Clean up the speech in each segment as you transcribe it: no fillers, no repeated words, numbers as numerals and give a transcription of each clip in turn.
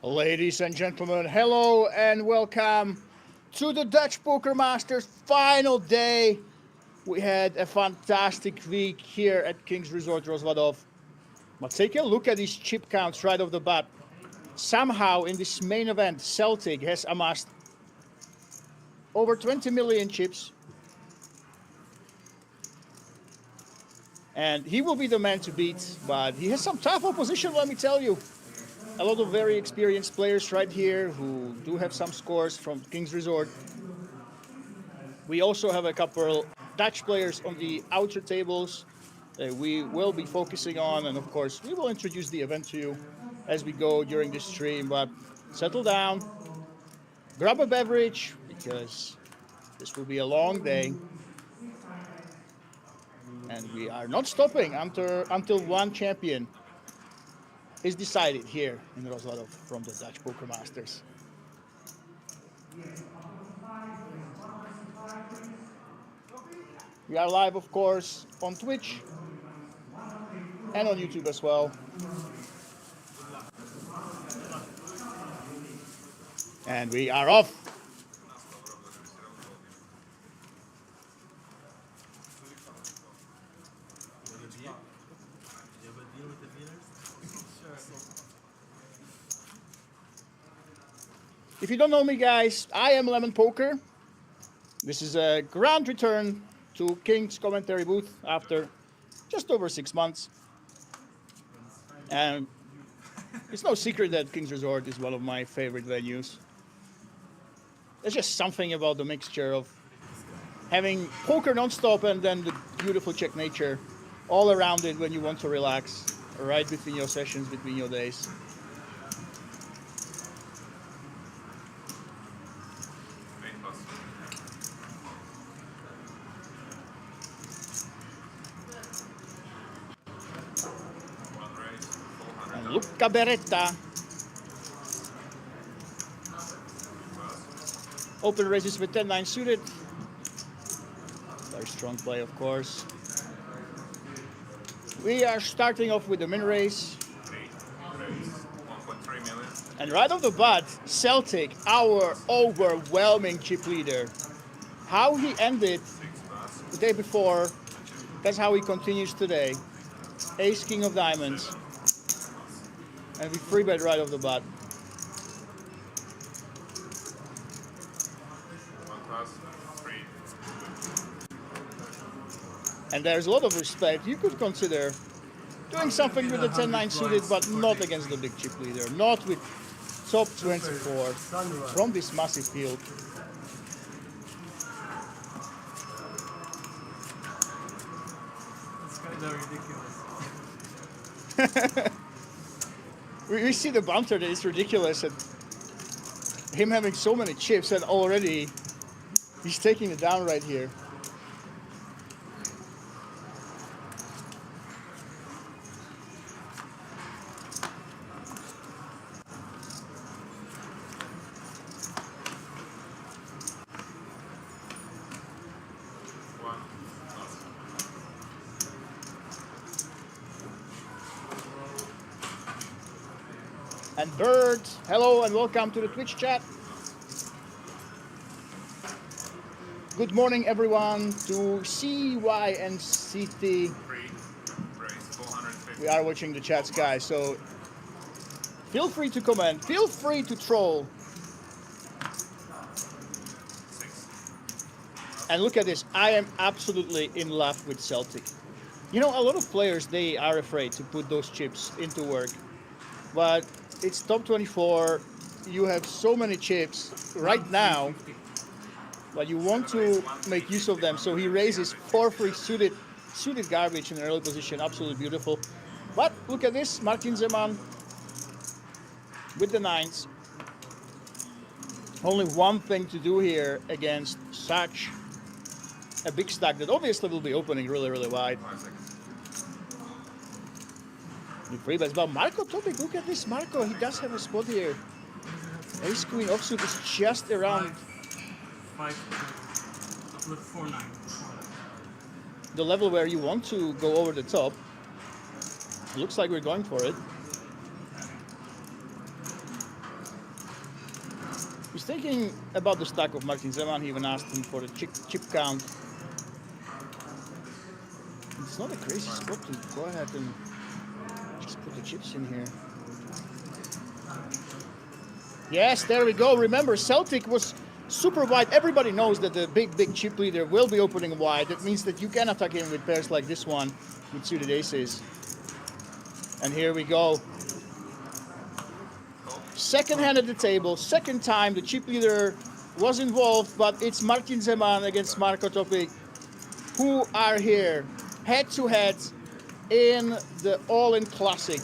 Ladies and gentlemen, hello and welcome to the Dutch Poker Masters final day. We had a fantastic week here at King's Resort Rosvadov. But take a look at these chip counts right off the bat. Somehow in this main event, Celtic has amassed over 20 million chips. And he will be the man to beat, but he has some tough opposition, let me tell you. A lot of very experienced players right here who do have some scores from King's Resort. We also have a couple Dutch players on the outer tables we will be focusing on, and of course we will introduce the event to you as we go during this stream. But settle down, grab a beverage, because this will be a long day. And we are not stopping until one champion is decided here in Rosvadov from the Dutch Poker Masters. We are live, of course, on Twitch and on YouTube as well. And we are off. If you don't know me, guys, I am Lemon Poker. This is a grand return to King's commentary booth after just over 6 months. And it's no secret that King's Resort is one of my favorite venues. There's just something about the mixture of having poker non-stop and then the beautiful Czech nature all around it when you want to relax, right between your sessions, between your days. And Luca Beretta. Open raises with 10-9 suited. Very strong play, of course. We are starting off with the min raise. And right off the bat, Celtic, our overwhelming chip leader. How he ended the day before, that's how he continues today. Ace, King of Diamonds. And we free bet right off the bat. And there's a lot of respect. You could consider doing something with the 10-9 suited, but not against the big chip leader. Not with top 24 from this massive field. It's kind of ridiculous. We see the bunter that is ridiculous at him having so many chips, and already he's taking it down right here. And Bird, hello and welcome to the Twitch chat. Good morning, everyone, to CYNCT. We are watching the chats, guys, so feel free to comment, feel free to troll. And look at this, I am absolutely in love with Celtic. You know, a lot of players, they are afraid to put those chips into work, but it's top 24, you have so many chips right now, but you want to make use of them. So he raises 4-3 suited garbage in an early position, absolutely beautiful. But look at this, Martin Zeman with the 9s. Only one thing to do here against such a big stack that obviously will be opening really, really wide. New free bets, but Marco Topic, look at this, Marco, he does have a spot here. Ace Queen offsuit is just around 4-9. the level where you want to go over the top. Looks like we're going for it. thinking about the stack of Martin Zeman. He even asked him for the chip count. It's not a crazy spot to go ahead and just put the chips in here. Yes, there we go. Remember, Celtic was super wide. Everybody knows that the big chip leader will be opening wide. That means that you can attack him with pairs like this one with suited aces. And here we go. Second hand at the table, second time the chip leader was involved, but it's Martin Zeman against Marko Topic, who are here head to head in the All-In Classic.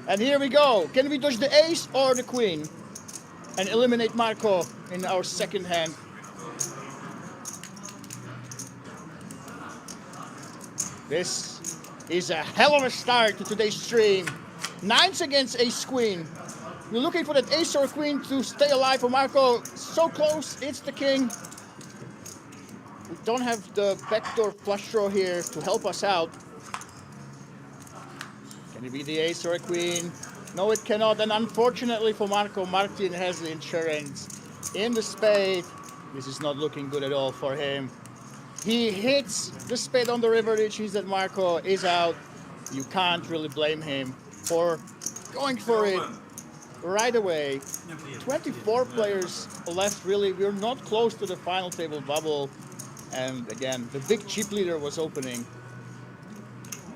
And here we go. Can we dodge the ace or the queen and eliminate Marko in our second hand? This is a hell of a start to today's stream. Nines against ace queen. We're looking for that ace or queen to stay alive for Marko. So close, it's the king. We don't have the backdoor flush draw here to help us out. Can it be the ace or a queen? No, it cannot. And unfortunately for Marko, Martin has the insurance in the spade. This is not looking good at all for him. He hits the spade on the river, which means that Marko is out. You can't really blame him for going for it right away. 24 players left, really. We're not close to the final table bubble. And again, the big chip leader was opening.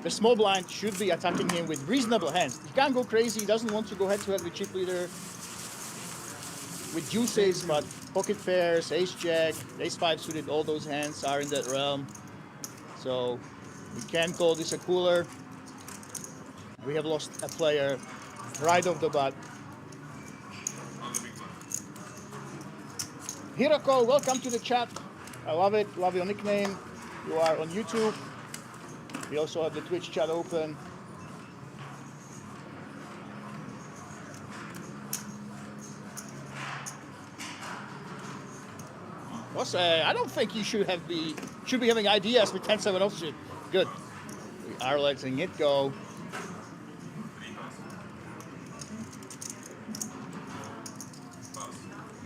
The small blind should be attacking him with reasonable hands. He can't go crazy. He doesn't want to go head-to-head with chip leader. With deuces, but pocket pairs, ace-jack, ace-5 suited, all those hands are in that realm. So we can call this a cooler. We have lost a player right off the bat. Hiroko, welcome to the chat. I love it. Love your nickname. You are on YouTube. We also have the Twitch chat open. I don't think you should be having ideas with 10-7 offsuit. Good. We are letting it go.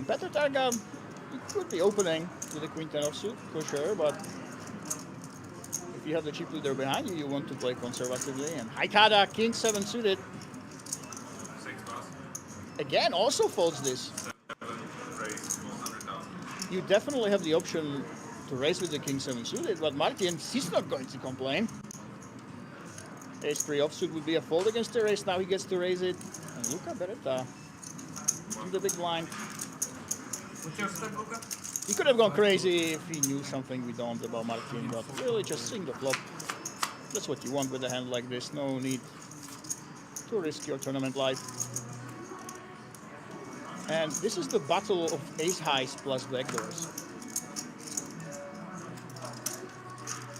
Better Targa, you could be opening with the Queen 10 offsuit for sure, but if you have the chip leader behind you, you want to play conservatively. And Haikada, King 7 suited. Again, also folds this. You definitely have the option to raise with the King 7 suited, but Martin, he's not going to complain. Ace 3 offsuit would be a fold against the raise. Now he gets to raise it. And Luca Beretta in the big blind. He could have gone crazy if he knew something we don't about Martin, but really just seeing the flop. That's what you want with a hand like this. No need to risk your tournament life. And this is the battle of ace highs plus backdoors.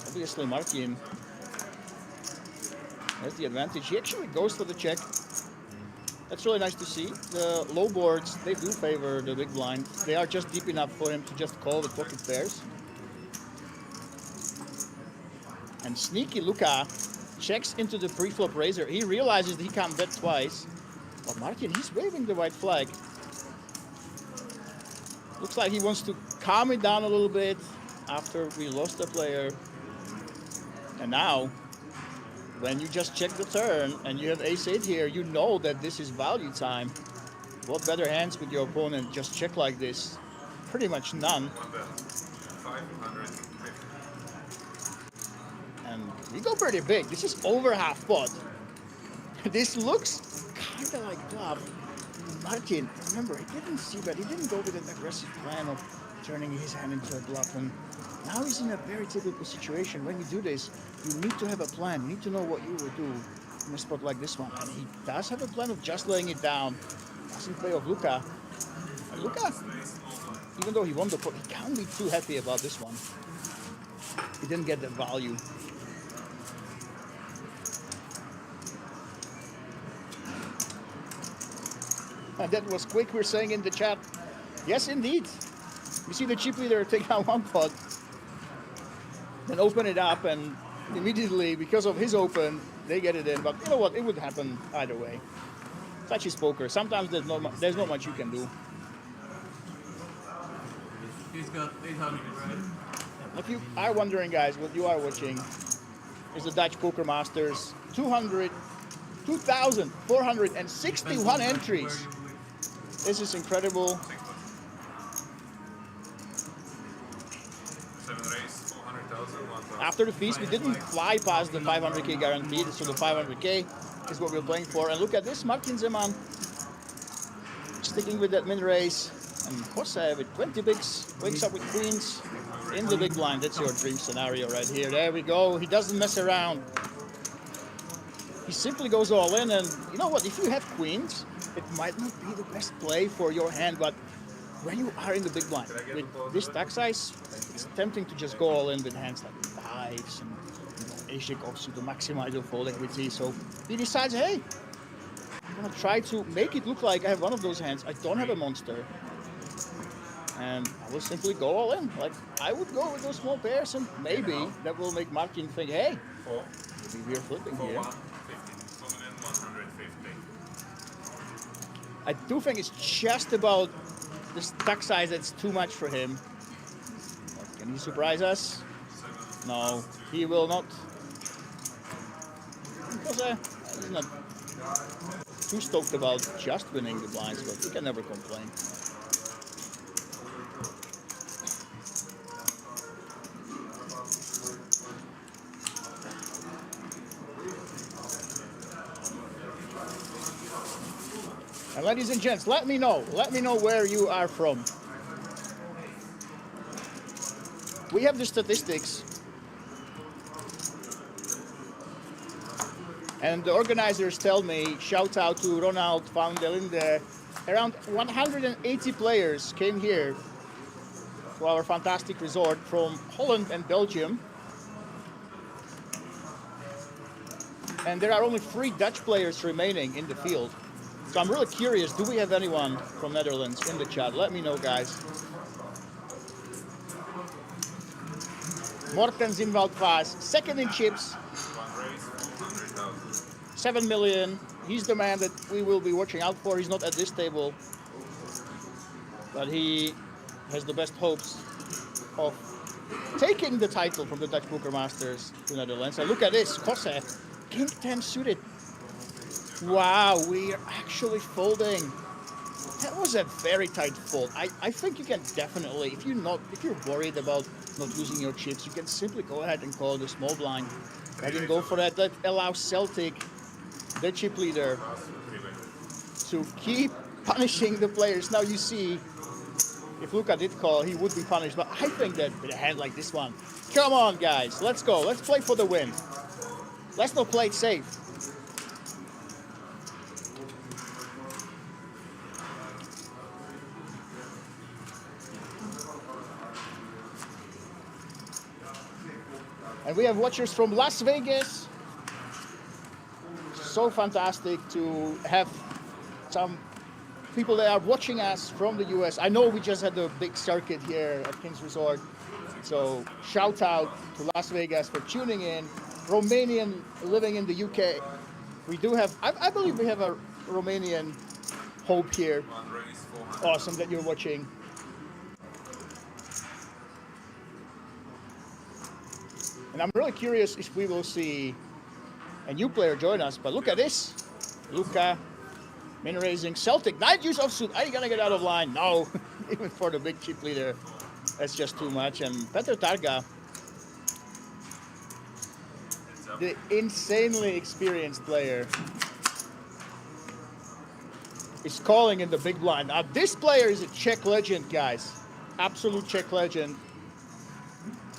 Obviously Martin has the advantage. He actually goes for the check. That's really nice to see. The low boards, they do favor the big blind. They are just deep enough for him to just call with pocket pairs. And sneaky Luca checks into the pre-flop raiser. He realizes that he can't bet twice. But Martin, he's waving the white flag. Looks like he wants to calm it down a little bit after we lost a player. And now, when you just check the turn and you have ace-8 here, you know that this is value time. What better hands would your opponent just check like this? Pretty much none. And we go pretty big. This is over half pot. This looks kind of like bluff. Martin, remember, he didn't see that. He didn't go with an aggressive plan of turning his hand into a bluff. And now he's in a very typical situation. When you do this, you need to have a plan. You need to know what you will do in a spot like this one. And he does have a plan of just laying it down. Doesn't play of Luca. And Luca, even though he won the pot, he can't be too happy about this one. He didn't get the value. And that was quick, we're saying in the chat. Yes, indeed. You see the chip leader take down one pot, then open it up, and immediately, because of his open, they get it in. But you know what? It would happen either way. Such is poker. Sometimes there's not much you can do. He's got 800, right? If you are wondering, guys, what you are watching is the Dutch Poker Masters 2,461 entries. This is incredible. 7 race, 400,000. After the feast, we didn't fly past the 500k guarantee, so the 500k is what we're playing for. And look at this, Martin Zeman sticking with that min race. And Jose with 20 bigs, wakes up with queens in the big blind. That's your dream scenario right here. There we go. He doesn't mess around. He simply goes all in. And you know what? If you have queens, it might not be the best play for your hand, but when you are in the big blind with this stack size, it's tempting to just go all in with hands like fives and ace-jack offsuit to maximize your fold equity. So he decides, hey, I'm gonna try to make it look like I have one of those hands. I don't have a monster. And I will simply go all in. Like, I would go with those small pairs, and maybe that will make Martin think, hey, maybe we're flipping here. I do think it's just about the stack size that's too much for him. Can he surprise us? No, he will not. Because he's not too stoked about just winning the blinds, but he can never complain. And ladies and gents, let me know where you are from. We have the statistics, and the organizers tell me, shout out to Ronald van der Linde, around 180 players came here to our fantastic resort from Holland and Belgium. And there are only 3 Dutch players remaining in the field. So I'm really curious, do we have anyone from Netherlands in the chat? Let me know, guys. Morten Zinwald-Vaas, second in chips. 7 million. He's the man that we will be watching out for. He's not at this table, but he has the best hopes of taking the title from the Dutch Poker Masters to Netherlands. And look at this, Jose, King 10 suited. Wow, we are actually folding. That was a very tight fold. I think you can definitely, if you're worried about not losing your chips, you can simply go ahead and call the small blind. I can go for that. That allows Celtic, the chip leader, to keep punishing the players. Now you see, if Luka did call, he would be punished. But I think that with a hand like this one, come on, guys, let's go. Let's play for the win. Let's not play it safe. And we have watchers from Las Vegas. So fantastic to have some people that are watching us from the US. I know we just had a big circuit here at King's Resort. So shout out to Las Vegas for tuning in. Romanian living in the UK. We do have, I believe we have a Romanian hope here. Awesome that you're watching. And I'm really curious if we will see a new player join us. But look at this. Luka, min raising, Celtic, 9 deuce offsuit. Are you going to get out of line? No. Even for the big chip leader, that's just too much. And Petr Targa, the insanely experienced player, is calling in the big blind. Now, this player is a Czech legend, guys. Absolute Czech legend.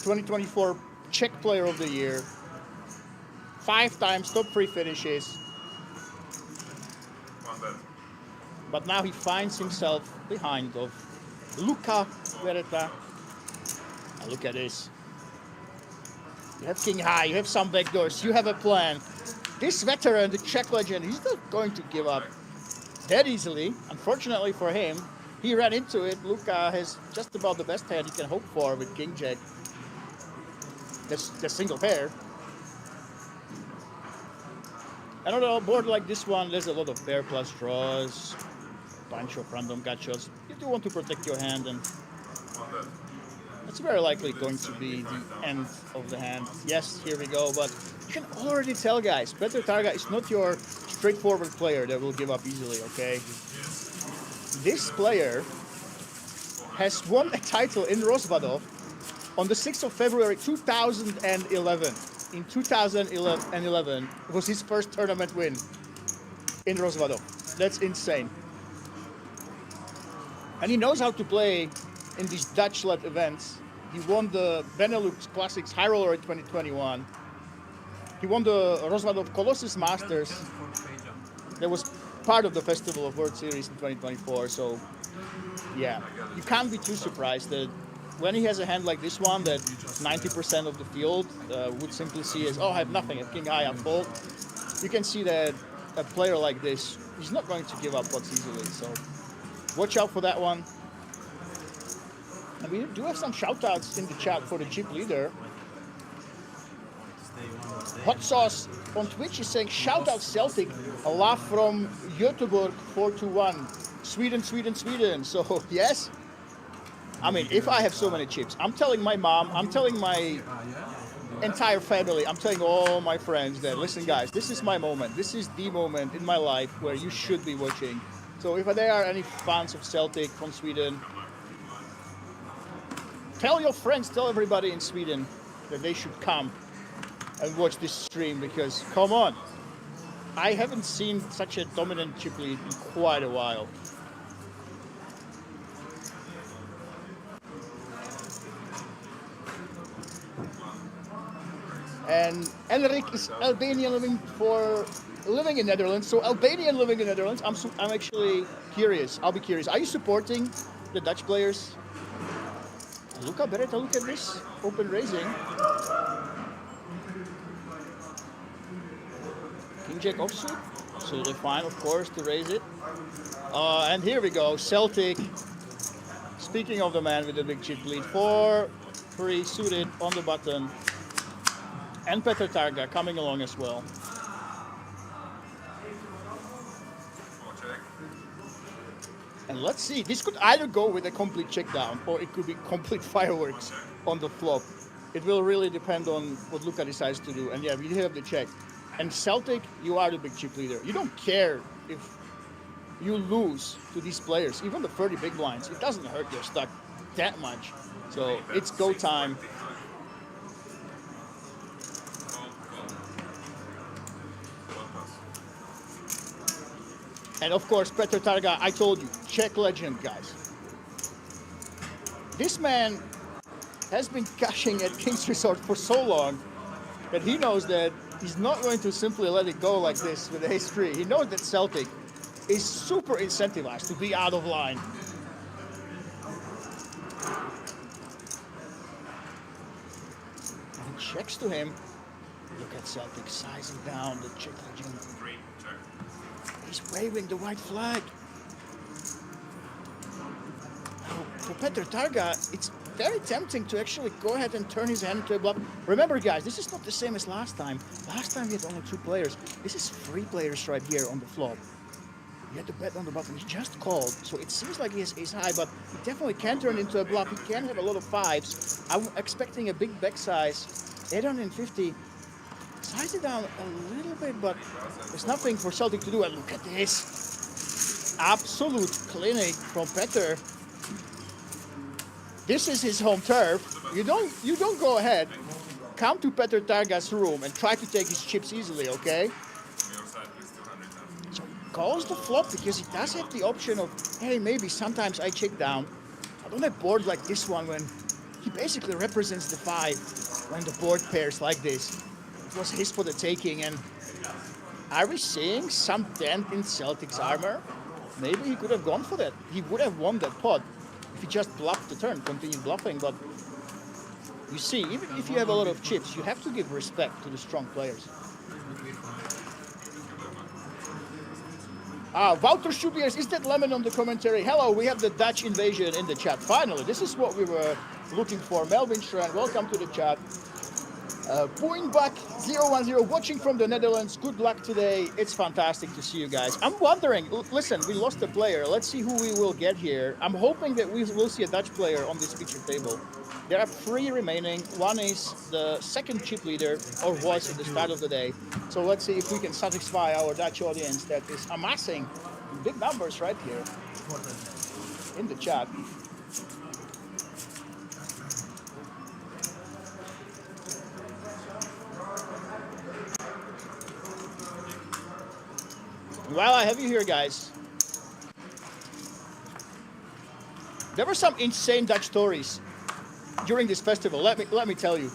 2024 Czech Player of the Year. 5 times top 3 finishes. But now he finds himself behind of Luka Vereta. And look at this. You have king high, you have some backdoors, you have a plan. This veteran, the Czech legend, he's not going to give up that easily. Unfortunately for him, he ran into it. Luka has just about the best hand he can hope for with king jack. The single pair. And on a board like this one, there's a lot of pair plus draws, bunch of random gut shots. You do want to protect your hand, and it's very likely going to be the end of the hand. Yes, here we go, but you can already tell, guys, Petr Targa is not your straightforward player that will give up easily, okay? This player has won a title in Rozvadov on the 6th of February 2011. In 2011 was his first tournament win in Rozvadov. That's insane. And he knows how to play in these Dutch-led events. He won the Benelux Classics High Roller in 2021. He won the Rozvadov Colossus Masters. That was part of the Festival of World Series in 2024. So, yeah, you can't be too surprised that when he has a hand like this one, that 90% of the field would simply see as, oh, I have nothing, I have king high, I fold. You can see that a player like this, he's not going to give up pots easily. So, watch out for that one. And we do have some shout-outs in the chat for the chip leader. Hot Sauce on Twitch is saying, shout out Celtic, a laugh from Göteborg 421. Sweden, Sweden, Sweden. So, yes. I mean, if I have so many chips, I'm telling my mom, I'm telling my entire family, I'm telling all my friends that, listen, guys, this is my moment. This is the moment in my life where you should be watching. So if there are any fans of Celtic from Sweden, tell your friends, tell everybody in Sweden that they should come and watch this stream, because, come on, I haven't seen such a dominant chip lead in quite a while. And Elric is Albanian living in Netherlands. So Albanian living in Netherlands, I'm actually curious. I'll be curious. Are you supporting the Dutch players? Luca Beretta, look at this. Open raising. King Jack offsuit. Absolutely fine, of course, to raise it. And here we go. Celtic. Speaking of the man with the big chip lead. 4-3 suited on the button. And Petr Targa coming along as well. And let's see, this could either go with a complete check down or it could be complete fireworks on the flop. It will really depend on what Luca decides to do. And yeah, we have the check. And Celtic, you are the big chip leader. You don't care if you lose to these players, even the 30 big blinds. It doesn't hurt your stock that much. So it's go time. And of course, Petr Targa, I told you, Czech legend, guys. This man has been cashing at King's Resort for so long that he knows that he's not going to simply let it go like this with ace-3. He knows that Celtic is super incentivized to be out of line. And he checks to him. Look at Celtic sizing down the Czech legend. He's waving the white flag. Now, for Petr Targa, it's very tempting to actually go ahead and turn his hand into a bluff. Remember, guys, this is not the same as last time. Last time we had only 2 players. This is 3 players right here on the flop. He had to bet on the button. He just called, so it seems like he has ace high, but he definitely can turn into a bluff. He can have a lot of 5s. I'm expecting a big back size. 850. Size it down a little bit, but there's nothing for Celtic to do. And look at this. Absolute clinic from Petr. This is his home turf. You don't go ahead. Come to Petr Targa's room and try to take his chips easily, okay? So calls the flop because he does have the option of, hey, maybe sometimes I check down. But on a board like this one, when he basically represents the 5, when the board pairs like this, it was his for the taking. And are we seeing some dent in Celtic's armor? Maybe he could have gone for that. He would have won that pot if he just bluffed the turn, continued bluffing. But you see, even if you have a lot of chips, you have to give respect to the strong players. Wouter Schubiers, is that lemon on the commentary? Hello, we have the Dutch invasion in the chat. Finally, this is what we were looking for. Melvin Schran, welcome to the chat. Boinbach 010 watching from the Netherlands. Good luck today. It's fantastic to see you guys. I'm wondering, listen, we lost a player. Let's see who we will get here. I'm hoping that we will see a Dutch player on this feature table. There are 3 remaining. One is the second chip leader, or was at the start of the day. So let's see if we can satisfy our Dutch audience that is amassing big numbers right here in the chat. While I have you here, guys, there were some insane Dutch stories during this festival. Let me tell you.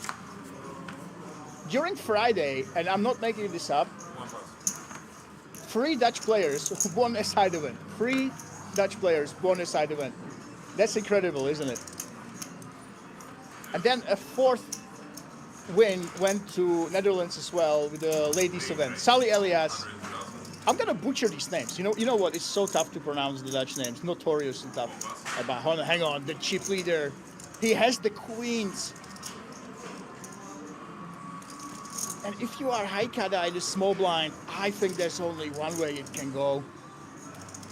During Friday, and I'm not making this up, 3 Dutch players won a side event. 3 Dutch players won a side event. That's incredible, isn't it? And then a 4th win went to Netherlands as well with the ladies event. Sally Elias. I'm gonna butcher these names. You know what? It's so tough to pronounce the Dutch names. Notoriously tough. But hang on, the chip leader. He has the queens. And if you are Haikada in the small blind, I think there's only one way it can go.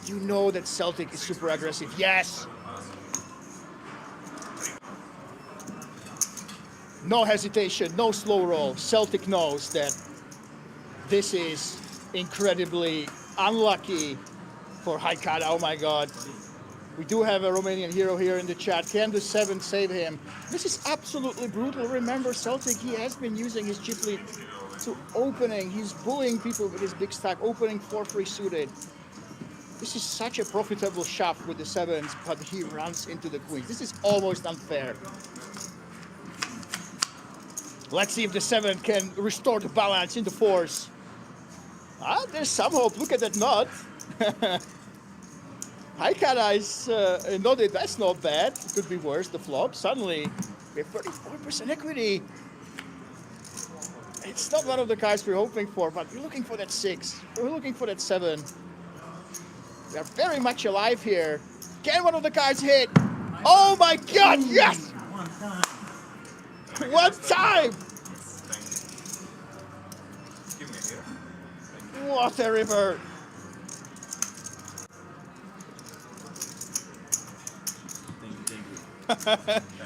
You know that Celtic is super aggressive. Yes. No hesitation, no slow roll. Celtic knows that this is incredibly unlucky for Haikada. Oh my God. We do have a Romanian hero here in the chat. Can the 7 save him? This is absolutely brutal. Remember, Celtic, he has been using his chip lead to opening. He's bullying people with his big stack, opening 4-3 suited. This is such a profitable shove with the 7s, but he runs into the queens. This is almost unfair. Let's see if the 7 can restore the balance in the 4s. There's some hope. Look at that knot. Haikada is nodded. That's not bad. It could be worse. The flop. Suddenly, we have 34% equity. It's not one of the cards we're hoping for, but we're looking for that 6. We're looking for that 7. We are very much alive here. Can one of the cards hit? Oh my God! Yes! One time! What a river!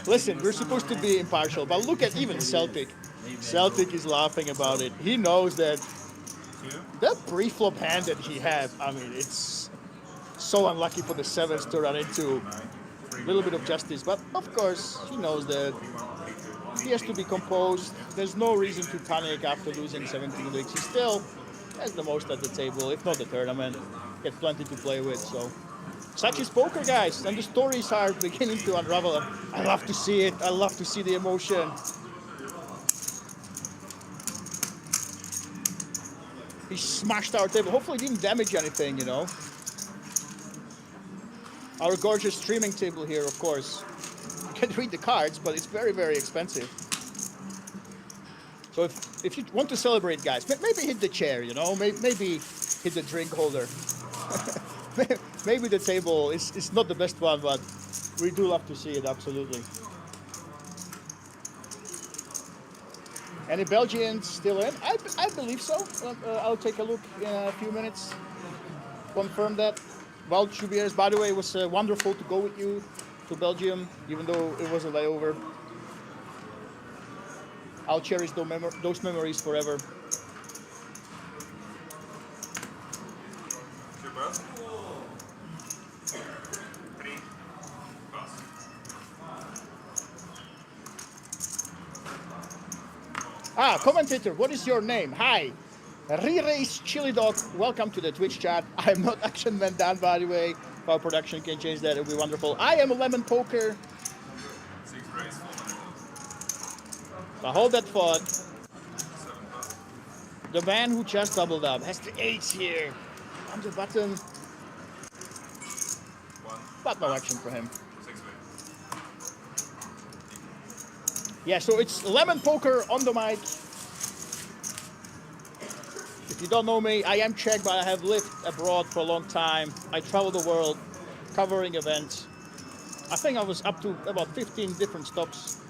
Listen, we're supposed to be impartial, but look at even Celtic. Celtic is laughing about it. He knows that that pre-flop hand that he had, I mean, it's so unlucky for the 7s to run into a little bit of justice. But of course, he knows that he has to be composed. There's no reason to panic after losing 17 leagues. He still has the most at the table, if not the tournament. Get plenty to play with, so. Such is poker, guys, and the stories are beginning to unravel. I love to see it. I love to see the emotion. He smashed our table. Hopefully didn't damage anything, you know. Our gorgeous streaming table here, of course. You can read the cards, but it's very, very expensive. So if you want to celebrate, guys, maybe hit the chair, you know. Maybe hit the drink holder. Maybe the table is not the best one, but we do love to see it, absolutely. Any Belgians still in? I believe so. I'll take a look in a few minutes. Confirm that. Well, Chubiers, by the way, it was wonderful to go with you to Belgium, even though it was a layover. I'll cherish those memories forever. Commentator, what is your name? Hi, Re-Race Chili Dog. Welcome to the Twitch chat. I am not Action Man Dan, by the way. If our production can change that, it would be wonderful. I am a Lemon Poker. So hold that thought. The man who just doubled up has the 8s here on the button. But no action for him. Yeah, so it's Lemon Poker on the mic. If you don't know me, I am Czech, but I have lived abroad for a long time. I travel the world covering events. I think I was up to about 15 different stops.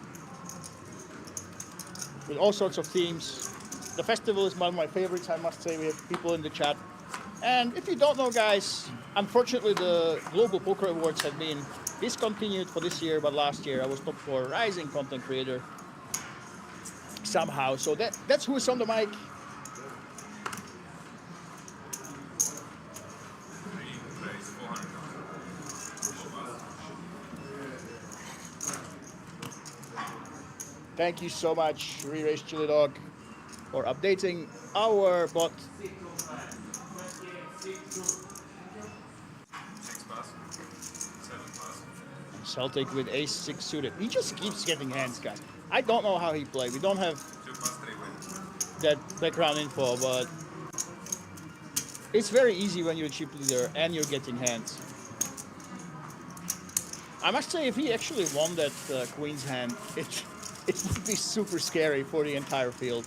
with all sorts of themes. The festival is one of my favorites, I must say. We have people in the chat. And if you don't know, guys, unfortunately the Global Poker Awards have been discontinued for this year, but last year I was top 4 rising content creator somehow. So that's who is on the mic. Raise 400,000. Thank you so much, Re-Race Chili Dog, for updating our bot. 6 pass. 7 pass. Celtic with ace-6 suited. He just keeps getting hands, guys. I don't know how he played. We don't have 2 pass 3 win. that background info, but it's very easy when you're a chip leader and you're getting hands. I must say, if he actually won that queen's hand, it would be super scary for the entire field.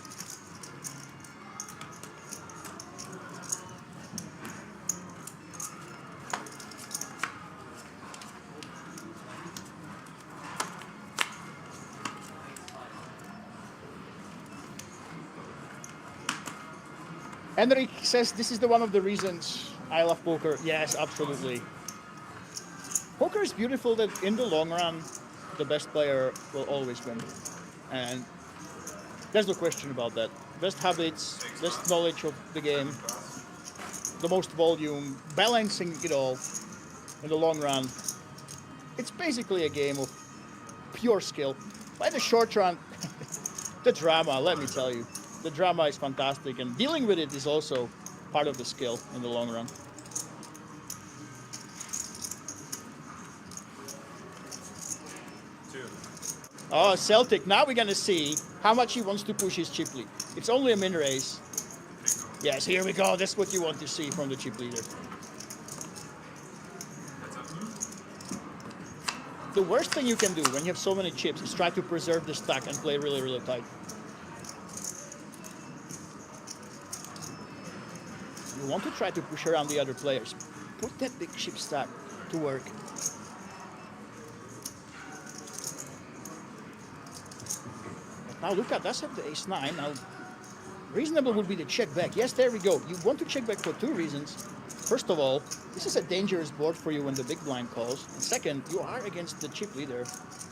Henrik says this is one of the reasons I love poker. Yes, absolutely. Poker is beautiful that in the long run, the best player will always win. And there's no question about that. Best habits, best knowledge of the game, the most volume, balancing it all in the long run. It's basically a game of pure skill. By the short run, the drama, let me tell you. The drama is fantastic, and dealing with it is also part of the skill in the long run. Oh, Celtic, now we're gonna see how much he wants to push his chip lead. It's only a min race. Yes, here we go. That's what you want to see from the chip leader. The worst thing you can do when you have so many chips is try to preserve the stack and play really, really tight. You want to try to push around the other players. Put that big chip stack to work. But now Luka does have the ace-9. Now, reasonable would be the check back. Yes, there we go. You want to check back for 2 reasons. First of all, this is a dangerous board for you when the big blind calls. And second, you are against the chip leader.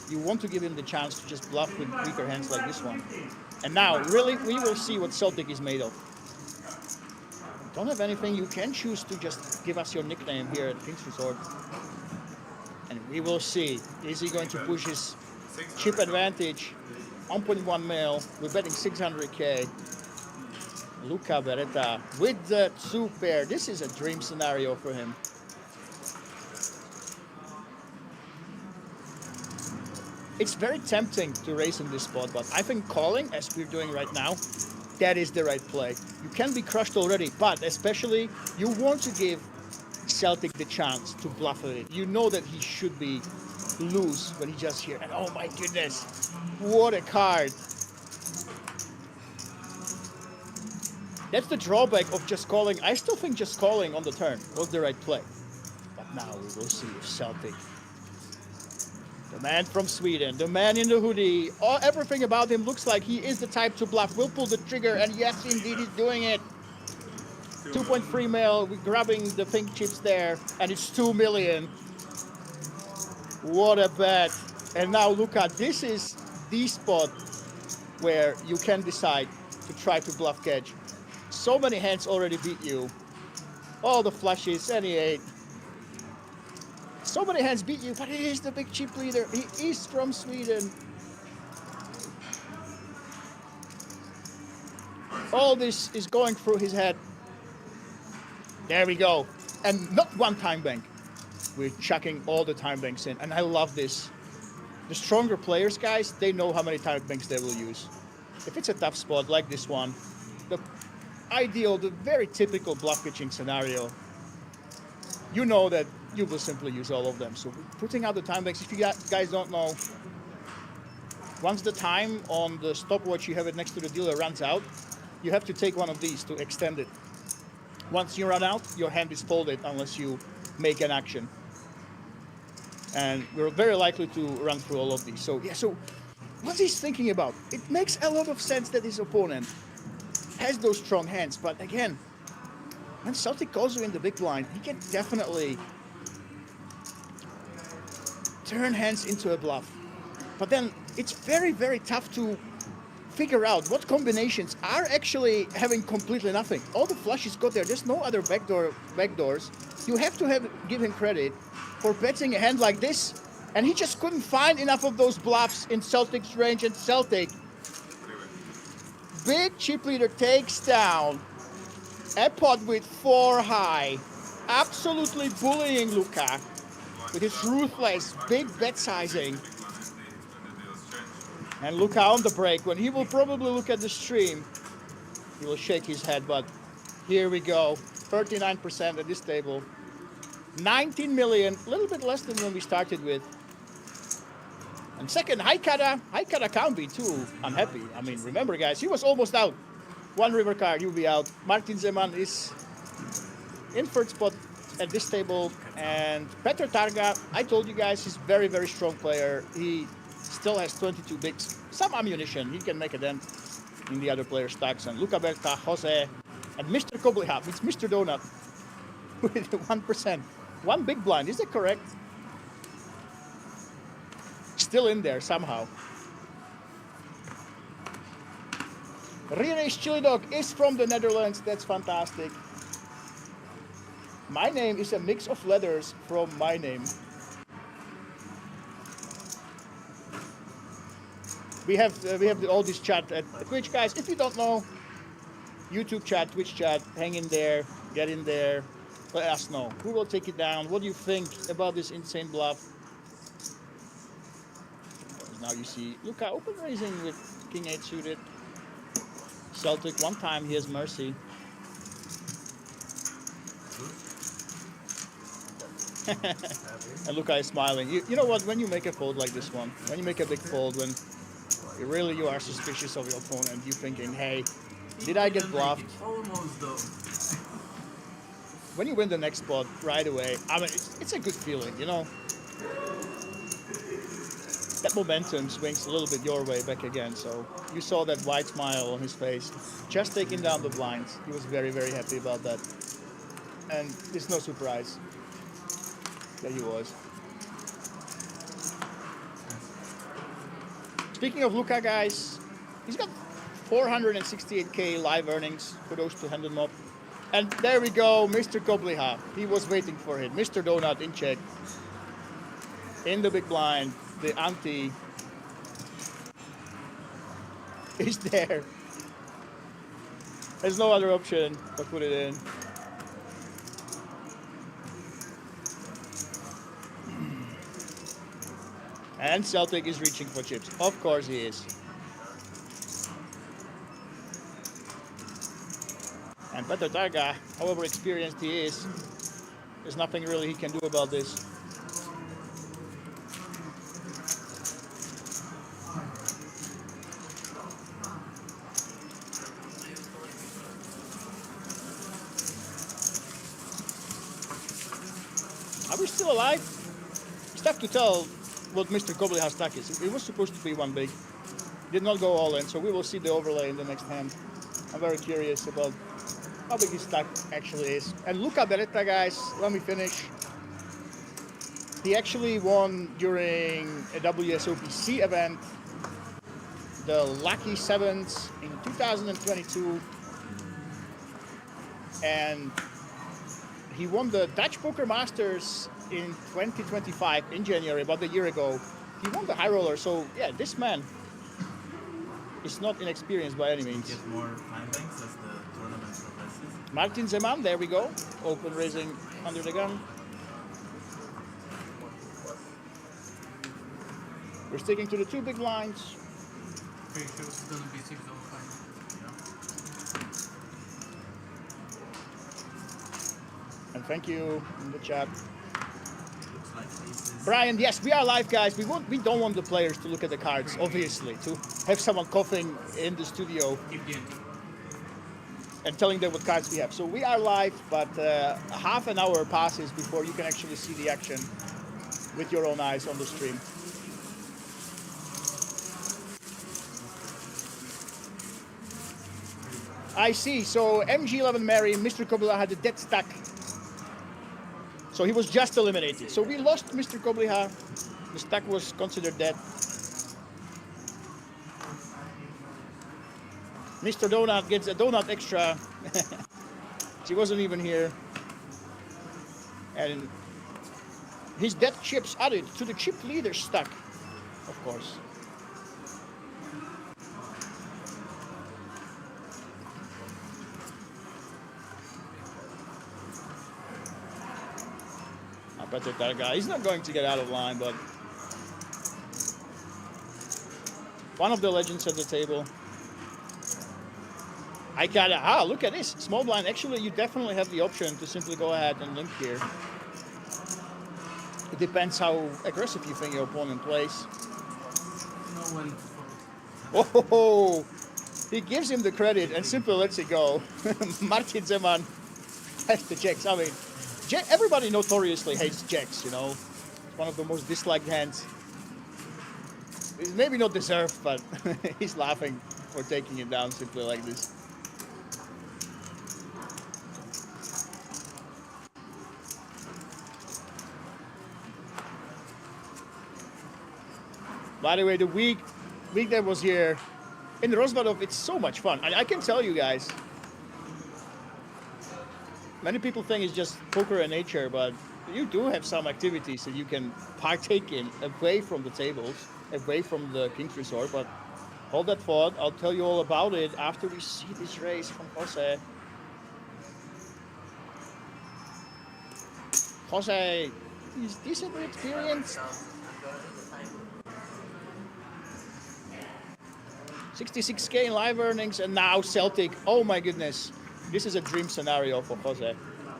You want to give him the chance to just bluff with weaker hands like this one. And now, really, we will see what Celtic is made of. Don't have anything, you can choose to just give us your nickname here at King's Resort. And we will see. Is he going to push his chip advantage? 1.1 mil. We're betting 600k. Luka Beretta with the 2 pair. This is a dream scenario for him. It's very tempting to race in this spot, but I think calling, as we're doing right now, that is the right play. You can be crushed already, but especially you want to give Celtic the chance to bluff with it. You know that he should be loose when he just here. And oh my goodness, what a card. That's the drawback of just calling. I still think just calling on the turn was the right play. But now we will see if Celtic, the man from Sweden, the man in the hoodie, everything about him looks like he is the type to bluff. Will pull the trigger, and yes, indeed, he's doing it. 2.3 mil, we're grabbing the pink chips there, and it's 2 million. What a bet. And now, Luka, this is the spot where you can decide to try to bluff catch. So many hands already beat you. All the flushes, any 8. So many hands beat you, but he is the big chip leader. He is from Sweden. All this is going through his head. There we go. And not one time bank. We're chucking all the time banks in. And I love this. The stronger players, guys, they know how many time banks they will use. If it's a tough spot like this one, the ideal, the very typical bluff pitching scenario, you know that you will simply use all of them. So putting out the time banks, if you guys don't know, once the time on the stopwatch, you have it next to the dealer, runs out, you have to take one of these to extend it. Once you run out, your hand is folded unless you make an action. And we're very likely to run through all of these. So yeah, so What's he thinking about? It makes a lot of sense that his opponent has those strong hands, but again, when Celtic calls you in the big blind, he can definitely turn hands into a bluff. But then it's very, very tough to figure out what combinations are actually having completely nothing. All the flushes got there. There's no other backdoors. You have to give him credit for betting a hand like this, and he just couldn't find enough of those bluffs in Celtic's range, and Celtic, big chip leader, takes down a pot with 4 high, absolutely bullying Luka with his ruthless big bet sizing. And Luka on the break, when he will probably look at the stream, he will shake his head, but here we go. 39% at this table. 19 million, a little bit less than when we started with. And second, Haikara can't be too unhappy. I mean, remember guys, he was almost out. One river card, he'll be out. Martin Zeman is in third spot at this table. And Petr Targa, I told you guys, he's very, very strong player. He still has 22 bigs, some ammunition. He can make a dent in the other players' stacks. And Luca Berta, Jose, and Mr. Kobliha, it's Mr. Donut with 1%. One big blind, is that correct? Still in there somehow. Rires Chili Dog is from the Netherlands. That's fantastic. My name is a mix of letters from my name. We have all this chat at Twitch, guys. If you don't know, YouTube chat, Twitch chat, hang in there, get in there, let us know. Who will take it down? What do you think about this insane bluff? Now you see Luka open raising with King 8 suited. Celtic, one time he has mercy. And Luka is smiling. You know what, when you make a fold like this one, when you make a big fold, when you are suspicious of your opponent, you're thinking, hey, did I get bluffed? Almost though. When you win the next spot right away, I mean, it's a good feeling, you know? That momentum swings a little bit your way back again, so you saw that wide smile on his face, just taking down the blinds. He was very, very happy about that. And it's no surprise that he was. Speaking of Luka, guys, he's got 468k live earnings for those to hand him up. And there we go, Mr. Kobliha. He was waiting for it. Mr. Donut in check. In the big blind, the ante is there. There's no other option but put it in. And Celtic is reaching for chips. Of course he is. And Petr Targa, however experienced he is, there's nothing really he can do about this. Are we still alive? It's tough to tell what Mr. Kobliha's stack is. It was supposed to be one big. Did not go all in, so we will see the overlay in the next hand. I'm very curious about how big his stack actually is. And Luca Beretta, guys, let me finish. He actually won during a WSOP event, the Lucky Sevens in 2022. And he won the Dutch Poker Masters in 2025 in January, about a year ago. He won the high roller, so yeah, this man is not inexperienced by any means. Get more time banks as the tournament progresses. Martin Zeman, there we go. Open raising under the gun. We're sticking to the two big blinds. Pretty sure it's gonna be 605. And thank you in the chat. Looks like aces. Brian, yes, we are live, guys. We don't want the players to look at the cards, obviously, to have someone coughing in the studio Keep the ante. and telling them what cards we have. So we are live, but half an hour passes before you can actually see the action with your own eyes on the stream. I see. So MG11 Mary, Mr. Kobliha had a dead stack. So he was just eliminated. So we lost Mr. Kobliha. The stack was considered dead. Mr. Donut gets a donut extra. She wasn't even here. And his dead chips added to the chip leader stack, of course. I bet that guy, he's not going to get out of line, but one of the legends at the table. I gotta, look at this. Small blind, actually you definitely have the option to simply go ahead and limp here. It depends how aggressive you think your opponent plays. No one. Oh, he gives him the credit and simply lets it go. Martin Zeman has the jacks. I mean, everybody notoriously hates jacks, you know. It's one of the most disliked hands. It's maybe not deserved, but he's laughing for taking it down simply like this. By the way, the week that was here in Rozvadov, it's so much fun. And I can tell you guys, many people think it's just poker and nature, but you do have some activities that you can partake in away from the tables, away from the King's Resort. But hold that thought. I'll tell you all about it after we see this race from Jose. Jose is decently experienced. 66K in live earnings, and now Celtic. Oh my goodness. This is a dream scenario for Jose.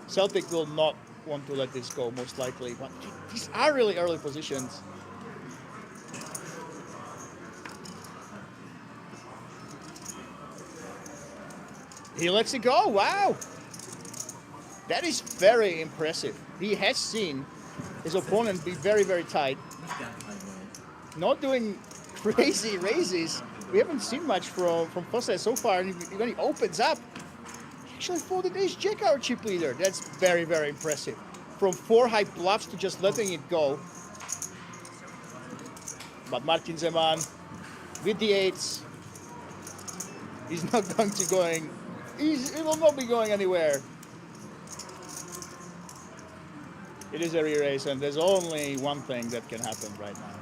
Celtic will not want to let this go, most likely. But these are really early positions. He lets it go. Wow. That is very impressive. He has seen his opponent be very, very tight. Not doing crazy raises. We haven't seen much from Jose so far. And when he opens up, he actually folded ace jack, our chip leader. That's very, very impressive. From 4 high bluffs to just letting it go. But Martin Zeman with the 8s. He's not going to going. He will not be going anywhere. It is a re-race, and there's only one thing that can happen right now.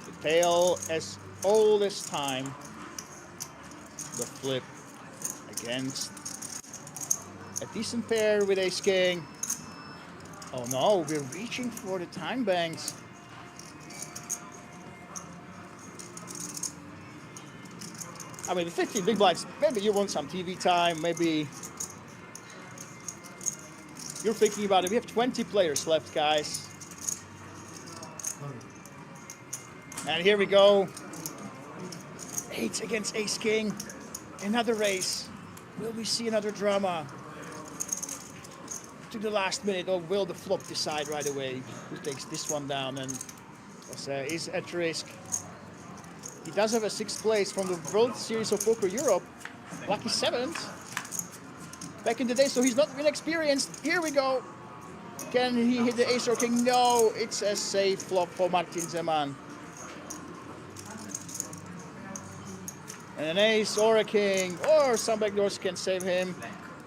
The tale as old as time. The flip against a decent pair with ace king. Oh no, we're reaching for the time banks. I mean, the 15 big blinds, maybe you want some TV time, maybe you're thinking about it. We have 20 players left, guys. And here we go. 8 against ace king. Another race. Will we see another drama? To the last minute, or will the flop decide right away who takes this one down? And is at risk. He does have a 6th place from the World Series of Poker Europe. Lucky 7th. Back in the day, so he's not inexperienced. Here we go. Can he hit the ace or king? No, it's a safe flop for Martin Zeman. And an ace or a king, or some backdoors can save him.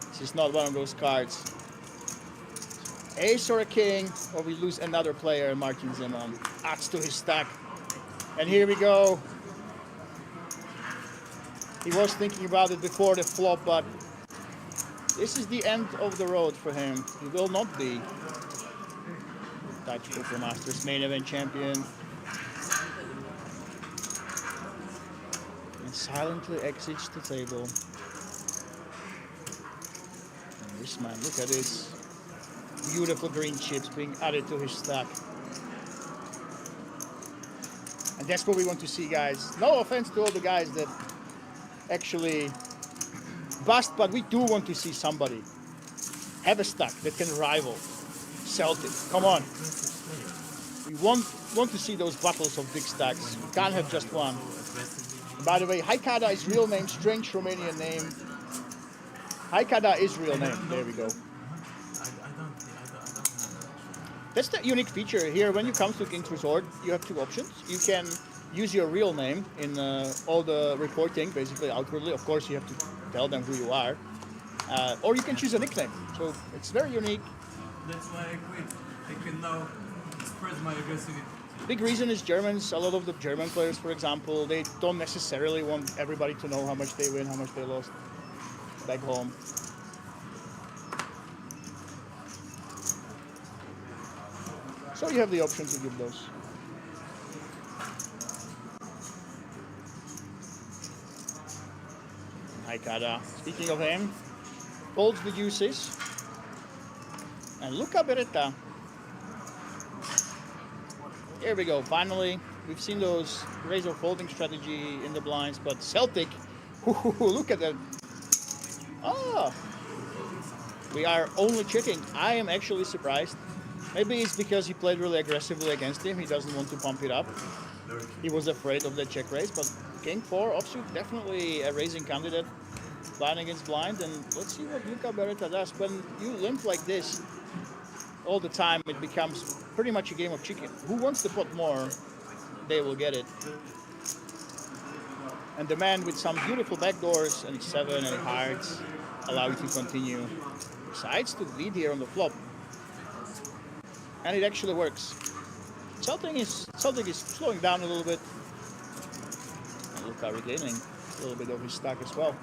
This is not one of those cards. Ace or a king, or we lose another player, and Martin Zeman adds to his stack. And here we go. He was thinking about it before the flop, but this is the end of the road for him. He will not be Dutch Poker Masters main event champion. And silently exits the table. And this man, look at this. Beautiful green chips being added to his stack. And that's what we want to see, guys. No offense to all the guys that actually bust, but we do want to see somebody have a stack that can rival Celtic. Come on. We want to see those battles of big stacks. We can't have just one. By the way, Haikada is real name, strange Romanian name. Haikada is real name. There we go. I don't know. That's the unique feature here. When you come to King's Resort, you have two options. You can use your real name in all the reporting, basically outwardly. Of course, you have to tell them who you are. Or you can choose a nickname. So it's very unique. That's why I quit. I can now express my aggressivity. Big reason is Germans. A lot of the German players, for example, they don't necessarily want everybody to know how much they win, how much they lost back home. So you have the option to give those. Haikada. Speaking of him, folds the deuces. And Luca Beretta. Here we go. Finally, we've seen those razor folding strategy in the blinds, but Celtic, look at that. Ah, we are only checking. I am actually surprised. Maybe it's because he played really aggressively against him. He doesn't want to pump it up. He was afraid of the check raise, but King 4 offsuit, definitely a raising candidate. Blind against blind, and let's see what Luca Beretta does. When you limp like this all the time, it becomes pretty much a game of chicken. Who wants to put more, they will get it. And the man with some beautiful backdoors and 7 and hearts allow you to continue. Decides to lead here on the flop. And it actually works. Celtic is slowing down a little bit. And Luca regaining a little bit of his stack as well.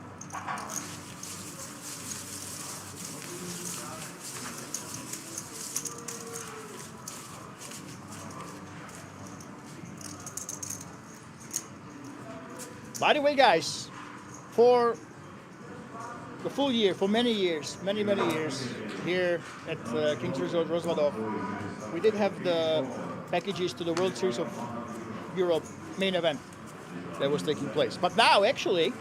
By the way, guys, for the full year, for many years, many years, here at King's Resort Rozvadov, we did have the packages to the World Series of Europe main event that was taking place. But now, actually,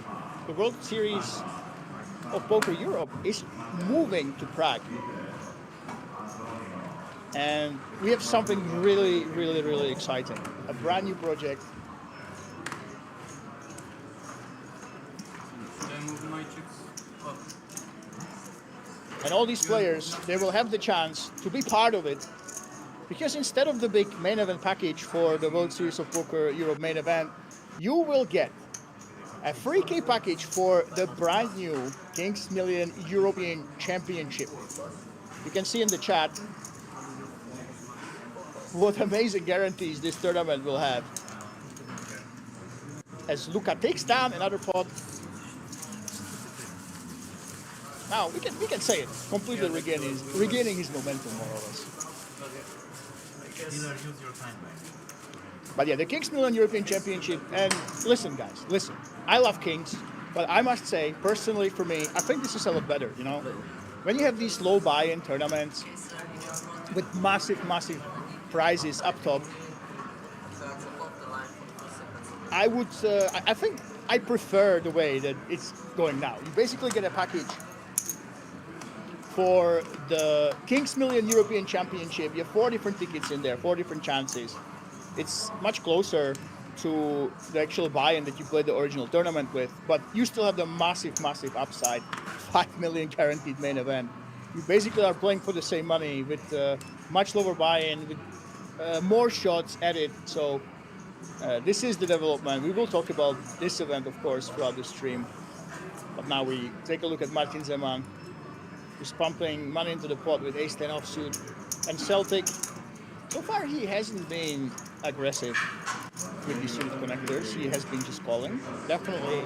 the World Series of Poker Europe is moving to Prague. And we have something really exciting. A brand new project. And all these players, they will have the chance to be part of it. Because instead of the big main event package for the World Series of Poker Europe main event, you will get a free key package for the brand new Kings Million European Championship. You can see in the chat what amazing guarantees this tournament will have. As Luca takes down another pot. Now we can say it, completely regaining his momentum more or less. But yeah, the Kings Million European Championship, and listen guys, listen, I love Kings, but I must say, personally for me, I think this is a lot better, you know? When you have these low buy-in tournaments with massive prizes up top, I think I prefer the way that it's going now. You basically get a package for the Kings Million European Championship. You have 4 different tickets in there, 4 different chances. It's much closer to the actual buy-in that you played the original tournament with, but you still have the massive upside, 5 million guaranteed main event. You basically are playing for the same money with much lower buy-in, with more shots added. So this is the development. We will talk about this event, of course, throughout the stream. But now we take a look at Martin Zeman, who's pumping money into the pot with ace-10 offsuit. And Celtic, so far he hasn't been aggressive with these suited connectors. He has been just calling. Definitely.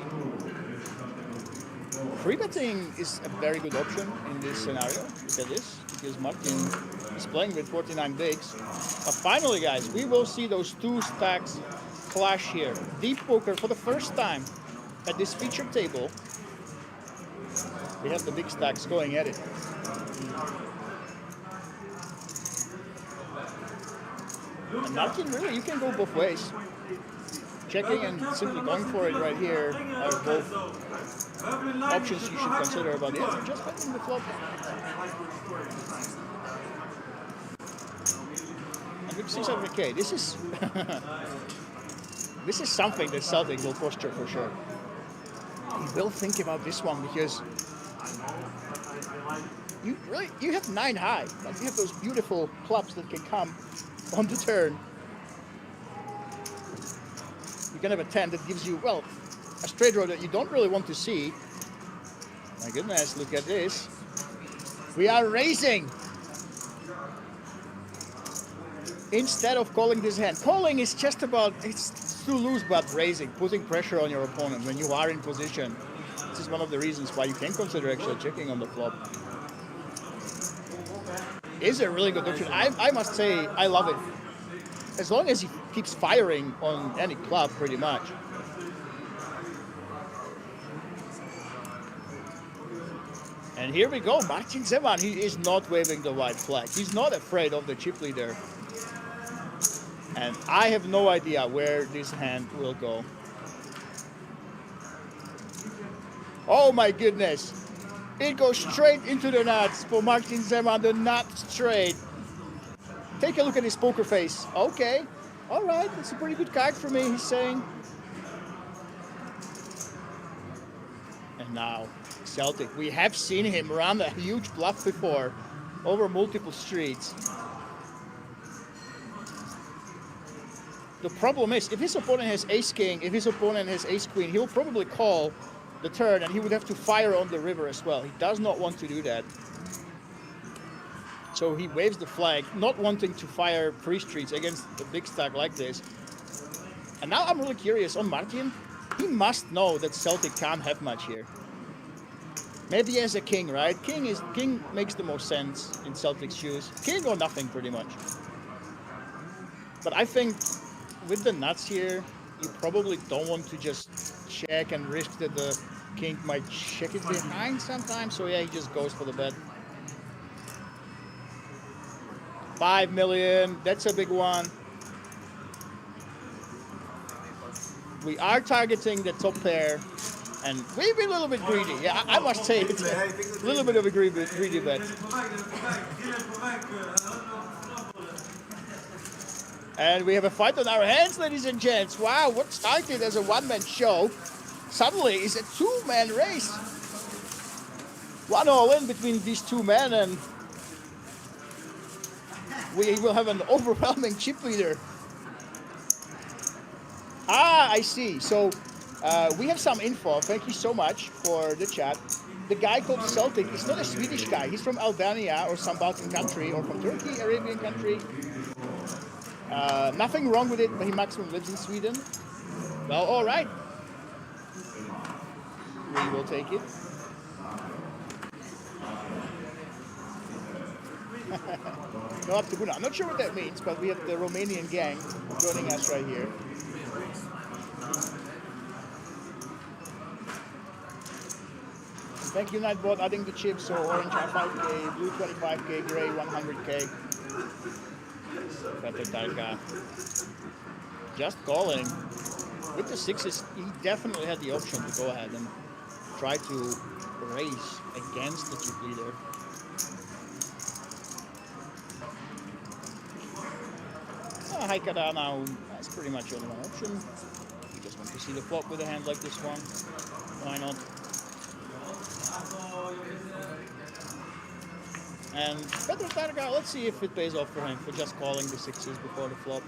Free betting is a very good option in this scenario. Look at this, because Martin is playing with 49 bigs. But finally, guys, we will see those 2 stacks clash here. Deep poker for the first time at this featured table. We have the big stacks going at it. And Martin, really, you can go both ways. Checking and simply going for it right here are both options you should consider. But yeah, just betting the flop. And with 600k, this is This is something that Celtic will posture for sure. He will think about this one because you have 9 high, but you have those beautiful clubs that can come on the turn. You can have a 10 that gives you, well, a straight draw that you don't really want to see. My goodness, look at this. We are raising. Instead of calling this hand. Calling is just about, it's too loose, but raising, putting pressure on your opponent when you are in position. This is one of the reasons why you can consider actually checking on the flop. Is a really good option. I must say, I love it. As long as he keeps firing on any club, pretty much. And here we go, Martin Zeman. He is not waving the white flag. He's not afraid of the chip leader. And I have no idea where this hand will go. Oh my goodness. It goes straight into the nuts for Martin Zeman, the nut straight. Take a look at his poker face. Okay, all right, it's a pretty good card for me, he's saying. And now, Celtic. We have seen him run a huge bluff before over multiple streets. The problem is, if his opponent has ace-king, if his opponent has ace-queen, he'll probably call the turn and he would have to fire on the river as well. He does not want to do that. So he waves the flag, not wanting to fire pre-streets against a big stack like this. And now I'm really curious on Martin. He must know that Celtic can't have much here. Maybe he has a king, right? King makes the most sense in Celtic's shoes. King or nothing, pretty much. But I think with the nuts here, you probably don't want to just check and risk that the king might check it behind sometimes. So yeah, he just goes for the bet. 5 million, that's a big one. We are targeting the top pair, and we've been a little bit greedy. Yeah, I must say it's a little bit of a greedy bet. And we have a fight on our hands, ladies and gents. Wow, what started as a one-man show suddenly is a two-man race. One all-in between these two men, and we will have an overwhelming chip leader. Ah, I see. So we have some info. Thank you so much for the chat. The guy called Celtic is not a Swedish guy. He's from Albania or some Balkan country, or from Turkey, Arabian country. Nothing wrong with it, but he maximum lives in Sweden. Well, all right. We will take it. No, up to Guna. I'm not sure what that means, but we have the Romanian gang joining us right here. Thank you, Nightbot, adding the chips. So orange are 5k, blue 25k, gray 100k. Better Targa. Just calling. With the sixes, he definitely had the option to go ahead and try to raise against the chip leader. Haikara now has pretty much only one option. We just want to see the flop with a hand like this one. Why not? And better Targa, let's see if it pays off for him for just calling the sixes before the flop.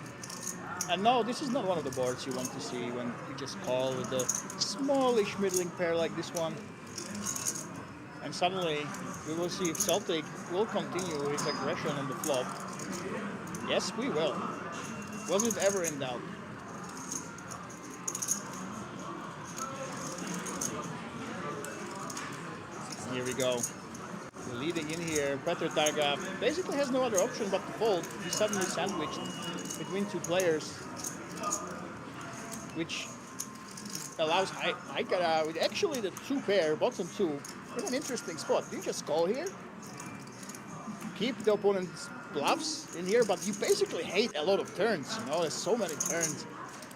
And no, this is not one of the boards you want to see when you just call with a smallish middling pair like this one. And suddenly, we will see if Celtic will continue his aggression on the flop. Yes, we will. Was it ever in doubt? Here we go. We're leading in here. Petr Targa basically has no other option but to fold. He's suddenly sandwiched between two players, which allows Haikara with actually the two pair, bottom two, in an interesting spot. Do you just call here? Keep the opponent's bluffs in here, but you basically hate a lot of turns, you know, there's so many turns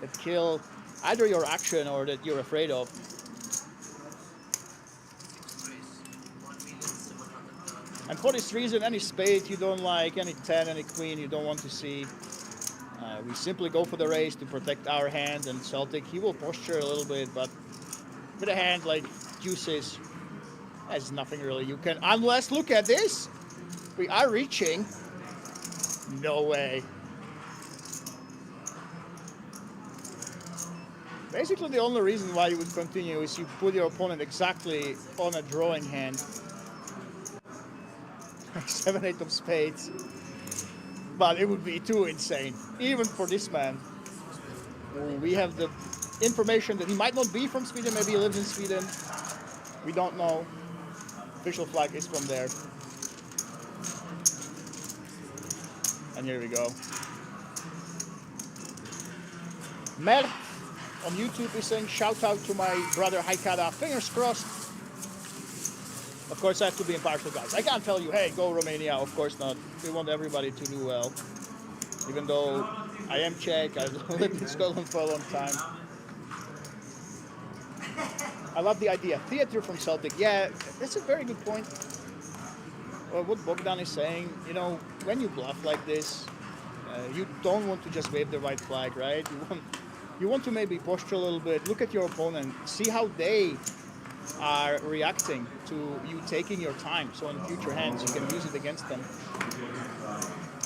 that kill either your action or that you're afraid of. And for this reason, any spade you don't like, any 10, any queen you don't want to see. We simply go for the raise to protect our hand, and Celtic, he will posture a little bit, but with a hand like Deuces, there's nothing really you can, unless, look at this, we are reaching. No way. Basically, the only reason why you would continue is you put your opponent exactly on a drawing hand. 7-8 of spades. But it would be too insane, even for this man. We have the information that he might not be from Sweden, maybe he lives in Sweden. We don't know. Official flag is from there. And here we go. Mert on YouTube is saying, shout out to my brother Haikada, fingers crossed. Of course, I have to be impartial, guys. I can't tell you, hey, go Romania. Of course not. We want everybody to do well. Even though I am Czech, I've lived in Scotland for a long time. I love the idea. Theater from Celtic. Yeah, that's a very good point. Well, what Bogdan is saying, you know, when you bluff like this, you don't want to just wave the white flag, right? You want to maybe posture a little bit, look at your opponent, see how they are reacting to you taking your time, so in future hands you can use it against them.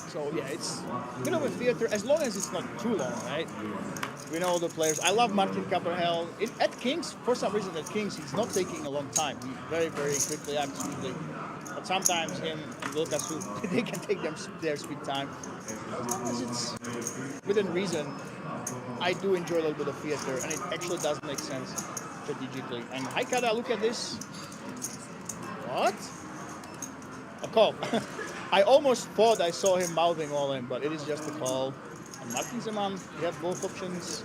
So yeah, it's a bit of a theater, as long as it's not too long, right? We know the players. I love Martin Cabrahel. At Kings, for some reason at Kings, he's not taking a long time. He very, very quickly acts smoothly. But sometimes him and Wilkasu, they can take their speed time. As long as it's within reason, I do enjoy a little bit of theater, and it actually does make sense strategically. And Haikada, look at this. What? A call. I almost thought I saw him mouthing all in, but it is just a call. And Martin Zeman, we have both options.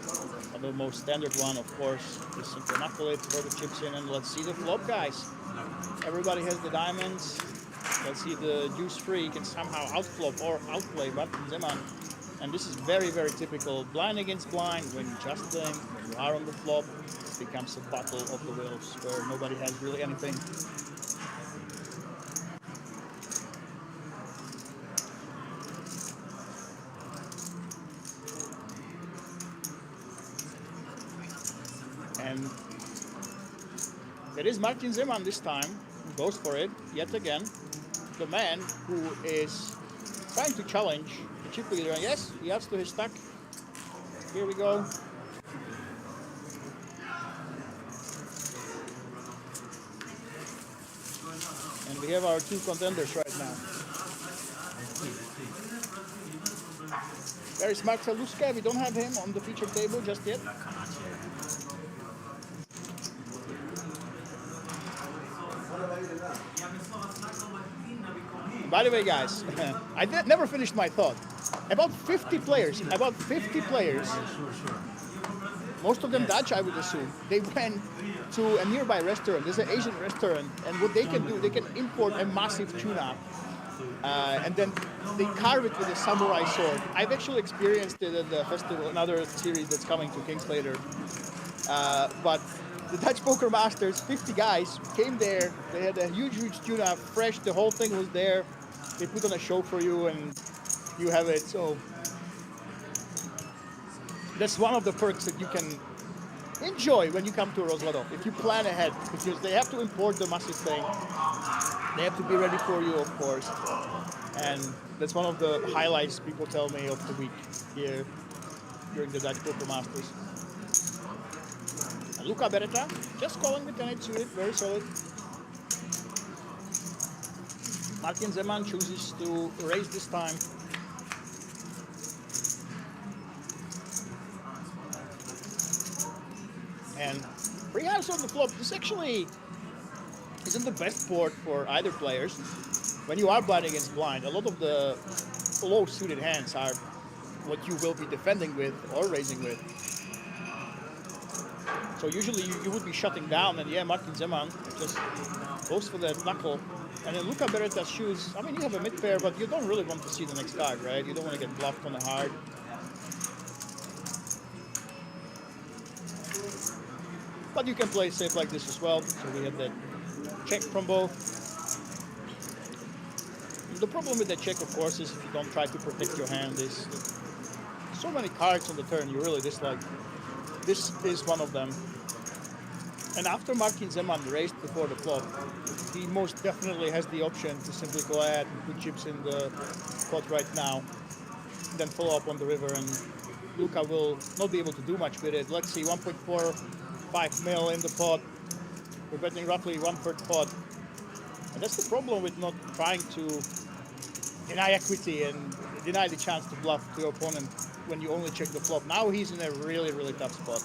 And the most standard one, of course, is simply knuckle it, throw the chips in, and let's see the flop, guys. Everybody has the diamonds. Let's see if the deuce free can somehow outflop or outplay Martin Zeman. And this is very, very typical. Blind against blind, when you just playing, when you are on the flop, it becomes a battle of the wills where nobody has really anything. And it is Martin Zeman this time who goes for it yet again. The man who is trying to challenge the chip leader. And yes, he adds to his stack. Here we go. And we have our two contenders right now. There is Marcel Luska. We don't have him on the feature table just yet. By the way, guys, I never finished my thought. About 50 players, most of them Dutch, I would assume, they went to a nearby restaurant. There's an Asian restaurant, and what they can do, they can import a massive tuna, and then they carve it with a samurai sword. I've actually experienced it at the festival, another series that's coming to Kings later. But the Dutch Poker Masters, 50 guys, came there. They had a huge tuna, fresh. The whole thing was there. They put on a show for you, and you have it. So that's one of the perks that you can enjoy when you come to Rozvadov, if you plan ahead, because they have to import the massive thing. They have to be ready for you, of course. And that's one of the highlights people tell me of the week here during the Dutch Poker Masters. And Luca Beretta, just calling with 10-8 suited, very solid. Martin Zeman chooses to raise this time. And free house on the flop. This actually isn't the best board for either players. When you are blind against blind, a lot of the low suited hands are what you will be defending with or raising with. So usually you would be shutting down, and yeah, Martin Zeman just goes for that knuckle. And then Luca Beretta shoes. I mean, you have a mid pair, but you don't really want to see the next card, right? You don't want to get bluffed on the hard. But you can play safe like this as well. So we have that check from both. The problem with that check, of course, is if you don't try to protect your hand, is So many cards on the turn you really dislike. This is one of them. And after Martin Zeman raised before the flop, he most definitely has the option to simply go ahead and put chips in the pot right now, then follow up on the river, and Luca will not be able to do much with it. Let's see, 1.45 mil in the pot. We're betting roughly 1/3 pot. And that's the problem with not trying to deny equity and deny the chance to bluff to your opponent when you only check the flop. Now he's in a really, really tough spot.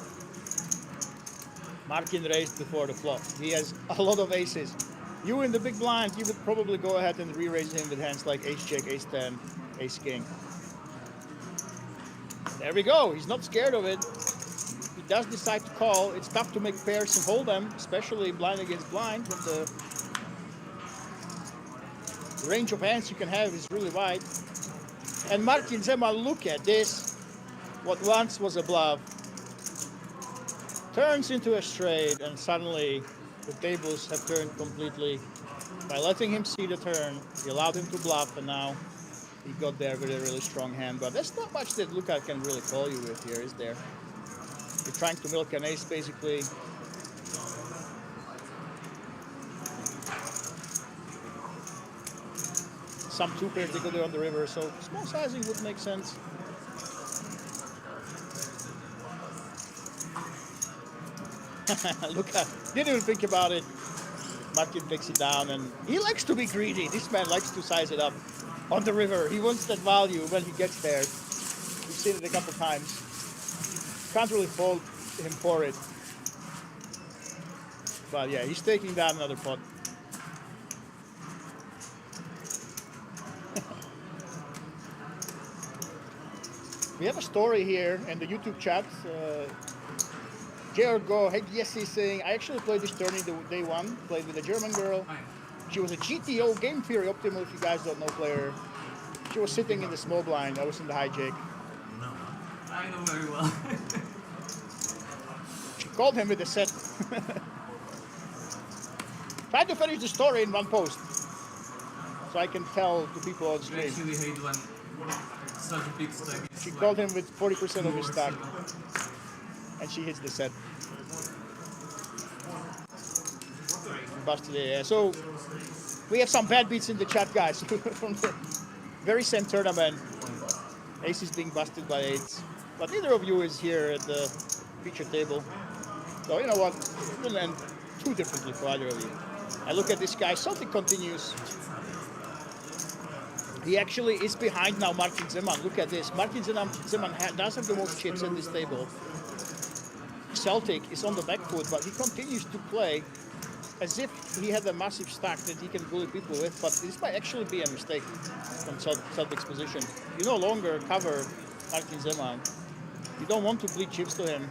Martin raised before the flop. He has a lot of aces. You in the big blind, you would probably go ahead and re-raise him with hands like ace-jack, ace-10, ace-king. There we go. He's not scared of it. He does decide to call. It's tough to make pairs and hold them, especially blind against blind, when the range of hands you can have is really wide. And Martin Zeman, look at this. What once was a bluff turns into a straight, and suddenly the tables have turned completely. By letting him see the turn, he allowed him to bluff, and now he got there with a really strong hand. But there's not much that Luca can really call you with here, is there? You're trying to milk an ace, basically. Some two pairs they go there on the river, so small sizing would make sense. Luca didn't even think about it. Martin takes it down, and he likes to be greedy. This man likes to size it up on the river. He wants that value when he gets there. We've seen it a couple times. Can't really fault him for it. But yeah, he's taking down another pot. We have a story here in the YouTube chat. Georgo Hegiesi is saying, I actually played this tourney the day one, played with a German girl. She was a GTO Game Theory Optimal, if you guys don't know player. She was sitting in the small blind, I was in the hijack. No, I know very well. She called him with a set. Tried to finish the story in one post, so I can tell to people on I stream. actually hate when such a big stack is She like called him with 40% of his lower stack, silver. and she hits the set. Busted it, yeah. So we have some bad beats in the chat, guys, from the very same tournament. Aces being busted by eights, but neither of you is here at the feature table. So you know what? It will end too differently for either of you. I look at this guy. Celtic continues. He actually is behind now Martin Zeman. Look at this. Martin Zeman does have the most chips at this table. Celtic is on the back foot, but he continues to play as if he had a massive stack that he can bully people with, but this might actually be a mistake from Celtic's position. You no longer cover Martin Zeman. You don't want to bleed chips to him.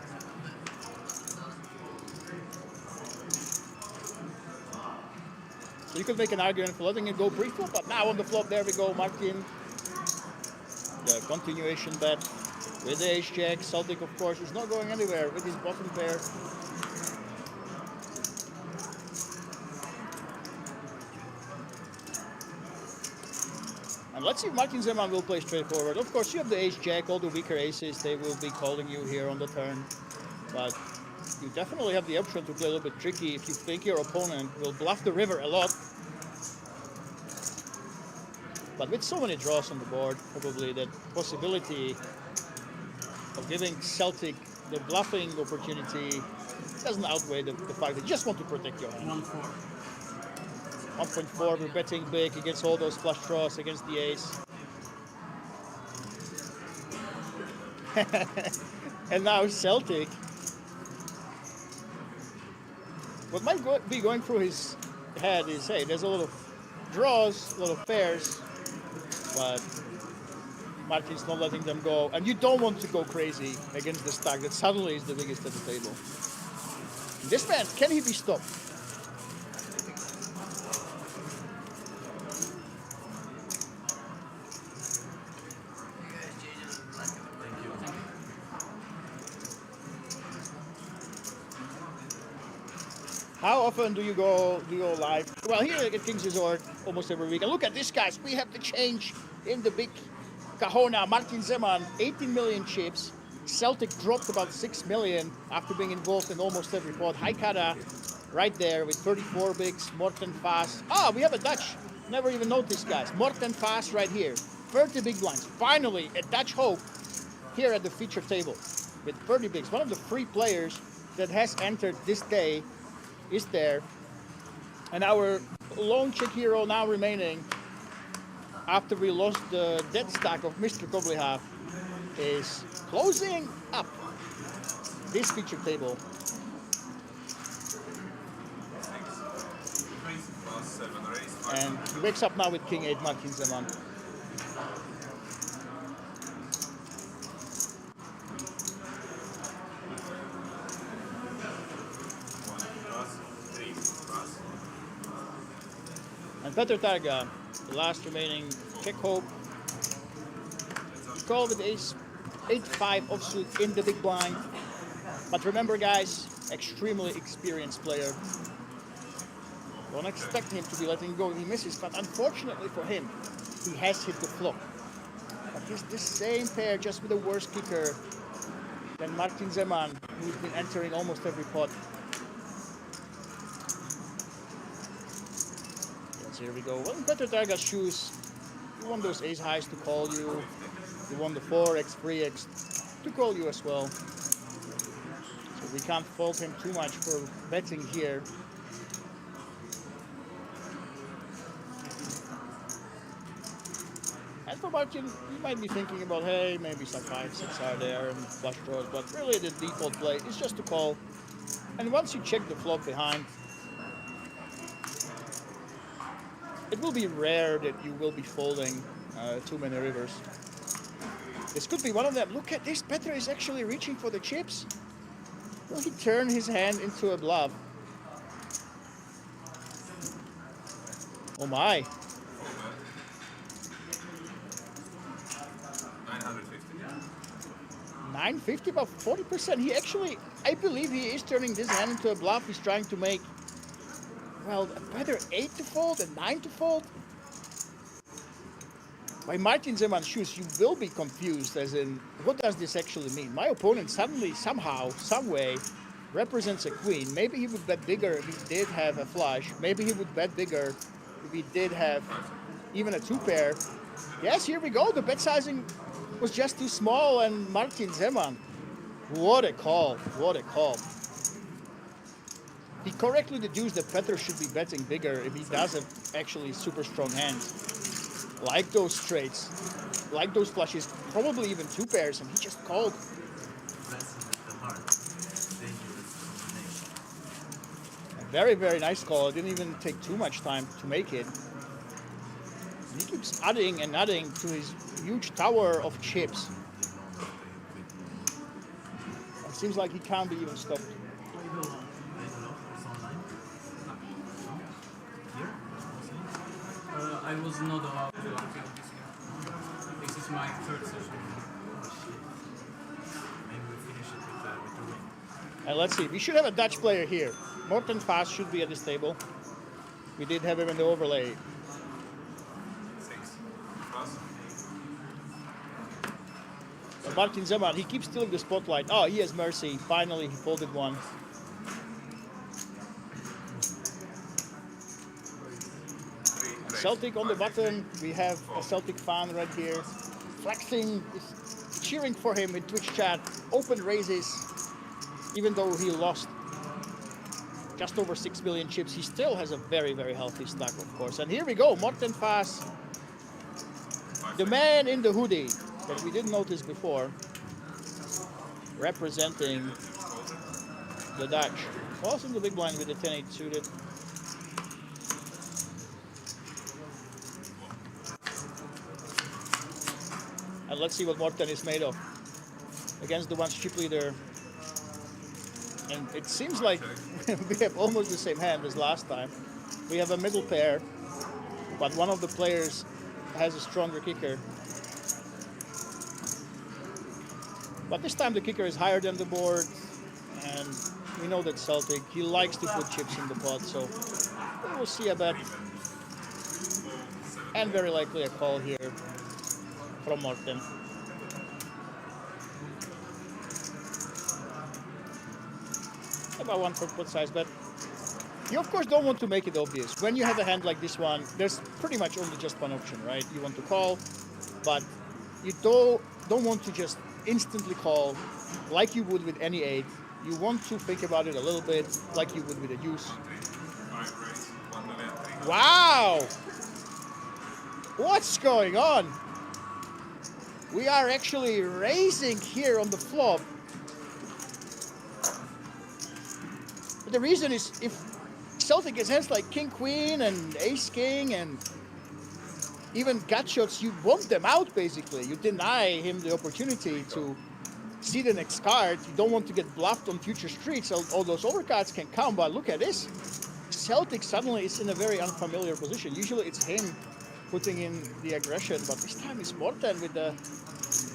So you could make an argument for letting it go pre-flop, but now on the flop, there we go, Martin. The continuation bet with the ace-jack. Celtic, of course, is not going anywhere with his bottom pair. And let's see if Martin Zeman will play straightforward. Of course, you have the ace-jack, all the weaker aces, they will be calling you here on the turn. But you definitely have the option to play a little bit tricky if you think your opponent will bluff the river a lot. But with so many draws on the board, probably that possibility of giving Celtic the bluffing opportunity doesn't outweigh the fact that you just want to protect your hand. 1.4, we're betting big against all those flush draws, against the ace. And now Celtic. What might be going through his head is, hey, there's a lot of draws, a lot of pairs, but Martin's not letting them go. And you don't want to go crazy against the stack that suddenly is the biggest at the table. This man, can he be stopped? How often do you go live? Well, here at King's Resort, almost every week. And look at this, guys. We have the change in the big Kahona, Martin Zeman, 18 million chips. Celtic dropped about 6 million after being involved in almost every pot. Haikara right there with 34 bigs. Morten Faas. Ah, we have a Dutch. Never even noticed, guys. Morten Faas right here. 30 big blinds. Finally, a Dutch hope here at the feature table with 30 bigs. One of the free players that has entered this day is there. And our lone chick hero now remaining after we lost the dead stack of Mr. Kobliha is closing up this feature table. And he wakes up now with King 8 Martin Zeman. And Petr Targa, the last remaining check hope. He called with ace 8-5 offsuit in the big blind. But remember, guys, extremely experienced player. Don't expect him to be letting go. He misses, but unfortunately for him, he has hit the flop. But he's the same pair, just with a worse kicker than Martin Zeman, who's been entering almost every pot. Yes, here we go. Well, in Petr Targa's shoes, you want those ace highs to call you. You want the 4x, 3x to call you as well. So we can't fault him too much for betting here. And for Martin, you might be thinking about, hey, maybe some 5-6 are there and flush draws, but really the default play is just to call. And once you check the flop behind, it will be rare that you will be folding too many rivers. This could be one of them. Look at this, Petr is actually reaching for the chips. Will he turn his hand into a bluff? Oh my. 950, about 40%. He actually, I believe he is turning this hand into a bluff. He's trying to make, well, better 8 to fold and 9 to fold. By Martin Zeman's shoes, you will be confused as in, what does this actually mean? My opponent suddenly, somehow, some way, represents a queen. Maybe he would bet bigger if he did have a flush. Maybe he would bet bigger if he did have even a 2-pair. Yes, here we go. The bet sizing was just too small, and Martin Zeman, what a call, what a call. He correctly deduced that Petr should be betting bigger if he does have actually super strong hands. Like those straights, like those flushes, probably even 2 pairs, and he just called. A very, very nice call. It didn't even take too much time to make it. And he keeps adding and adding to his huge tower of chips. It seems like he can't be even stopped. I was not allowed to until this year. This is my 3rd session. Maybe we finish it with a win. And let's see, we should have a Dutch player here. Morten Faas should be at this table. We did have him in the overlay. 6 plus. But Martin Zeman, he keeps stealing the spotlight. Oh, he has mercy. Finally, he folded one. Celtic on the button. We have a Celtic fan right here, flexing, cheering for him in Twitch chat. Open raises, even though he lost just over 6 million chips, he still has a very, very healthy stack, of course. And here we go, Morten Faas, the man in the hoodie that we didn't notice before, representing the Dutch. Also in the big blind with the 10-8 suited. And let's see what Morten is made of against the one's chip leader. And it seems like we have almost the same hand as last time. We have a middle pair, but one of the players has a stronger kicker. But this time the kicker is higher than the board, and we know that Celtic, he likes to put chips in the pot, so we'll see a bet. And very likely a call here. from Morten. About 1/4 pot size, but you of course don't want to make it obvious. When you have a hand like this one, there's pretty much only just one option, right? You want to call, but you don't want to just instantly call like you would with any 8. You want to think about it a little bit like you would with a deuce. 5 raise, 1,300,000. Wow! What's going on? We are actually raising here on the flop. But the reason is if Celtic has hands like King Queen and Ace King and even gut shots, you want them out basically. You deny him the opportunity to see the next card. You don't want to get bluffed on future streets. All those overcards can come, but look at this. Celtic suddenly is in a very unfamiliar position. Usually it's him putting in the aggression, but this time it's Morten with a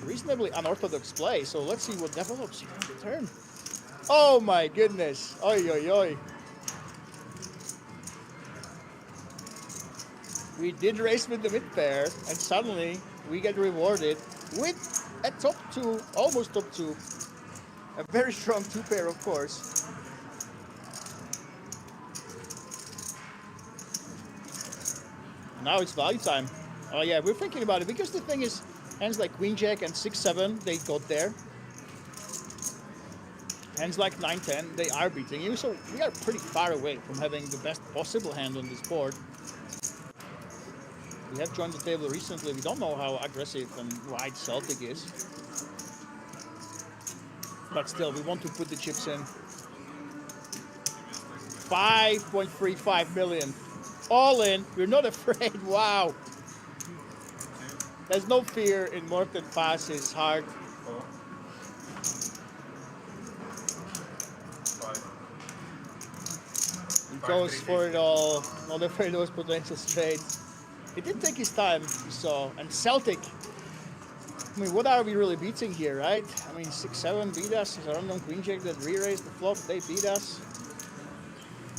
reasonably unorthodox play. So let's see what develops here on the turn. Oh my goodness. Oi, oi, oi. We did race with the mid pair, and suddenly we get rewarded with a top 2, almost top 2. A very strong 2 pair, of course. Now it's value time. Oh yeah, we're thinking about it, because the thing is, hands like Queen Jack and 6-7, they got there. Hands like 9-10, they are beating you, so we are pretty far away from having the best possible hand on this board. We have joined the table recently. We don't know how aggressive and wide Celtic is. But still, we want to put the chips in. 5.35 million. All in. We're not afraid. Wow. There's no fear in Morten Pass's heart. 4, 5. He goes for it all. Not afraid of those potential straights. He did take his time, you saw. And Celtic, I mean, what are we really beating here, right? I mean, 6-7 beat us. It's a random Queen Jack that re-raised the flop. They beat us.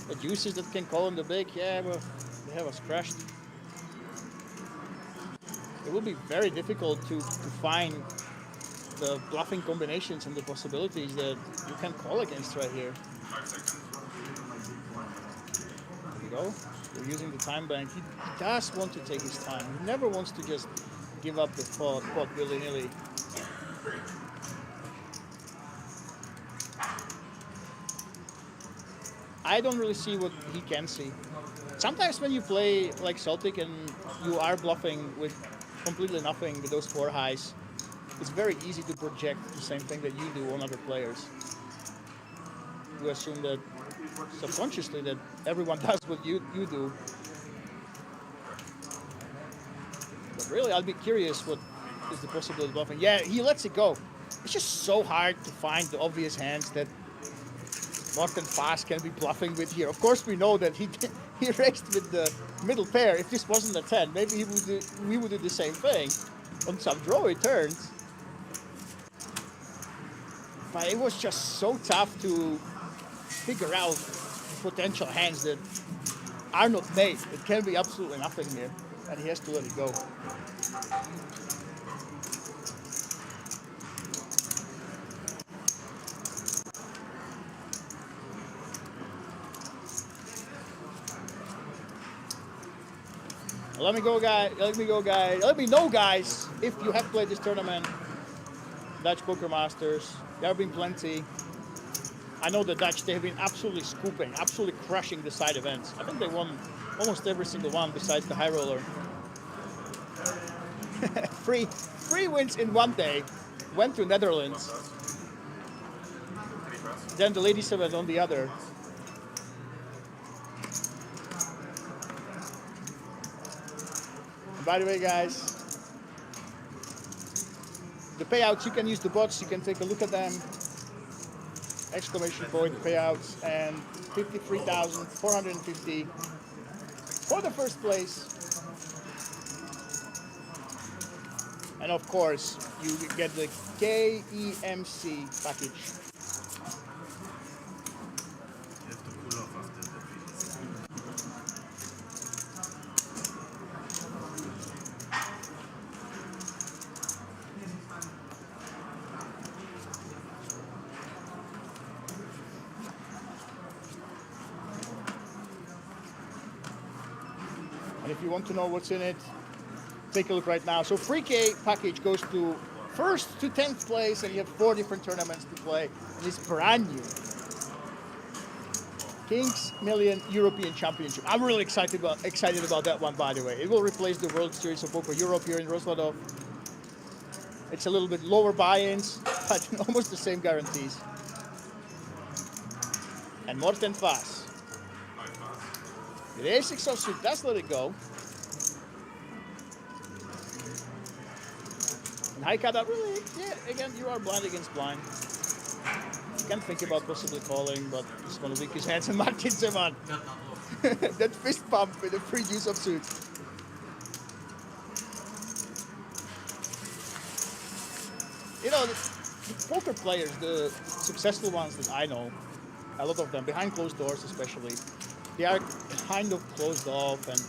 The deuces that can call in the big, yeah, but they have us crushed. It will be very difficult to find the bluffing combinations and the possibilities that you can call against right here. 5 seconds. There we go. We're using the time bank. He does want to take his time. He never wants to just give up the pot willy-nilly. I don't really see what he can see. Sometimes when you play like Celtic and you are bluffing with completely nothing with those 4 highs, it's very easy to project the same thing that you do on other players. You assume that subconsciously that everyone does what you do. But really, I'll be curious what is the possibility of bluffing. Yeah, he lets it go. It's just so hard to find the obvious hands that Morten Pass can be bluffing with here. Of course, we know that he raised with the middle pair. If this wasn't a 10, maybe we would do the same thing on some drawy turns. But it was just so tough to figure out potential hands that are not made. It can be absolutely nothing here, and he has to let it go. Let me go, guys. Let me go, guys. Let me know, guys, if you have played this tournament. Dutch Poker Masters. There have been plenty. I know the Dutch, they have been absolutely scooping, absolutely crushing the side events. I think they won almost every single one besides the high roller. Three wins in one day. Went to Netherlands. Then the ladies event on the other. And by the way, guys, the payouts, you can use the bots, you can take a look at them. Exclamation point payouts, and 53,450 for the first place. And of course, you get the KEMC package. You have to cool off after the previous. And if you want to know what's in it, take a look right now. So 3K package goes to first to 10th place, and you have 4 different tournaments to play. And it's brand new. Kings Million European Championship. I'm really excited about that one, by the way. It will replace the World Series of Poker Europe here in Rosladov. It's a little bit lower buy-ins, but almost the same guarantees. And Morten Fass. The A6 offsuit does let it go. And Haikada really, yeah, again, you are blind against blind. You can think about possibly calling, but it's going to weak his hands. And Martin Zeman. That fist pump with the free use offsuit. You know, the poker players, the successful ones that I know, a lot of them, behind closed doors especially, they are kind of closed off, and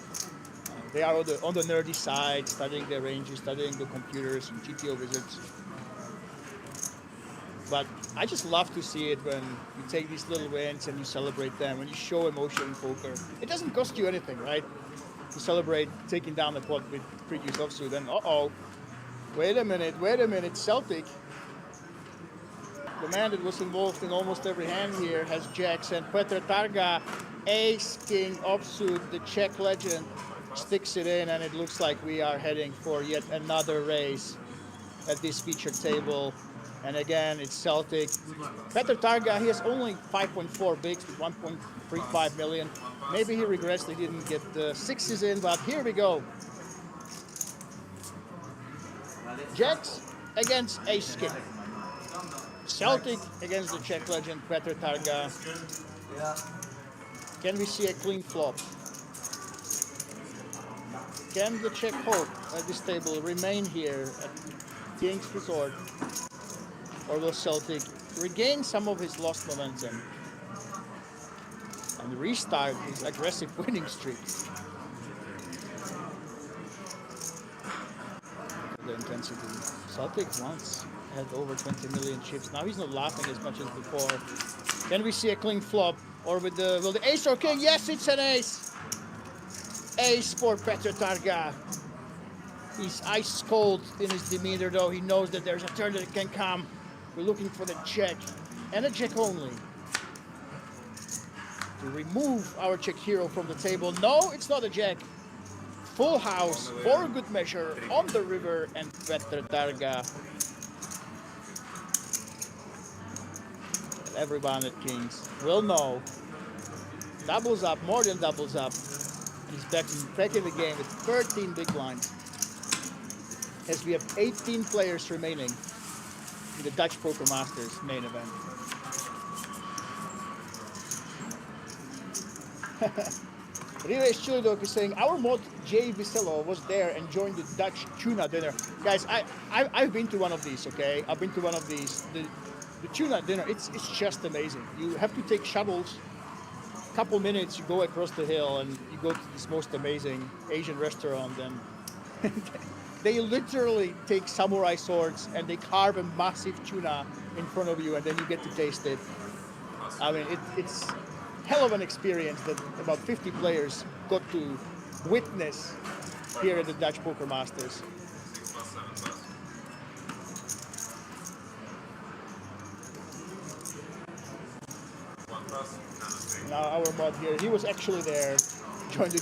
they are on the nerdy side, studying their ranges, studying the computers and GTO wizards. But I just love to see it when you take these little wins and you celebrate them, when you show emotion in poker. It doesn't cost you anything, right? To celebrate taking down the pot with previous offsuit, and wait a minute, Celtic, the man that was involved in almost every hand here, has jacks, and Petr Targa, ace, king, offsuit, the Czech legend, sticks it in, and it looks like we are heading for yet another race at this featured table. And again, it's Celtic. Petr Targa, he has only 5.4 bigs with 1.35 million. Maybe he regrets they didn't get the 6s in, but here we go. Jacks against ace king. Celtic against the Czech legend Petr Targa. Can we see a clean flop? Can the Czech hope at this table remain here at King's Resort? Or will Celtic regain some of his lost momentum and restart his aggressive winning streak? The intensity. Celtic once had over 20 million chips. Now he's not laughing as much as before. Can we see a clean flop? Or will the ace or king? Yes, it's an ace. Ace for Petr Targa. He's ice cold in his demeanor, though. He knows that there's a turn that can come. We're looking for the check, and a check only, to remove our Czech hero from the table. No, it's not a jack. Full house for a good measure on the river, and Petr Targa. Everyone at Kings will know. Doubles up, more than doubles up. He's back in the game with 13 big blinds. As we have 18 players remaining in the Dutch Poker Masters main event. Rives Chilidok is saying, our mod Jay Vicello was there and joined the Dutch tuna dinner. Guys, I've been to one of these, okay? I've been to one of these. The tuna dinner, it's just amazing. You have to take shuttles, couple minutes, you go across the hill and you go to this most amazing Asian restaurant, and they literally take samurai swords and they carve a massive tuna in front of you, and then you get to taste it. I mean, it's hell of an experience that about 50 players got to witness here at the Dutch Poker Masters. 6+7+. Now our mod here, he was actually there, joined the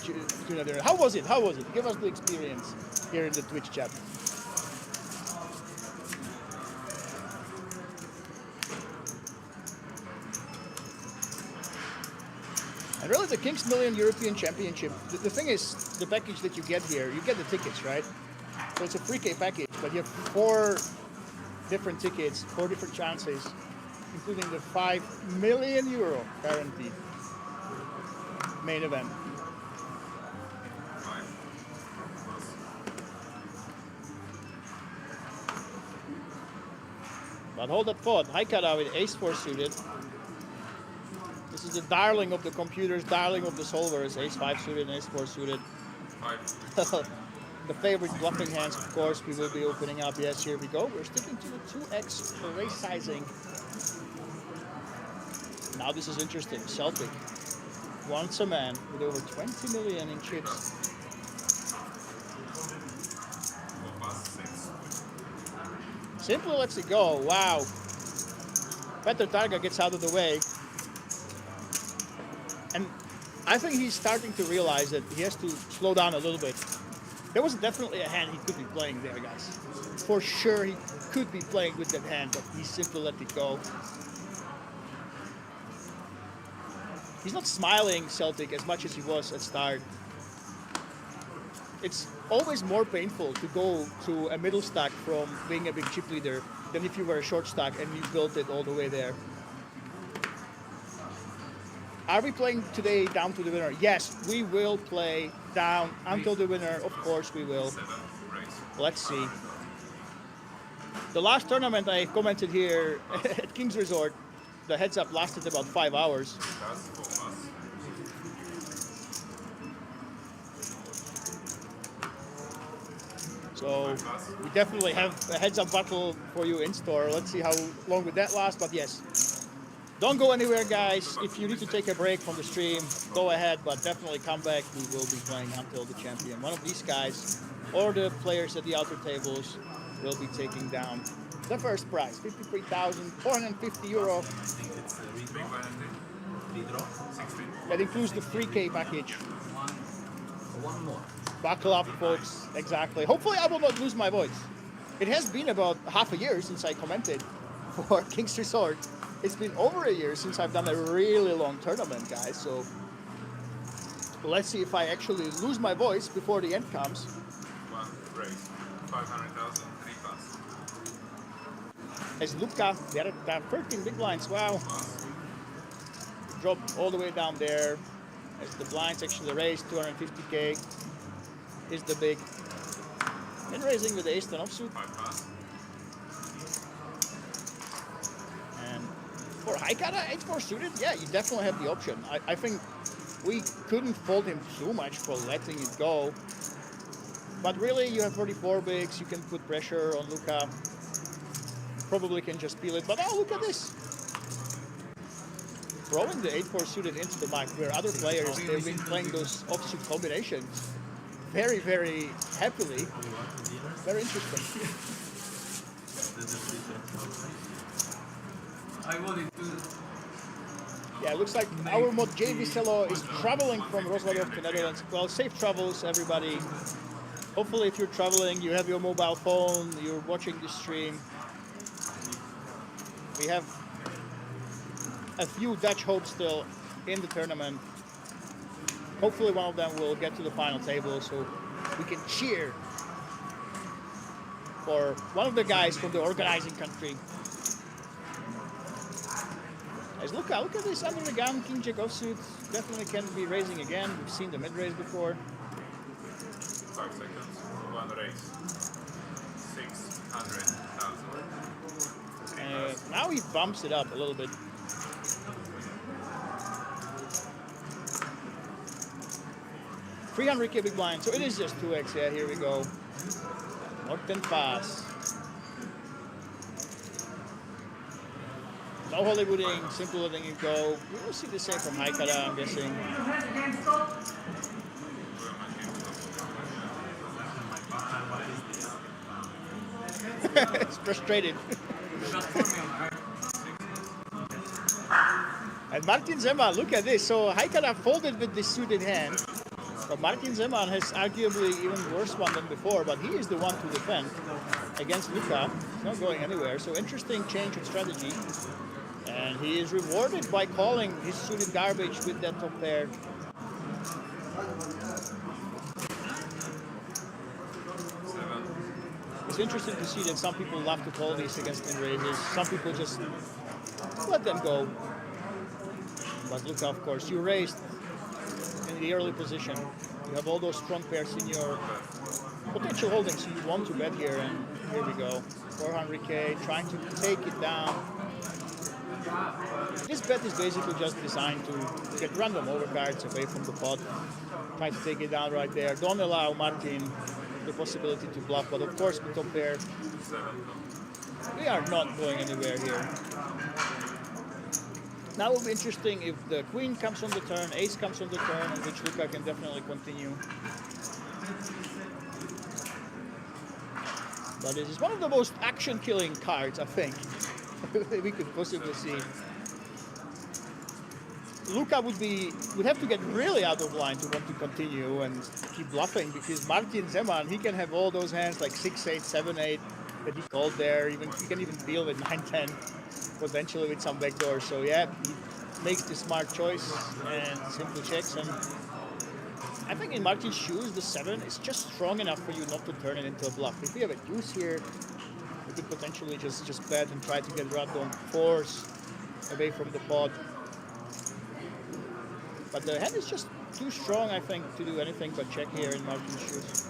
tuna dinner. How was it? How was it? Give us the experience here in the Twitch chat. And really, the Kings Million European Championship, the thing is, the package that you get here, you get the tickets, right? So it's a 3K package, but you have 4 different tickets, 4 different chances, including the 5 million euro guaranteed main event. 5+. But hold that thought, Haikada with ace-4 suited. This is the darling of the computers, darling of the solvers, ace-5 suited and ace-4 suited. 5. The favorite bluffing hands, of course, we will be opening up. Yes, here we go. We're sticking to the 2x for race sizing. Now this is interesting. Celtic wants a man with over 20 million in chips Simply lets it go. Wow. Petr Targa gets out of the way. And I think he's starting to realize that he has to slow down a little bit. There was definitely a hand he could be playing there, guys. For sure he could be playing with that hand, but he simply let it go. He's not smiling, Celtic, as much as he was at start. It's always more painful to go to a middle stack from being a big chip leader than if you were a short stack and you built it all the way there. Are we playing today down to the winner? Yes, we will play down until the winner. Of course we will. Let's see. The last tournament I commented here at King's Resort, the heads up lasted about 5 hours. So we definitely have a heads up battle for you in store. Let's see how long would that last, but yes. Don't go anywhere, guys. If you need to take a break from the stream, go ahead, but definitely come back. We will be playing until the champion. One of these guys or the players at the outer tables will be taking down the first prize, 53,450 euro. That includes the 3K package. One more. Buckle up, folks. Exactly. Hopefully I will not lose my voice. It has been about half a year since I commented for King's Resort. It's been over a year since I've done a really long tournament, guys. So let's see if I actually lose my voice before the end comes. One race, 500,000, 3 pass. As Luka, there are 13 big blinds. Wow. Drop all the way down there. As the blinds actually raise, 250k is the big. And raising with the ace 10 offsuit. 5 pass. And for Haikara, 8-4 suited, yeah, you definitely have the option. I think we couldn't fault him too much for letting it go. But really, you have 44 bigs, you can put pressure on Luka. Probably can just peel it, but oh, look at this. Throwing the 8-4 suited into the back, where other players, they've been playing those offsuit combinations very, very happily. Very interesting. I wanted to. Yeah, it looks like our mod Jay Vicello is traveling from Roslavov to Netherlands. Well, safe travels, everybody. Hopefully, if you're traveling, you have your mobile phone, you're watching the stream. We have a few Dutch hopes still in the tournament. Hopefully one of them will get to the final table so we can cheer for one of the guys from the organizing country. Guys, look at this under the gun, King Jack offsuit. Definitely can be raising again. We've seen the mid raise before. 5 seconds, 1 race, 600,000. Now he bumps it up a little bit. $300k big blind, so it is just 2x. Yeah, here we go. Morten pass. No Hollywooding, simple letting it go. We will see the same from Haikara, I'm guessing. It's frustrated. And Martin Zeman, look at this. So Haikara folded with this suited hand. But Martin Zeman has arguably even worse one than before, but he is the one to defend against Luka. He's not going anywhere. So interesting change of strategy. And he is rewarded by calling his suited garbage with that top pair. It's interesting to see that some people love to call these against in raises. Some people just let them go. But Luka, of course, you raised in the early position. You have all those strong pairs in your potential holdings, so you want to bet here, and here we go. 400k, trying to take it down. This bet is basically just designed to get random overcards away from the pot. Try to take it down right there. Don't allow Martin the possibility to bluff, but of course the top pair, we are not going anywhere here. Now it will be interesting if the queen comes on the turn, ace comes on the turn, in which Luka can definitely continue. But it is one of the most action-killing cards, I think, we could possibly see. Luka would have to get really out of line to want to continue and keep bluffing, because Martin Zeman, he can have all those hands like 6-8, 7-8 that he called there. Even he can even deal with 9-10 potentially with some backdoor. So yeah, he makes the smart choice and simply checks. And I think in Martin's shoes, the 7 is just strong enough for you not to turn it into a bluff. If we have a deuce here, we could potentially just bet and try to get rubbed on 4s away from the pot. But the hand is just too strong, I think, to do anything but check here in Martin's shoes.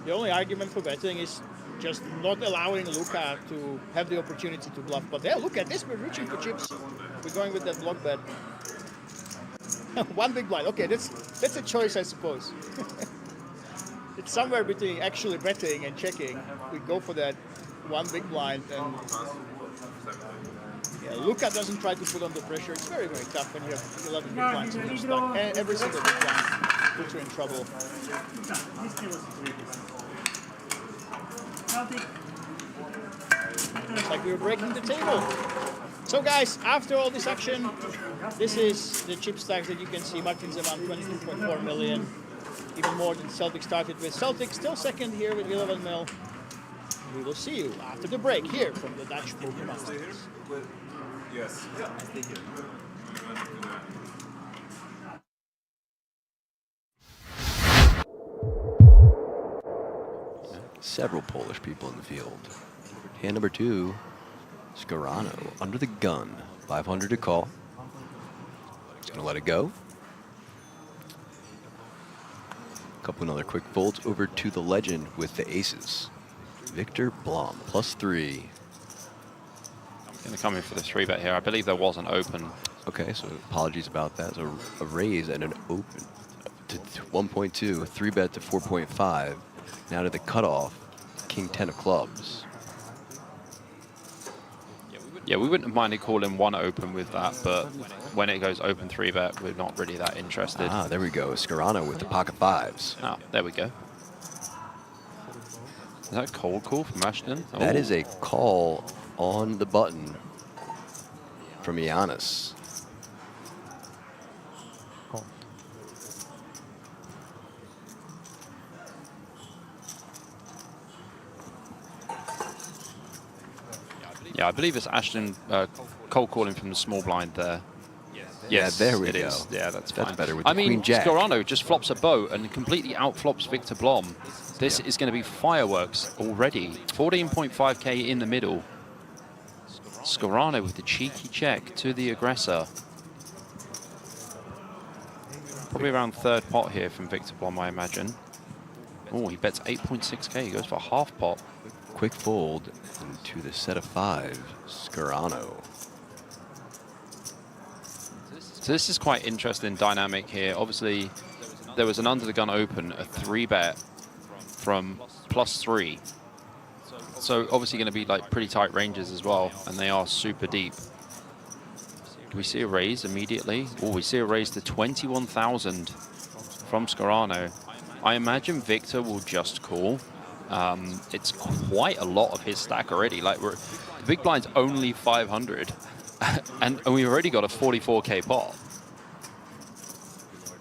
The only argument for betting is just not allowing Luka to have the opportunity to bluff. But yeah, look at this, we're reaching for chips. We're going with that block bet. One big blind. Okay, that's a choice, I suppose. It's somewhere between actually betting and checking. We go for that one big blind, and yeah, Luka doesn't try to put on the pressure. It's very, very tough when you have 11 big blinds and you're stuck. And every single big blind puts you in trouble. It's like we were breaking the table. So guys, after all this action, this is the chip stacks that you can see. Martin Zeman, 22.4 million, even more than Celtic started with. Celtic still second here with 11 mil. We will see you after the break here from the Dutch Poker Masters. Yes. Yeah, I stay here. Several Polish people in the field. Hand number 2, Scarano under the gun, 500 to call. He's gonna let it go. A couple another quick folds over to the legend with the aces. Victor Blom, +3. Going to come in for the 3-bet here. I believe there was an open. Okay, so apologies about that. So a raise and an open to 1.2, a 3-bet to 4.5. Now to the cutoff, King 10 of clubs. Yeah, we wouldn't have minded calling one open with that, but when it goes open 3-bet, we're not really that interested. Ah, there we go. Scarano with the pocket 5s. Ah, there we go. Is that a cold call from Ashton? That Oh. is a call on the button from Giannis. Yeah, I believe it's Ashton cold calling from the small blind there. Yeah, there we it go. is. Yeah, that's fine. That's better with I the mean, Queen Jack. Scarano just flops a boat and completely outflops Victor Blom. This is going to be fireworks already. 14.5k in the middle. Scarano with the cheeky check to the aggressor. Probably around third pot here from Victor Blom, I imagine. Oh, he bets 8.6k. He goes for half pot. Quick fold into the set of 5, Scarano. So this is quite interesting dynamic here. Obviously, there was an under the gun open, a 3-bet from +3. So obviously going to be like pretty tight ranges as well, and they are super deep. Do we see a raise immediately? Oh, we see a raise to 21,000 from Scarano. I imagine Victor will just call. It's quite a lot of his stack already. Like the big blind's only 500, and we've already got a 44k pot.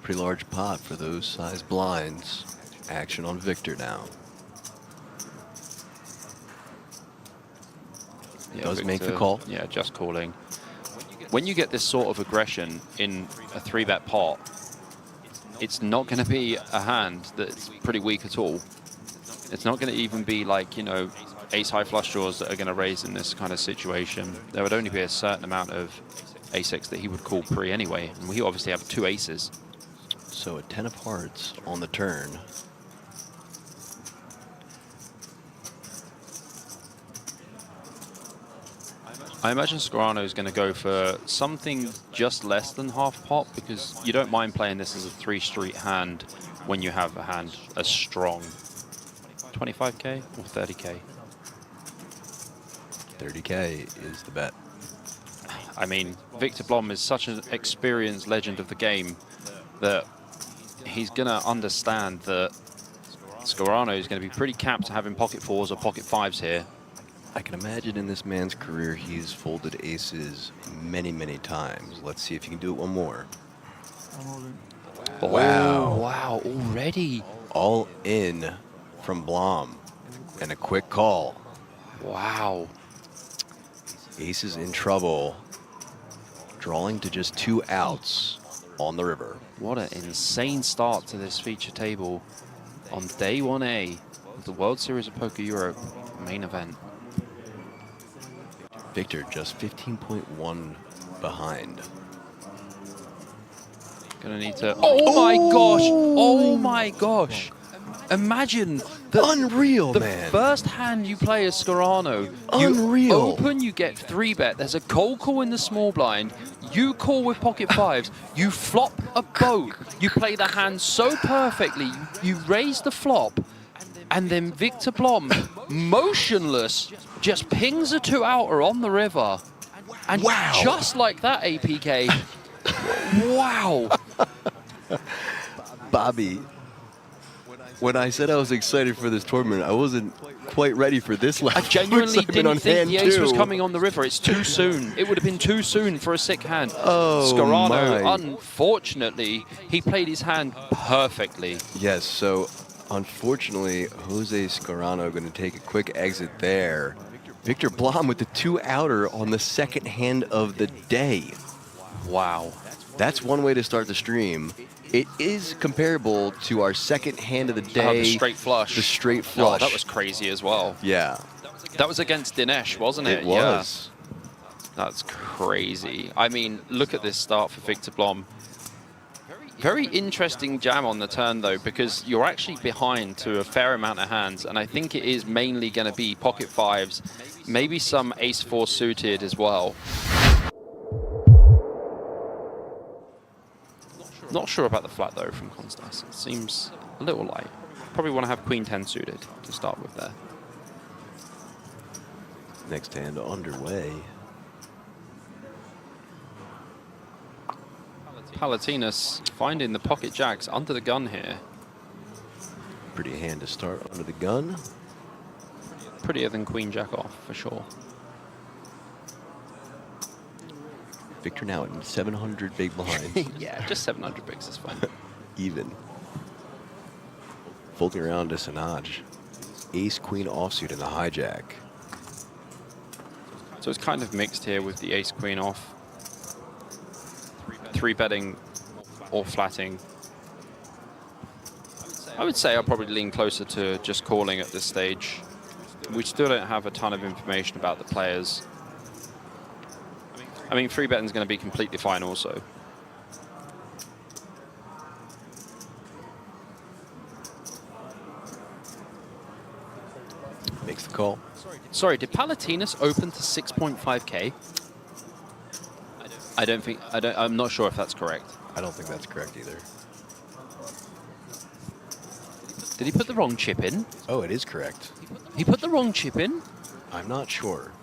Pretty large pot for those size blinds. Action on Victor now. Yeah, Does Victor, make the call. Yeah, just calling. When you get this sort of aggression in a 3-bet pot, it's not going to be a hand that's pretty weak at all. It's not going to even be like, you know, ace high flush draws that are going to raise in this kind of situation. There would only be a certain amount of ace-x that he would call pre anyway. And we obviously have 2 aces. So a 10 of hearts on the turn. I imagine Scarano is going to go for something just less than half pot, because you don't mind playing this as a 3-street hand when you have a hand as strong. 25k or 30k? 30k is the bet. I mean, Victor Blom is such an experienced legend of the game that he's going to understand that Scarano is going to be pretty capped to having pocket fours or pocket fives here. I can imagine in this man's career he's folded aces many, many times. Let's see if he can do it one more. Wow. Oh, wow, already. All in from Blom. And a quick call. Wow. Aces in trouble. Drawing to just 2 outs on the river. What an insane start to this feature table on day 1A of the World Series of Poker Europe main event. Victor just 15.1 behind. Gonna need to. Oh my gosh! Oh my gosh! Imagine Unreal, the man. first hand you play as Scarano. Unreal. You open, you get 3-bet. There's a cold call in the small blind. You call with pocket fives. You flop a boat. You play the hand so perfectly. You raise the flop. And then Victor Blom, motionless, just pings a 2-outer on the river. And Wow. just like that, APK. Wow. Bobby, when I said I was excited for this tournament, I wasn't quite ready for this level. I genuinely excitement on didn't think hand the ace was two. coming on the river. It's too soon. It would have been too soon for a sick hand. Oh, Scarano, my. unfortunately, he played his hand perfectly. Yes, so unfortunately, Jose Scarano going to take a quick exit there. Victor Blom with the 2-outer on the second hand of the day. Wow. That's one way to start the stream. It is comparable to our second hand of the day. Oh, the straight flush. The straight Oh, flush. that was crazy as well. Yeah, That was against Dinesh, wasn't it? it was. Yeah. That's crazy. I mean, look at this start for Victor Blom. Very interesting jam on the turn, though, because you're actually behind to a fair amount of hands, and I think it is mainly going to be pocket fives, maybe some ace-4 suited as well. Not sure about the flat, though, from Konstas. It seems a little light. Probably want to have queen 10 suited to start with there. Next hand underway. Palatinas finding the pocket jacks under the gun here. Pretty hand to start under the gun. Prettier than queen jack off, for sure. Victor now at 700 big blinds. Yeah, just 700 bigs is fine. Even. Folding around to Sanaj. Ace, queen offsuit in the hijack. So it's kind of mixed here with the ace queen off. 3-betting or flatting. I would say I'll probably lean closer to just calling at this stage. We still don't have a ton of information about the players. I mean, 3-betting is going to be completely fine also. Makes the call. Sorry, did Palatinas open to 6.5k? I'm not sure if that's correct. I don't think that's correct either. Did he put the wrong chip in? Oh, it is correct. He put the wrong chip in? I'm not sure.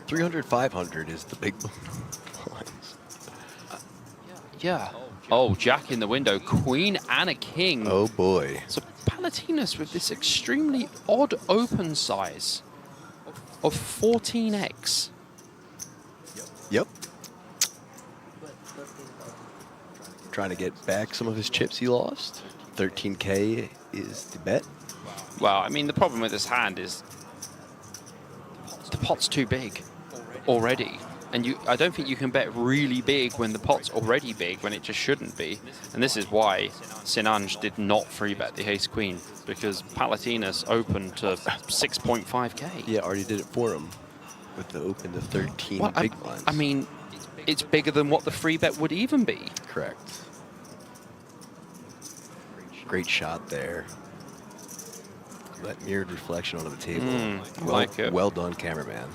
300, 500 is the big blinds. Yeah. Oh, jack in the window, queen and a king. Oh boy. So Palatinas with this extremely odd open size of 14x. Yep. Trying to get back some of his chips he lost. 13k is the bet. Well, I mean, the problem with this hand is the pot's too big already. And I don't think you can bet really big when the pot's already big, when it just shouldn't be. And this is why Sinanj did not 3-bet the ace-queen, because Palatinas opened to 6.5k. Yeah, already did it for him with the open to 13 Well, big blinds. I mean, it's bigger than what the 3-bet would even be. Correct. Great shot there. That mirrored reflection onto the table. I like it. Well done, cameraman.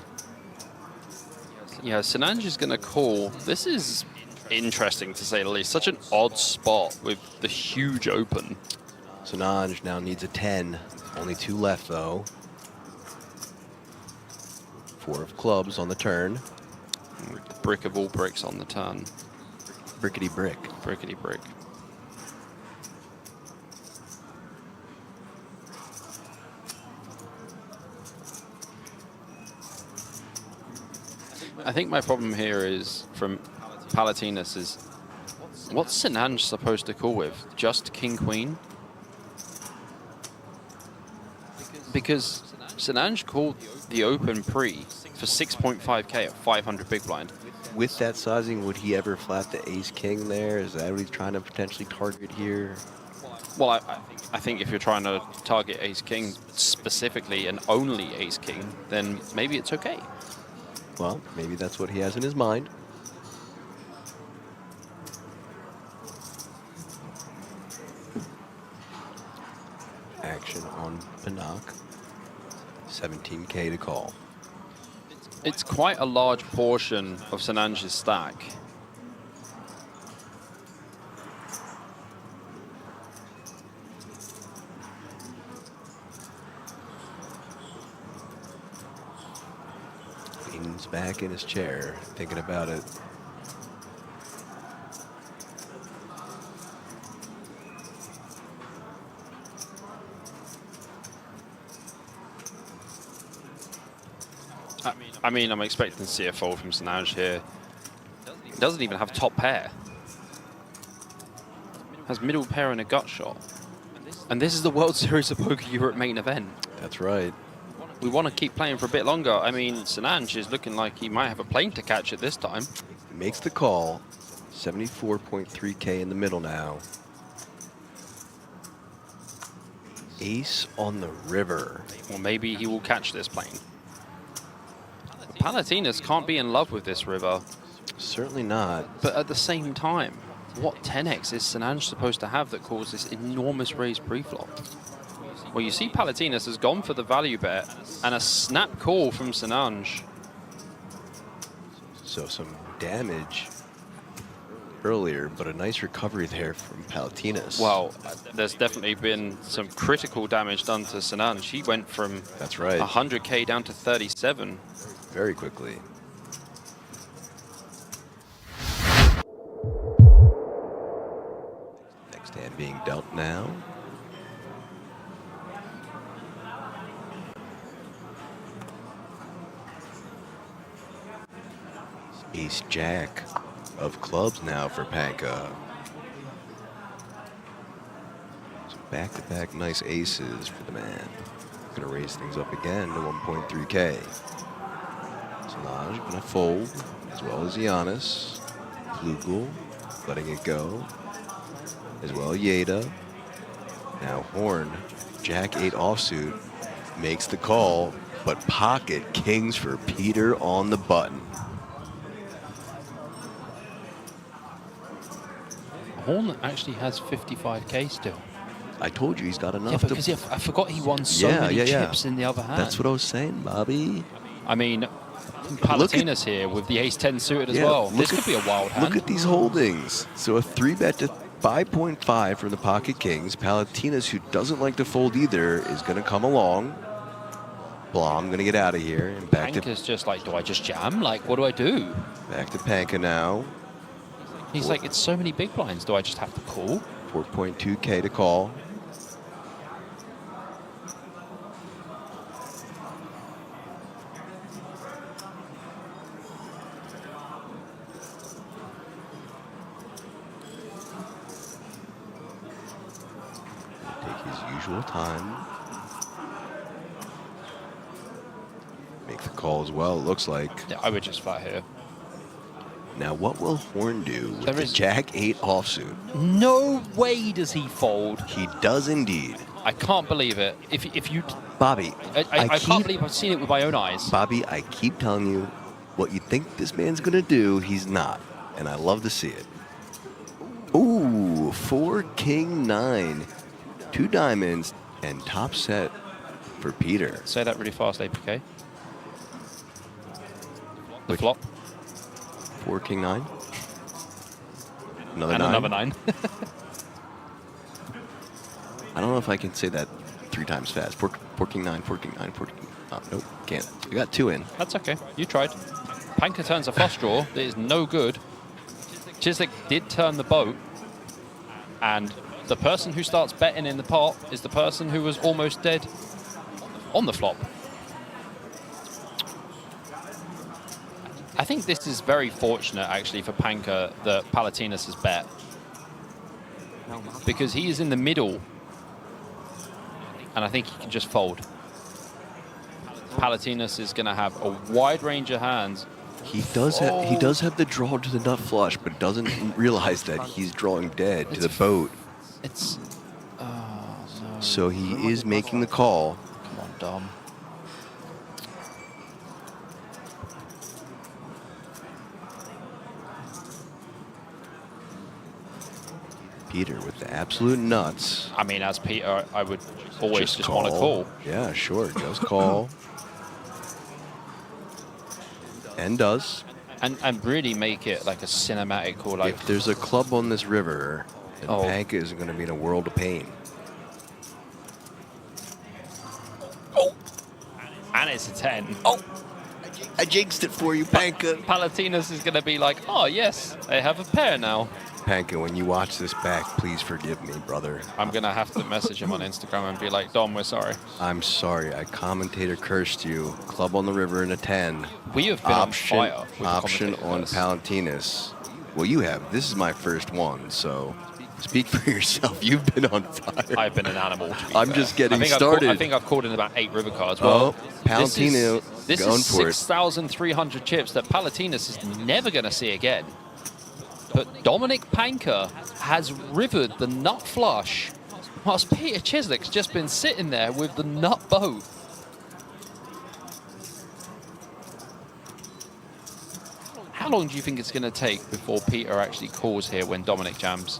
Yeah, Sinanj is going to call. This is interesting, to say the least. Such an odd spot with the huge open. Sanaj now needs a 10. Only 2 left, though. 4 of clubs on the turn. The brick of all bricks on the turn. Brickety brick. Brickety brick. I think my problem here is from Palatinus is what's Sinanj supposed to call with? Just king queen? Because Sinanj called the open pre for 6.5k at 500 big blind. With that sizing, would he ever flat the ace king there? Is that what he's trying to potentially target here? Well, I think if you're trying to target ace king specifically and only ace king, then maybe it's okay. Well, maybe that's what he has in his mind. Action on Pinnock. 17k to call. It's quite a large portion of Sinanj's stack. Leans back in his chair, thinking about it. I mean, I'm expecting to see a fold from Sinanj here. Doesn't even have top pair. Has middle pair and a gut shot. And this is the World Series of Poker Europe main event. That's right. We want to keep playing for a bit longer. I mean, Sinanj is looking like he might have a plane to catch at this time. Makes the call. 74.3k in the middle now. Ace on the river. Or maybe he will catch this plane. Palatinus can't be in love with this river. Certainly not. But at the same time, what 10x is Sinanj supposed to have that caused this enormous raise pre-flop? Well, you see Palatinus has gone for the value bet and a snap call from Sinanj. So some damage earlier, but a nice recovery there from Palatinus. Well, there's definitely been some critical damage done to Sinanj. He went from That's right. 100k down to 37. Very quickly. Next hand being dealt now. Ace Jack of clubs now for Panka. So back-to-back nice aces for the man. Gonna raise things up again to 1.3k. Sinanj gonna fold, as well as Giannis. Flugel letting it go, as well Yeda. Now Horn, Jack 8 offsuit, makes the call, but pocket kings for Peter on the button. Horn actually has 55k still. I told you he's got enough Yeah, to... because I forgot he won so many chips in the other hand. That's what I was saying, Bobby. I mean, Palatinus here with the ace-10 suited as well. This could be a wild hand. Look at these holdings. So a 3-bet to 5.5 from the pocket kings. Palatinus, who doesn't like to fold either, is going to come along. Blom going to get out of here. And back Panka's just like, do I just jam? Like, what do I do? Back to Panka now. He's like, it's so many big blinds. Do I just have to call? 4.2k to call. Take his usual time. Make the call as well, it looks like. Yeah, I would just flat here. Now, what will Horn do with There the is- Jack 8 offsuit? No way does he fold. He does indeed. I can't believe it. If you, Bobby, I can't believe I've seen it with my own eyes. Bobby, I keep telling you, what you think this man's going to do, he's not. And I love to see it. Ooh, 4 king 9. 2 diamonds and top set for Peter. Say that really fast, APK. The Which- flop 4 king 9. Another and 9. another 9. I don't know if I can say that 3 times fast. 4 king 9, 4 king 9, 4 king... Oh, nope, can't. We got 2 in. That's okay. You tried. Panka turns a flush draw that is no good. Chislik did turn the boat, and the person who starts betting in the pot is the person who was almost dead on the flop. I think this is very fortunate, actually, for Panka that Palatinus has bet. Because he is in the middle. And I think he can just fold. Palatinus is going to have a wide range of hands. He does have the draw to the nut flush, but doesn't realize that he's drawing dead to the boat. It's... no. So he is making the call. Come on, Dom. Peter with the absolute nuts. I mean, as Peter, I would always just want to call. Yeah, sure, just call. And does. And really make it like a cinematic call. Like, If there's a club on this river, then Oh. Panka is going to be in a world of pain. and it's a 10. Oh, I jinxed it for you, Panka. Palatinus is going to be like, oh, yes, I have a pair now. Panka, when you watch this back, please forgive me, brother. I'm going to have to message him on Instagram and be like, Dom, we're sorry. I'm sorry, I commentator cursed you. Club on the river in a 10. We have been Option, on fire with option commentator on curse. Palatinus. Well, you have. This is my first one, so speak for yourself. You've been on fire. I've been an animal, to be I'm fair. just getting I think started. I think I've called in about 8 river cards. Well, Palatino this going is for it. 6,300 chips that Palatinus is never going to see again. But Dominic Panka has rivered the nut flush, whilst Peter Chislick's just been sitting there with the nut boat. How long do you think it's going to take before Peter actually calls here when Dominic jams?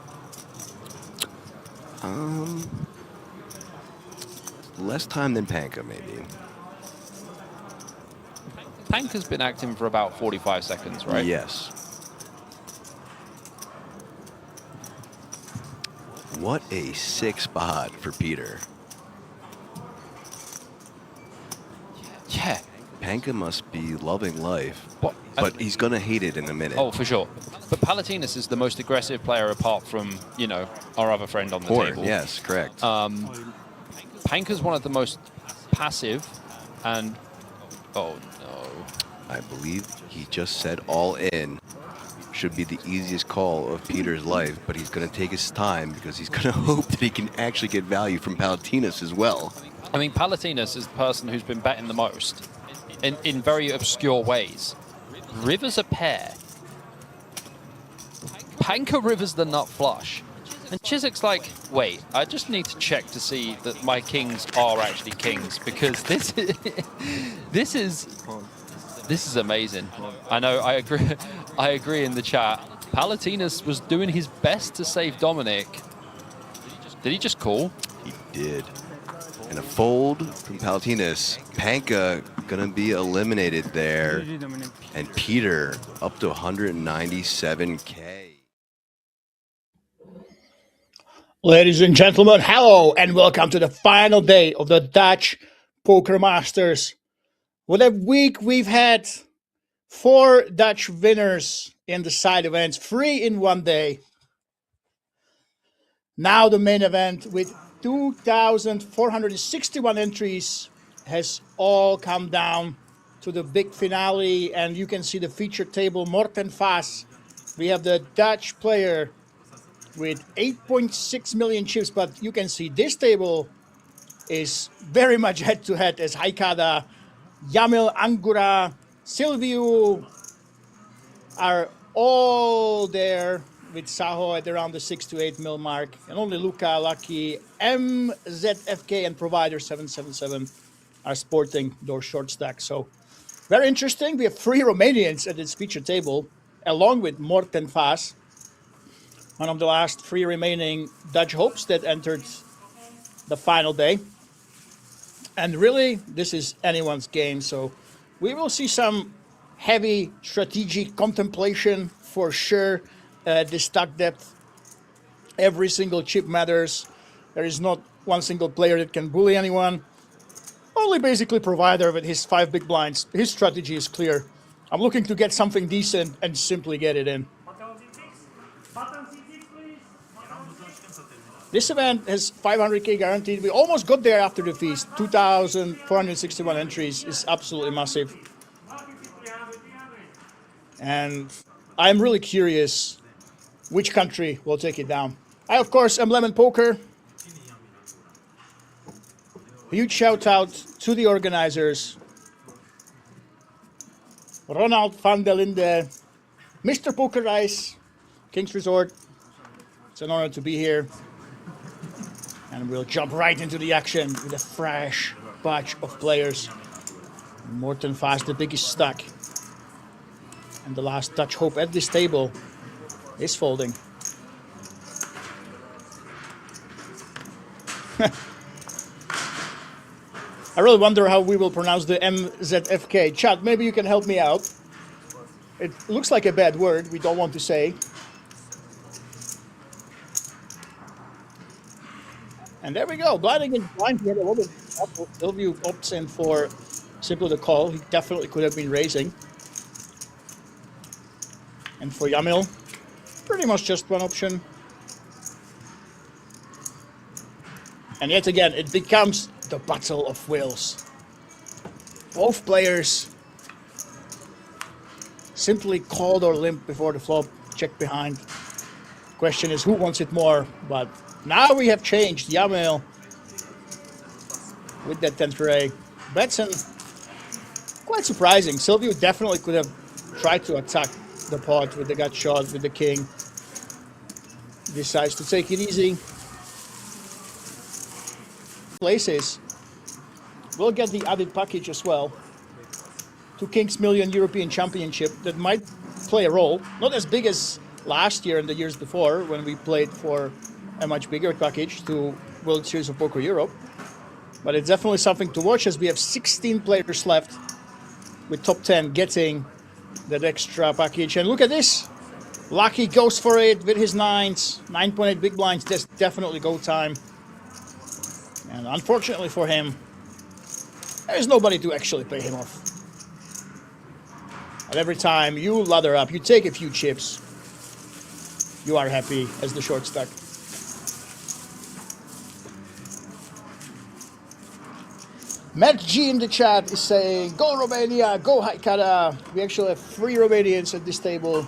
Less time than Panka, maybe. Panka's been acting for about 45 seconds, right? Yes. What a sick spot for Peter. Yeah. Panka must be loving life, But he's gonna hate it in a minute. oh, for sure. But Palatinus is the most aggressive player apart from, you know, our other friend on the table. Yes, correct. Panka's one of the most passive and... Oh, no. I believe he just said all in. Should be the easiest call of Peter's life, but he's going to take his time because he's going to hope that he can actually get value from Palatinus as well. I mean, Palatinus is the person who's been betting the most in very obscure ways. Rivers a pair. Panka rivers the nut flush. And Chiswick's like, wait, I just need to check to see that my kings are actually kings, because this is this is amazing. I know, I agree in the chat. Palatinus was doing his best to save Dominic. Did he just call? He did. And a fold from Palatinus. Panka gonna be eliminated there. And Peter up to 197K. Ladies and gentlemen, hello and welcome to the final day of the Dutch Poker Masters. What a week we've had. 4 Dutch winners in the side events, 3 in one day. Now the main event with 2,461 entries has all come down to the big finale, and you can see the feature table, Morten Vaas. We have the Dutch player with 8.6 million chips, but you can see this table is very much head-to-head as Haikada, Jamil Angura, Silviu are all there with Saho at around the 6 to 8 mil mark, and only Luca, Lucky, MZFK, and Provider 777 are sporting those short stacks. So very interesting. We have 3 Romanians at this feature table, along with Morten Vaas, one of the last 3 remaining Dutch hopes that entered the final day. And really, this is anyone's game. So we will see some heavy strategic contemplation for sure. The stack depth, every single chip matters. There is not one single player that can bully anyone. Only basically Provider with his 5 big blinds. His strategy is clear. I'm looking to get something decent and simply get it in. This event has 500k guaranteed. We almost got there after the feast. 2,461 entries is absolutely massive. And I'm really curious which country will take it down. I, of course, am Lemon Poker. Huge shout out to the organizers. Ronald van der Linde, Mr. Poker Ice, King's Resort. It's an honor to be here. And we'll jump right into the action with a fresh batch of players. Morten Fast, the biggest stack. And the last Dutch hope at this table is folding. I really wonder how we will pronounce the MZFK. Chat, maybe you can help me out. It looks like a bad word we don't want to say. And there we go. Blind against blind. He had a lot of trouble. Silvio opts in for simply the call. He definitely could have been raising. And for Jamil, pretty much just one option. And yet again, it becomes the battle of wills. Both players simply called or limp before the flop, check behind. Question is who wants it more, but now we have changed. Jamil with that 10th ray. Betson, quite surprising. Silvio definitely could have tried to attack the pot with the gut shot, with the king. Decides to take it easy. Places will get the added package as well to King's Million European Championship that might play a role. Not as big as last year and the years before when we played for a much bigger package to World Series of Poker Europe. But it's definitely something to watch as we have 16 players left with top 10 getting that extra package. And look at this. Lucky goes for it with his 9s. 9.8 big blinds. That's definitely go time. And unfortunately for him, there's nobody to actually pay him off. And every time you ladder up, you take a few chips, you are happy as the short stack. Matt G in the chat is saying, go Romania, go Haikara. We actually have 3 Romanians at this table.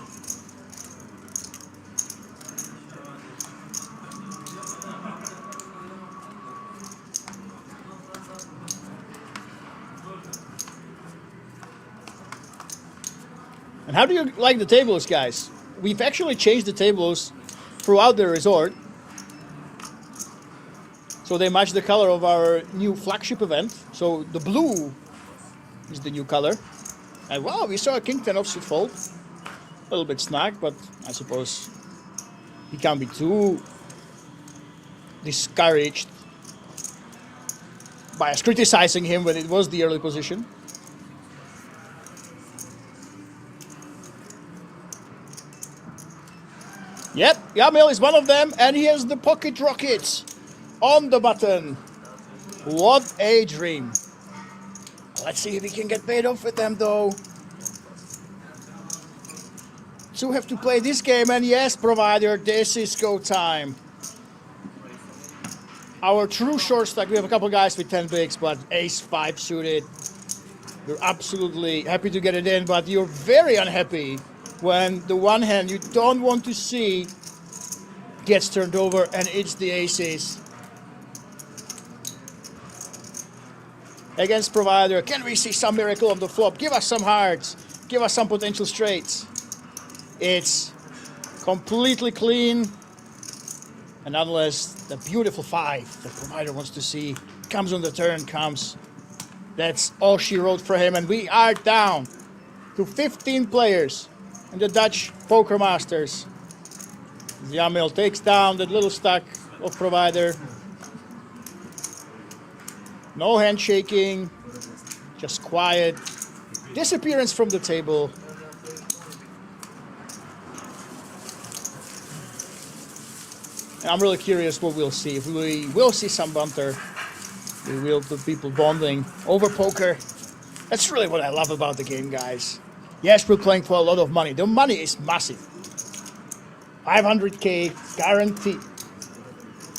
And how do you like the tables, guys? We've actually changed the tables throughout the resort. So they match the color of our new flagship event. So the blue is the new color. And wow, we saw a King 10 offsuit fold. A little bit snag, but I suppose he can't be too discouraged by us criticizing him when it was the early position. Yep, Jamil is one of them, and he has the pocket rockets on the button. What a dream. Let's see if he can get paid off with them, though. So we have to play this game, and yes, provider, this is go time. Our true short stack, we have a couple guys with 10 bigs, but ace-5 suited. You're absolutely happy to get it in, but you're very unhappy when the one hand you don't want to see gets turned over and it's the aces. Against provider, can we see some miracle on the flop? Give us some hearts, give us some potential straights. It's completely clean, and unless the beautiful 5 the provider wants to see comes on the turn, that's all she wrote for him, and we are down to 15 players in the Dutch Poker Masters. Jamil takes down that little stack of provider. No handshaking, just quiet. Disappearance from the table. And I'm really curious what we'll see. If we will see some banter, we will put people bonding over poker. That's really what I love about the game, guys. Yes, we're playing for a lot of money. The money is massive. 500k guaranteed.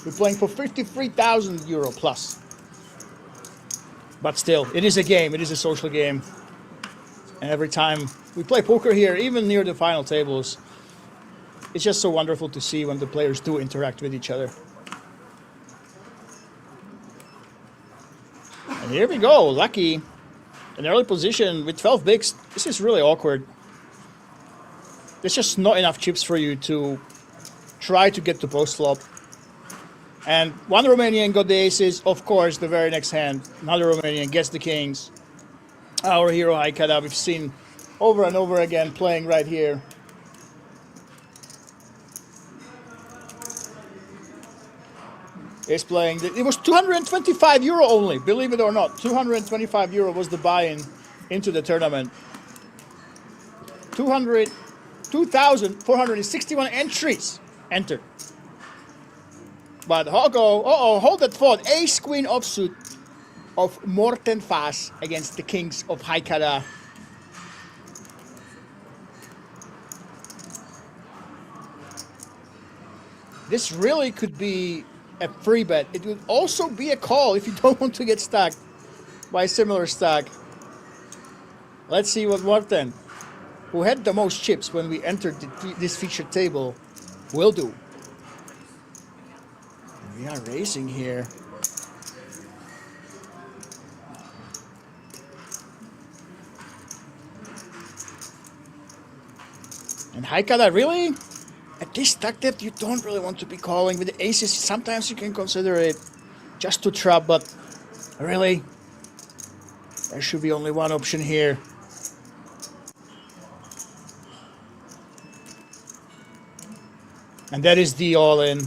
We're playing for 53,000 euro plus. But still, it is a game. It is a social game. And every time we play poker here, even near the final tables, it's just so wonderful to see when the players do interact with each other. And here we go, Lucky. An early position with 12 bigs. This is really awkward. There's just not enough chips for you to try to get to post flop. And one Romanian got the aces. Of course, the very next hand, another Romanian gets the kings. Our hero Haikada, we've seen over and over again playing right here. Is playing. It was 225 euro only, believe it or not. 225 euro was the buy-in into the tournament. 2,461 entries entered. But hold that thought. Ace Queen offsuit of Morten Faas against the kings of Haikada. This really could be a free bet. It would also be a call if you don't want to get stuck by a similar stack. Let's see what Morten, who had the most chips when we entered this featured table, will do. We are racing here. And Haikada, really? At this stack depth, you don't really want to be calling. With the aces, sometimes you can consider it just to trap, but really, there should be only one option here. And that is the all-in.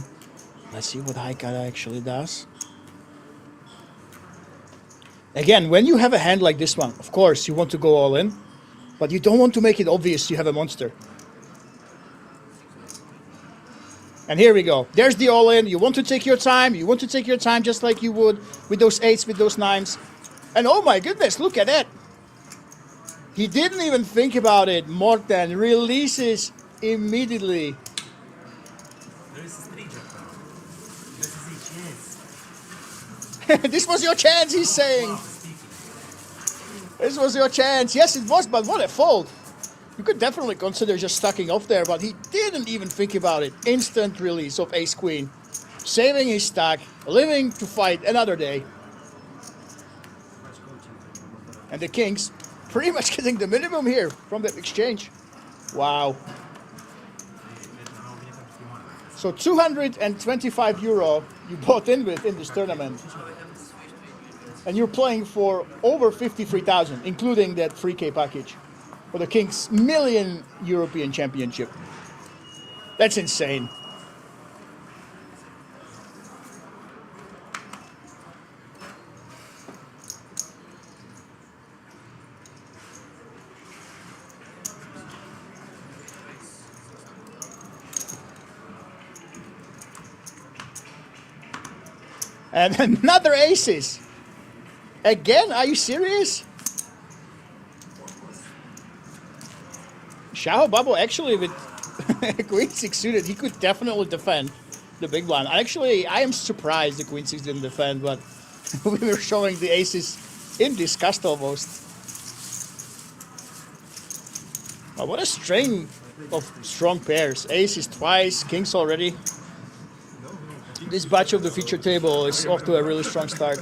Let's see what Haikada actually does. Again, when you have a hand like this one, of course, you want to go all in, but you don't want to make it obvious you have a monster. And here we go. There's the all-in. You want to take your time. You want to take your time just like you would with those eights, with those nines. And oh my goodness, look at that. He didn't even think about it. Morten releases immediately. This was your chance, he's saying. This was your chance. Yes, it was, but what a fold. You could definitely consider just stacking off there, but he didn't even think about it. Instant release of Ace Queen. Saving his stack, living to fight another day. And the kings pretty much getting the minimum here from that exchange. Wow. So 225 euro you bought in with in this tournament. And you're playing for over 53,000, including that 3K package for the Kings million European Championship. That's insane. And another aces. Again, are you serious? Xiao Babo actually with Queen 6 suited, he could definitely defend the big blind. Actually, I am surprised the Queen 6 didn't defend, but we were showing the aces in disgust almost. But what a string of strong pairs. Aces twice, kings already. This batch of the feature table is off to a really strong start.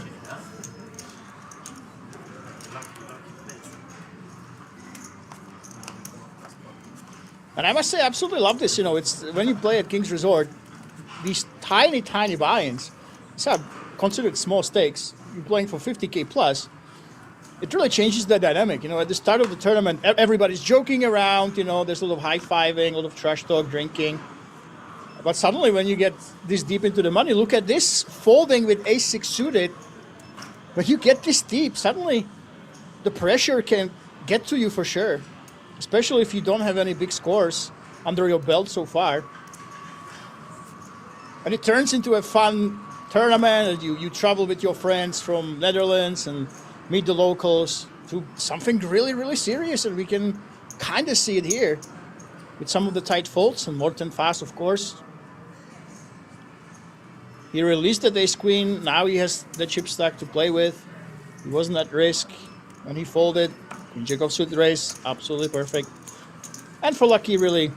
And I must say, I absolutely love this. You know, it's when you play at King's Resort, these tiny, tiny buy-ins, these are considered small stakes. You're playing for 50K plus. It really changes the dynamic. You know, at the start of the tournament, everybody's joking around. You know, there's a lot of high-fiving, a lot of trash talk, drinking. But suddenly, when you get this deep into the money, look at this folding with Ace-6 suited. When you get this deep, suddenly the pressure can get to you for sure. Especially if you don't have any big scores under your belt so far. And it turns into a fun tournament. You travel with your friends from Netherlands and meet the locals to something really, really serious. And we can kind of see it here with some of the tight folds and Morten Faas, of course. He released the Ace Queen. Now he has the chip stack to play with. He wasn't at risk when he folded. Queen Jack offsuit raise, absolutely perfect. And for Lucky, really,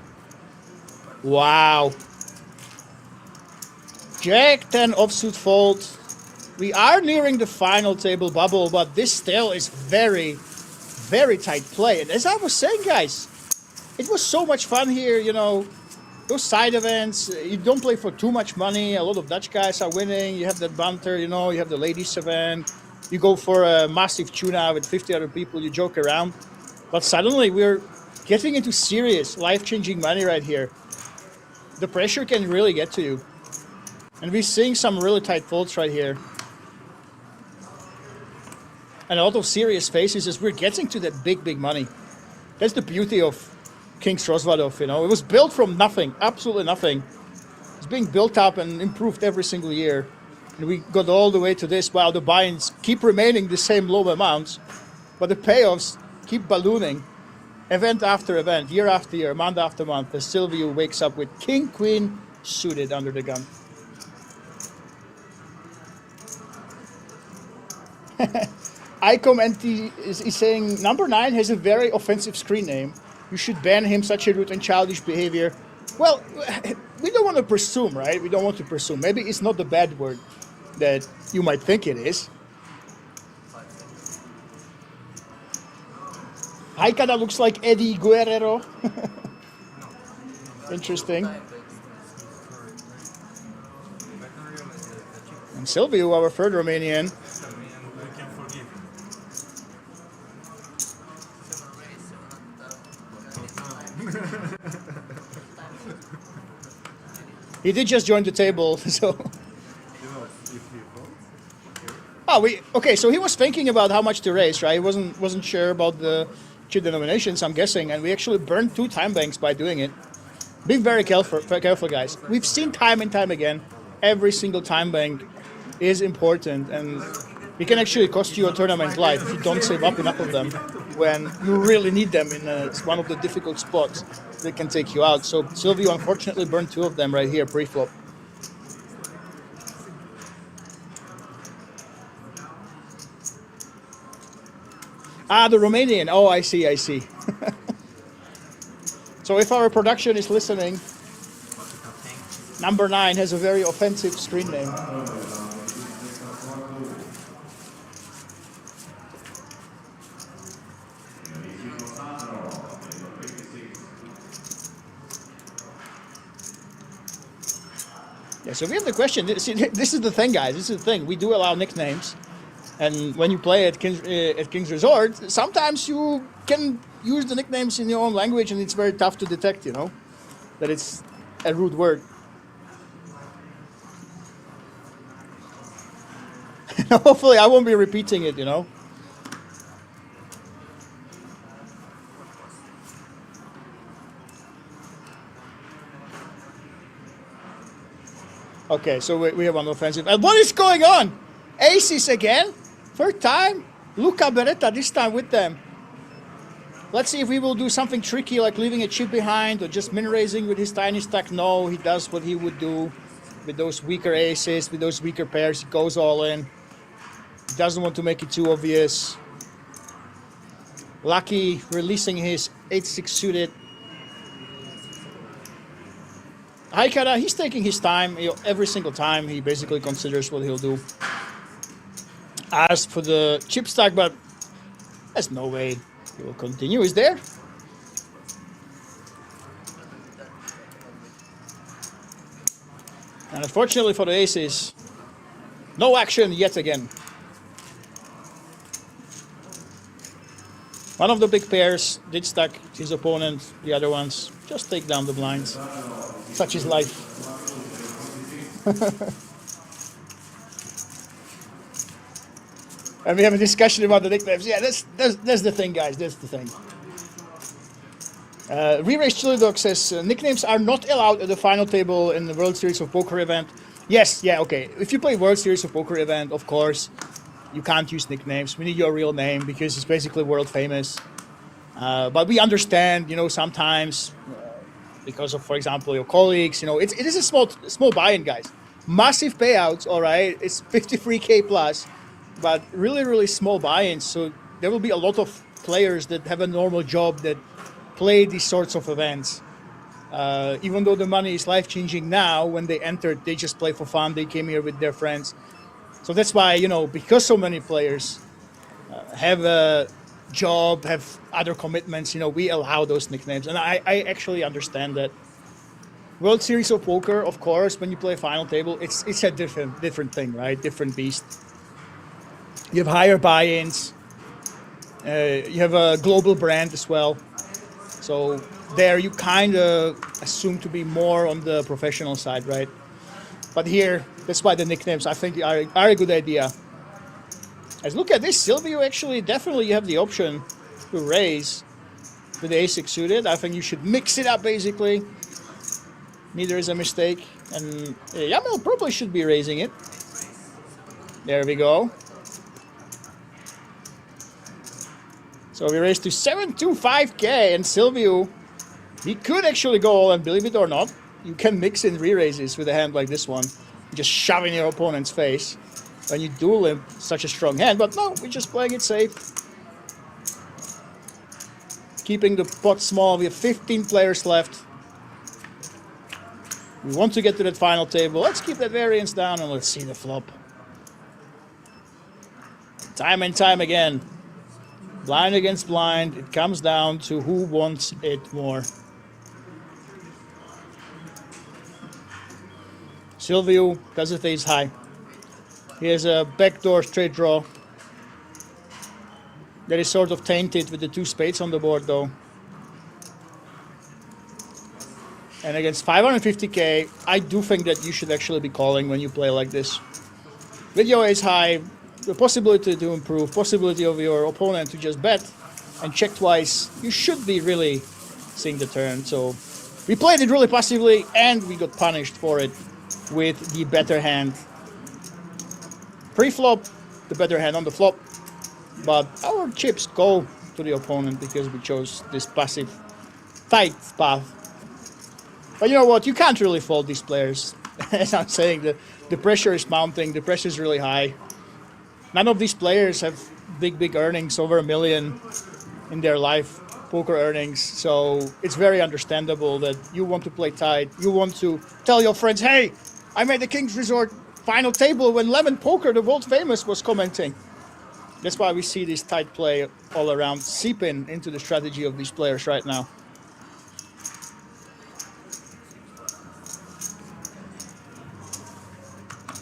wow. Jack 10 offsuit fold. We are nearing the final table bubble, but this still is very, very tight play. And as I was saying, guys, it was so much fun here, you know. Those side events, you don't play for too much money. A lot of Dutch guys are winning. You have that banter, you know, you have the ladies event. You go for a massive tuna with 50 other people, you joke around. But suddenly we're getting into serious, life-changing money right here. The pressure can really get to you. And we're seeing some really tight folds right here. And a lot of serious faces as we're getting to that big, big money. That's the beauty of King's Rosvadov, you know. It was built from nothing, absolutely nothing. It's being built up and improved every single year. And we got all the way to this while the buy-ins keep remaining the same low amounts. But the payoffs keep ballooning. Event after event, year after year, month after month, as Silvio wakes up with King, Queen suited under the gun. Icom NT is saying, number 9 has a very offensive screen name. You should ban him, such a rude and childish behavior. Well, we don't want to presume, right? We don't want to presume. Maybe it's not the bad word that you might think it is. Haikada looks like Eddie Guerrero. Interesting. And Silvio, our third Romanian. He did just join the table, so. Oh, okay. So he was thinking about how much to raise, right? He wasn't sure about the chip denominations, I'm guessing, and we actually burned 2 time banks by doing it. Be very careful, guys. We've seen time and time again, every single time bank is important, and it can actually cost you a tournament life if you don't save up enough of them when you really need them in one of the difficult spots that can take you out. So Silvio unfortunately burned 2 of them right here pre-flop. Ah, the Romanian. Oh, I see. So if our production is listening, number 9 has a very offensive screen name. Yeah, so we have the question. See, this is the thing, guys. This is the thing. We do allow nicknames. And when you play at King's Resort, sometimes you can use the nicknames in your own language, and it's very tough to detect, you know, that it's a rude word. Hopefully I won't be repeating it, you know. Okay, so we have one offensive. And what is going on? Aces again? Third time? Luca Beretta this time with them. Let's see if we will do something tricky like leaving a chip behind or just min-raising with his tiny stack. No, he does what he would do with those weaker aces, with those weaker pairs. He goes all in. He doesn't want to make it too obvious. Lucky releasing his 8-6 suited. Haikara, he's taking his time. Every single time he basically considers what he'll do. As for the chip stack, but there's no way he will continue, is there? And unfortunately for the aces, no action yet again. One of the big pairs did stack his opponent, the other ones just take down the blinds. Such is life. And we have a discussion about the nicknames. Yeah, that's the thing, guys. That's the thing. Re-Race Chili Dog says, nicknames are not allowed at the final table in the World Series of Poker event. Yes, yeah, okay. If you play World Series of Poker event, of course, you can't use nicknames. We need your real name because it's basically world famous. But we understand, you know, sometimes because of, for example, your colleagues, you know, it is a small buy-in, guys. Massive payouts, all right. It's 53K plus, but really, really small buy-ins. So there will be a lot of players that have a normal job that play these sorts of events. Even though the money is life-changing now, when they entered, they just play for fun. They came here with their friends. So that's why, because so many players have a job, have other commitments, we allow those nicknames. And I actually understand that. World Series of Poker, of course, when you play final table, it's a different thing, right? Different beast. You have higher buy-ins. You have a global brand as well. So there you kind of assume to be more on the professional side, right? But here, that's why the nicknames, I think, are a good idea. As look at this, Silvio, actually, definitely you have the option to raise with the ace-6 suited. I think you should mix it up, basically. Neither is a mistake. And Yamil probably should be raising it. There we go. So we raised to 725k, and Silvio, he could actually go all in, believe it or not. You can mix in re-raises with a hand like this one. Just shoving your opponent's face. When you duel him, such a strong hand. But no, we're just playing it safe. Keeping the pot small. We have 15 players left. We want to get to that final table. Let's keep that variance down and let's see the flop. Time and time again. Blind against blind. It comes down to who wants it more. Silvio does it ace high. He has a backdoor straight draw. That is sort of tainted with the 2 spades on the board though. And against 550k, I do think that you should actually be calling when you play like this. With your ace high, the possibility to improve, possibility of your opponent to just bet and check twice, you should be really seeing the turn. So we played it really passively and we got punished for it with the better hand. Pre-flop, the better hand on the flop. But our chips go to the opponent because we chose this passive, tight path. But you know what? You can't really fault these players. As I'm saying, the pressure is mounting. The pressure is really high. None of these players have big earnings, over $1 million in their life, poker earnings. So it's very understandable that you want to play tight. You want to tell your friends, hey, I made the King's Resort final table when Lemon Poker, the world famous, was commenting. That's why we see this tight play all around seeping into the strategy of these players right now.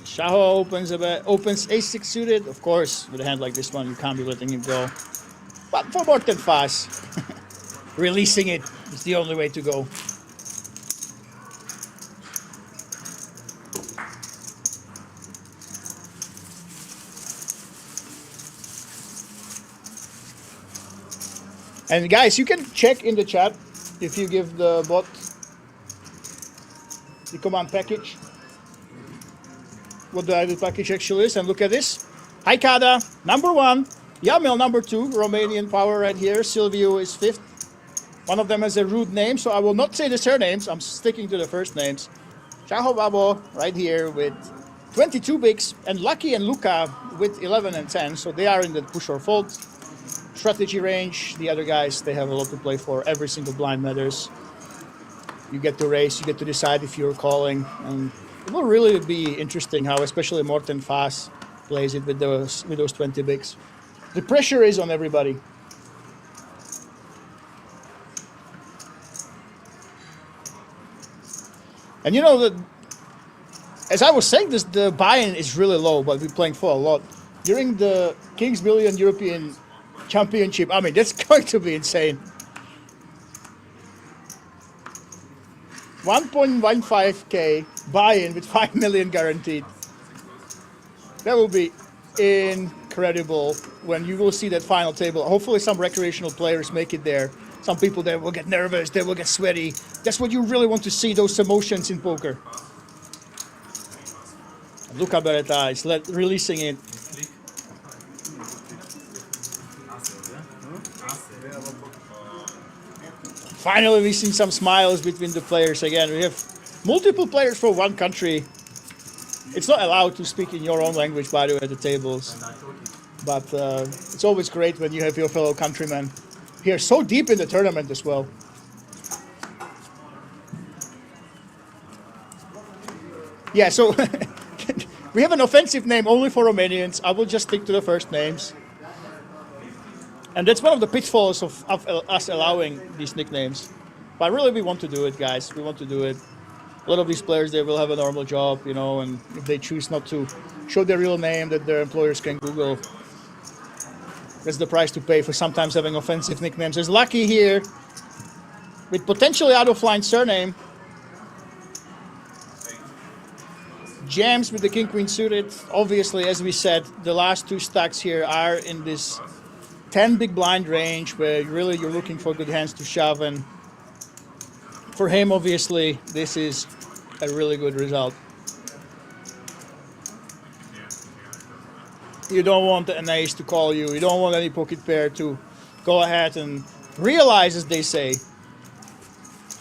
Shaho opens ace-6 suited. Of course, with a hand like this one, you can't be letting him go. But for Morten Faas, releasing it is the only way to go. And guys, you can check in the chat if you give the bot the command package, what the idle package actually is. And look at this. Haikada, number 1. Yamil, number 2. Romanian power right here. Silvio is 5th. One of them has a rude name, so I will not say the surnames. I'm sticking to the first names. Shaho Babo right here with 22 bigs. And Lucky and Luca with 11 and 10. So they are in the push or fold strategy range. The other guys, they have a lot to play for. Every single blind matters. You get to race, you get to decide if you're calling. And it will really be interesting how especially Morten Faas plays it with those 20 bigs. The pressure is on everybody. And you know that, as I was saying, the buy-in is really low, but we're playing for a lot. During the Kings Million European Championship, I mean, that's going to be insane. 1.15k buy-in with 5 million guaranteed. That will be incredible when you will see that final table. Hopefully some recreational players make it there. Some people there will get nervous, they will get sweaty. That's what you really want to see, those emotions in poker. Luca Beretta is releasing it. Finally, we see some smiles between the players again. We have multiple players for one country. It's not allowed to speak in your own language, by the way, at the tables. But it's always great when you have your fellow countrymen here so deep in the tournament as well. Yeah, so we have an offensive name only for Romanians. I will just stick to the first names. And that's one of the pitfalls of us allowing these nicknames. But really, we want to do it, guys. We want to do it. A lot of these players, they will have a normal job, you know, and if they choose not to show their real name that their employers can Google, that's the price to pay for sometimes having offensive nicknames. There's Lucky here with potentially out-of-line surname. Jams with the king-queen suited. Obviously, as we said, the last two stacks here are in this 10 big blind range where really you're looking for good hands to shove, and for him, obviously, this is a really good result. You don't want an ace to call you. You don't want any pocket pair to go ahead and realize, as they say.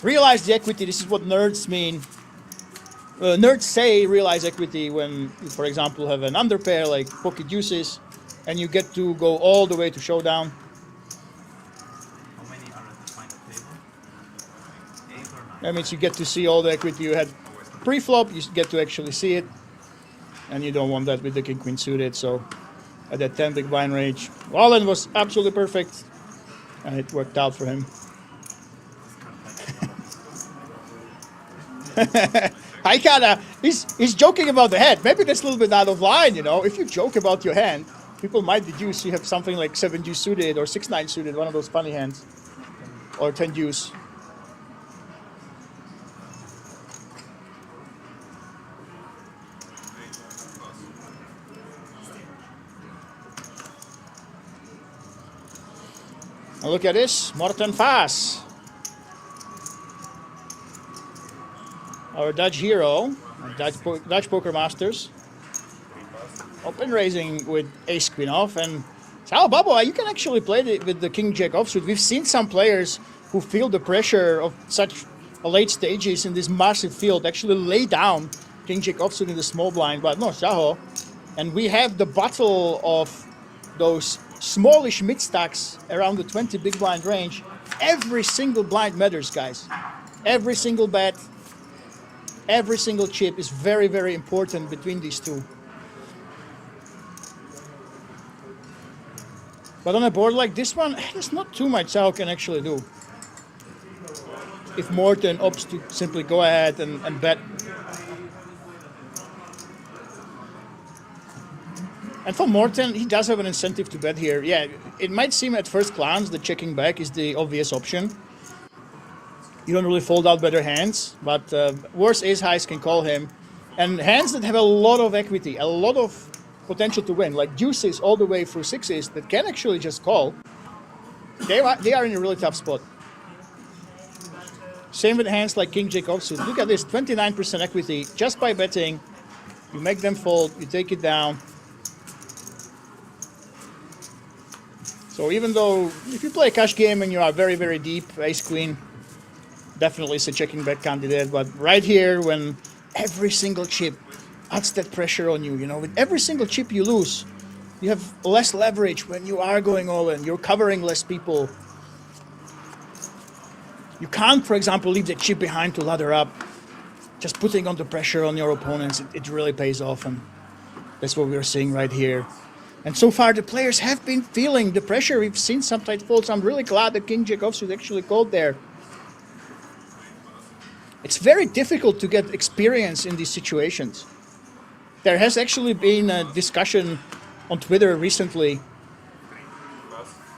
Realize the equity. This is what nerds mean. Nerds say realize equity when you, for example, have an underpair like pocket deuces, and you get to go all the way to showdown. How many are at the final table? 8 or 9? That means you get to see all the equity you had pre-flop. You get to actually see it, and you don't want that with the king-queen suited. So at that 10 big blind range, Wallen was absolutely perfect, and it worked out for him. I kinda, he's joking about the hand. Maybe that's a little bit out of line, you know. If you joke about your hand, people might deduce you have something like 7 deuce suited or 6-9 suited, one of those funny hands, or 10 deuce. Now look at this, Morten Faas. Our Dutch hero, Dutch Poker Masters. Open raising with ace queen off, and Sal Babo, you can actually play it with the king jack offsuit. We've seen some players who feel the pressure of such late stages in this massive field actually lay down king jack offsuit in the small blind, but no, Shaho. And we have the battle of those smallish mid stacks around the 20 big blind range. Every single blind matters, guys. Every single bet. Every single chip is very, very important between these two. But on a board like this one, there's not too much Sao can actually do. If Morten opts to simply go ahead and bet. And for Morten, he does have an incentive to bet here. Yeah, it might seem at first glance that checking back is the obvious option. You don't really fold out better hands, but worse ace highs can call him. And hands that have a lot of equity, a lot of potential to win, like deuces all the way through sixes that can actually just call, they are in a really tough spot. Same with hands like king jack offsuit. Look at this, 29% equity just by betting. You make them fold, you take it down. So even though if you play a cash game and you are very, very deep, ace queen, definitely is a checking back candidate, but right here when every single chip adds that pressure on you, you know, with every single chip you lose, you have less leverage when you are going all in, you're covering less people. You can't, for example, leave the chip behind to ladder up. Just putting on the pressure on your opponents, it really pays off, and that's what we're seeing right here. And so far the players have been feeling the pressure. We've seen some tight folds. I'm really glad that king jack offsuit actually called there. It's very difficult to get experience in these situations. There has actually been a discussion on Twitter recently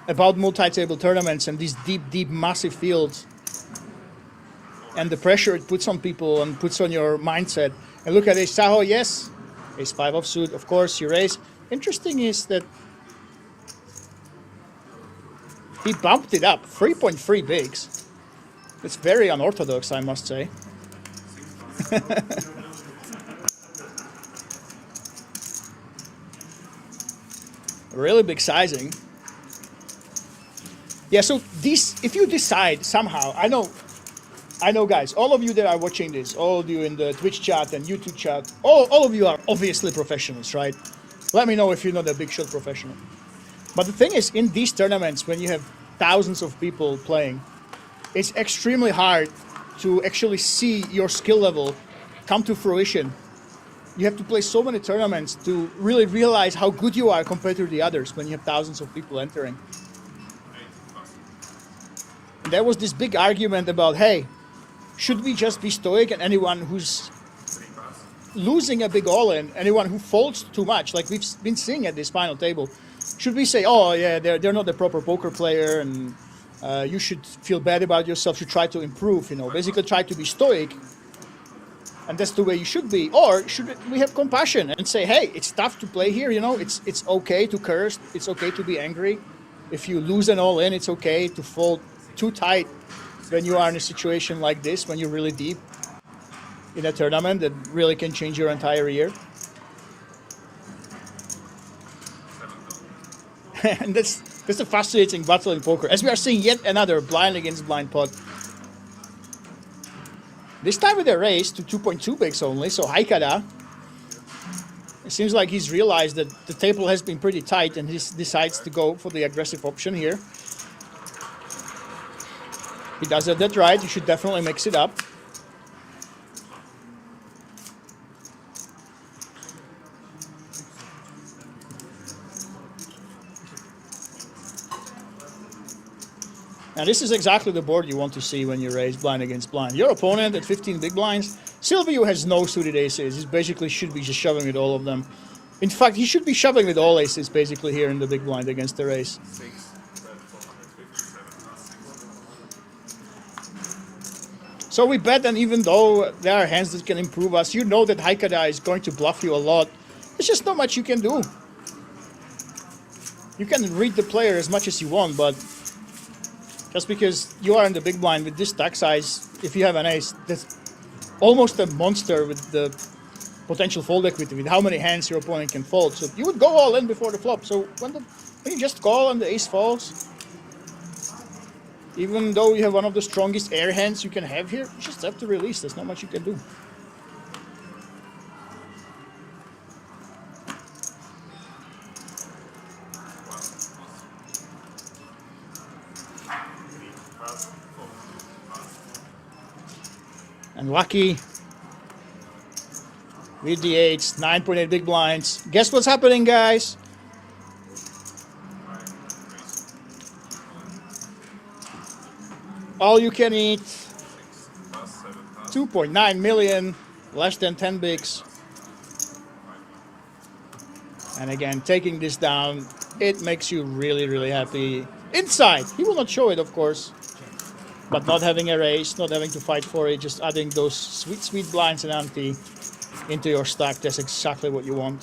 about multi-table tournaments and these deep, deep, massive fields. And the pressure it puts on people and puts on your mindset. And look at ace Saho, yes. Ace 5 offsuit, of course, you raise. Interesting is that he bumped it up, 3.3 bigs. It's very unorthodox, I must say. Really big sizing. Yeah, so these, if you decide somehow, I know guys, all of you that are watching this, all of you in the Twitch chat and YouTube chat, all of you are obviously professionals, right? Let me know if you're not a big shot professional. But the thing is, in these tournaments, when you have thousands of people playing, it's extremely hard to actually see your skill level come to fruition. You have to play so many tournaments to really realize how good you are compared to the others when you have thousands of people entering. And there was this big argument about, hey, should we just be stoic and anyone who's losing a big all-in, anyone who folds too much, like we've been seeing at this final table, should we say, oh yeah, they're not a proper poker player and you should feel bad about yourself, you try to improve, you know, basically try to be stoic, and that's the way you should be? Or should we have compassion and say, hey, it's tough to play here, you know, it's okay to curse, it's okay to be angry. If you lose an all-in, it's okay to fold too tight when you are in a situation like this, when you're really deep in a tournament that really can change your entire year. And that's a fascinating battle in poker, as we are seeing yet another blind against blind pot. This time with a raise to 2.2 bigs only, so Haikada. It seems like he's realized that the table has been pretty tight and he decides to go for the aggressive option here. He does have that right, you should definitely mix it up. Now this is exactly the board you want to see when you raise blind against blind. Your opponent at 15 big blinds, Silvio has no suited aces. He basically should be just shoving with all of them. In fact, he should be shoving with all aces basically here in the big blind against the raise. So we bet, and even though there are hands that can improve us, you know that Haikada is going to bluff you a lot. There's just not much you can do. You can read the player as much as you want, but just because you are in the big blind with this stack size, if you have an ace, that's almost a monster with the potential fold equity, with how many hands your opponent can fold. So you would go all in before the flop. So when you just call and the ace falls, even though you have one of the strongest air hands you can have here, you just have to release. There's not much you can do. And Lucky with the eights, 9.8 big blinds. Guess what's happening, guys? All you can eat, 2.9 million, less than 10 bigs. And again, taking this down, it makes you really, really happy. Inside, he will not show it, of course. But not having a raise, not having to fight for it, just adding those sweet, sweet blinds and ante into your stack, that's exactly what you want.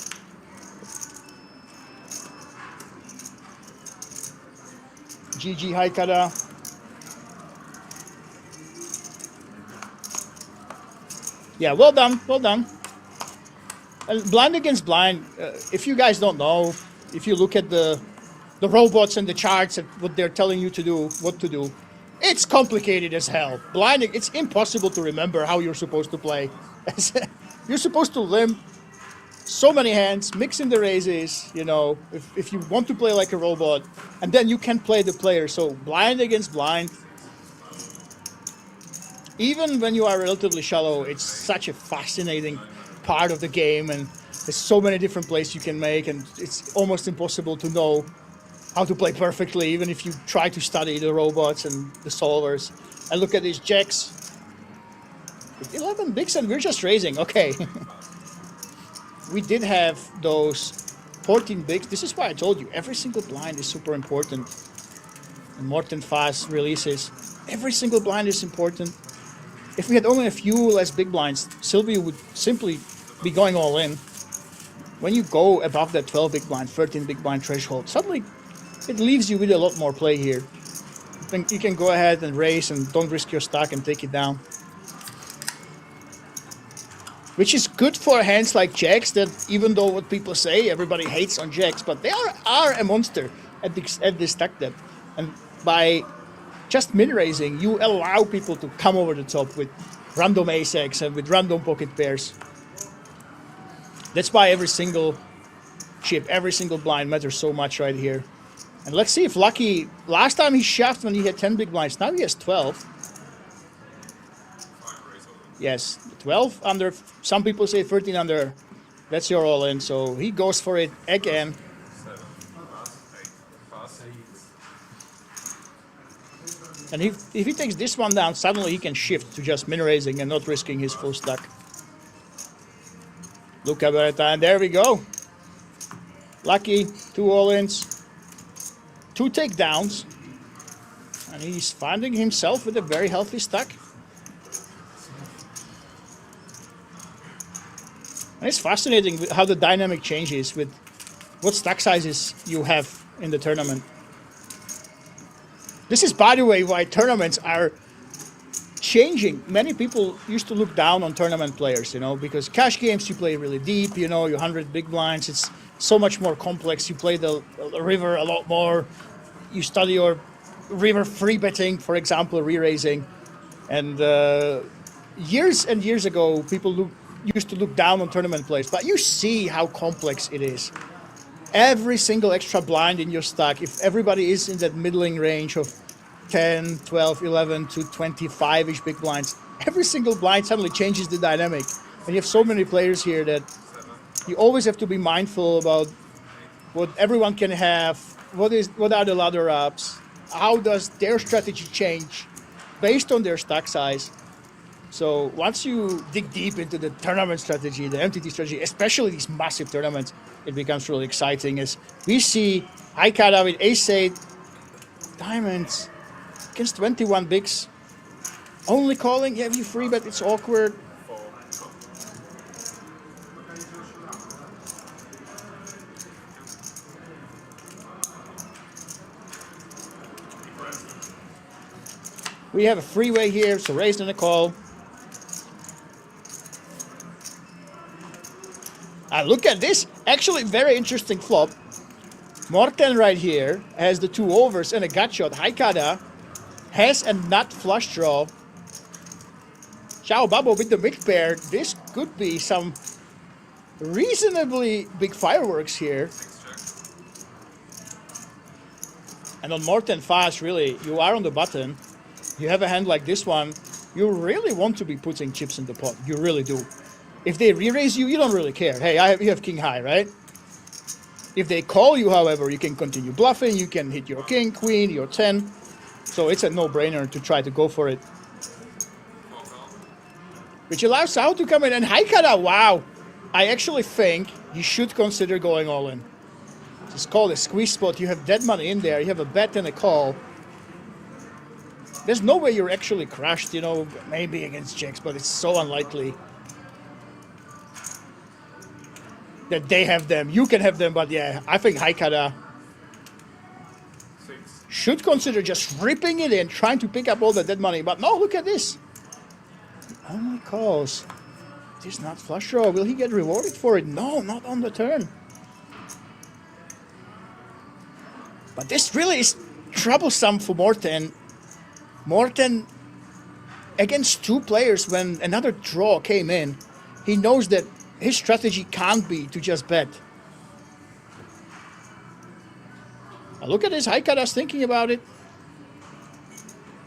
GG Haikada. Yeah, well done, well done. Blind against blind, if you guys don't know, if you look at the robots and the charts and what they're telling you to do, what to do, it's complicated as hell. Blind, it's impossible to remember how you're supposed to play. You're supposed to limp so many hands, mix in the raises, you know, if you want to play like a robot, and then you can play the player. So blind against blind, even when you are relatively shallow, it's such a fascinating part of the game, and there's so many different plays you can make, and it's almost impossible to know how to play perfectly, even if you try to study the robots and the solvers. And look at these jacks. 11 bigs and we're just raising. Okay. We did have those 14 bigs. This is why I told you, every single blind is super important. And Morten fast releases. Every single blind is important. If we had only a few less big blinds, Silvio would simply be going all in. When you go above that 12 big blind, 13 big blind threshold, suddenly it leaves you with a lot more play here. You can go ahead and raise and don't risk your stack and take it down. Which is good for hands like jacks that, even though what people say, everybody hates on jacks, but they are a monster at this stack depth. And by just min-raising, you allow people to come over the top with random ace-x and with random pocket pairs. That's why every single chip. Every single blind matters so much right here. And let's see if Lucky, last time he shoved when he had 10 big blinds, now he has 12. 5 raise all in. Yes, 12 under, some people say 13 under. That's your all in, so he goes for it again. 7 plus 8 plus 8. And if he takes this one down, suddenly he can shift to just min raising and not risking his full stack. Look at it, and there we go. Lucky, 2 all-ins, 2 takedowns, and he's finding himself with a very healthy stack. And it's fascinating how the dynamic changes with what stack sizes you have in the tournament. This is, by the way, why tournaments are changing. Many people used to look down on tournament players, you know, because cash games you play really deep, you know, you 100 big blinds, it's so much more complex. You play the river a lot more. You study your river free betting, for example, re-raising. And years and years ago, people used to look down on tournament players, but you see how complex it is. Every single extra blind in your stack, if everybody is in that middling range of 10, 12, 11 to 25-ish big blinds, every single blind suddenly changes the dynamic. And you have so many players here that you always have to be mindful about what everyone can have, what are the ladder ups, how does their strategy change based on their stack size. So once you dig deep into the tournament strategy, the MTT strategy, especially these massive tournaments, it becomes really exciting as we see Haikara with ace-8, diamonds, against 21 bigs. Only calling, yeah, you free bet, it's awkward. We have a freeway here, so raised in a call. Look at this, actually very interesting flop. Morten right here has the 2 overs and a gut shot. Haikara has a nut flush draw. Xiao Babo with the mid pair. This could be some reasonably big fireworks here. 6 check. And on Morten fast, really, you are on the button. You have a hand like this one, you really want to be putting chips in the pot. You really do. If they re-raise you, you don't really care. Hey, you have king high, right? If they call you, however, you can continue bluffing. You can hit your king, queen, your 10. So it's a no-brainer to try to go for it. Which allows Sao to come in. And Haikara, wow. I actually think he should consider going all in. It's called a squeeze spot. You have dead money in there. You have a bet and a call. There's no way you're actually crushed, you know, maybe against checks, but it's so unlikely that they have them. You can have them, but yeah, I think Haikara 6. should consider just ripping it in, trying to pick up all the dead money. But no, look at this. He only calls. This not flush draw. Will he get rewarded for it? No, not on the turn. But this really is troublesome for Morten. Morten, against 2 players when another draw came in, he knows that his strategy can't be to just bet. Now look at this, Haikara's thinking about it.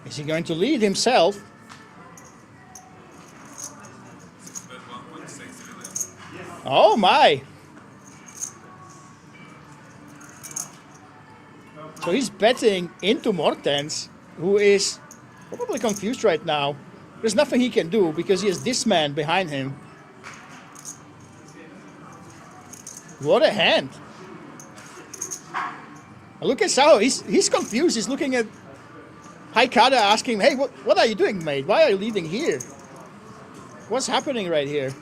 Is he going to lead himself? 6 bet 1.6 million. Oh my! So he's betting into Mortens, who is probably confused right now. There's nothing he can do because he has this man behind him. What a hand. And look at Sao, he's confused. He's looking at Haikara asking him, hey, what are you doing, mate? Why are you leading here? What's happening right here?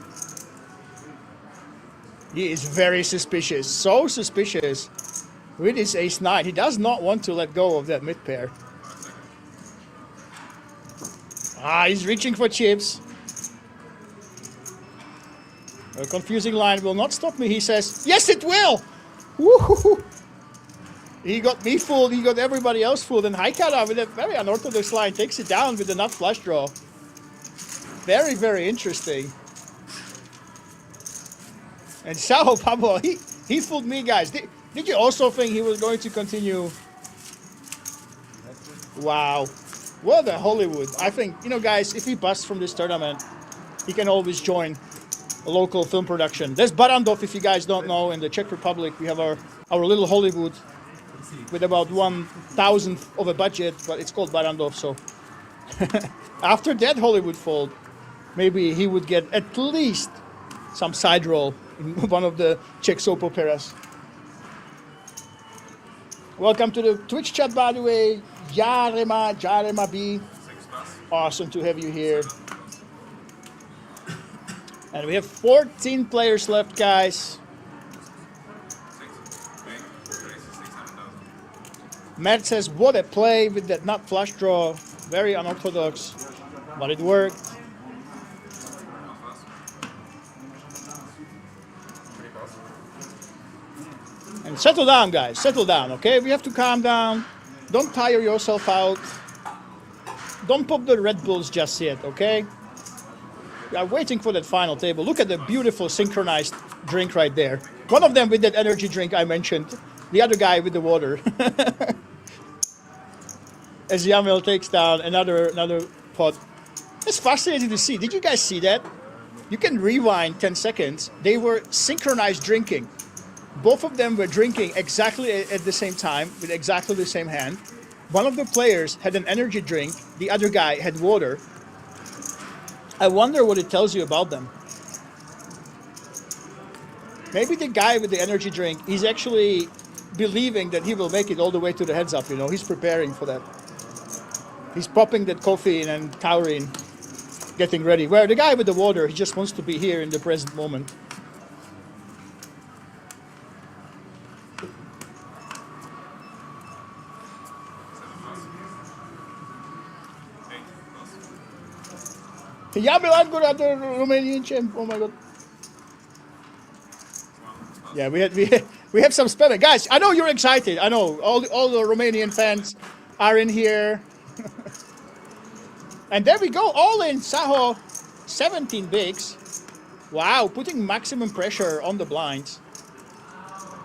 He is very suspicious, so suspicious with his ace-9. He does not want to let go of that mid pair. He's reaching for chips. A confusing line will not stop me, he says. Yes, it will! Woohoo! He got me fooled, he got everybody else fooled, and Haikara with a very unorthodox line takes it down with a nut flush draw. Very, very interesting. And Xiao Pablo, He fooled me, guys. Did you also think he was going to continue? Wow. What a Hollywood. I think, you know, guys, if he busts from this tournament, he can always join a local film production. There's Barandov, if you guys don't know, in the Czech Republic. We have our little Hollywood with about 1,000th of a budget, but it's called Barandov, so after that Hollywood fold, maybe he would get at least some side role in one of the Czech soap operas. Welcome to the Twitch chat, by the way. Jarema B. Awesome to have you here. And we have 14 players left, guys. Matt says, what a play with that nut flush draw. Very unorthodox, but it worked. And settle down, guys. Settle down, okay? We have to calm down. Don't tire yourself out. Don't pop the Red Bulls just yet, okay? We are waiting for that final table. Look at the beautiful synchronized drink right there. One of them with that energy drink I mentioned. The other guy with the water. As Yamil takes down another pot. It's fascinating to see. Did you guys see that? You can rewind 10 seconds. They were synchronized drinking. Both of them were drinking exactly at the same time with exactly the same hand. One of the players had an energy drink. The other guy had water. I wonder what it tells you about them. Maybe the guy with the energy drink, he's actually believing that he will make it all the way to the heads up, you know. He's preparing for that. He's popping that coffee and taurine, getting ready. Where the guy with the water, he just wants to be here in the present moment. Yamil Angura, the Romanian champ. Oh my god. Yeah, we have some spammer. Guys, I know you're excited. I know all the Romanian fans are in here. And there we go, all in. Saho, 17 bigs. Wow, putting maximum pressure on the blinds.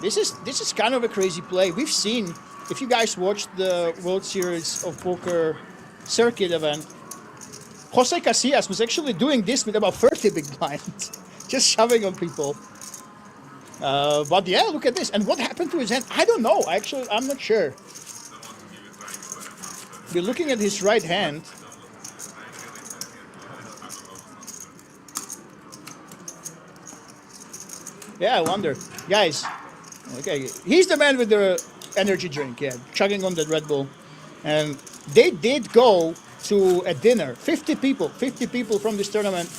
This is kind of a crazy play. We've seen, if you guys watched the World Series of Poker circuit event, Jose Casillas was actually doing this with about 30 big blinds, just shoving on people. But yeah, look at this. And what happened to his hand? I don't know. Actually, I'm not sure. We're looking at his right hand. Yeah, I wonder. Guys, okay, he's the man with the energy drink, yeah, chugging on that Red Bull. And they did go to a dinner. 50 people from this tournament,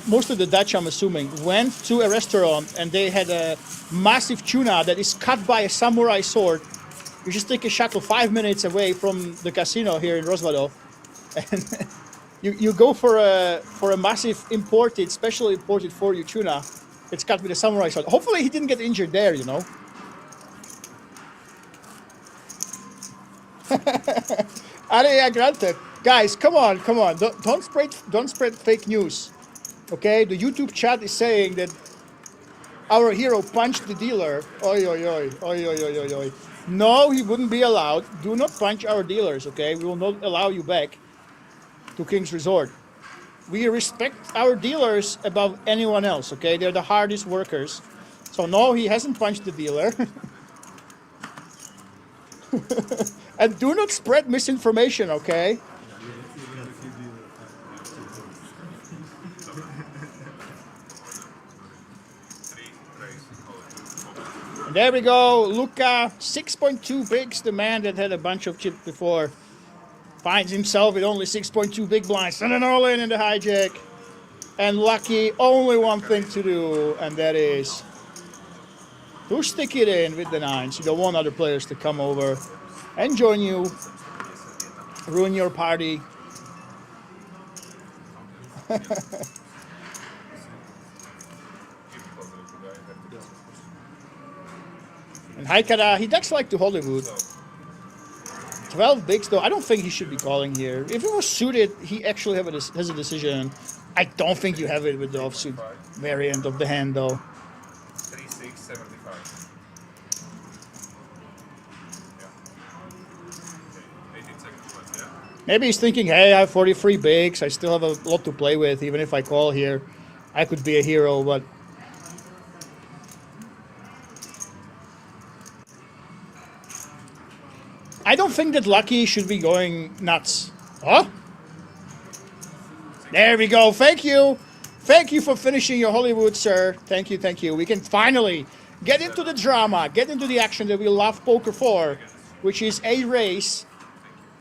most of the Dutch, I'm assuming, went to a restaurant and they had a massive tuna that is cut by a samurai sword. You just take a shuttle 5 minutes away from the casino here in Rozvadov, and you go for a massive imported, specially imported for you tuna. It's cut with a samurai sword. Hopefully he didn't get injured there, you know. Area granted. Guys, come on. Don't spread fake news. Okay, the YouTube chat is saying that our hero punched the dealer. Oi, oi, oi, oi, oi, oi, oi, oi. No, he wouldn't be allowed. Do not punch our dealers, okay? We will not allow you back to King's Resort. We respect our dealers above anyone else, okay? They're the hardest workers. So no, he hasn't punched the dealer. And do not spread misinformation, okay? And there we go, Luca, 6.2 bigs, the man that had a bunch of chips before, finds himself with only 6.2 big blinds and an all-in the hijack. And Lucky, only one thing to do, and that is to stick it in with the nines. You don't want other players to come over and join you, ruin your party. And Haikara, he does like to Hollywood. 12 bigs though, I don't think he should be calling here. If it was suited, he actually has a decision. I don't think you have it with the offsuit variant of the hand though. 3675. Maybe he's thinking, hey, I have 43 bigs. I still have a lot to play with. Even if I call here, I could be a hero, but... I don't think that Lucky should be going nuts. Huh? There we go. Thank you. Thank you for finishing your Hollywood, sir. Thank you, thank you. We can finally get into the drama, get into the action that we love poker for, which is a race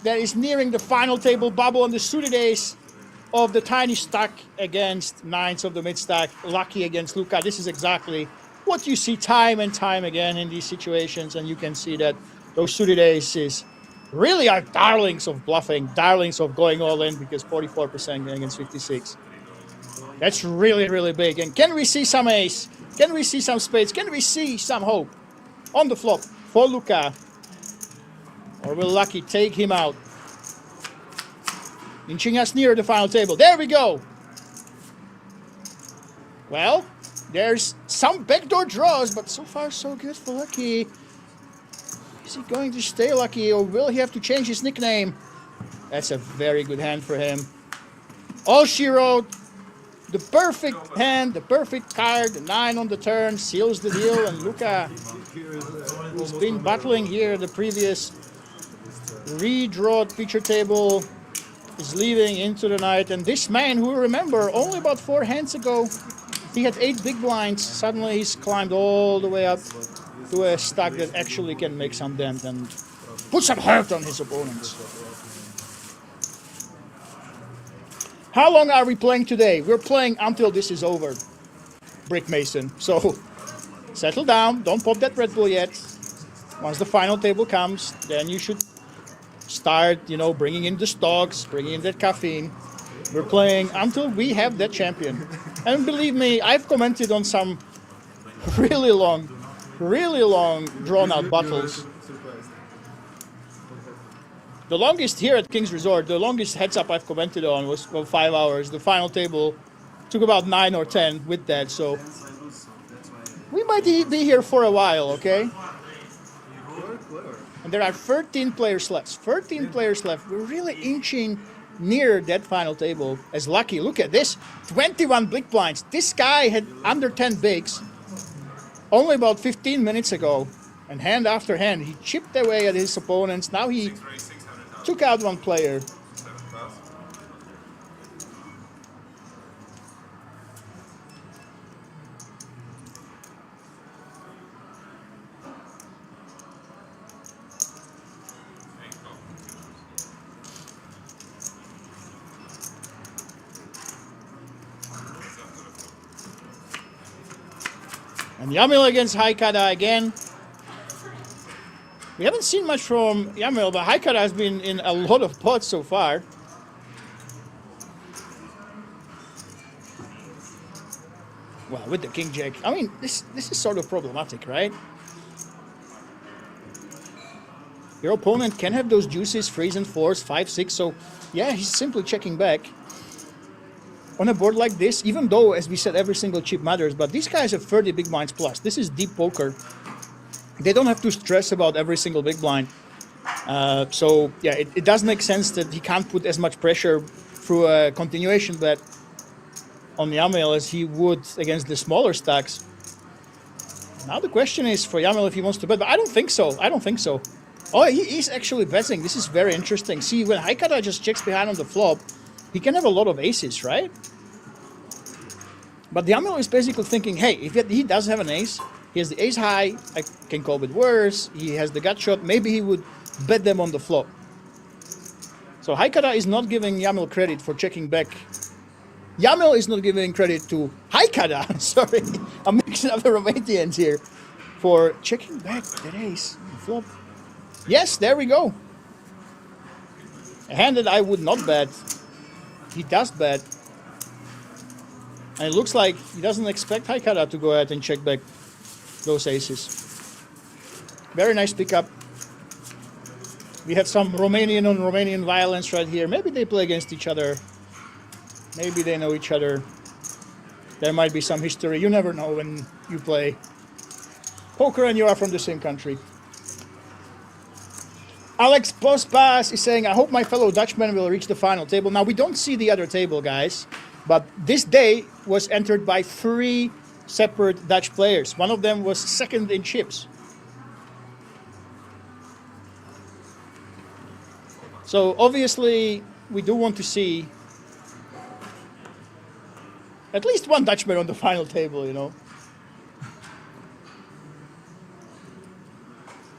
that is nearing the final table bubble on the suited ace of the tiny stack against nines of the mid stack. Lucky against Luca. This is exactly what you see time and time again in these situations, and you can see that those suited aces really are darlings of bluffing, darlings of going all in, because 44% against 56. That's really, really big. And can we see some ace? Can we see some spades? Can we see some hope on the flop for Luca? Or will Lucky take him out? Inching us near the final table. There we go. Well, there's some backdoor draws, but so far so good for Lucky. Is he going to stay Lucky, or will he have to change his nickname? That's a very good hand for him. All she wrote, the perfect hand, the perfect card, the 9 on the turn, seals the deal, and Luca, who's been battling here the previous redrawed feature table, is leaving into the night. And this man, who remember, only about 4 hands ago, he had 8 big blinds. Suddenly he's climbed all the way up to a stack that actually can make some dent and put some hurt on his opponents. How long are we playing today? We're playing until this is over, Brick Mason. So settle down, don't pop that Red Bull yet. Once the final table comes, then you should start, you know, bringing in the stocks, bringing in that caffeine. We're playing until we have that champion. And believe me, I've commented on some really long, drawn-out battles. The longest here at King's Resort, the longest heads-up I've commented on was 5 hours. The final table took about 9 or 10 with that, so we might be here for a while, okay? And there are 13 players left. 13 players left. We're really inching near that final table as Lucky. Look at this, 21 big blinds. This guy had under 10 bigs only about 15 minutes ago, and hand after hand he chipped away at his opponents. Now he took out one player. And Yamil against Haikada again. We haven't seen much from Yamil, but Haikada has been in a lot of pots so far. Well, with the King Jack, I mean, this is sort of problematic, right? Your opponent can have those juices, 3s and 4s, 5, 6, so yeah, he's simply checking back. On a board like this, even though, as we said, every single chip matters, but these guys have 30 big blinds plus. This is deep poker. They don't have to stress about every single big blind. So, yeah, it does make sense that he can't put as much pressure through a continuation bet on Yamil as he would against the smaller stacks. Now the question is for Yamil if he wants to bet, but I don't think so. I don't think so. Oh, he's actually betting. This is very interesting. See, when Haikada just checks behind on the flop, he can have a lot of aces, right? But Yamil is basically thinking, hey, if he does have an ace, he has the ace high, I can call it worse, he has the gut shot, maybe he would bet them on the flop. So Haikada is not giving Yamil credit for checking back. Yamil is not giving credit to Haikada, sorry, I'm mixing up the Romanians here, for checking back that ace on the flop. Yes, there we go. A hand that I would not bet. He does bet. And it looks like he doesn't expect Haikada to go ahead and check back those aces. Very nice pickup. We have some Romanian on Romanian violence right here. Maybe they play against each other. Maybe they know each other. There might be some history. You never know when you play poker and you are from the same country. Alex Bosbas is saying, I hope my fellow Dutchman will reach the final table. Now, we don't see the other table, guys, but this day was entered by 3 separate Dutch players. One of them was second in chips. So, obviously, we do want to see at least one Dutchman on the final table, you know.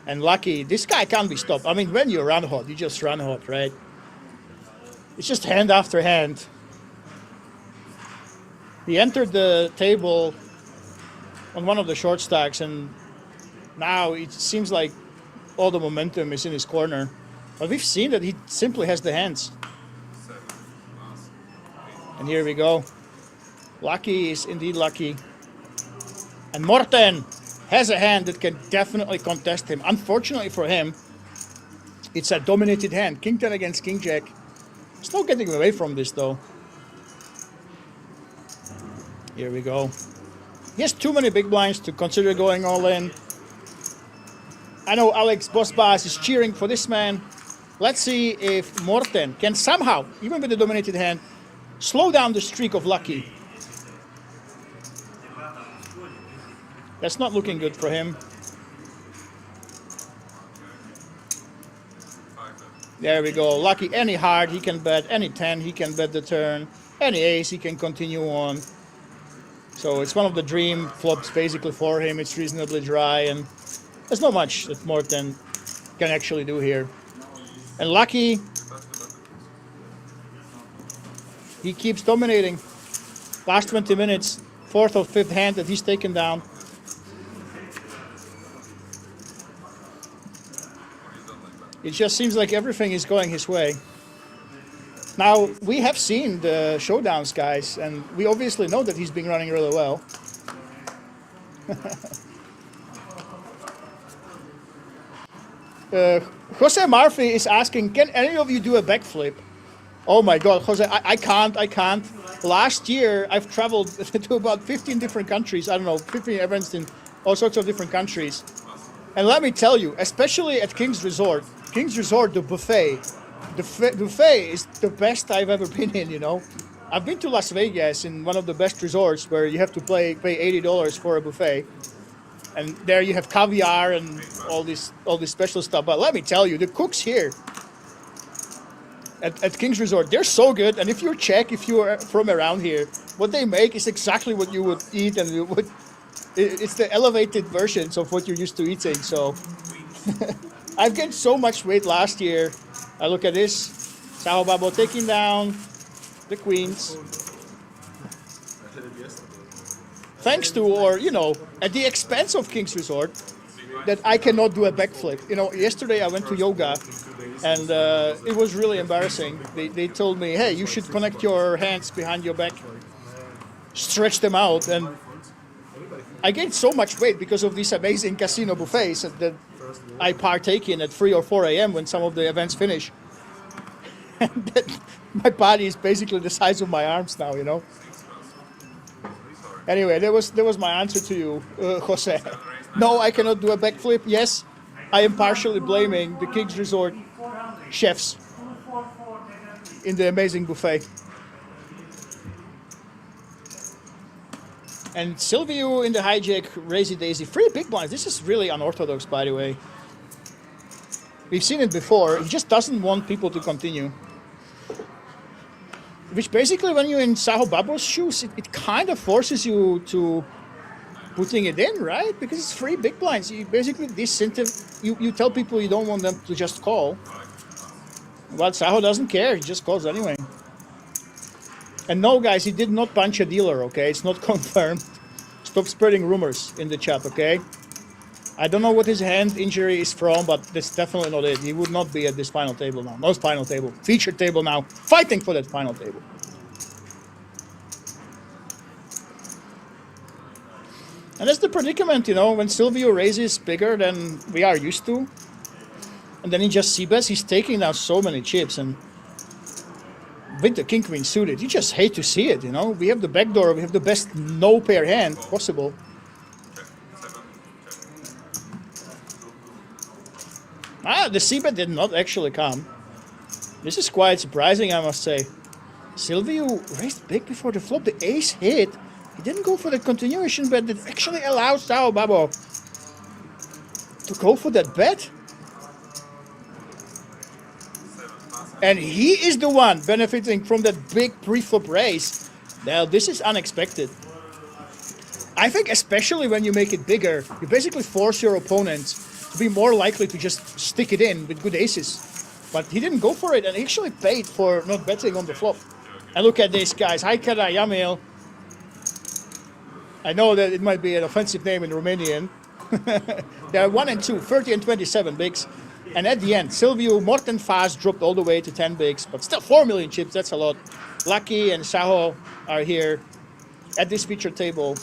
And lucky, this guy can't be stopped. I mean, when you run hot, you just run hot, right? It's just hand after hand. He entered the table on one of the short stacks, and now it seems like all the momentum is in his corner. But we've seen that he simply has the hands. And here we go. Lucky is indeed lucky. And Morten has a hand that can definitely contest him. Unfortunately for him, it's a dominated hand. King 10 against King Jack. He's not getting away from this though. Here we go. He has too many big blinds to consider going all in. I know Alex Bosbas is cheering for this man. Let's see if Morten can somehow, even with the dominated hand, slow down the streak of Lucky. That's not looking good for him. There we go. Lucky any heart he can bet, any 10 he can bet the turn, any ace he can continue on. So it's one of the dream flops basically for him. It's reasonably dry, and there's not much that Morten can actually do here. And Lucky, he keeps dominating. Last 20 minutes, 4th or 5th hand that he's taken down. It just seems like everything is going his way. Now, we have seen the showdowns, guys, and we obviously know that he's been running really well. Jose Murphy is asking, can any of you do a backflip? Oh my God, Jose, I can't. Last year, I've traveled to about 15 different countries. I don't know, 15 events in all sorts of different countries. And let me tell you, especially at King's Resort, the buffet. The buffet is the best I've ever been in, you know. I've been to Las Vegas in one of the best resorts where you have to pay $80 for a buffet. And there you have caviar and all this special stuff. But let me tell you, the cooks here at King's Resort, they're so good. And if you're Czech, if you're from around here, what they make is exactly what you would eat, and it's the elevated versions of what you're used to eating. So I've gained so much weight last year. I look at this, Sao Babo taking down the queens. Thanks to, or, you know, at the expense of King's Resort, that I cannot do a backflip. You know, yesterday I went to yoga, and it was really embarrassing. They told me, hey, you should connect your hands behind your back, stretch them out, and I gained so much weight because of these amazing casino buffets that I partake in at 3 or 4 a.m. when some of the events finish. And my body is basically the size of my arms now, you know. Anyway, that was my answer to you, Jose. No, I cannot do a backflip. Yes, I am partially blaming the King's Resort chefs in the amazing buffet. And Silvio in the hijack, Razy Daisy, 3 big blinds. This is really unorthodox, by the way. We've seen it before. He just doesn't want people to continue. Which basically, when you're in Saho Babo's shoes, it kind of forces you to putting it in, right? Because it's 3 big blinds. You basically disincentive. You tell people you don't want them to just call. But Saho doesn't care. He just calls anyway. And no, guys, he did not punch a dealer, okay? It's not confirmed. Stop spreading rumors in the chat, okay? I don't know what his hand injury is from, but that's definitely not it. He would not be at this final table now. No final table. Featured table now. Fighting for that final table. And that's the predicament, you know, when Silvio raises bigger than we are used to. And then he just c-bets, he's taking down so many chips, and with the king queen suited, you just hate to see it, you know. We have the backdoor, we have the best no pair hand possible. The c-bet did not actually come. This is quite surprising, I must say. Silvio raised big before the flop. The ace hit. He didn't go for the continuation bet that actually allows Sao Babo to go for that bet. And he is the one benefiting from that big pre-flop raise. Now, this is unexpected. I think especially when you make it bigger, you basically force your opponents to be more likely to just stick it in with good aces. But he didn't go for it and actually paid for not betting on the flop. And look at this, guys. Haikara Yamil. I know that it might be an offensive name in Romanian. They are 1 and 2, 30 and 27 bigs. And at the end, Silvio, Morten Fast dropped all the way to 10 bigs, but still 4 million chips, that's a lot. Lucky and Saho are here at this feature table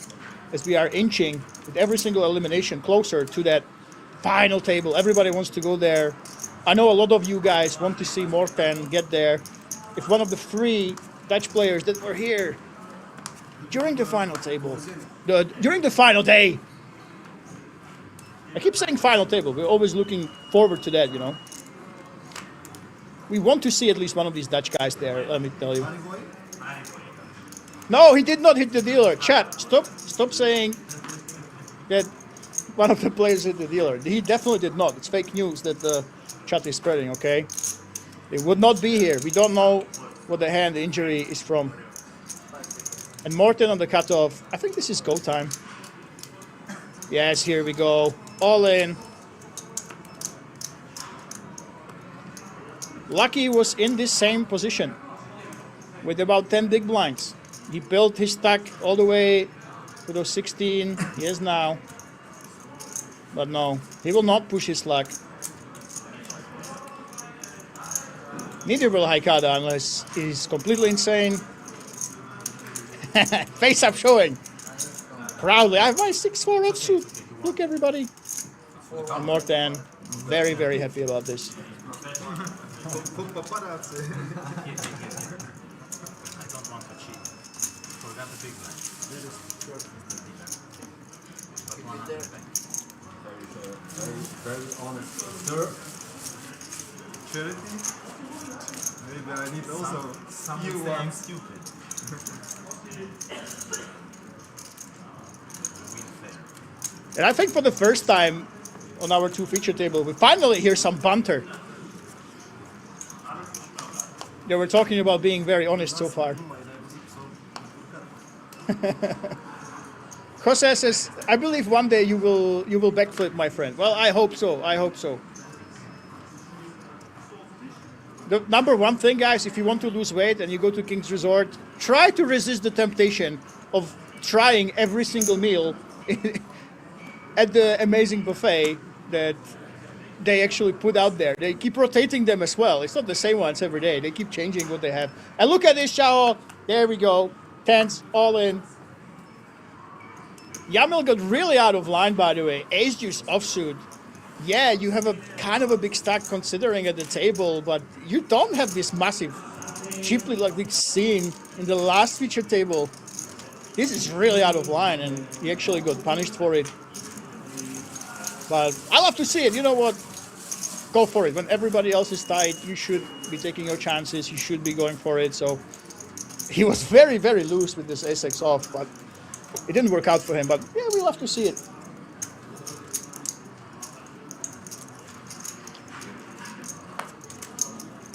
as we are inching with every single elimination closer to that final table. Everybody wants to go there. I know a lot of you guys want to see Morten get there. If one of the 3 Dutch players that were here during the final table, during the final day, I keep saying final table. We're always looking forward to that, you know. We want to see at least one of these Dutch guys there, let me tell you. No, he did not hit the dealer. Chat, stop saying that one of the players hit the dealer. He definitely did not. It's fake news that the chat is spreading, okay? They would not be here. We don't know what the hand injury is from. And Morten on the cutoff. I think this is go time. Yes, here we go. All in. Lucky was in this same position with about 10 big blinds. He built his stack all the way to those 16 he is now. But no, he will not push his luck. Neither will Haikada unless he's completely insane. Face up showing. Proudly, I have my 6-4 offsuit. Look, everybody. And Morten, very, very happy about this. I don't want to cheat. Forgot the big blind. But one on the bank. Very honest. Sir, charity? Maybe I need also Someone you saying one. stupid. And I think for the first time on our 2 feature table, we finally hear some banter. They were talking about being very honest so far. Jose says, I believe one day you will backflip, my friend. Well, I hope so. I hope so. The number one thing, guys, if you want to lose weight and you go to King's Resort, try to resist the temptation of trying every single meal at the amazing buffet that they actually put out there. They keep rotating them as well. It's not the same ones every day. They keep changing what they have. And look at this, Shao. There we go. Tens, all in. Yamil got really out of line, by the way. Ace juice offsuit. Yeah, you have a kind of a big stack considering at the table, but you don't have this massive cheaply like we've seen in the last feature table. This is really out of line, and he actually got punished for it. But I love to see it. You know what? Go for it. When everybody else is tight, you should be taking your chances. You should be going for it. So he was very, very loose with this ace-x off, but it didn't work out for him. But yeah, we love to see it.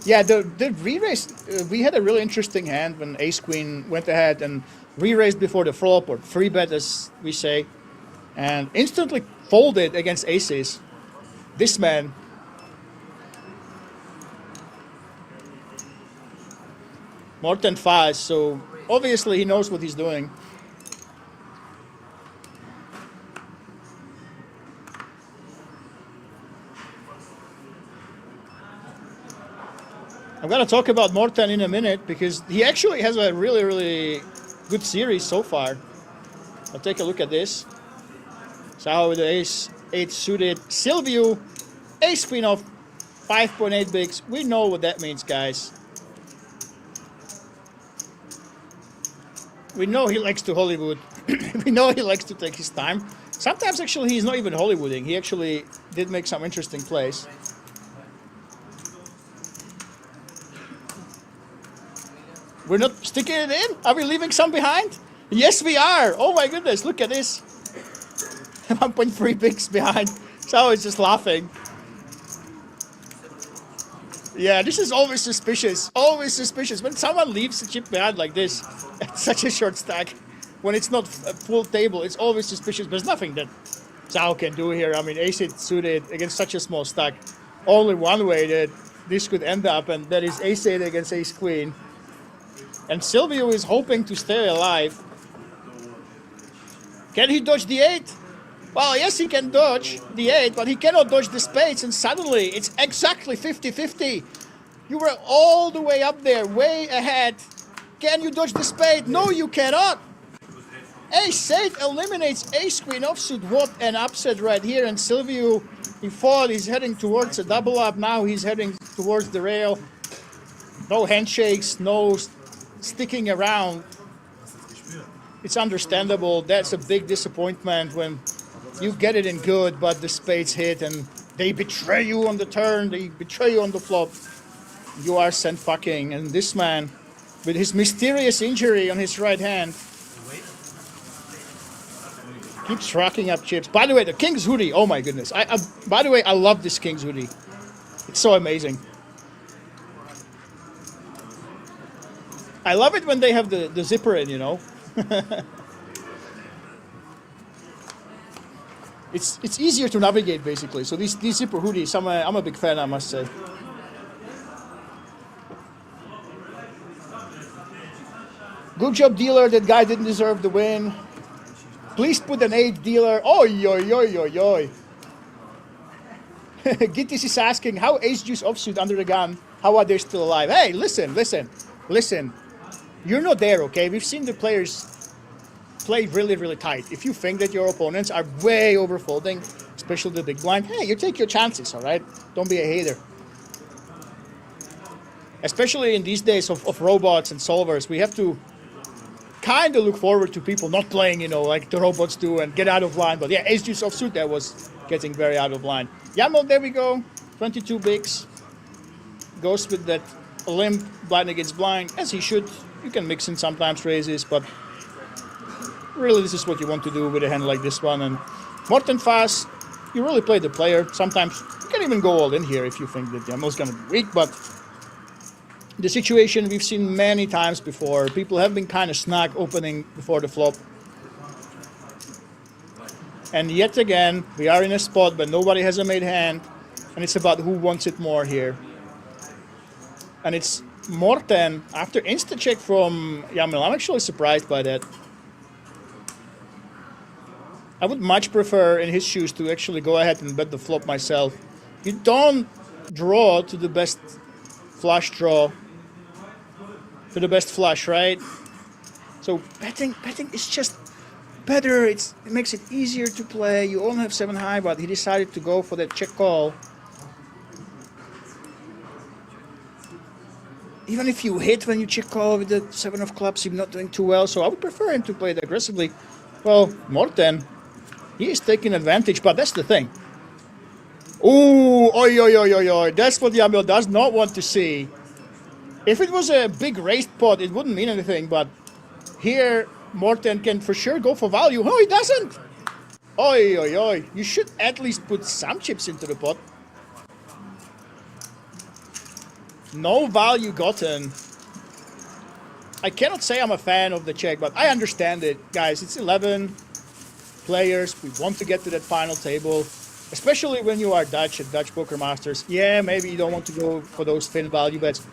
Yeah, the re-raise, we had a really interesting hand when ace-queen went ahead and re-raised before the flop, or 3-bet as we say, and instantly folded against aces. This man. Morten fast, so obviously he knows what he's doing. I'm going to talk about Morten in a minute because he actually has a really, really good series so far. I'll take a look at this. Sao with the ace-8 suited. Silvio, ace-queen of 5.8 bigs. We know what that means, guys. We know he likes to Hollywood. We know he likes to take his time. Sometimes, actually, he's not even Hollywooding. He actually did make some interesting plays. We're not sticking it in? Are we leaving some behind? Yes, we are. Oh my goodness, look at this. 1.3 bigs behind. So it's just laughing. Yeah, this is always suspicious. Always suspicious. When someone leaves a chip behind like this, at such a short stack, when it's not a full table, it's always suspicious. There's nothing that Zhao can do here. I mean, ace-8 suited against such a small stack. Only one way that this could end up, and that is ace-8 against ace-queen. And Silvio is hoping to stay alive. Can he dodge the 8? Well, yes, he can dodge the 8, but he cannot dodge the spades, and suddenly it's exactly 50-50. You were all the way up there, way ahead. Can you dodge the spade? No, you cannot. Ace-8 eliminates ace-queen offsuit. What an upset right here, and Silvio, he thought he's heading towards a double up. Now he's heading towards the rail. No handshakes, no sticking around. It's understandable. That's a big disappointment when you get it in good, but the spades hit and they betray you on the turn, they betray you on the flop. You are sent fucking. And this man, with his mysterious injury on his right hand, keeps racking up chips. By the way, the King's hoodie, oh my goodness. By the way, I love this King's hoodie. It's so amazing. I love it when they have the zipper in, you know. It's easier to navigate, basically. So these zipper hoodies, I'm a big fan, I must say. Good job, dealer. That guy didn't deserve the win. Please put an 8, dealer. Oi, oi, oi, oi, oi. Gittis is asking, how ace-deuce offsuit under the gun? How are they still alive? Hey, listen. You're not there, okay? We've seen the players play really, really tight. If you think that your opponents are way overfolding, especially the big blind, hey, you take your chances, all right? Don't be a hater. Especially in these days of robots and solvers, we have to kind of look forward to people not playing, you know, like the robots do and get out of line. But yeah, ace-deuce offsuit, that was getting very out of line. Yamel, there we go. 22 bigs. Goes with that limp blind against blind, as he should. You can mix in sometimes raises, but really this is what you want to do with a hand like this one. And Morten Fass, you really play the player. Sometimes you can even go all in here if you think that Yamel's going to be weak, but the situation we've seen many times before. People have been kind of snug opening before the flop. And yet again, we are in a spot where nobody has a made hand, and it's about who wants it more here. And it's Morten, after insta-check from Yamel. I'm actually surprised by that. I would much prefer, in his shoes, to actually go ahead and bet the flop myself. You don't draw to the best flush draw, to the best flush, right? So betting is just better. It makes it easier to play. You only have 7 high, but he decided to go for that check call. Even if you hit when you check call with the 7 of clubs, you're not doing too well. So I would prefer him to play it aggressively. Well, Morten, he is taking advantage, but that's the thing. Ooh, oi, oi, oi, oi, oi. That's what Yamel does not want to see. If it was a big raised pot, it wouldn't mean anything, but here Morten can for sure go for value. No, he doesn't. Oi, oi, oi. You should at least put some chips into the pot. No value gotten. I cannot say I'm a fan of the check, but I understand it. Guys, it's 11 players. We want to get to that final table, especially when you are Dutch at Dutch Poker Masters. Yeah, maybe you don't want to go for those thin value bets.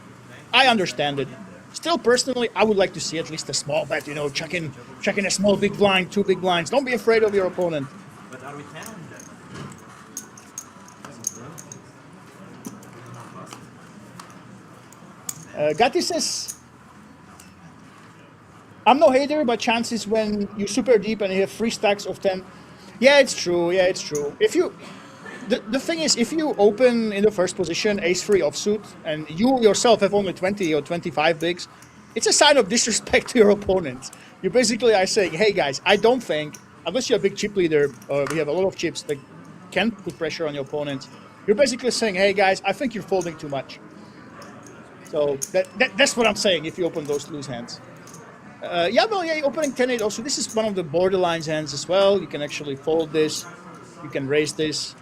I understand it. Still, personally, I would like to see at least a small bet, you know, chuck in a small big blind, 2 big blinds. Don't be afraid of your opponent. But are we 10 then? Gatti says, I'm no hater, but chances when you're super deep and you have 3 stacks of 10. Yeah, it's true. Yeah, it's true. If you, the thing is, if you open in the first position, ace-3 offsuit, and you yourself have only 20 or 25 bigs, it's a sign of disrespect to your opponent. You basically are saying, hey guys, I don't think, unless you're a big chip leader, or we have a lot of chips that can put pressure on your opponent, you're basically saying, hey guys, I think you're folding too much. So that's what I'm saying if you open those loose hands. Yeah, well, yeah, opening 10-8 also. This is one of the borderlines hands as well. You can actually fold this. You can raise this.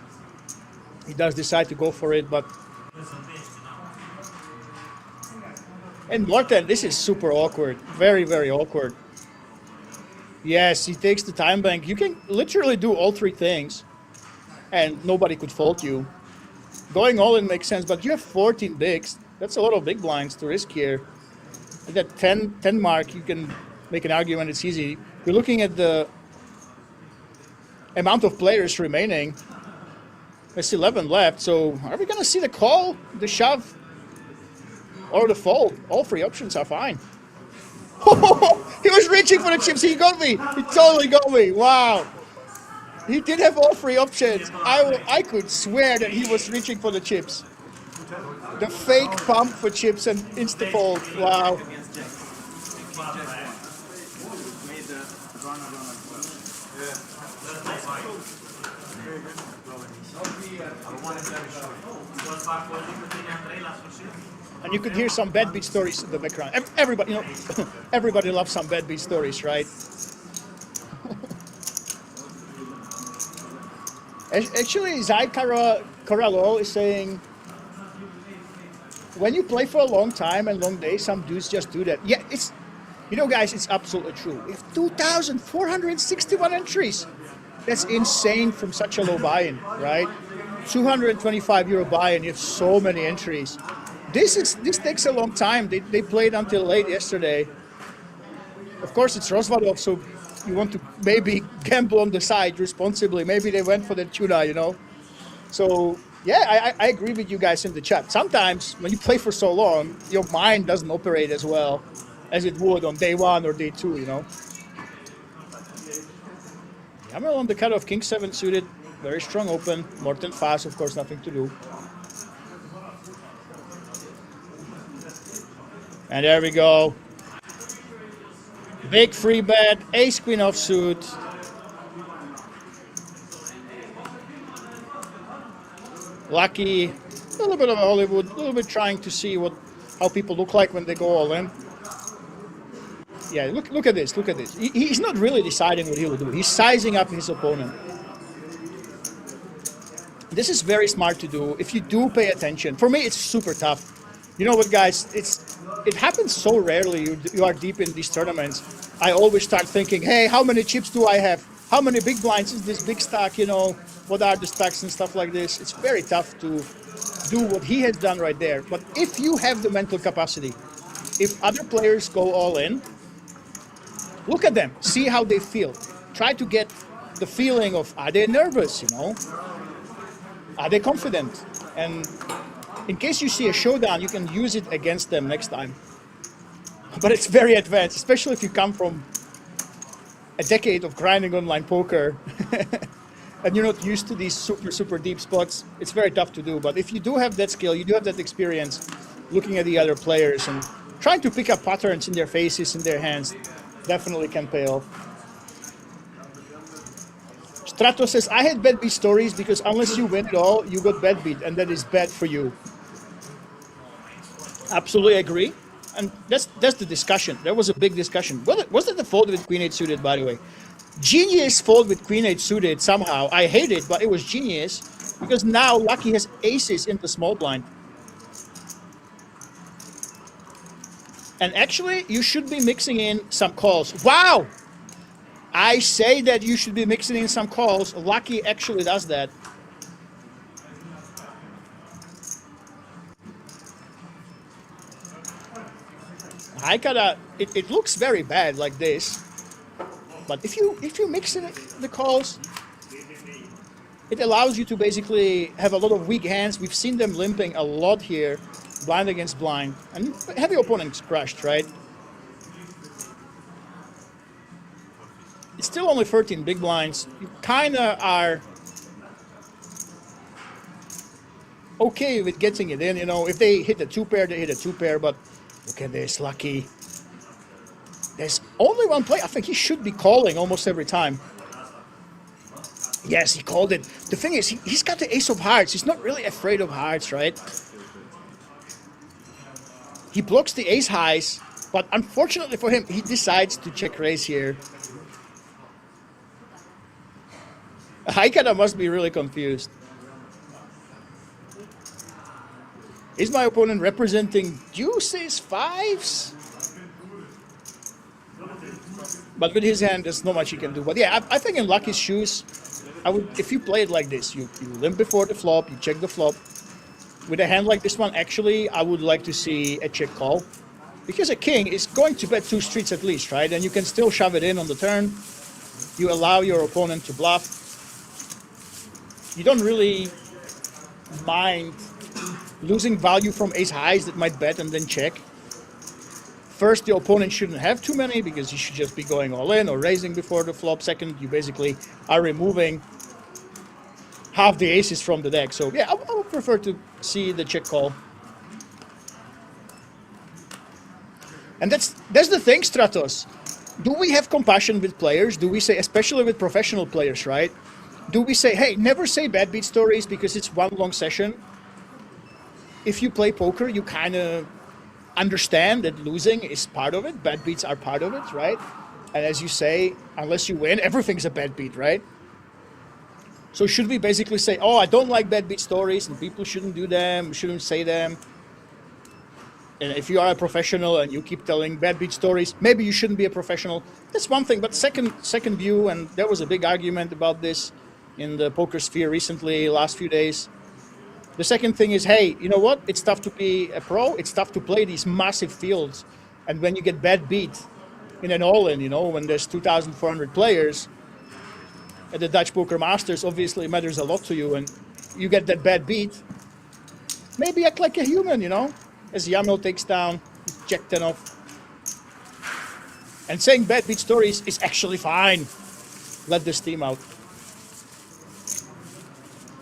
He does decide to go for it, but... And Morten, this is super awkward. Very, very awkward. Yes, he takes the time bank. You can literally do all three things, and nobody could fault you. Going all in makes sense, but you have 14 bigs. That's a lot of big blinds to risk here. At that 10 mark, you can make an argument it's easy. You're looking at the amount of players remaining. There's 11 left, so are we going to see the call, the shove, or the fold? All three options are fine. He was reaching for the chips. He got me. He totally got me. Wow. He did have all three options. I could swear that he was reaching for the chips. The fake pump for chips and insta-fold. Wow. And you could hear some bad beat stories in the background. Everybody, you know, everybody loves some bad beat stories, right? Actually, Zai Karalol is saying, when you play for a long time and long days, some dudes just do that. Yeah, it's, you know, guys, it's absolutely true. We have 2,461 entries. That's insane from such a low buy-in, right? 225 euro buy-in, you have so many entries. This takes a long time. They played until late yesterday. Of course, it's Rosvadov, so you want to maybe gamble on the side responsibly. Maybe they went for the tuna, you know? So, yeah, I agree with you guys in the chat. Sometimes when you play for so long, your mind doesn't operate as well as it would on day one or day two, you know? Yamel on the cut of King 7 suited. Very strong open. Morten fast, of course, nothing to do. And there we go. Big free bet, ace queen offsuit. Lucky, a little bit of Hollywood, a little bit trying to see how people look like when they go all in. Yeah, look at this, look at this. He's not really deciding what he will do. He's sizing up his opponent. This is very smart to do if you do pay attention. For me, it's super tough. You know what, guys? It happens so rarely. You are deep in these tournaments. I always start thinking, hey, how many chips do I have? How many big blinds is this big stack? You know, what are the stacks and stuff like this? It's very tough to do what he has done right there. But if you have the mental capacity, if other players go all in, look at them, see how they feel. Try to get the feeling of, are they nervous, you know? Are they confident? And in case you see a showdown, you can use it against them next time. But it's very advanced, especially if you come from a decade of grinding online poker and you're not used to these super, super deep spots. It's very tough to do. But if you do have that skill, you do have that experience looking at the other players and trying to pick up patterns in their faces, in their hands, definitely can pay off. Strato says, I had bad beat stories because unless you win it all, you got bad beat, and that is bad for you. Absolutely agree. And that's the discussion. There was a big discussion. Was it the fold with Queen 8 suited, by the way? Genius fold with Queen 8 suited somehow. I hate it, but it was genius because now Lucky has aces in the small blind. And actually, you should be mixing in some calls. Wow! I say that you should be mixing in some calls. Lucky actually does that. I gotta. It looks very bad like this, but if you mix in the calls, it allows you to basically have a lot of weak hands. We've seen them limping a lot here, blind against blind, and heavy opponents crushed, right? It's still only 13 big blinds. You kind of are okay with getting it in, you know. If they hit a two pair, they hit a two pair, but look at this, Lucky. There's only one play. I think he should be calling almost every time. Yes, he called it. The thing is, he's got the ace of hearts. He's not really afraid of hearts, right? He blocks the ace highs, but unfortunately for him, he decides to check raise here. Haikara must be really confused. Is my opponent representing deuces, fives? But with his hand, there's not much he can do. But yeah, I think in Lucky's shoes, I would, if you play it like this, you limp before the flop, you check the flop. With a hand like this one, actually, I would like to see a check call. Because a king is going to bet 2 streets at least, right? And you can still shove it in on the turn. You allow your opponent to bluff. You don't really mind losing value from ace highs that might bet and then check. First, the opponent shouldn't have too many because he should just be going all in or raising before the flop. Second, you basically are removing half the aces from the deck. So yeah, I would prefer to see the check call. And that's the thing, Stratos. Do we have compassion with players? Do we say, especially with professional players, right? Do we say, hey, never say bad beat stories because it's one long session? If you play poker, you kind of understand that losing is part of it. Bad beats are part of it, right? And as you say, unless you win, everything's a bad beat, right? So should we basically say, oh, I don't like bad beat stories and people shouldn't do them, shouldn't say them? And if you are a professional and you keep telling bad beat stories, maybe you shouldn't be a professional. That's one thing. But second view, and there was a big argument about this in the poker sphere recently, last few days. The second thing is, hey, you know what? It's tough to be a pro. It's tough to play these massive fields. And when you get bad beat in an all-in, you know, when there's 2,400 players, at the Dutch Poker Masters, obviously matters a lot to you. And you get that bad beat, maybe act like a human, you know? As Yamil takes down, check 10 off. And saying bad beat stories is actually fine. Let the steam out.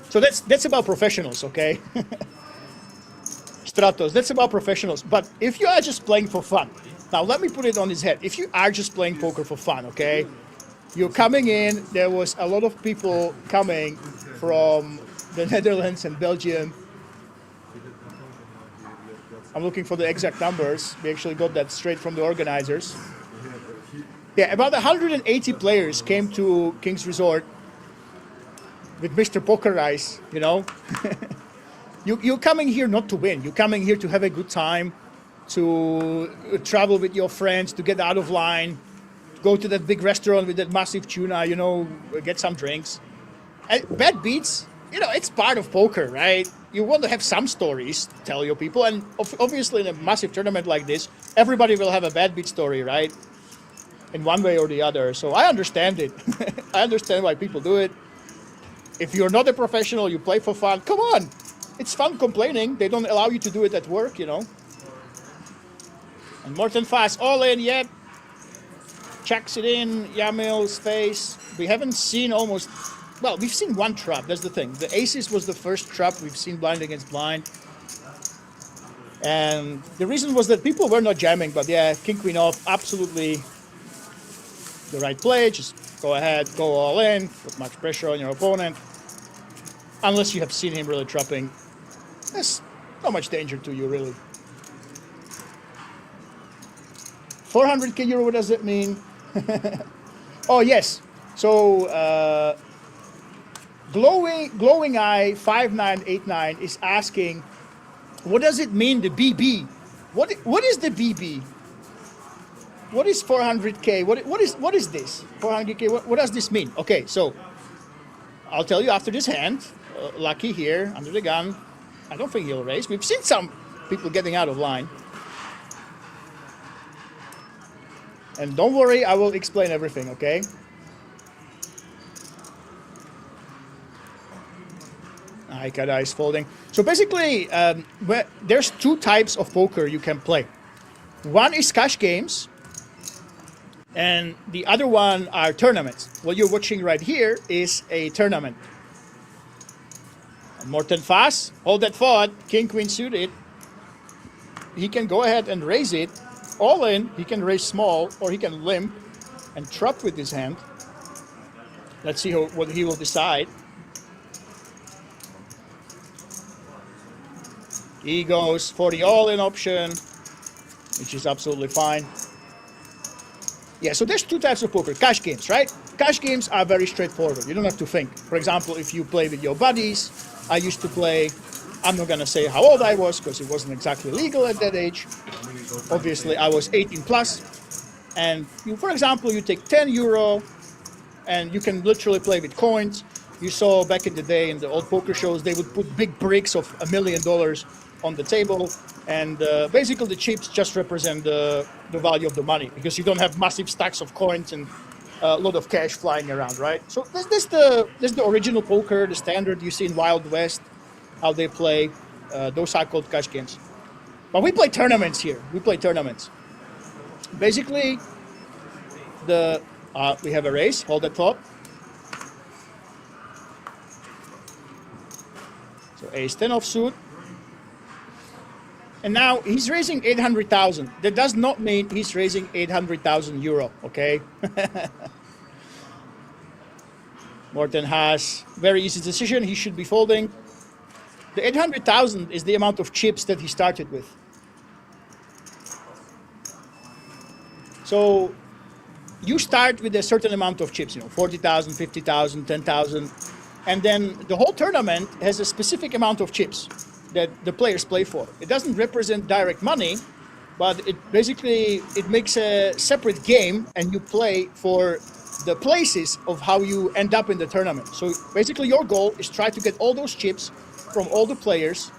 So that's about professionals, okay? Stratos, that's about professionals. But if you are just playing for fun, now let me put it on his head. If you are just playing poker for fun, okay? You're coming in, there was a lot of people coming from the Netherlands and Belgium. I'm looking for the exact numbers. We actually got that straight from the organizers. Yeah, about 180 players came to King's Resort with Mr. Poker Eyes, you know. You're coming here not to win. You're coming here to have a good time, to travel with your friends, to get out of line, go to that big restaurant with that massive tuna, you know, get some drinks. And bad beats, you know, it's part of poker, right? You want to have some stories to tell your people. And obviously in a massive tournament like this, everybody will have a bad beat story, right? In one way or the other. So I understand it. I understand why people do it. If you're not a professional, you play for fun, come on. It's fun complaining. They don't allow you to do it at work, you know. And Morten Fast, all in yet. Checks it in, Yamil's face. We haven't seen almost, well, we've seen one trap, that's the thing. The aces was the first trap we've seen blind against blind. And the reason was that people were not jamming, but yeah, king, queen off, absolutely the right play. Just go ahead, go all in, put much pressure on your opponent. Unless you have seen him really trapping. There's not much danger to you, really. 400k euro, what does that mean? Oh, yes. So, Glowing Eye 5989 is asking, what does it mean, the BB? What is the BB? What is 400k? What is this? 400k, what does this mean? Okay, so I'll tell you after this hand. Lucky here, under the gun. I don't think he'll raise. We've seen some people getting out of line. And don't worry, I will explain everything, okay? Haikara is folding. So basically, there's 2 types of poker you can play. One is cash games, and the other one are tournaments. What you're watching right here is a tournament. And Morten Fast, hold that thought, king, queen suited. He can go ahead and raise it. All in, he can raise small, or he can limp and trap with his hand. Let's see what he will decide. He goes for the all-in option. which is absolutely fine. Yeah, so there's two types of poker. Cash games, right? Cash games are very straightforward. You don't have to think. For example, if you play with your buddies, I used to play, I'm not gonna say how old I was because it wasn't exactly legal at that age. Obviously, I was 18 plus. And you, for example, you take 10 euro and you can literally play with coins. You saw back in the day in the old poker shows, they would put big bricks of $1 million on the table. And basically the chips just represent the value of the money because you don't have massive stacks of coins and a lot of cash flying around, right? So this is the original poker, the standard you see in Wild West, how they play. Those are called cash games. But we play tournaments here. We play tournaments. Basically, we have a raise. Hold that thought. So ace 10 offsuit. And now he's raising 800,000. That does not mean he's raising 800,000 euro, okay? Morten has very easy decision. He should be folding. The 800,000 is the amount of chips that he started with. So you start with a certain amount of chips, 40,000, 50,000, 10,000. And then the whole tournament has a specific amount of chips that the players play for. It doesn't represent direct money, but it makes a separate game and you play for the places of how you end up in the tournament. So basically your goal is try to get all those chips from all the players.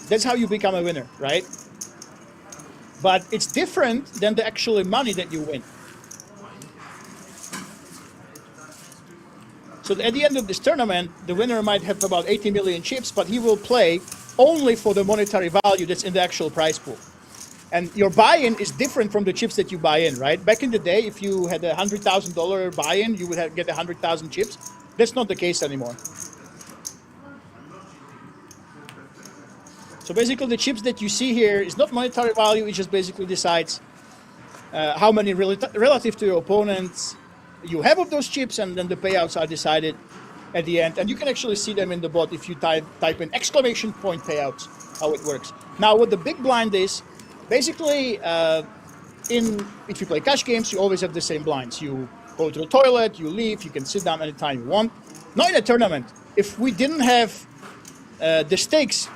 That's how you become a winner, right? But it's different than the actual money that you win. So at the end of this tournament, the winner might have about 80 million chips, but he will play only for the monetary value that's in the actual prize pool. And your buy-in is different from the chips that you buy in, right? Back in the day, if you had a $100,000 buy-in, you would get 100,000 chips. That's not the case anymore. So basically the chips that you see here is not monetary value, it just basically decides how many relative to your opponents you have of those chips, and then the payouts are decided at the end. And you can actually see them in the bot if you type in exclamation point payouts, how it works. Now what the big blind is, basically if you play cash games, you always have the same blinds. You go to the toilet, you leave, you can sit down anytime you want. Not in a tournament. If we didn't have the stakes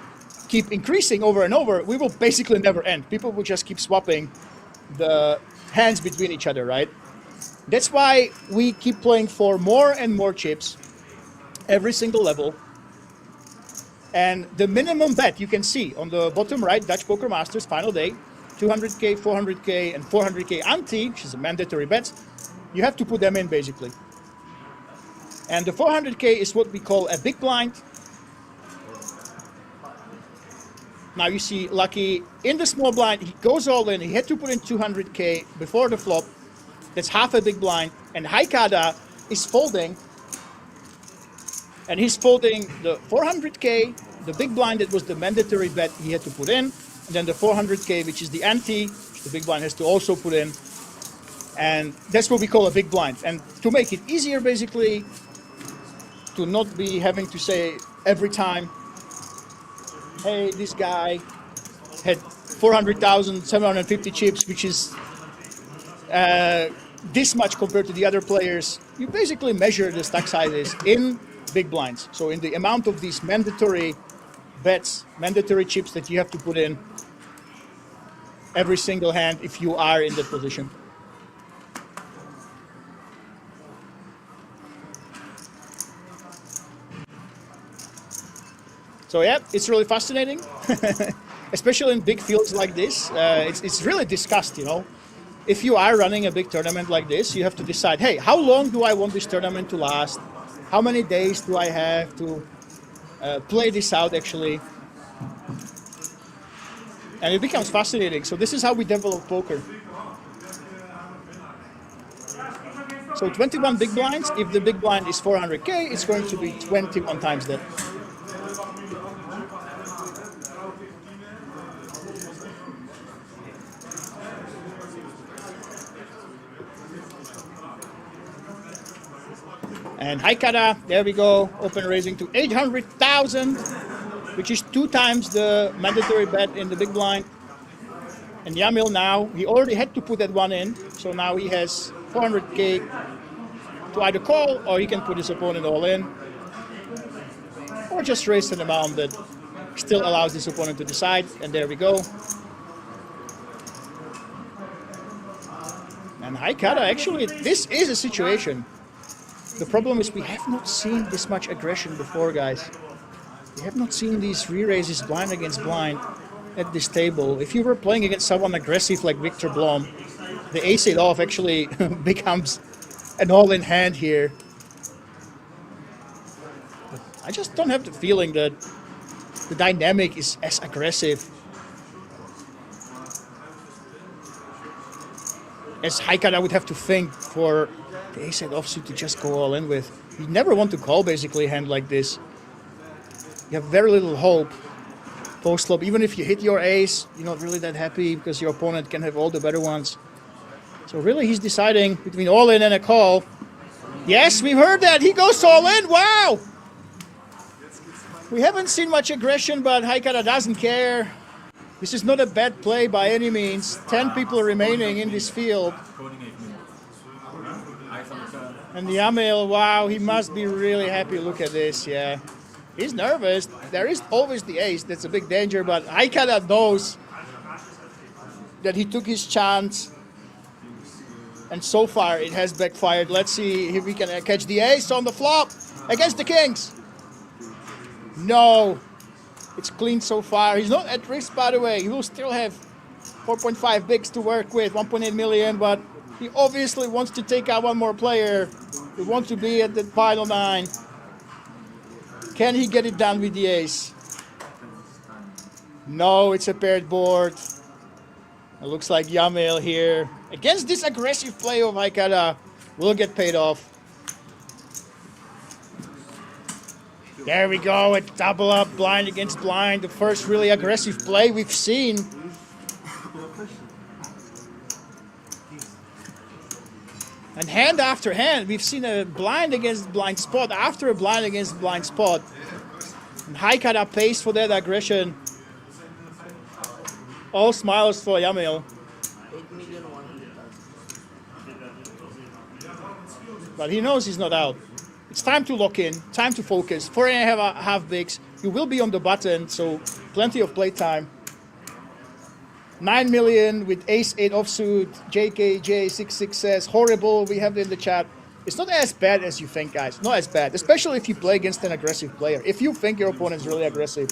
keep increasing over and over, we will basically never end. People will just keep swapping the hands between each other, right? That's why we keep playing for more and more chips every single level. And the minimum bet you can see on the bottom right, Dutch Poker Masters final day, 200K, 400K, and 400K ante, which is a mandatory bet. You have to put them in basically. And the 400K is what we call a big blind. Now you see Lucky in the small blind, he goes all in, he had to put in 200K before the flop. That's half a big blind. And Haikada is folding. And he's folding the 400K, the big blind that was the mandatory bet he had to put in. And then the 400K, which is the ante, which the big blind has to also put in. And that's what we call a big blind. And to make it easier, basically, to not be having to say every time, hey, this guy had 400,750 chips, which is this much compared to the other players. You basically measure the stack sizes in big blinds. So in the amount of these mandatory bets, mandatory chips that you have to put in every single hand if you are in that position. So yeah, it's really fascinating, especially in big fields like this. It's really discussed, If you are running a big tournament like this, you have to decide, hey, how long do I want this tournament to last? How many days do I have to play this out, actually? And it becomes fascinating. So this is how we develop poker. So 21 big blinds. If the big blind is 400K, it's going to be 21 times that. And Haikada, there we go, open raising to 800,000, which is 2 times the mandatory bet in the big blind. And Yamil now, he already had to put that one in, so now he has 400k to either call, or he can put his opponent all in, or just raise an amount that still allows his opponent to decide, and there we go. And Haikara, actually, this is a situation. The problem is we have not seen this much aggression before, guys. We have not seen these re-raises blind against blind at this table. If you were playing against someone aggressive like Victor Blom, the ace-8 off actually becomes an all-in hand here. But I just don't have the feeling that the dynamic is as aggressive as Haikara would have to think for the ace-8 offsuit to just go all in with. You never want to call basically a hand like this. You have very little hope post-flop. Even if you hit your ace, you're not really that happy because your opponent can have all the better ones. So really he's deciding between all in and a call. Yes, we've heard that. He goes all in. Wow! We haven't seen much aggression, but Haikara doesn't care. This is not a bad play by any means. 10 people remaining in this field. And Yamil, wow, he must be really happy. Look at this, yeah. He's nervous. There is always the ace. That's a big danger, but Haikara knows that he took his chance. And so far, it has backfired. Let's see if we can catch the ace on the flop against the kings. No. It's clean so far. He's not at risk, by the way. He will still have 4.5 bigs to work with, 1.8 million, but he obviously wants to take out one more player. He wants to be at the final 9. Can he get it done with the ace? No, it's a paired board. It looks like Yamil here, against this aggressive play of Haikara, will get paid off. There we go, a double up, blind against blind. The first really aggressive play we've seen. And hand after hand, we've seen a blind against blind spot after a blind against blind spot. And Haikara pays for that aggression. All smiles for Yamil. 8,100,000. But he knows he's not out. It's time to lock in, time to focus. 4.5 bigs. You will be on the button, so plenty of play time. 9 million with ace-8 offsuit. JKJ66 says, horrible, we have it in the chat. It's not as bad as you think, guys. Not as bad, especially if you play against an aggressive player. If you think your opponent is really aggressive.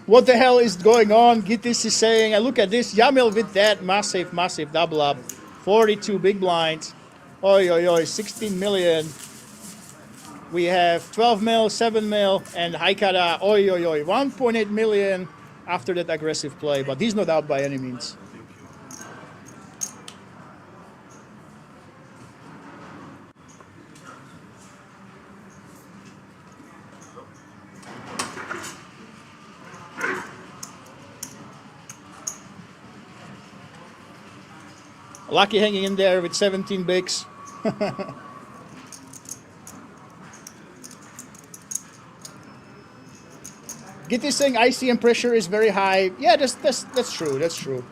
What the hell is going on? Gittis is saying, look at this. Yamil with that massive, massive double up. 42 big blinds. Oi, oi, oi, 16 million. We have 12 mil, 7 mil, and Haikara, oi, oi, oi, 1.8 million after that aggressive play, but he's not out by any means. Lucky hanging in there with 17 bigs. Git is saying ICM pressure is very high. Yeah, that's true. That's true.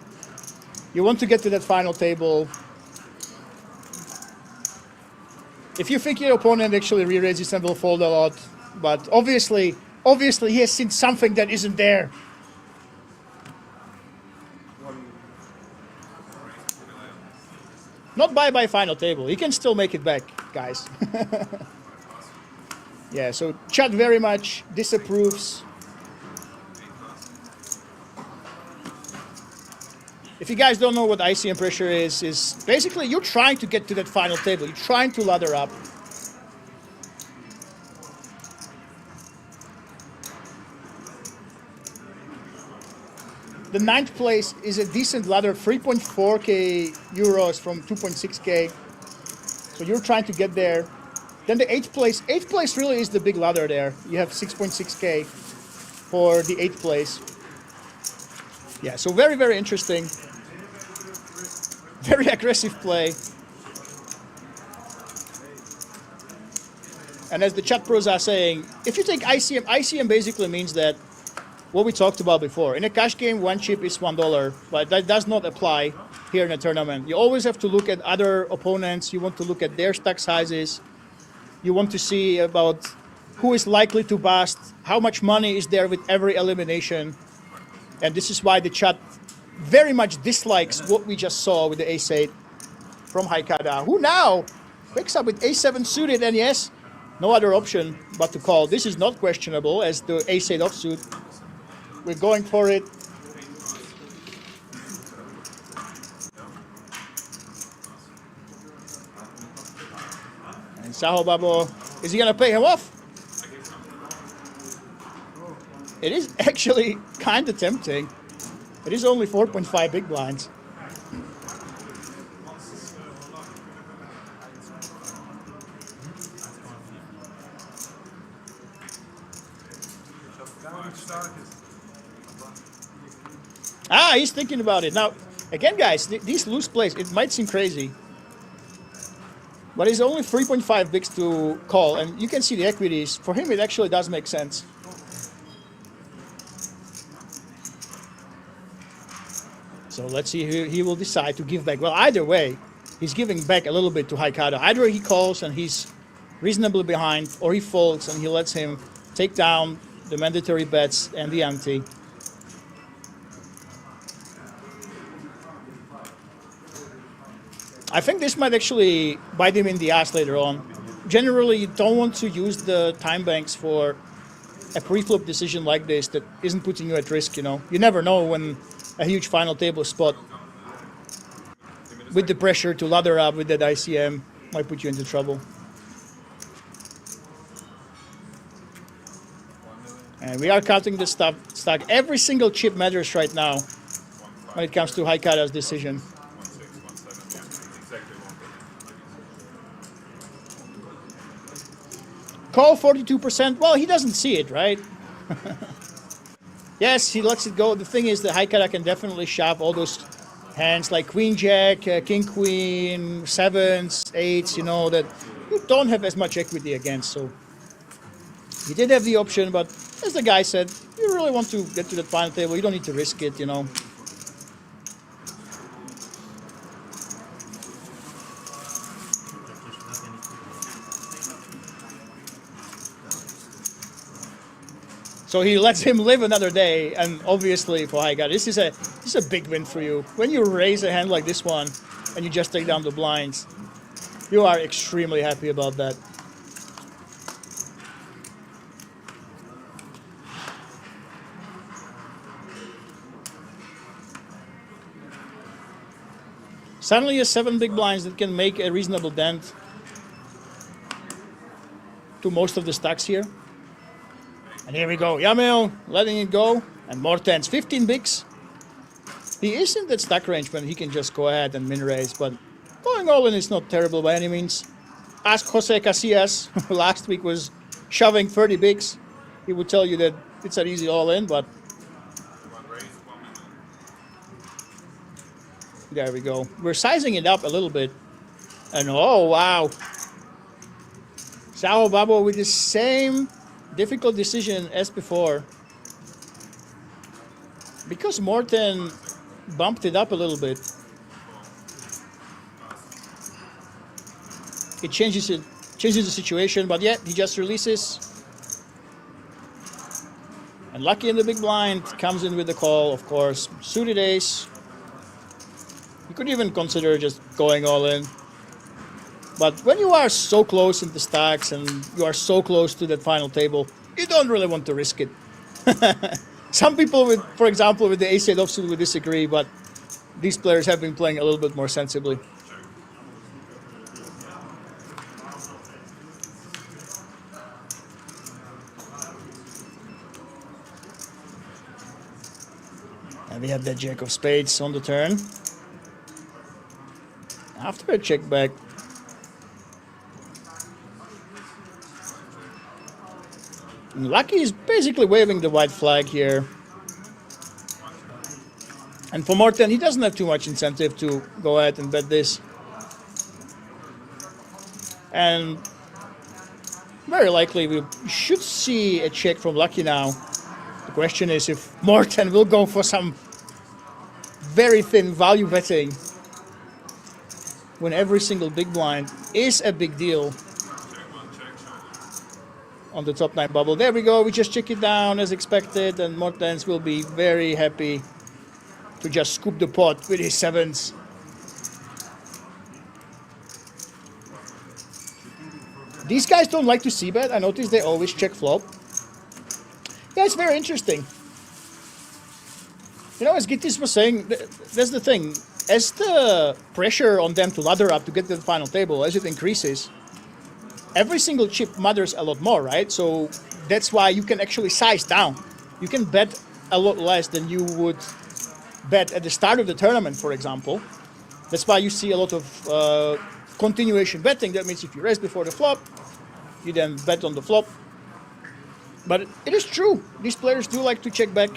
You want to get to that final table. If you think your opponent actually re-raises and will fold a lot, but obviously he has seen something that isn't there. Not by final table. He can still make it back, guys. Yeah, so chat very much disapproves. If you guys don't know what ICM pressure is basically you're trying to get to that final table. You're trying to ladder up. The 9th place is a decent ladder, 3.4k euros from 2.6k. So you're trying to get there. Then the 8th place really is the big ladder there. You have 6.6k for the 8th place. Yeah, so very, very interesting. Very aggressive play. And as the chat pros are saying, if you take ICM basically means that what we talked about before. In a cash game, one chip is $1, but that does not apply here in a tournament. You always have to look at other opponents. You want to look at their stack sizes. You want to see about who is likely to bust, how much money is there with every elimination. And this is why the chat very much dislikes what we just saw with the ace-8 from Haikada, who now picks up with a7 suited, and yes, no other option but to call. This is not questionable as the ace-8 offsuit. We're going for it. And Saho Babo, is he gonna pay him off? It is actually kind of tempting. It is only 4.5 big blinds. Ah, he's thinking about it. Now, again, guys, these loose plays, it might seem crazy. But it's only 3.5 bigs to call, and you can see the equities. For him, it actually does make sense. So let's see who he will decide to give back. Well, either way, he's giving back a little bit to Haikada. Either he calls and he's reasonably behind, or he folds and he lets him take down the mandatory bets and the ante. I think this might actually bite him in the ass later on. Generally, you don't want to use the time banks for a pre-flop decision like this that isn't putting you at risk, you know. You never know when a huge final table spot with the pressure to ladder up with that ICM might put you into trouble. And we are counting the stack. Every single chip matters right now when it comes to Haikada's decision. Call 42%. Well, he doesn't see it, right? Yes, he lets it go. The thing is that Haikada can definitely shove all those hands like Queen Jack, King Queen, sevens, eights, you know, that you don't have as much equity against. So he did have the option, but as the guy said, you really want to get to that final table, you don't need to risk it, you know. So he lets him live another day, and obviously for Haikada, this is a big win for you. When you raise a hand like this one, and you just take down the blinds, you are extremely happy about that. Suddenly, a 7 big blinds that can make a reasonable dent to most of the stacks here. And here we go, Yamil letting it go, and more tens, 15 bigs. He is in that stack range when he can just go ahead and min raise, but going all in is not terrible by any means. Ask Jose Casillas, who last week was shoving 30 bigs. He would tell you that it's an easy all in, but there we go. We're sizing it up a little bit. And oh, wow. Sao Babo with the same difficult decision as before. Because Morten bumped it up a little bit, it changes the situation, but yet he just releases. And Lucky in the big blind comes in with the call, of course. Suited ace. You could even consider just going all in. But when you are so close in the stacks and you are so close to that final table, you don't really want to risk it. Some people, for example, with the ace-8 offsuit would disagree, but these players have been playing a little bit more sensibly. And we have that Jack of Spades on the turn. After a check back, Lucky is basically waving the white flag here. And for Morten, he doesn't have too much incentive to go ahead and bet this. And very likely we should see a check from Lucky now. The question is if Morten will go for some very thin value betting when every single big blind is a big deal on the top 9 bubble. There we go, we just check it down as expected, and Mortens will be very happy to just scoop the pot with his 7s. These guys don't like to see bet. I notice they always check flop. Yeah, it's very interesting. You know, as Gittis was saying, that's the thing. As the pressure on them to ladder up to get to the final table, as it increases, every single chip matters a lot more, right? So that's why you can actually size down. You can bet a lot less than you would bet at the start of the tournament, for example. That's why you see a lot of continuation betting. That means if you raise before the flop, you then bet on the flop. But it is true. These players do like to check back,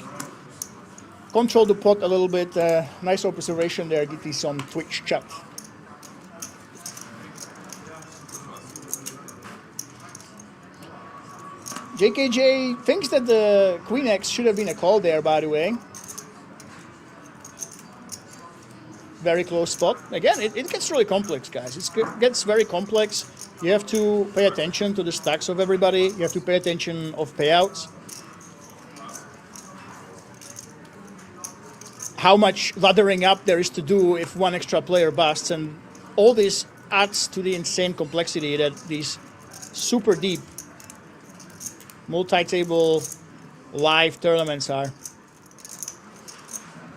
control the pot a little bit. Nice observation there, Gittis on Twitch chat. JKJ thinks that the Queen X should have been a call there, by the way. Very close spot. Again, it gets really complex, guys. It gets very complex. You have to pay attention to the stacks of everybody. You have to pay attention of payouts. How much laddering up there is to do if one extra player busts, and all this adds to the insane complexity that these super deep multi-table live tournaments are.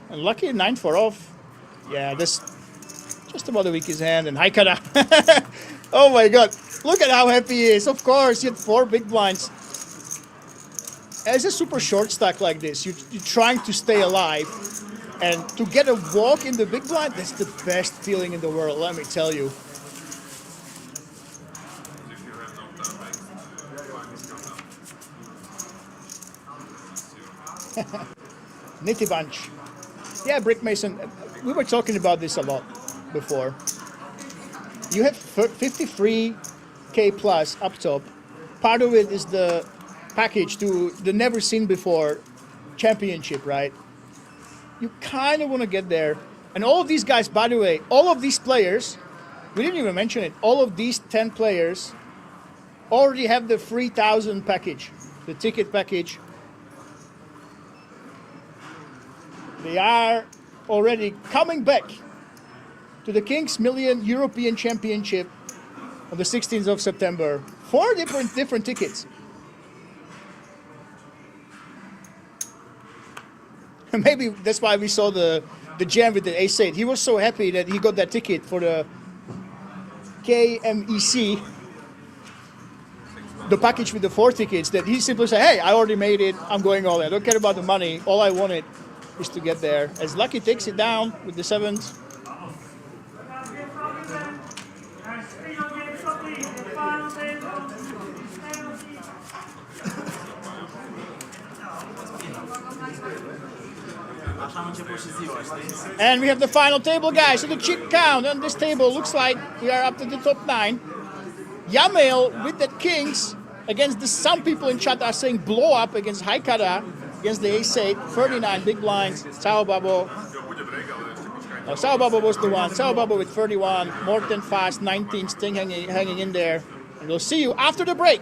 And lucky 9-4 off. Yeah, this just about the weakest hand, and Haikara. Oh my god, look at how happy he is. Of course, you had 4 big blinds. As a super short stack like this, you're trying to stay alive, and to get a walk in the big blind, that's the best feeling in the world, let me tell you. Nitty bunch. Yeah, Brick Mason, we were talking about this a lot before. You have 53k plus up top. Part of it is the package to the never seen before championship, right? You kind of want to get there. And all of these guys, by the way, all of these players, we didn't even mention it, all of these 10 players already have the 3,000 package, the ticket package. They are already coming back to the Kings Million European Championship on the 16th of September. 4 different tickets. Maybe that's why we saw the jam with the ace-8. He was so happy that he got that ticket for the KMEC, the package with the 4 tickets, that he simply said, hey, I already made it, I'm going all in. I don't care about the money, all I wanted is to get there. As Lucky takes it down with the 7s. And we have the final table, guys. So the chip count on this table looks like we are up to the top 9. Yamail with the Kings against the, some people in chat are saying blow up against Haikara, against the ace-8, 39 big blinds. Sao Babo. Oh, Sao Babo was the one. Sao Babo with 31, Morten fast, 19, Sting hanging in there. And we'll see you after the break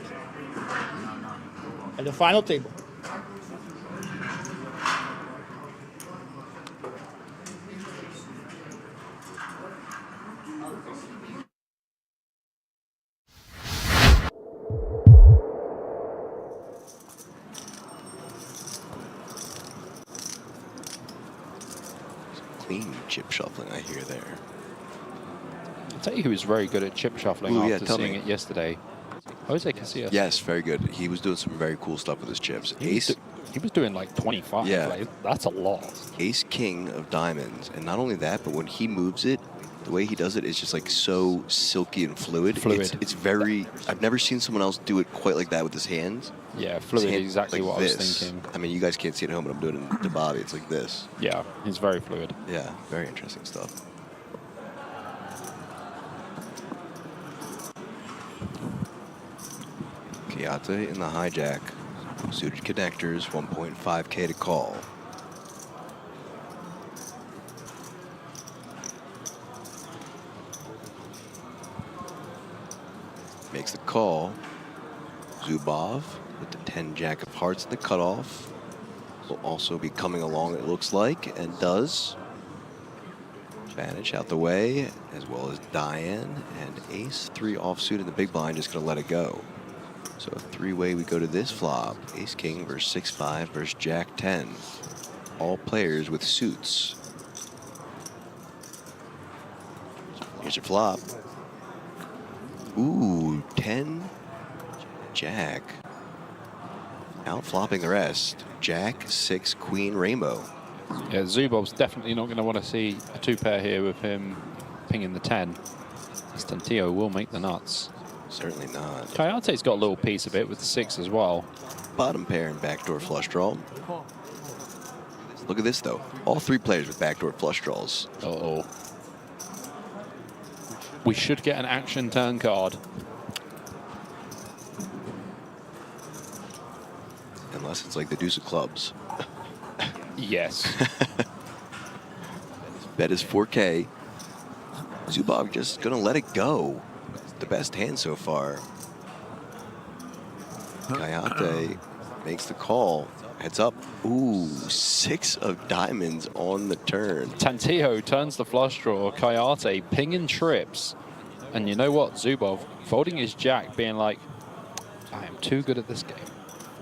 at the final table. Clean chip shuffling, I hear there. I'll tell you who was very good at chip shuffling after seeing it yesterday. Jose Casillas. Yes, very good. He was doing some very cool stuff with his chips. He was doing like 25. Yeah. Like, that's a lot. Ace King of diamonds. And not only that, but when he moves it, the way he does it is just like so silky and fluid. It's very, I've never seen someone else do it quite like that with his hands. Yeah, fluid is exactly like what this. I was thinking. I mean, you guys can't see it at home, but I'm doing it to Bobby. It's like this. Yeah, he's very fluid. Yeah, very interesting stuff. Kiyate in the hijack. Suited connectors, 1.5K to call. Makes the call. Zubov with the 10 jack of hearts in the cutoff. Will also be coming along, it looks like, and does. Advantage out the way, as well as Diane and ace 3 offsuit in the big blind, just gonna let it go. So a 3-way we go to this flop. Ace king versus 6-5 versus jack 10. All players with suits. Here's your flop. Ooh, 10 jack. Out flopping the rest. Jack, 6, queen, rainbow. Yeah, Zubov's definitely not going to want to see a 2-pair here with him pinging the 10. Tantillo will make the nuts. Certainly not. Kayate's got a little piece of it with the 6 as well. Bottom pair and backdoor flush draw. Look at this, though. All 3 players with backdoor flush draws. Uh-oh. We should get an action turn card. Unless it's like the deuce of clubs. Yes. Bet is 4K. Zubov just gonna let it go. The best hand so far. Kayate makes the call. Heads up. Ooh, 6 of diamonds on the turn. Tantillo turns the flush draw. Kayate pinging trips. And you know what? Zubov folding his jack, being like, I am too good at this game.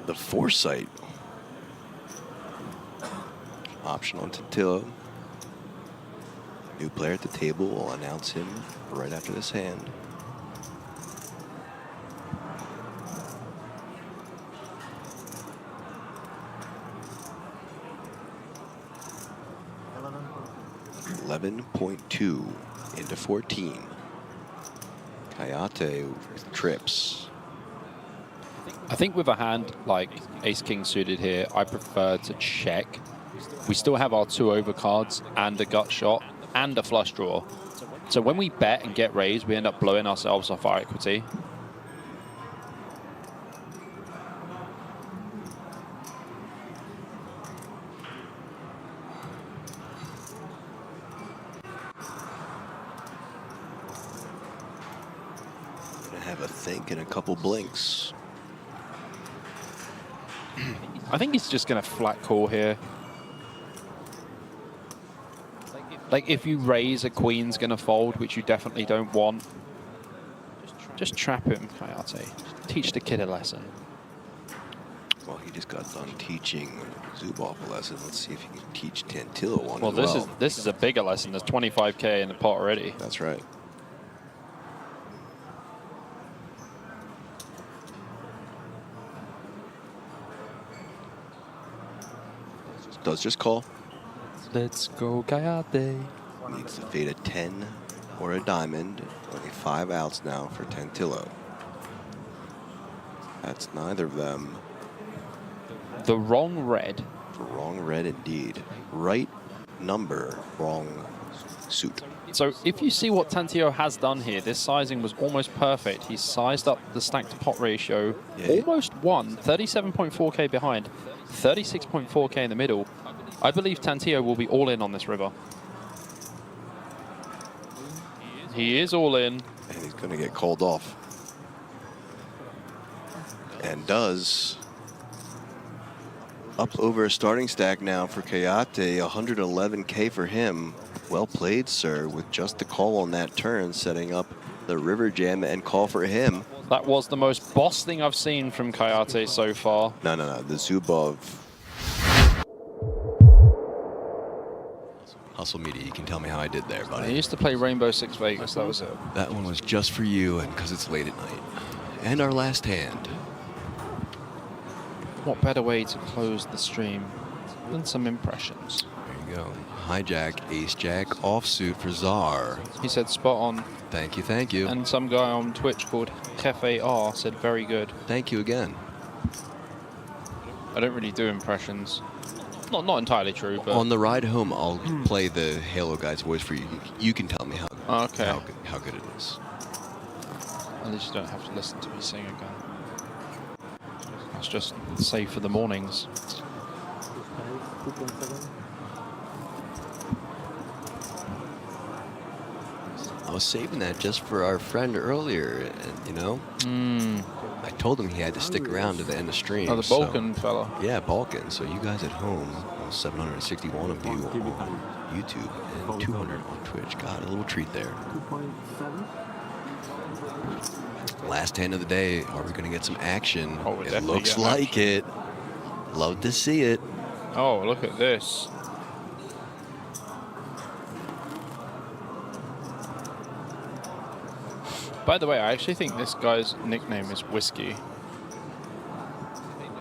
The foresight. Option on Tantillo. New player at the table. Will announce him right after this hand. $11.2 into 14. Kayate with trips. I think with a hand like ace-king suited here, I prefer to check. We still have our 2 overcards and a gut shot and a flush draw. So when we bet and get raised, we end up blowing ourselves off our equity. Gonna have a think and a couple blinks. I think he's just going to flat call here. Like, if you raise, a queen's going to fold, which you definitely don't want. Just trap him, Kayate. Teach the kid a lesson. Well, he just got done teaching Zubov a lesson. Let's see if he can teach Tantillo one Well, as this is a bigger lesson. There's 25K in the pot already. That's right. Does just call. Let's go, Kayate. Needs to fade a 10 or a diamond. Only 5 outs now for Tantillo. That's neither of them. The wrong red. Wrong red indeed. Right number, wrong suit. So if you see what Tantillo has done here, this sizing was almost perfect. He's sized up the stack to pot ratio. Yeah. Almost won. 37.4K behind. 36.4K in the middle. I believe Tantillo will be all in on this river. He is all in. And he's going to get called off. And does. Up over a starting stack now for Kayate. 111K for him. Well played, sir, with just the call on that turn, setting up the river jam and call for him. That was the most boss thing I've seen from Kayate so far. No. The Zubov. Hustle Media, you can tell me how I did there, I buddy. used to play Rainbow Six Vegas, that was it. That one was just for you and because it's late at night. And our last hand. What better way to close the stream than some impressions? There you go. Hijack, ace jack, offsuit for Czar. He said spot on. Thank you, thank you. And some guy on Twitch called Cafe R said very good. Thank you again. I don't really do impressions. Not entirely true, but On the ride home, I'll play the Halo guy's voice for you. You can tell me how okay. how good it is. At least you don't have to listen to me sing again. It's just safe for the mornings. I was saving that just for our friend earlier, and you know, I told him he had to stick around to the end of stream. Oh, the Balkan fella. Yeah, Balkan. So you guys at home, 761 of you on YouTube and 200 on Twitch. Got a little treat there. 2.7. Last hand of the day. Are we going to get some action? Oh, we're it definitely looks getting like action. it. Love to see it. Oh, look at this. By the way, I actually think this guy's nickname is Whiskey.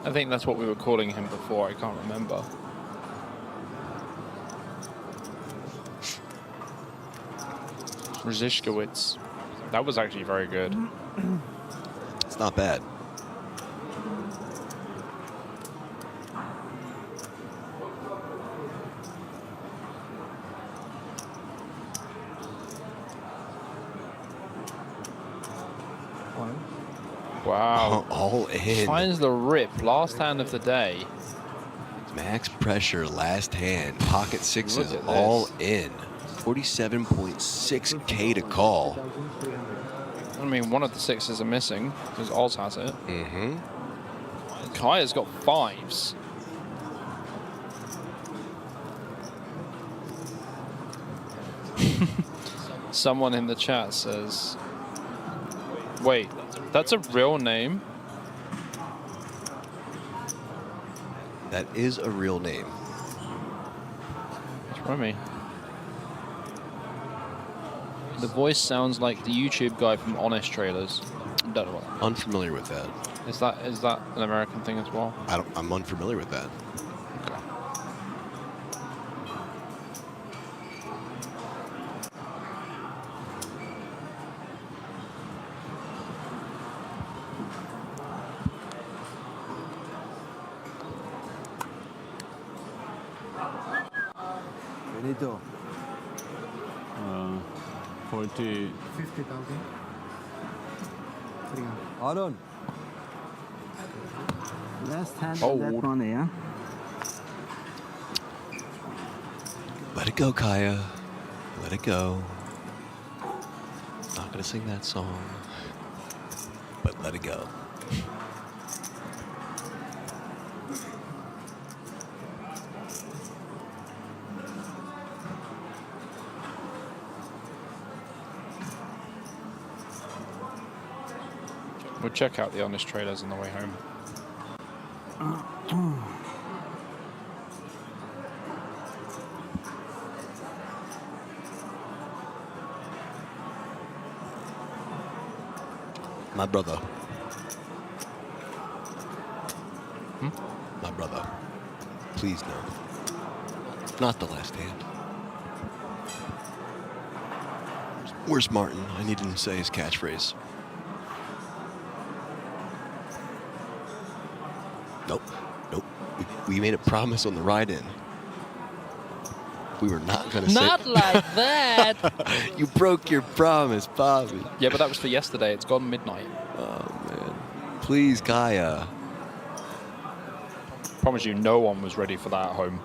I think that's what we were calling him before. I can't remember. Rzishkowitz. That was actually very good. It's not bad. Wow. All in. Finds the rip. Last hand of the day. Max pressure, last hand. Pocket sixes, Look at all this. in. 47.6K to call. I mean, one of the sixes are missing because Oz has it. Mm-hmm. Kaya's got fives. Someone in the chat says, wait, that's a real name? That is a real name. Try me. The voice sounds like the YouTube guy from Honest Trailers. Don't know what. Unfamiliar with that. Is that an American thing as well? I'm unfamiliar with that. Okay. Benito. 40. 50,000. Aaron. Last hand of that Fold. money, yeah? Let it go, Kaya. Let it go. Not gonna sing that song, but let it go. We'll check out the Honest Trailers on the way home. My brother. My brother. Please no. Not the last hand. Where's Martin? I need him to say his catchphrase. Nope. Nope. We made a promise on the ride-in. We were not going to say... Not like that! You broke your promise, Bobby. Yeah, but that was for yesterday. It's gone midnight. Oh, man. Please, Kaya. Promise you, no one was ready for that at home.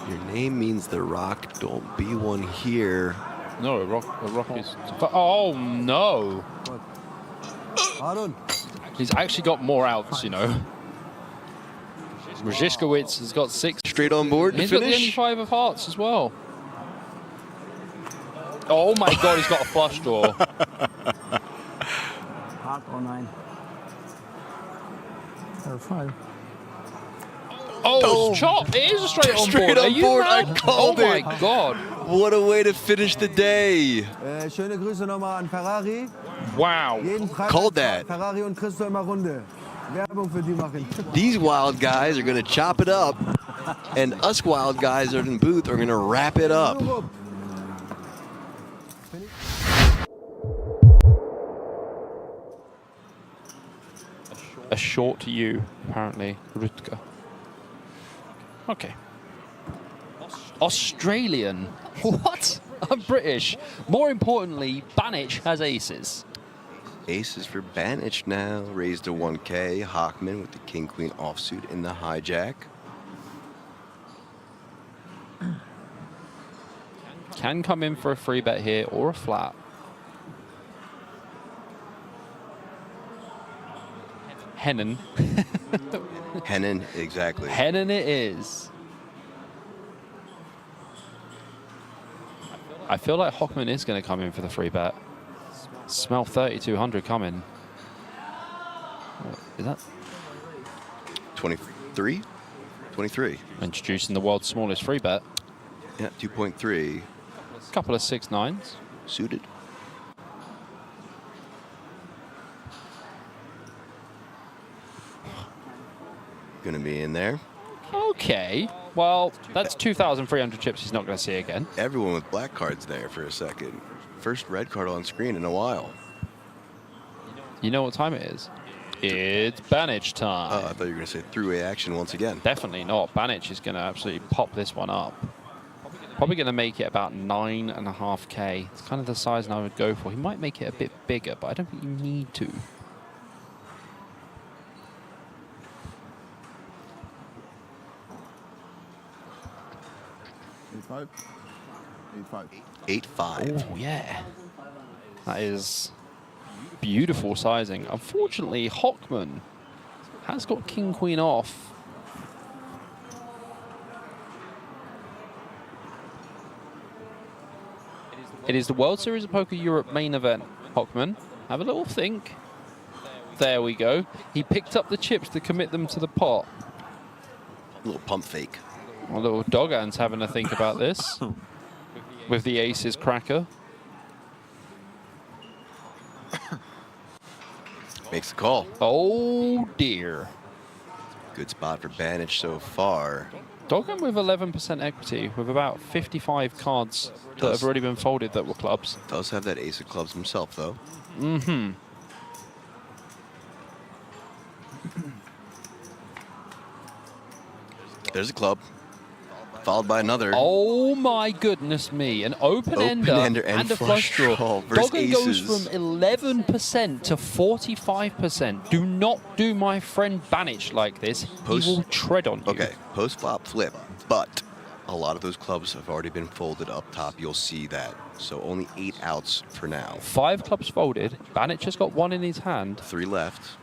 Your name means the rock. Don't be one here. No, a rock is... Oh, no! Aaron. He's actually got more outs, you know. Rzishkowitz has got 6. Straight on board to He's got the finish. only 5 of hearts as well. Oh my god, he's got a flush draw. Heart or 9. Or 5. Oh, it's chop! It is a straight on Straight board. on Are you board, I mad? called Oh my it. god. What a way to finish the day. Schöne Grüße nochmal an Ferrari. Wow. Jeden Freitag Called that. Ferrari und Christo immer Runde. Werbung für die machen. These wild guys are going to chop it up, and us wild guys that are in the booth are going to wrap it up. A short you, apparently, Rutger. Okay. Australian. What? I'm British. More importantly, Banich has aces. Aces for Banich now, raised to 1K. Hockman with the king-queen offsuit in the hijack. Can come in for a free bet here or a flat. Hennon. Hennon, exactly. Hennon it is. I feel like Hockman is going to come in for the free bet. Smell 3,200 coming. What, is that? 23? 23. Introducing the world's smallest free bet. Yeah, 2.3. Couple of 6-9s. Suited. Gonna be in there. Okay. Well, that's 2,300 chips he's not going to see again. Everyone with black cards there for a second. First red card on screen in a while. You know what time it is? It's Banich time. Oh, I thought you were going to say three-way action once again. Definitely not. Banich is going to absolutely pop this one up. Probably going to make it about 9.5K. It's kind of the size I would go for. He might make it a bit bigger, but I don't think you need to. Eight 5. 8-5. Oh, yeah. That is beautiful sizing. Unfortunately, Hockman has got king queen off. It is the World Series of Poker Europe main event. Hockman, have a little think. There we go. He picked up the chips to commit them to the pot. A little pump fake. Our little Dogan's having a think about this with the aces cracker. Makes the call. Oh dear. Good spot for Banich so far. Dogan with 11% equity with about 55 cards that have already been folded that were clubs. Does have that ace of clubs himself, though. Mm-hmm. There's a club. Followed by another. Oh my goodness me. An open-ender and a flush draw. versus Dogan goes aces. from 11% to 45%. Do not do my friend Banich like this. Post- He will tread on you. Okay, post-flop flip, but a lot of those clubs have already been folded up top. You'll see that. So only 8 outs for now. 5 clubs folded. Banich has got 1 in his hand. 3 left.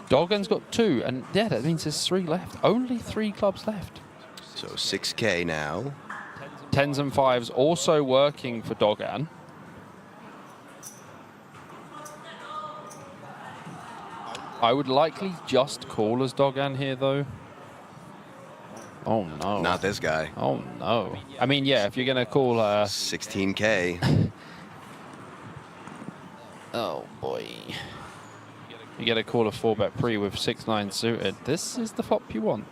Dogan's got 2. And yeah, that means there's 3 left. Only 3 clubs left. So 6K now. 10s and 5s also working for Dogan. I would likely just call as Dogan here, though. Oh, no. Not this guy. Oh, no. I mean, yeah, if you're going to call... 16K. oh, boy. You get a call a 4-bet pre with 6-9 suited. This is the flop you want.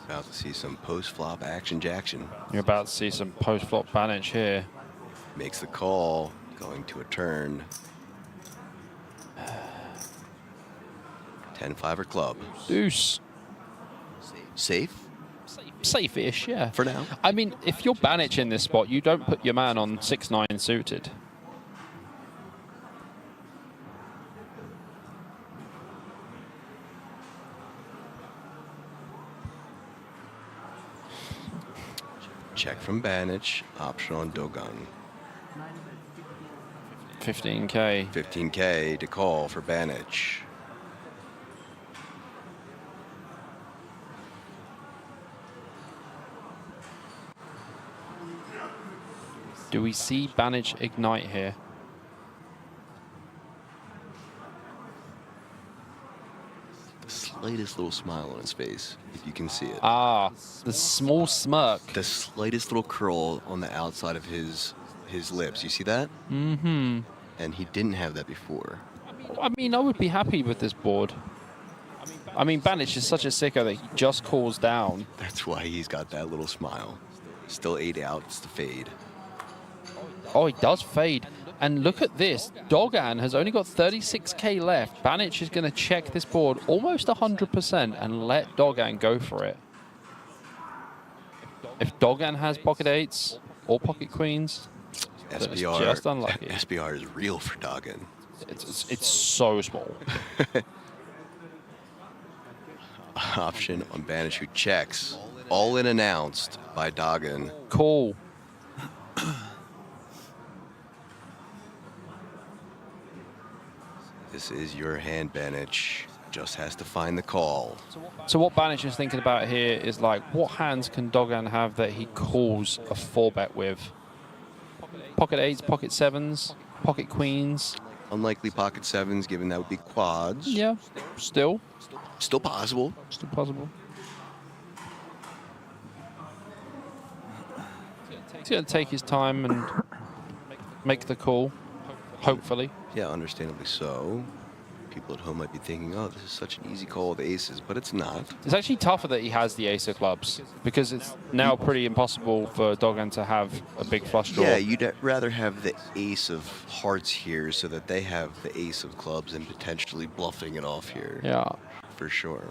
About to see some post-flop action-jackson. You're about to see some post-flop Banich here. Makes the call. Going to a turn. 10-5 or club. Deuce. Safe? Safe-ish, yeah. For now. I mean, if you're Banich in this spot, you don't put your man on 6-9 suited. Check from Banich. Option on Dogan. 15K. 15K to call for Banich. Do we see Banich ignite here? The slightest little smile on his face, if you can see it. Ah, the small smirk. The slightest little curl on the outside of his lips. You see that? Mm-hmm. And he didn't have that before. I mean, I would be happy with this board. I mean, Banich is such a sicko that he just calls down. That's why he's got that little smile. Still 8 outs to fade. Oh, he does fade. And look at this. Dogan has only got 36k left. Banic is going to check this board almost 100% and let Dogan go for it. If Dogan has pocket eights or pocket queens, then it's SBR, just unlucky. SBR is real for Doggin. It's so small. Option on Banish, who checks. All in announced by Doggin. Cool. This is your hand, Banish. Just has to find the call. So what Banish is thinking about here is like, what hands can Dogan have that he calls a 4-bet with? Pocket eights, pocket sevens, pocket queens. Unlikely pocket sevens, given that would be quads. Yeah, still Possible. still possible. He's going to take his time and make the call, hopefully. Yeah, understandably so. People at home might be thinking, oh, this is such an easy call with aces, but it's not. It's actually tougher that he has the ace of clubs because it's now pretty impossible for Dogan to have a big flush draw. Yeah, you'd rather have the ace of hearts here so that they have the ace of clubs and potentially bluffing it off here. Yeah. For sure.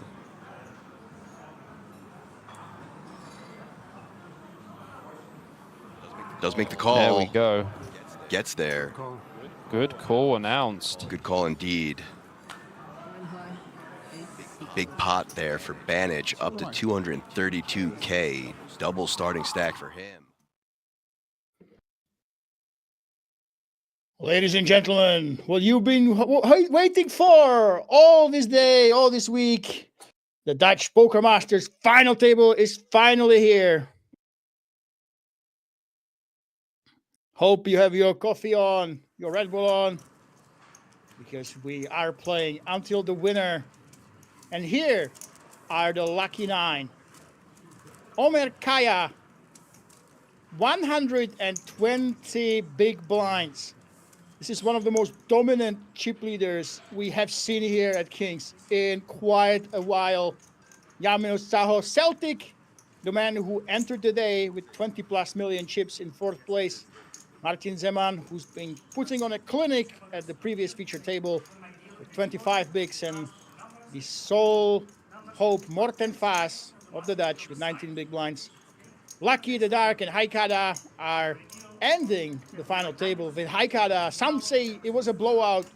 Does make the call. There we go. Gets there. Good call announced. Good call indeed. Big pot there for Banic, up to 232K. Double starting stack for him. Ladies and gentlemen, what you've been waiting for all this day, all this week, the Dutch Poker Masters final table is finally here. Hope you have your coffee on, your Red Bull on, because we are playing until the winner. And here are the lucky 9. Omer Kaya, 120 big blinds. This is one of the most dominant chip leaders we have seen here at Kings in quite a while. Yamino Saho Celtic, the man who entered the day with 20 plus million chips in 4th place. Martin Zeman, who's been putting on a clinic at the previous feature table with 25 bigs, and the sole hope Morten Faas of the Dutch with 19 big blinds. Lucky the Dark and Haikada are ending the final table with Haikada. Some say it was a blowout.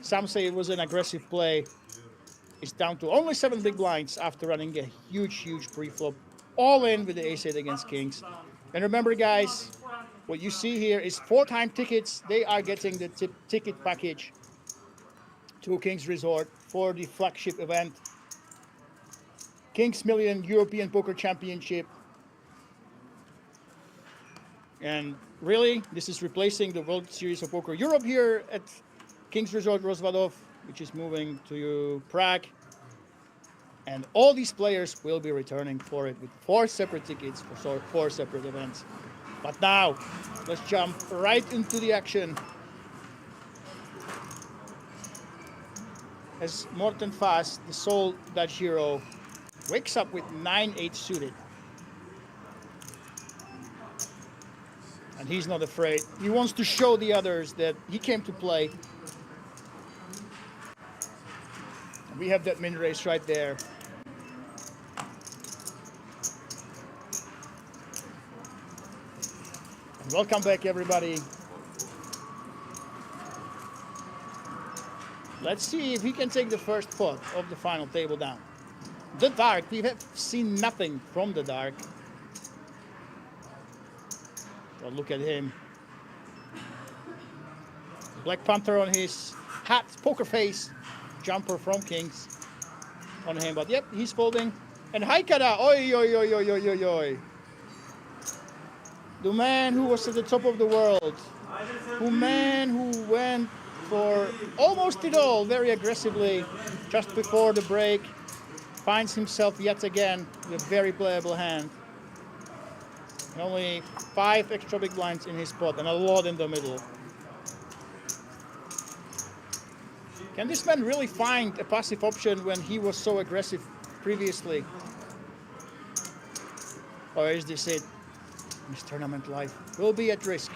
Some say it was an aggressive play. It's down to only 7 big blinds after running a huge pre-flop. All in with the ace-8 against Kings. And remember, guys, what you see here is 4-time tickets. They are getting the ticket package to Kings Resort for the flagship event. Kings Million European Poker Championship. And really, this is replacing the World Series of Poker Europe here at Kings Resort Rozvadov, which is moving to Prague. And all these players will be returning for it with 4 separate tickets for 4 separate events. But now, let's jump right into the action. As Morten Faas, the sole Dutch hero, wakes up with 9-8 suited. And he's not afraid. He wants to show the others that he came to play. And we have that min race right there. And welcome back, everybody. Let's see if he can take the first pot of the final table down. The Dark, we have seen nothing from the Dark. But look at him. Black Panther on his hat, poker face, jumper from Kings on him. But yep, he's folding. And Haikada, oi, oi, oi, oi, oi, oi, oi. The man who was at the top of the world. The man who went for almost it all very aggressively just before the break. Finds himself yet again with a very playable hand. And only 5 extra big blinds in his pot and a lot in the middle. Can this man really find a passive option when he was so aggressive previously? Or is this it? His tournament life will be at risk.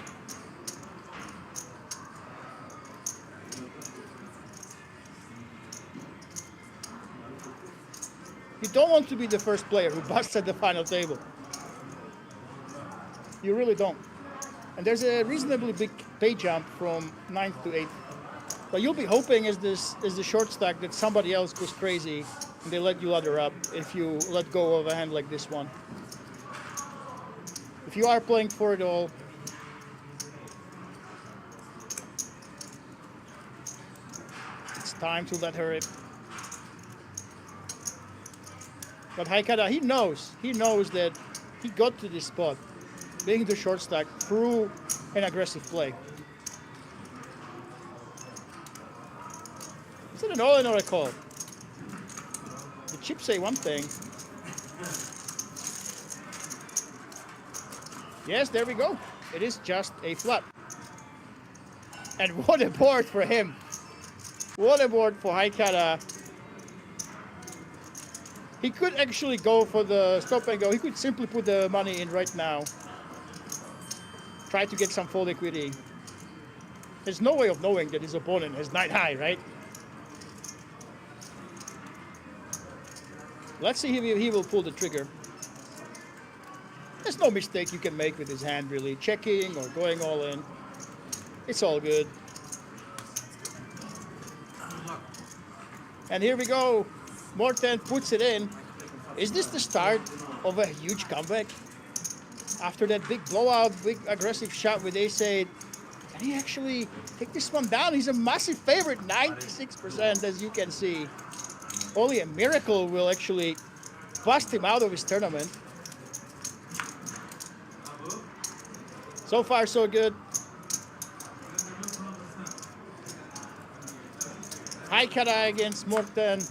don't want to be the first player who busts at the final table. You really don't. And there's a reasonably big pay jump from 9th to 8th. But you'll be hoping as the short stack that somebody else goes crazy and they let you ladder up if you let go of a hand like this one. If you are playing for it all, it's time to let her rip. But Haikara, he knows that he got to this spot, being the short stack, through an aggressive play. Is it an all-in or a call? The chips say one thing. Yes, there we go. It is just a flat. And what a board for him. What a board for Haikara. He could actually go for the stop and go. He could simply put the money in right now. Try to get some full equity. There's no way of knowing that his opponent has 9 high, right? Let's see if he will pull the trigger. There's no mistake you can make with his hand, really. Checking or going all in. It's all good. And here we go. Morten puts it in. Is this the start of a huge comeback? After that big blowout, big aggressive shot with ace-8, can he actually take this one down? He's a massive favorite, 96% as you can see. Only a miracle will actually bust him out of his tournament. So far, so good. Haikara against Morten.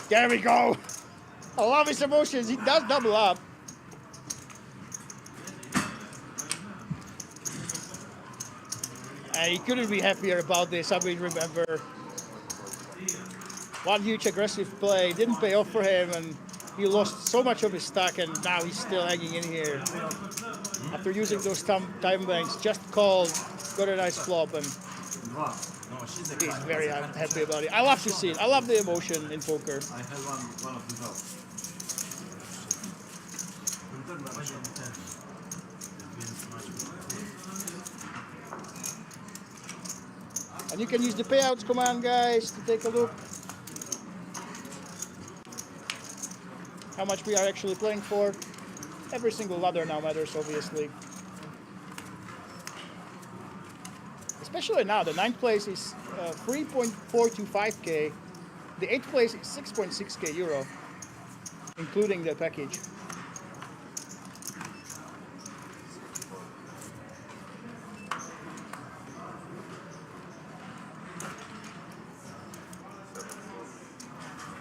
There we go. I love his emotions. He does double up. And he couldn't be happier about this. I mean, remember, one huge aggressive play didn't pay off for him, and he lost so much of his stack, and now he's still hanging in here. After using those time banks, just called, got a nice flop, and he's very happy about it. I love to see it. I love the emotion in poker. I had one of these out. And you can use the payouts command, guys, to take a look how much we are actually playing for. Every single ladder now matters, obviously. Especially now, the 9th place is 3.425k. The 8th place is 6.6k euro, including the package.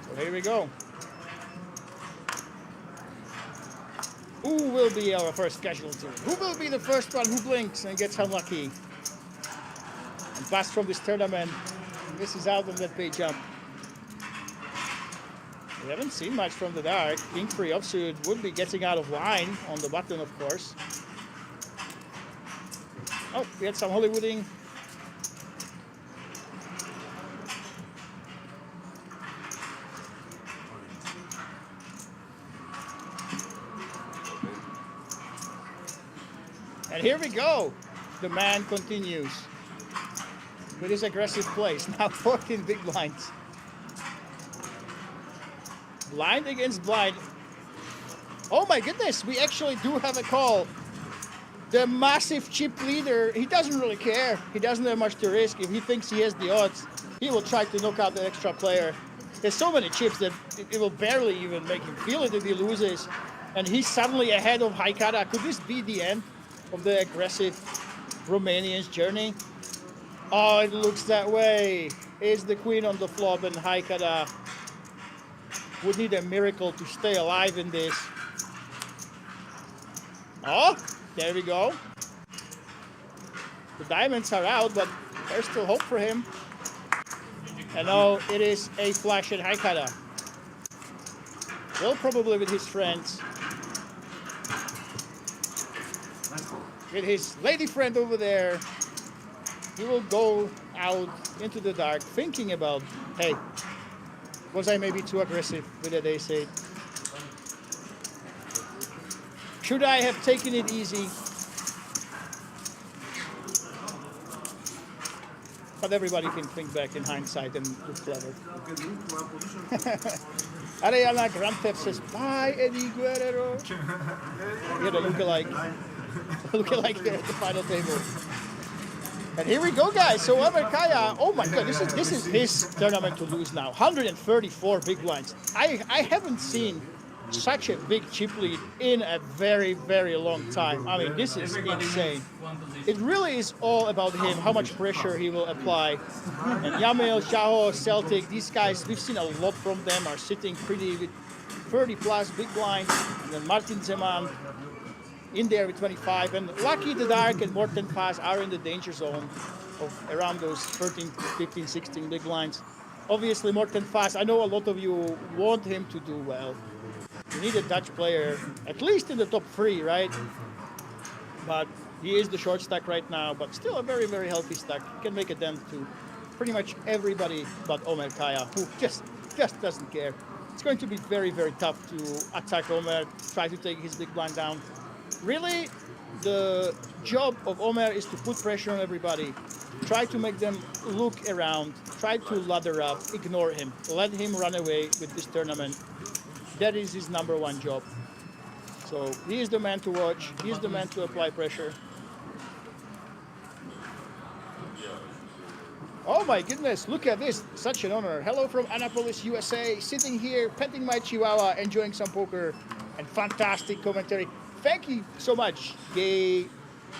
So here we go. Who will be our first casualty? Who will be the first one who blinks and gets unlucky? And pass from this tournament. Misses out on that pay jump. We haven't seen much from the dark. King 3 offsuit would be getting out of line on the button, of course. Oh, we had some Hollywooding. And here we go. The man continues with his aggressive plays. Now 14 big blinds. Blind against blind. Oh my goodness, we actually do have a call. The massive chip leader, he doesn't really care. He doesn't have much to risk. If he thinks he has the odds, he will try to knock out the extra player. There's so many chips that it will barely even make him feel it if he loses. And he's suddenly ahead of Haikara. Could this be the end of the aggressive Romanian's journey? Oh, it looks that way. Is the queen on the flop, and Haikara would need a miracle to stay alive in this. Oh, there we go. The diamonds are out, but there's still hope for him. And now it is a flash at Haikara. Well, probably with his friends. With his lady friend over there. He will go out into the dark thinking about, hey, Was I maybe too aggressive with that ace-8? Should I have taken it easy? But everybody can think back in hindsight and look clever. Ariana Grantef says, bye, Eddie Guerrero. We had a lookalike there at the final table. And here we go, guys. So Omer Kaya, oh my God, this is his tournament to lose now. 134 big blinds. I haven't seen such a big chip lead in a very, very long time. I mean, this is insane. It really is all about him, how much pressure he will apply. And Yamil, Xiao, Celtic, these guys, we've seen a lot from them, are sitting pretty with 30 plus big blinds. And then Martin Zeman in there with 25. And Lucky the Dark and Morten Fast are in the danger zone of around those 13, 15, 16 big blinds. Obviously, Morten Fast, I know a lot of you want him to do well. You need a Dutch player, at least in the top 3, right? But he is the short stack right now, but still a very, very healthy stack. He can make a dent to pretty much everybody but Omer Kaya, who just doesn't care. It's going to be very, very tough to attack Omer, try to take his big blind down. Really, the job of Omer is to put pressure on everybody, try to make them look around, try to ladder up, ignore him, let him run away with this tournament. That is his #1 job. So he is the man to watch. He is the man to apply pressure. Oh my goodness, look at this. Such an honor. Hello from Annapolis, USA. Sitting here, petting my chihuahua, enjoying some poker and fantastic commentary. Thank you so much, Gay.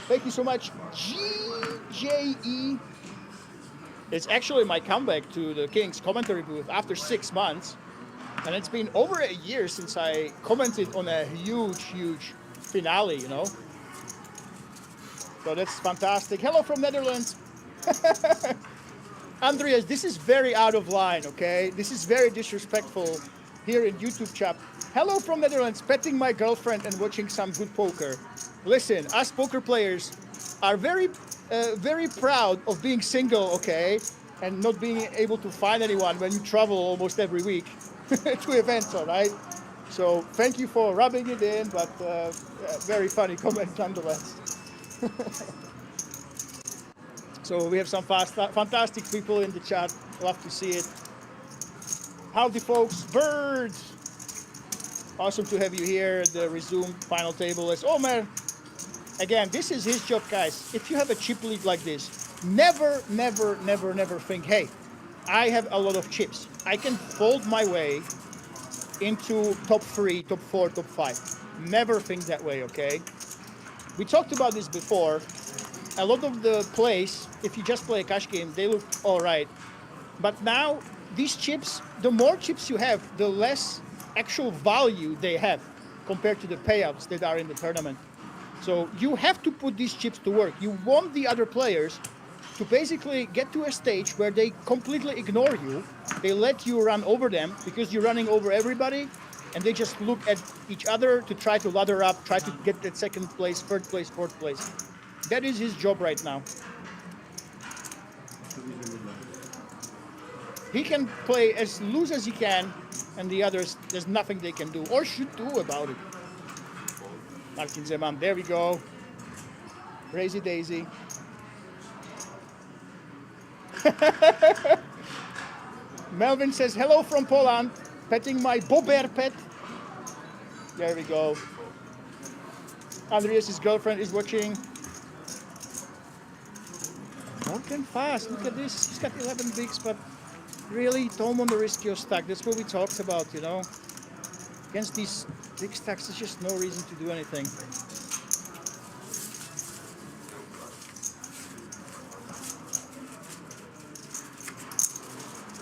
Thank you so much, GJE. It's actually my comeback to the Kings commentary booth after 6 months. And it's been over a year since I commented on a huge, huge finale, you know. So that's fantastic. Hello from Netherlands. Andreas, this is very out of line, okay? This is very disrespectful here in YouTube chat. Hello from Netherlands, petting my girlfriend and watching some good poker. Listen, us poker players are very, very proud of being single, okay? And not being able to find anyone when you travel almost every week. To events, all right? So thank you for rubbing it in, but very funny comment nonetheless. So we have some fantastic people in the chat. Love to see it. Howdy, folks. Birds. Awesome to have you here at the resumed final table. As Omer, again, this is his job, guys. If you have a chip lead like this, never, never, never, never think, hey, I have a lot of chips. I can fold my way into top 3, top 4, top 5. Never think that way, okay? We talked about this before. A lot of the plays, if you just play a cash game, they look all right. But now, these chips, the more chips you have, the less actual value they have compared to the payouts that are in the tournament. So you have to put these chips to work. You want the other players to basically get to a stage where they completely ignore you. They let you run over them because you're running over everybody, and they just look at each other to try to ladder up, try to get that 2nd place, 3rd place, 4th place. That is his job right now. He can play as loose as he can, and the others, there's nothing they can do or should do about it. Martin Zeman, there we go. Crazy Daisy. Melvin says, hello from Poland, petting my Bober pet. There we go. Andreas' girlfriend is watching. Morten Fast, look at this. He's got 11 bigs, but really don't want to risk your stack. That's what we talked about, you know. Against these big stacks, there's just no reason to do anything.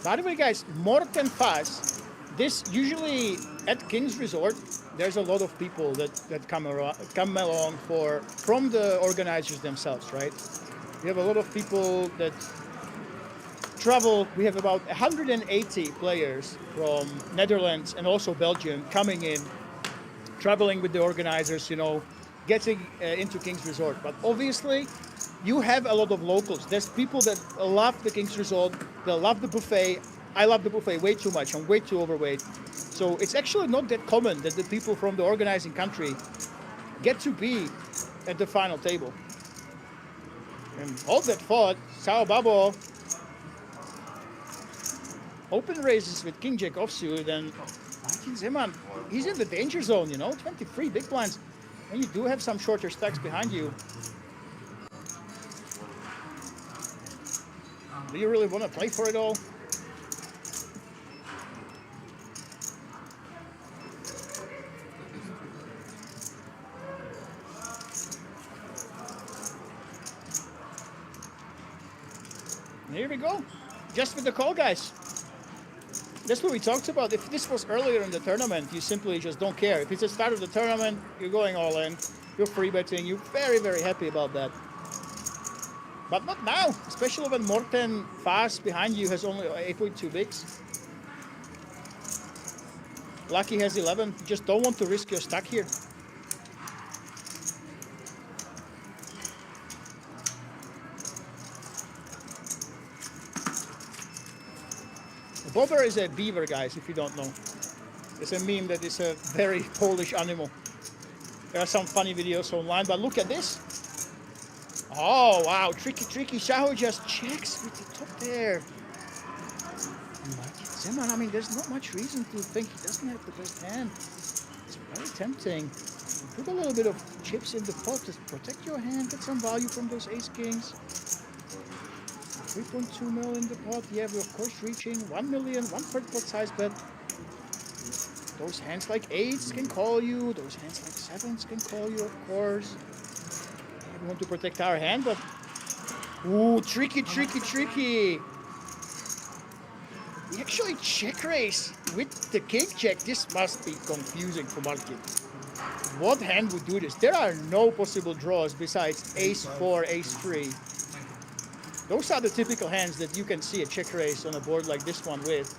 By the way, guys, Morten Fast, this usually at King's Resort, there's a lot of people that come along from the organizers themselves, right? We have a lot of people that travel. We have about 180 players from Netherlands and also Belgium coming in, traveling with the organizers, you know, getting into King's Resort. But obviously, you have a lot of locals. There's people that love the King's Resort, they love the buffet, I love the buffet way too much. I'm way too overweight. So it's actually not that common that the people from the organizing country get to be at the final table. And all that thought, Sao Babo open raises with King Jack offsuit, and Martin Zeman, he's in the danger zone, you know, 23 big blinds. And you do have some shorter stacks behind you. Do you really want to play for it all? Here we go. Just with the call, guys. That's what we talked about. If this was earlier in the tournament, you simply just don't care. If it's the start of the tournament, you're going all in. You're free betting. You're very, very happy about that. But not now, especially when Morten fast behind you has only 8.2 bigs. Lucky has 11. You just don't want to risk your stack here. Bobber is a beaver, guys, if you don't know. It's a meme that is a very Polish animal. There are some funny videos online, but look at this. Oh, wow, tricky, tricky. Shaho just checks with the top there. Martin Zeman, I mean, there's not much reason to think he doesn't have the best hand. It's very tempting. Put a little bit of chips in the pot to protect your hand, get some value from those ace-kings. 3.2 mil in the pot. Yeah, we're of course reaching 1 million, 1/3 pot size bet. Those hands like 8s can call you. Those hands like 7s can call you, of course. Yeah, we want to protect our hand, but... Ooh, tricky, tricky, tricky. We actually check raise with the king check. This must be confusing for Martin. What hand would do this? There are no possible draws besides ace 4, ace 3. Those are the typical hands that you can see a check raise on a board like this one with.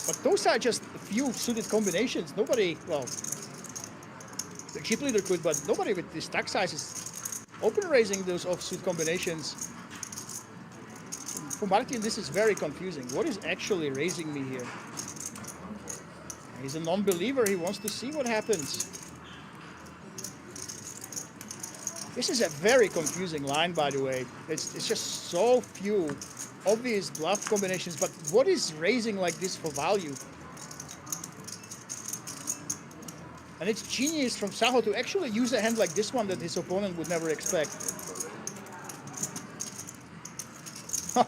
But those are just a few suited combinations. Nobody, well, the chip leader could, but nobody with the stack sizes open raising those offsuit combinations. For Martin, this is very confusing. What is actually raising me here? He's a non-believer. He wants to see what happens. This is a very confusing line, by the way. It's just so few obvious bluff combinations, but what is raising like this for value? And it's genius from Saho to actually use a hand like this one that his opponent would never expect.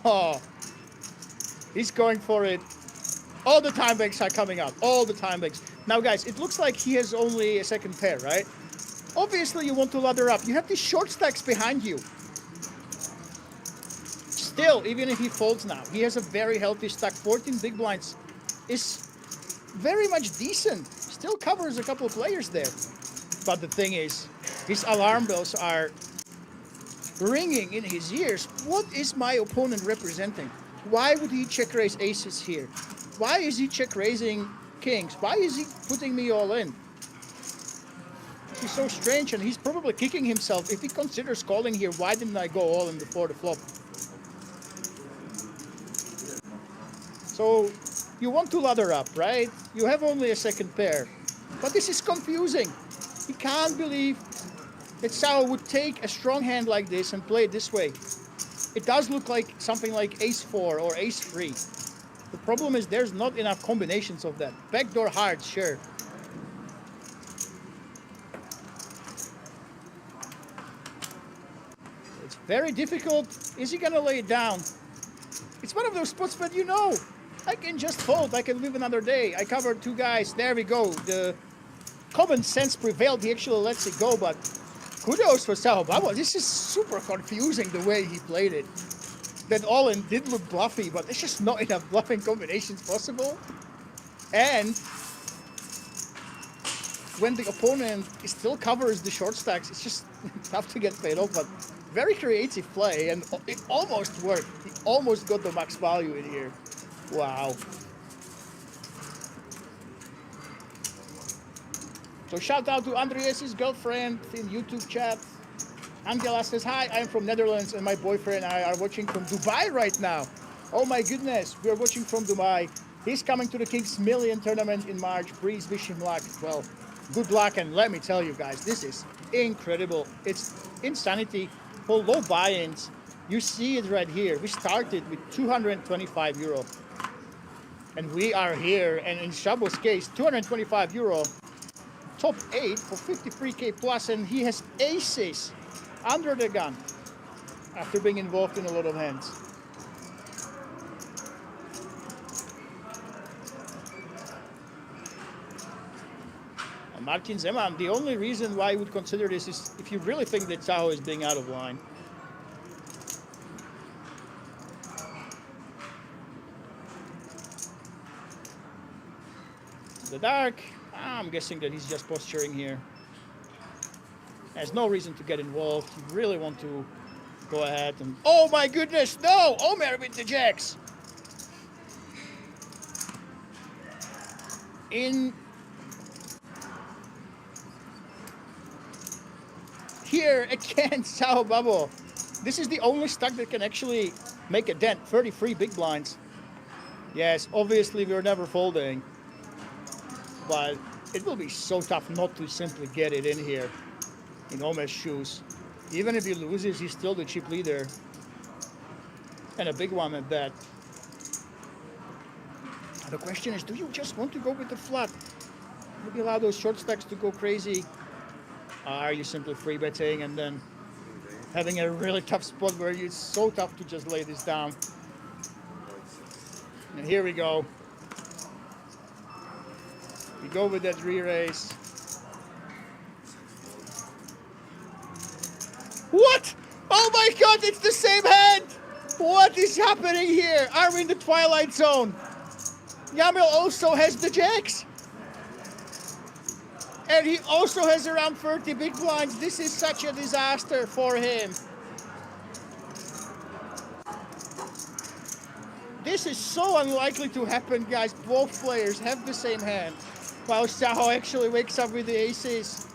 Oh, he's going for it. All the time banks are coming out. All the time banks. Now, guys, it looks like he has only a second pair, right? Obviously, you want to ladder up. You have these short stacks behind you. Still, even if he folds now, he has a very healthy stack. 14 big blinds is very much decent. Still covers a couple of players there. But the thing is, his alarm bells are ringing in his ears. What is my opponent representing? Why would he check raise aces here? Why is he check raising kings? Why is he putting me all in? He's so strange, and he's probably kicking himself. If he considers calling here, why didn't I go all in before the flop? So, you want to ladder up, right? You have only a second pair. But this is confusing. He can't believe that Sao would take a strong hand like this and play it this way. It does look like something like ace 4 or ace 3. The problem is there's not enough combinations of that. Backdoor hearts, sure. It's very difficult. Is he gonna lay it down? It's one of those spots that you know. I can just fold. I can live another day. I covered 2 guys. There we go. The common sense prevailed. He actually lets it go, but kudos for Sao Babo. This is super confusing the way he played it. That all-in did look bluffy, but there's just not enough bluffing combinations possible. And when the opponent still covers the short stacks, it's just tough to get paid off, but very creative play, and it almost worked. He almost got the max value in here. Wow. So shout out to Andreas' girlfriend in YouTube chat. Angela says, hi, I'm from Netherlands and my boyfriend and I are watching from Dubai right now. Oh my goodness, we're watching from Dubai. He's coming to the Kings Million tournament in March. Please wish him luck. Well, good luck, and let me tell you guys, this is incredible. It's insanity for low buy-ins. You see it right here. We started with 225 euro. And we are here, and in Shabo's case, 225 euro, top 8 for 53k plus, and he has aces under the gun after being involved in a lot of hands. And Martin Zeman, the only reason why I would consider this is if you really think that Tahoe is being out of line. The dark, I'm guessing that he's just posturing here. There's no reason to get involved. You really want to go ahead and... Oh my goodness, no! Omer with the jacks! In... Here again, Sao Babo. This is the only stack that can actually make a dent. 33 big blinds. Yes, obviously we're never folding. But it will be so tough not to simply get it in here in Omer's shoes. Even if he loses, he's still the chip leader. And a big one at that. The question is, do you just want to go with the flat? Maybe allow those short stacks to go crazy? Or are you simply free betting and then having a really tough spot where it's so tough to just lay this down? And here we go. We go with that re-raise. What? Oh my god, it's the same hand! What is happening here? Are we in the Twilight Zone? Yamil also has the jacks. And he also has around 30 big blinds. This is such a disaster for him. This is so unlikely to happen, guys. Both players have the same hand. While Saho actually wakes up with the aces.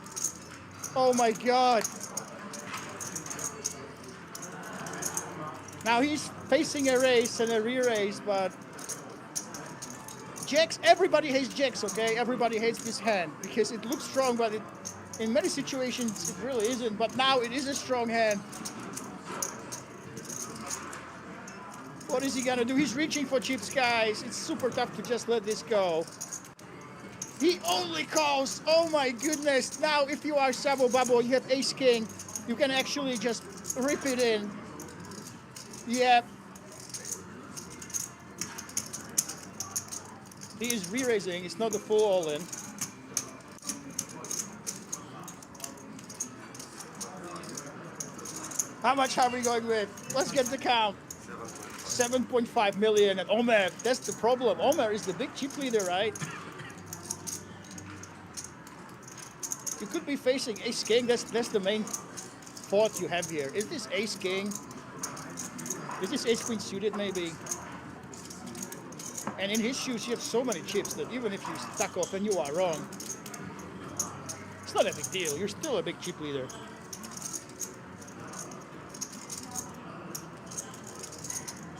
Oh my god. Now he's facing a raise and a re-raise, but jacks, everybody hates jacks, okay? Everybody hates this hand because it looks strong, but in many situations it really isn't. But now it is a strong hand. What is he gonna do? He's reaching for chips, guys. It's super tough to just let this go. He only calls. Oh my goodness. Now if you are Sabo Babo, you have ace king, you can actually just rip it in. Yep. He is re-raising. It's not the full all-in. How much are we going with? Let's get the count. 7.5 million. And Omer, that's the problem. Omer is the big chip leader, right? You could be facing ace king. That's the main thought you have here. Is this ace king? Is this ace queen suited maybe? And in his shoes you have so many chips that even if you stack off and you are wrong, it's not a big deal. You're still a big chip leader.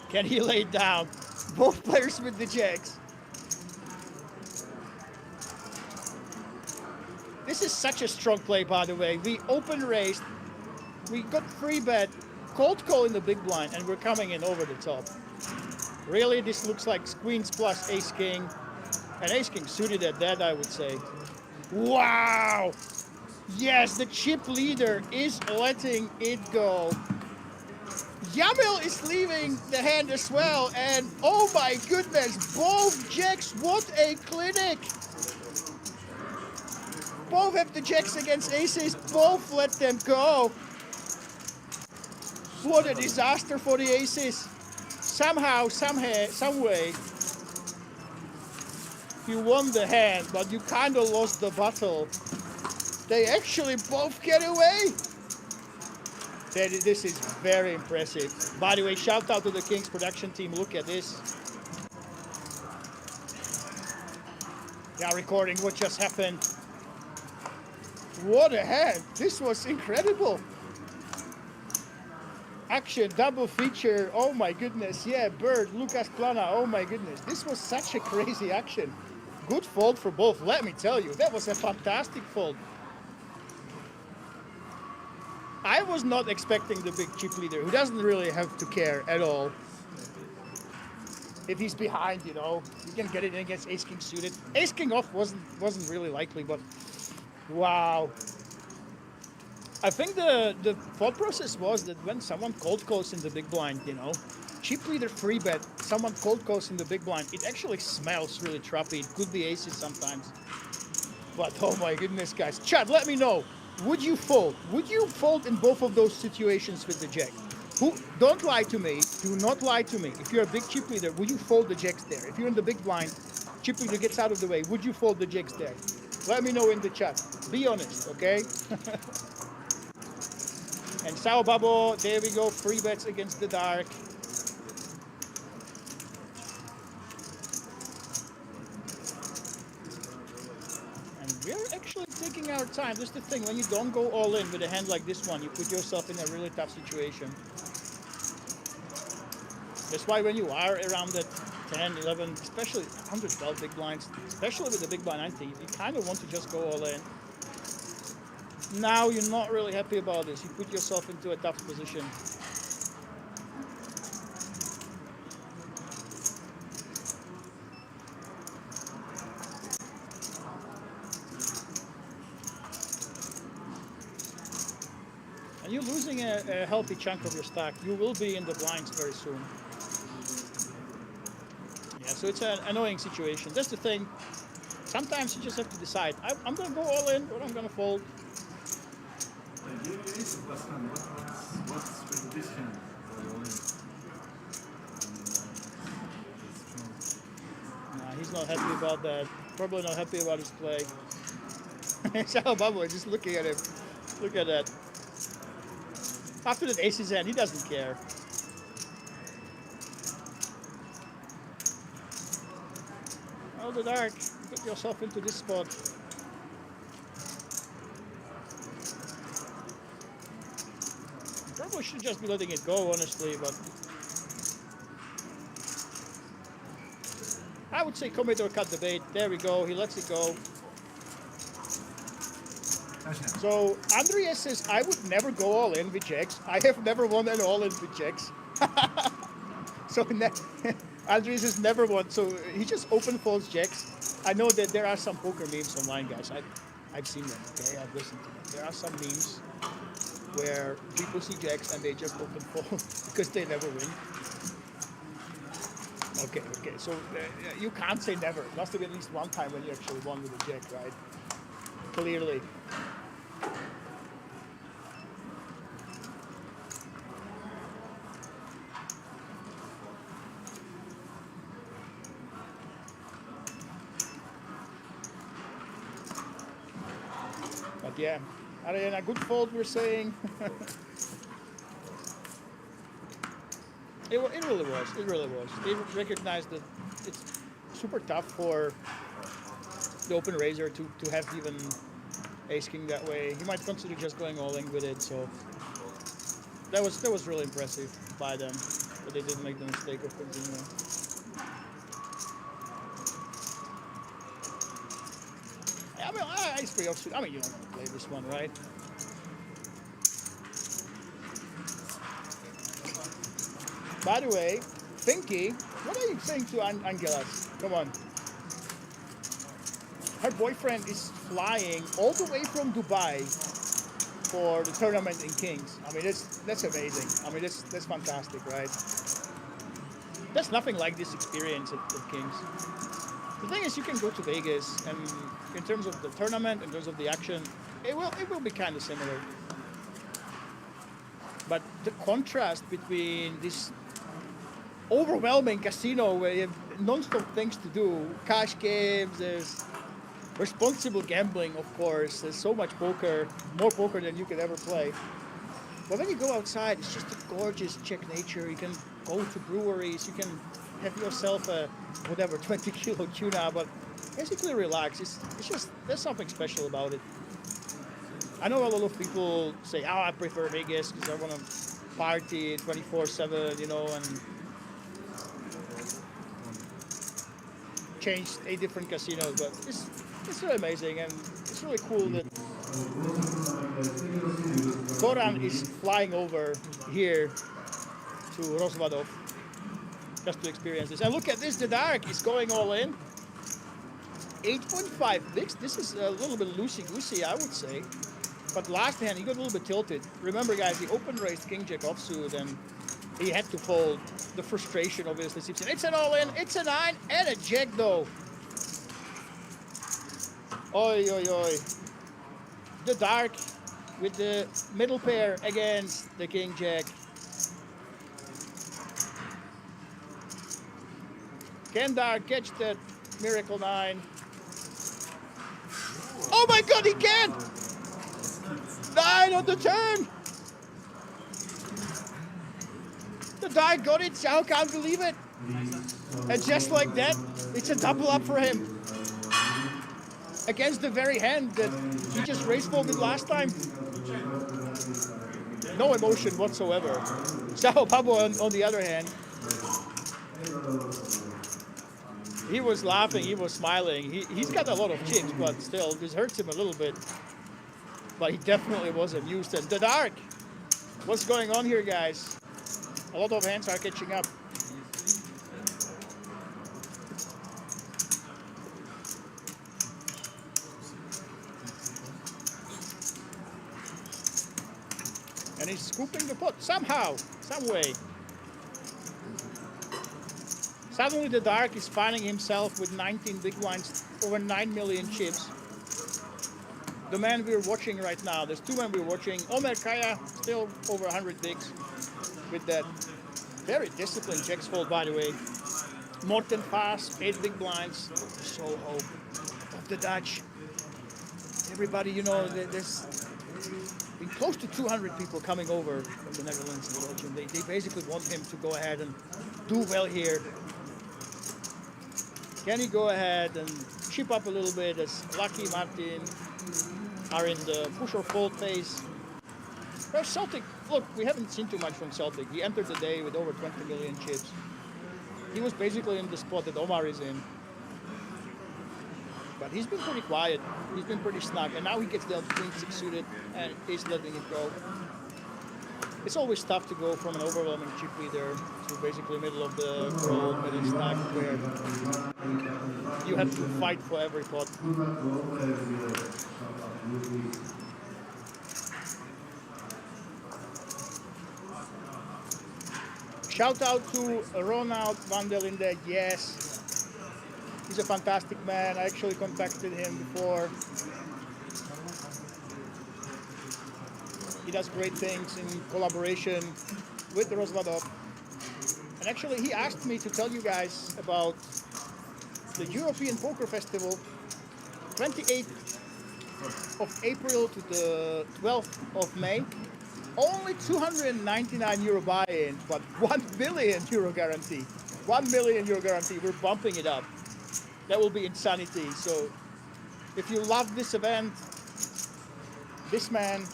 Can he lay it down? Both players with the jacks. This is such a strong play, by the way. We open raised, we got free bet, cold call in the big blind, and we're coming in over the top. Really, this looks like queens plus ace king, and ace king suited at that, I would say. Wow! Yes, the chip leader is letting it go. Yamil is leaving the hand as well, and oh my goodness, both jacks, what a clinic! Both have the jacks against aces, both let them go. What a disaster for the aces. Somehow, some way, you won the hand, but you kind of lost the battle. They actually both get away. This is very impressive. By the way, shout out to the Kings production team. Look at this. They are recording what just happened. What a hand. This was incredible. Action, double feature. Oh my goodness. Yeah, Bird, Lucas Plana. Oh my goodness. This was such a crazy action. Good fold for both, let me tell you. That was a fantastic fold. I was not expecting the big chip leader, who doesn't really have to care at all. If he's behind, you know, you can get it in against Ace King suited. Ace King off wasn't really likely, but wow. I think the thought process was that when someone cold calls in the big blind, you know, chip leader free bet, someone cold calls in the big blind, it actually smells really trappy. It could be aces sometimes. But oh my goodness, guys. Chad, let me know. Would you fold? Would you fold in both of those situations with the jack? Don't lie to me. Do not lie to me. If you're a big chip leader, would you fold the jacks there? If you're in the big blind, chip leader gets out of the way, would you fold the jacks there? Let me know in the chat. Be honest, okay? And Sao Babo, there we go. Free bets against the dark. And we're actually taking our time. That's the thing. When you don't go all in with a hand like this one, you put yourself in a really tough situation. That's why when you are around that 10, 11, especially 112 big blinds, especially with the big blind 90, you kind of want to just go all in. Now you're not really happy about this. You put yourself into a tough position. And you're losing a healthy chunk of your stack. You will be in the blinds very soon. Yeah, so it's an annoying situation. That's the thing. Sometimes you just have to decide. I'm going to go all in or I'm going to fold. What's the position for all in? Nah, he's not happy about that. Probably not happy about his play. Sao Babo, just looking at him. Look at that. After that ace is in, he doesn't care. Oh, the dark. Put yourself into this spot. Probably should just be letting it go, honestly, but I would say commit or cut the bait. There we go. He lets it go. So Andreas says, I would never go all in with jacks. I have never won an all in with jacks. So Andreas has never won. So he just open folds jacks. I know that there are some poker memes online, guys. I've seen them. Okay, I've listened to them. There are some memes where people see jacks and they just open fold because they never win. Okay. So you can't say never. It must have been at least one time when you actually won with a jack, right? Clearly. But yeah, a good fold, we're saying. It really was. It really was. They recognized that it's super tough for the open raiser to have even ace king that way. He might consider just going all in with it. So that was really impressive by them, but they didn't make the mistake of continuing. I mean, it's pretty obvious. I mean, you don't want to play this one, right? By the way, Finky, what are you saying to Angelas? Come on. Her boyfriend is flying all the way from Dubai for the tournament in Kings. I mean, that's amazing. I mean, that's fantastic, right? There's nothing like this experience at Kings. The thing is, you can go to Vegas, and in terms of the tournament, in terms of the action, it will be kind of similar. But the contrast between this overwhelming casino where you have non-stop things to do, cash games, there's responsible gambling, of course, there's so much poker, more poker than you could ever play. But when you go outside, it's just a gorgeous Czech nature. You can go to breweries, you can have yourself a, whatever, 20 kilo tuna, but basically relax. It's just, there's something special about it. I know a lot of people say, oh, I prefer Vegas because I want to party 24/7, you know, and changed 8 different casinos. But it's really amazing, and it's really cool that Goran is flying over here to Rozvadov just to experience this. And look at this, the Dark is going all in. 8.5 bigs. This is a little bit loosey-goosey, I would say. But last hand, he got a little bit tilted. Remember, guys, he open-raised King Jack offsuit, and he had to fold. The frustration obviously seeps in. It's an all-in, it's a 9, and a Jack, though. Oi, oi, oi. The Dark with the middle pair against the King Jack. Can Dark catch that Miracle 9? Oh my god, he can! 9 on the turn! The Dark got it, Xiao can't believe it. And just like that, it's a double up for him. Against the very hand that he just race folded last time. No emotion whatsoever. Xiao Pabo on the other hand, he was laughing, he was smiling. He's got a lot of chips, but still, this hurts him a little bit. But he definitely was amused. And the Dark, what's going on here, guys? A lot of hands are catching up. And he's scooping the pot somehow, some way. Suddenly the Dark is finding himself with 19 big blinds, over 9 million chips. The man we're watching right now, there's 2 men we're watching. Omer Kaya, still over 100 bigs with that very disciplined checks fold, by the way. Morten Faas, 8 big blinds. Soho of the Dutch. Everybody, you know, there's been close to 200 people coming over from the Netherlands and Belgium. They basically want him to go ahead and do well here. Can he go ahead and chip up a little bit as Lucky, Martin are in the push or fold phase? Well, Celtic, look, we haven't seen too much from Celtic. He entered the day with over 20 million chips. He was basically in the spot that Omar is in. But he's been pretty quiet. He's been pretty snug. And now he gets dealt Queen 6 suited and is letting it go. It's always tough to go from an overwhelming chip leader to basically middle of the road, middle stack, where you have to fight for every pot. Shout out to Ronald van der Linde. Yes, he's a fantastic man. I actually contacted him before. He does great things in collaboration with the Rozvadov. And actually, he asked me to tell you guys about the European Poker Festival, 28th of April to the 12th of May. Only 299 euro buy-in, but 1 million euro guarantee. 1 million euro guarantee. We're bumping it up. That will be insanity. So if you love this event, this man,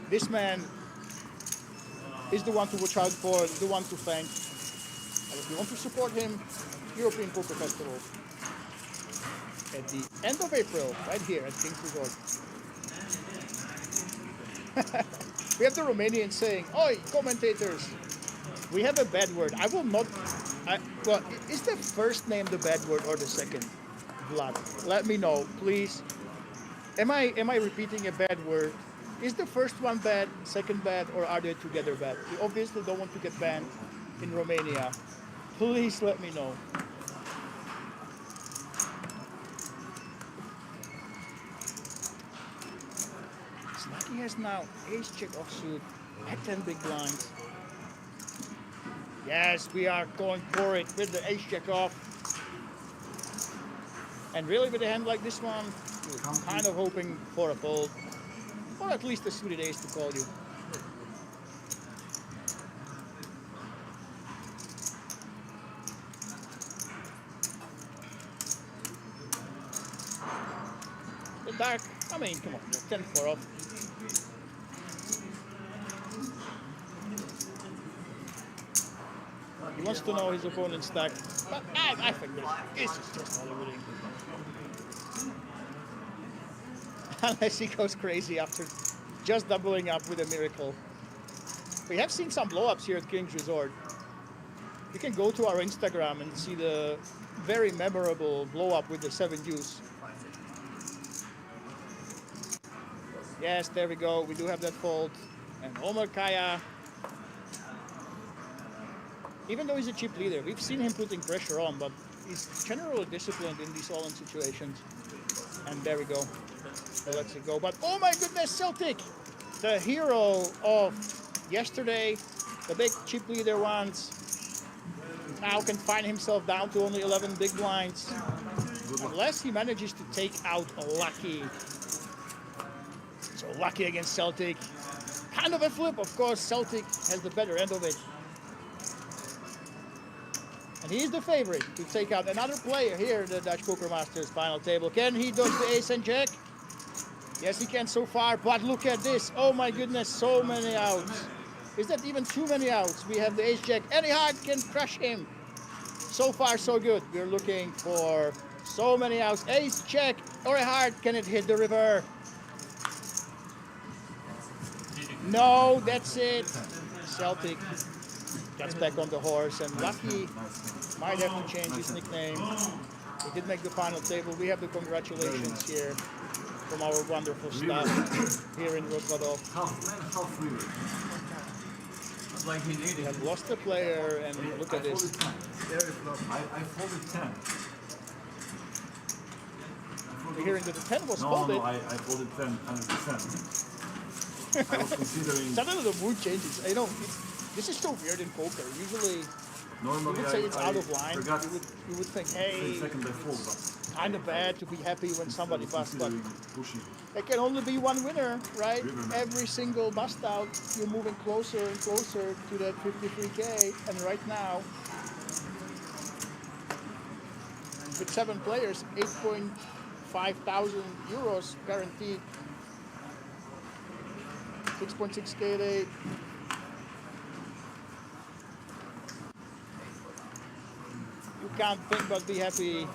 this man is the one to watch out for, the one to thank. And if you want to support him, European Poker Festival at the end of April, right here at King's Resort. We have the Romanians saying, "Oi, commentators, we have a bad word." I will not. Well, is the first name the bad word or the second? Vlad, let me know, please. Am I repeating a bad word? Is the first one bad, second bad, or are they together bad? We obviously don't want to get banned in Romania. Please let me know. Snaki has now ace check offsuit at 10 big blinds. Yes, we are going for it with the ace check off. And really with a hand like this one, you're kind of hoping for a fold. Or at least a suited ace to call you. The Dark, mean, come on, 10-4 off. He wants to know his opponent's stack. But I think this is just Hollywooding. Unless he goes crazy after just doubling up with a miracle. We have seen some blow-ups here at King's Resort. You can go to our Instagram and see the very memorable blow-up with the 7 deuce. Yes, there we go. We do have that fold. And Omar Kaya, even though he's a chip leader, we've seen him putting pressure on, but he's generally disciplined in these all-in situations. And there we go. So let's go. But oh my goodness, Celtic, the hero of yesterday, the big chip leader once, now can find himself down to only 11 big blinds. Unless he manages to take out Lucky. So Lucky against Celtic. Kind of a flip, of course. Celtic has the better end of it. And he's the favorite to take out another player here in the Dutch Poker Masters final table. Can he dodge the ace and jack? Yes, he can so far, but look at this. Oh my goodness, so many outs. Is that even too many outs? We have the ace jack. Any heart can crush him. So far, so good. We're looking for so many outs. Ace, jack, or a heart. Can it hit the river? No, that's it. Celtic gets back on the horse, and Lucky might have to change his nickname. He did make the final table. We have the congratulations here from our wonderful staff here in Rozvadov. Half man, half river. Not like he needed We it. have lost a player, and look at this. I folded 10. We're hearing that the 10 was No, folded. I folded 10, 100%. I was considering, Suddenly the mood changes. I know, this is so weird in poker. Usually, you normally would say it's I out of line. forgot You would think, the hey, second I fold, but kind of bad to be happy when somebody busts, but considering pushing. there can only be one winner, right? Riverman. Every single bust out, you're moving closer and closer to that 53K. And right now, with 7 players, 8.5 thousand euros guaranteed. 6.6K at 8. You can't think but be happy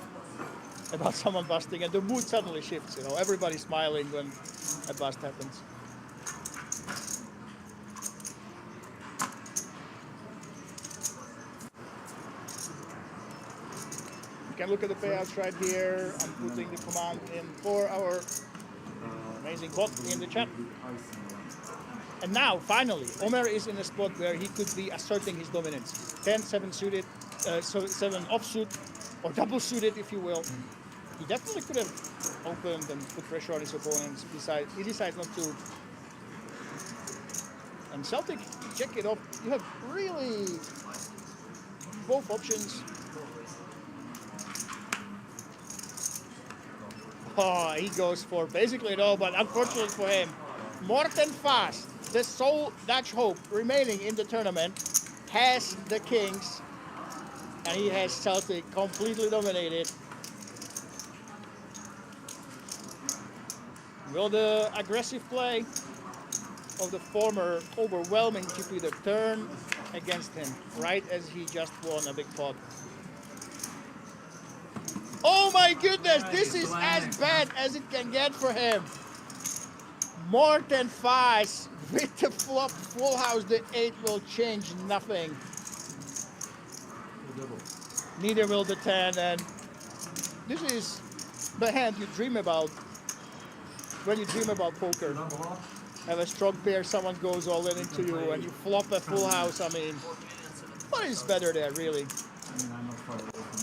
about someone busting, and the mood suddenly shifts. You know, everybody's smiling when a bust happens. You can look at the payouts right here. I'm putting the command in for our amazing bot in the chat. And now, finally, Omer is in a spot where he could be asserting his dominance. 10, 7 suited, so 7 offsuit, or double suited, if you will. He definitely could have opened and put pressure on his opponents. He decides not to. And Celtic, check it off. You have really both options. Oh, he goes for basically it all, but unfortunately for him, Morten Fast, the sole Dutch hope remaining in the tournament, has the kings, and he has Celtic completely dominated. Will the aggressive play of the former overwhelming chip leader turn against him, right as he just won a big pot? Oh my goodness, this is as bad as it can get for him. Morten Fast with the flop full house, the 8 will change nothing. Neither will the 10, and this is the hand you dream about when you dream about poker. Have a strong pair, someone goes all in into you, and you flop a full house. I mean, what is better there, really?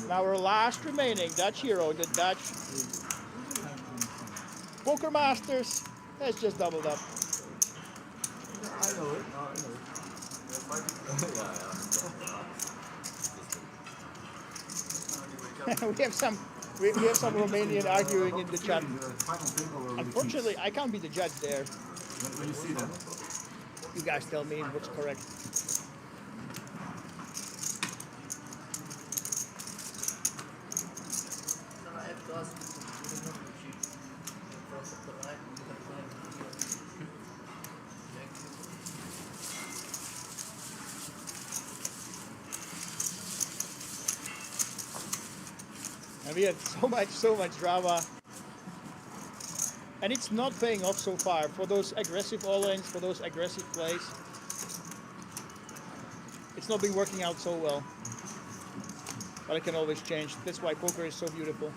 Now our last remaining Dutch hero, the Dutch Poker Masters, has just doubled up. I know it. we have some Romanian arguing in the chat. Unfortunately, I can't be the judge there. When you see that, You guys tell me what's correct. And we had so much drama. And it's not paying off so far for those aggressive all-ins, for those aggressive plays. It's not been working out so well. But it can always change. That's why poker is so beautiful.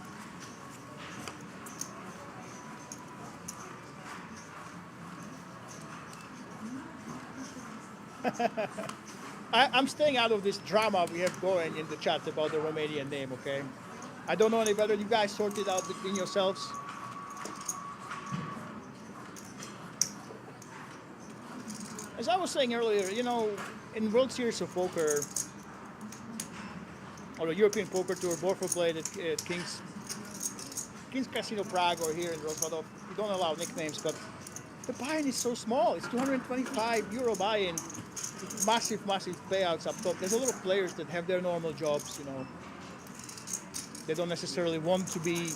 I'm staying out of this drama we have going in the chat about the Romanian name, okay? I don't know any better. You guys sort it out between yourselves. As I was saying earlier, you know, in World Series of Poker, or the European Poker Tour, Borfo played at King's Casino Prague or here in Rozvadov. We don't allow nicknames, but the buy-in is so small. It's 225 euro buy-in. Massive payouts up top. There's a lot of players that have their normal jobs, you know. They don't necessarily want to be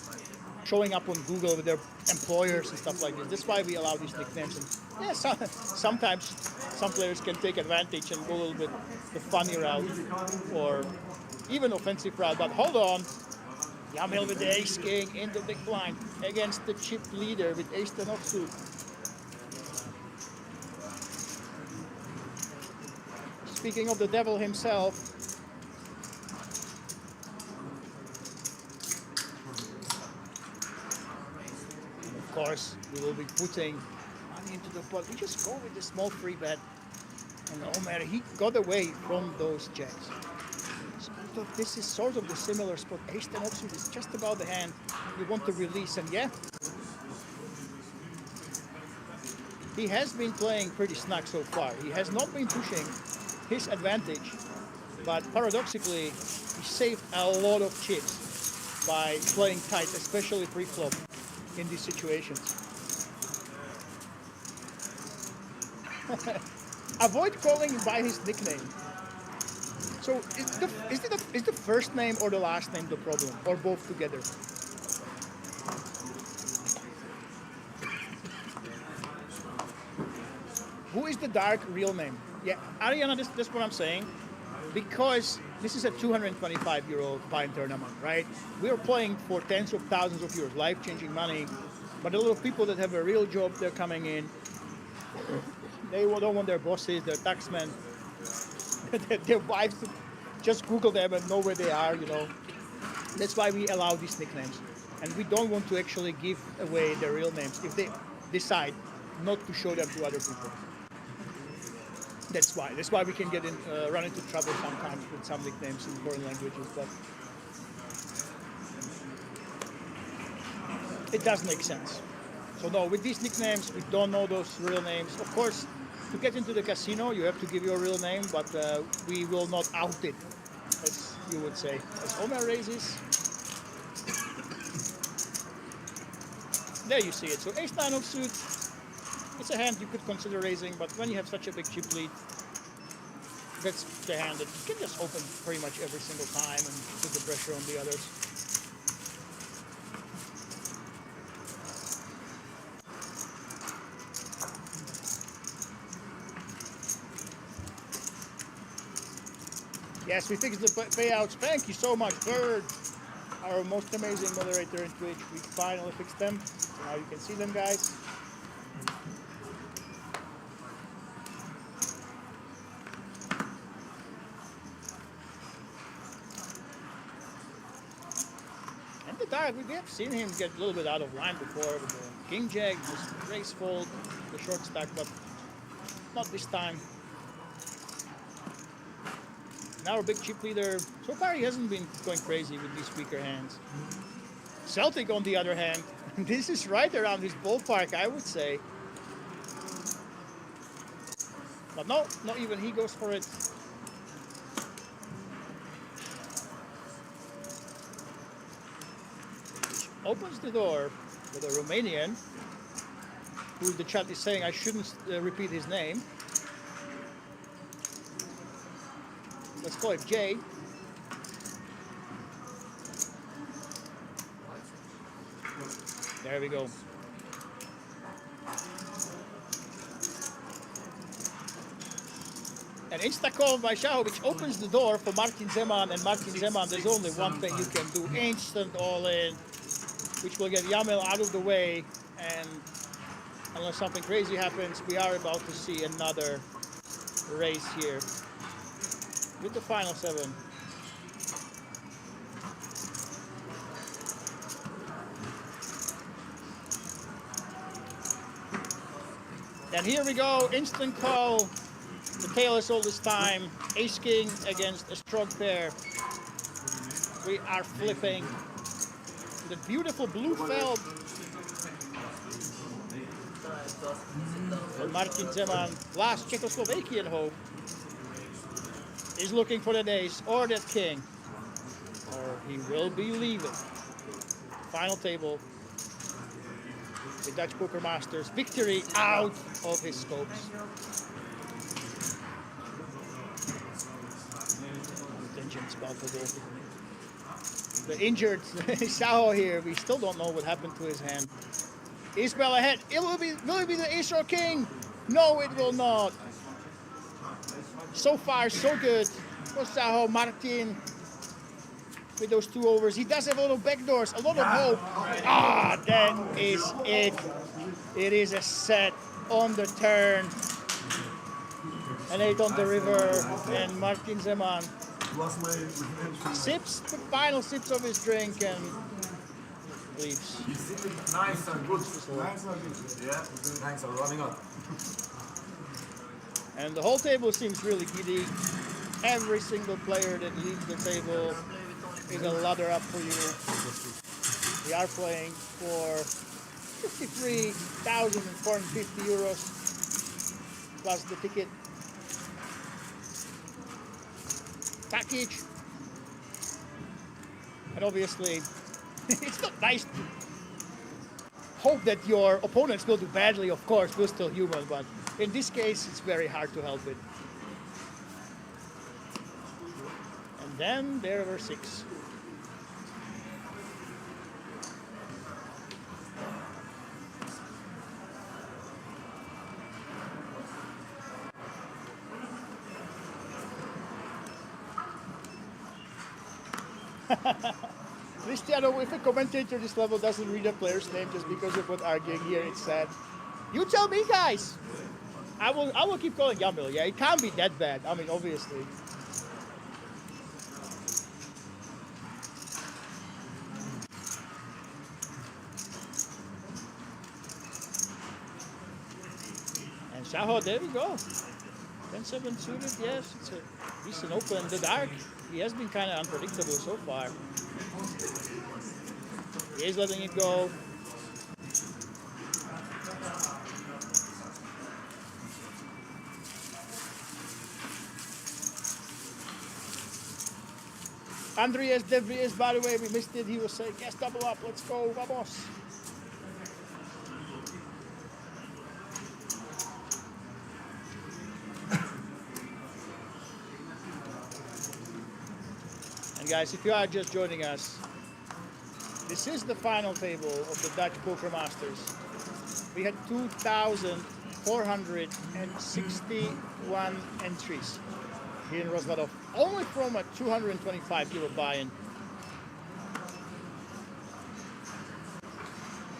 showing up on Google with their employers and stuff like this. That's why we allow these nicknames. And yeah, sometimes some players can take advantage and go a little bit the funny route or even offensive route. But hold on. Jamil with the ace king in the big blind against the chip leader with ace 10 offsuit. Speaking of the devil himself, of course, we will be putting money into the pot. We just go with the small free bet. And oh man, he got away from those jacks. So this is sort of the similar spot. Ace 10 offsuit is just about the hand you want to release. And yeah, he has been playing pretty snug so far. He has not been pushing his advantage, but paradoxically, he saved a lot of chips by playing tight, especially pre-flop in these situations. Avoid calling him by his nickname. So is the first name or the last name the problem, or both together? Who is the dark real name? Yeah, Ariana, that's what I'm saying. Because this is a 225 euro buy-in tournament, right? We are playing for tens of thousands of euros, life-changing money. But a lot of people that have a real job, they're coming in. They don't want their bosses, their taxmen, their wives to just Google them and know where they are, you know. That's why we allow these nicknames. And we don't want to actually give away their real names if they decide not to show them to other people. That's why we can get in, run into trouble sometimes with some nicknames in foreign languages, but it does make sense. So no, with these nicknames, we don't know those real names. Of course, to get into the casino, you have to give your real name, but we will not out it, as you would say. As Omer raises, there you see it. So ace 9 offsuit. It's a hand you could consider raising, but when you have such a big chip lead, that's the hand that you can just open pretty much every single time and put the pressure on the others. Yes, we fixed the payouts. Thank you so much, Bird, our most amazing moderator in Twitch. We finally fixed them. So now you can see them, guys. We have seen him get a little bit out of line before with the king jack, just graceful, the short stack, but not this time. Now our big chip leader, so far he hasn't been going crazy with these weaker hands. Celtic, on the other hand, this is right around his ballpark, I would say. But no, not even he goes for it. Opens the door with a Romanian, who the chat is saying I shouldn't repeat his name. Let's call it Jay. There we go. An insta-call by Xiao, which opens the door for Martin Zeman, and Martin Zeman, there's only one thing you can do, instant all-in, which will get Yamil out of the way, and unless something crazy happens, we are about to see another race here with the final 7. And here we go, instant call. The tailless all this time. Ace King against a strong pair. We are flipping. The beautiful blue felt. And Martin Zeman, last Czechoslovakian hope, is looking for that ace or that king. Or he will be leaving. Final table. The Dutch Poker Masters victory out of his scopes. Intentions palpable. The injured Sao here, we still don't know what happened to his hand. Is well ahead. Will it be the ace or king? No, it will not. So far, so good for Sao Martin. With those 2 overs, he does have a lot of backdoors, a lot of hope. Ah, that is it. It is a set on the turn. An 8 on the river, and Martin Zeman sips the final sips of his drink and leaves. Nice and good. Nice and good. Yeah, thanks for running up. And the whole table seems really giddy. Every single player that leaves the table is a ladder up for you. We are playing for 53,450 euros plus the ticket package. And obviously, it's not nice to hope that your opponents will do badly, of course, we're still human, but in this case, it's very hard to help it. And then there were 6. Cristiano, if a commentator this level doesn't read a player's name just because of what arguing here, it's sad. You tell me, guys. I will keep calling Yamil. Yeah, it can't be that bad. I mean, obviously. And Shaho, there we go. 10-7 suited, yes, it's a decent open. The dark, he has been kind of unpredictable so far. He is letting it go. Andreas De Vries, by the way, we missed it. He was saying, yes, double up, let's go, vamos. And guys, if you are just joining us, this is the final table of the Dutch Poker Masters. We had 2,461 entries here in Rosvadov, only from a 225 euro buy-in.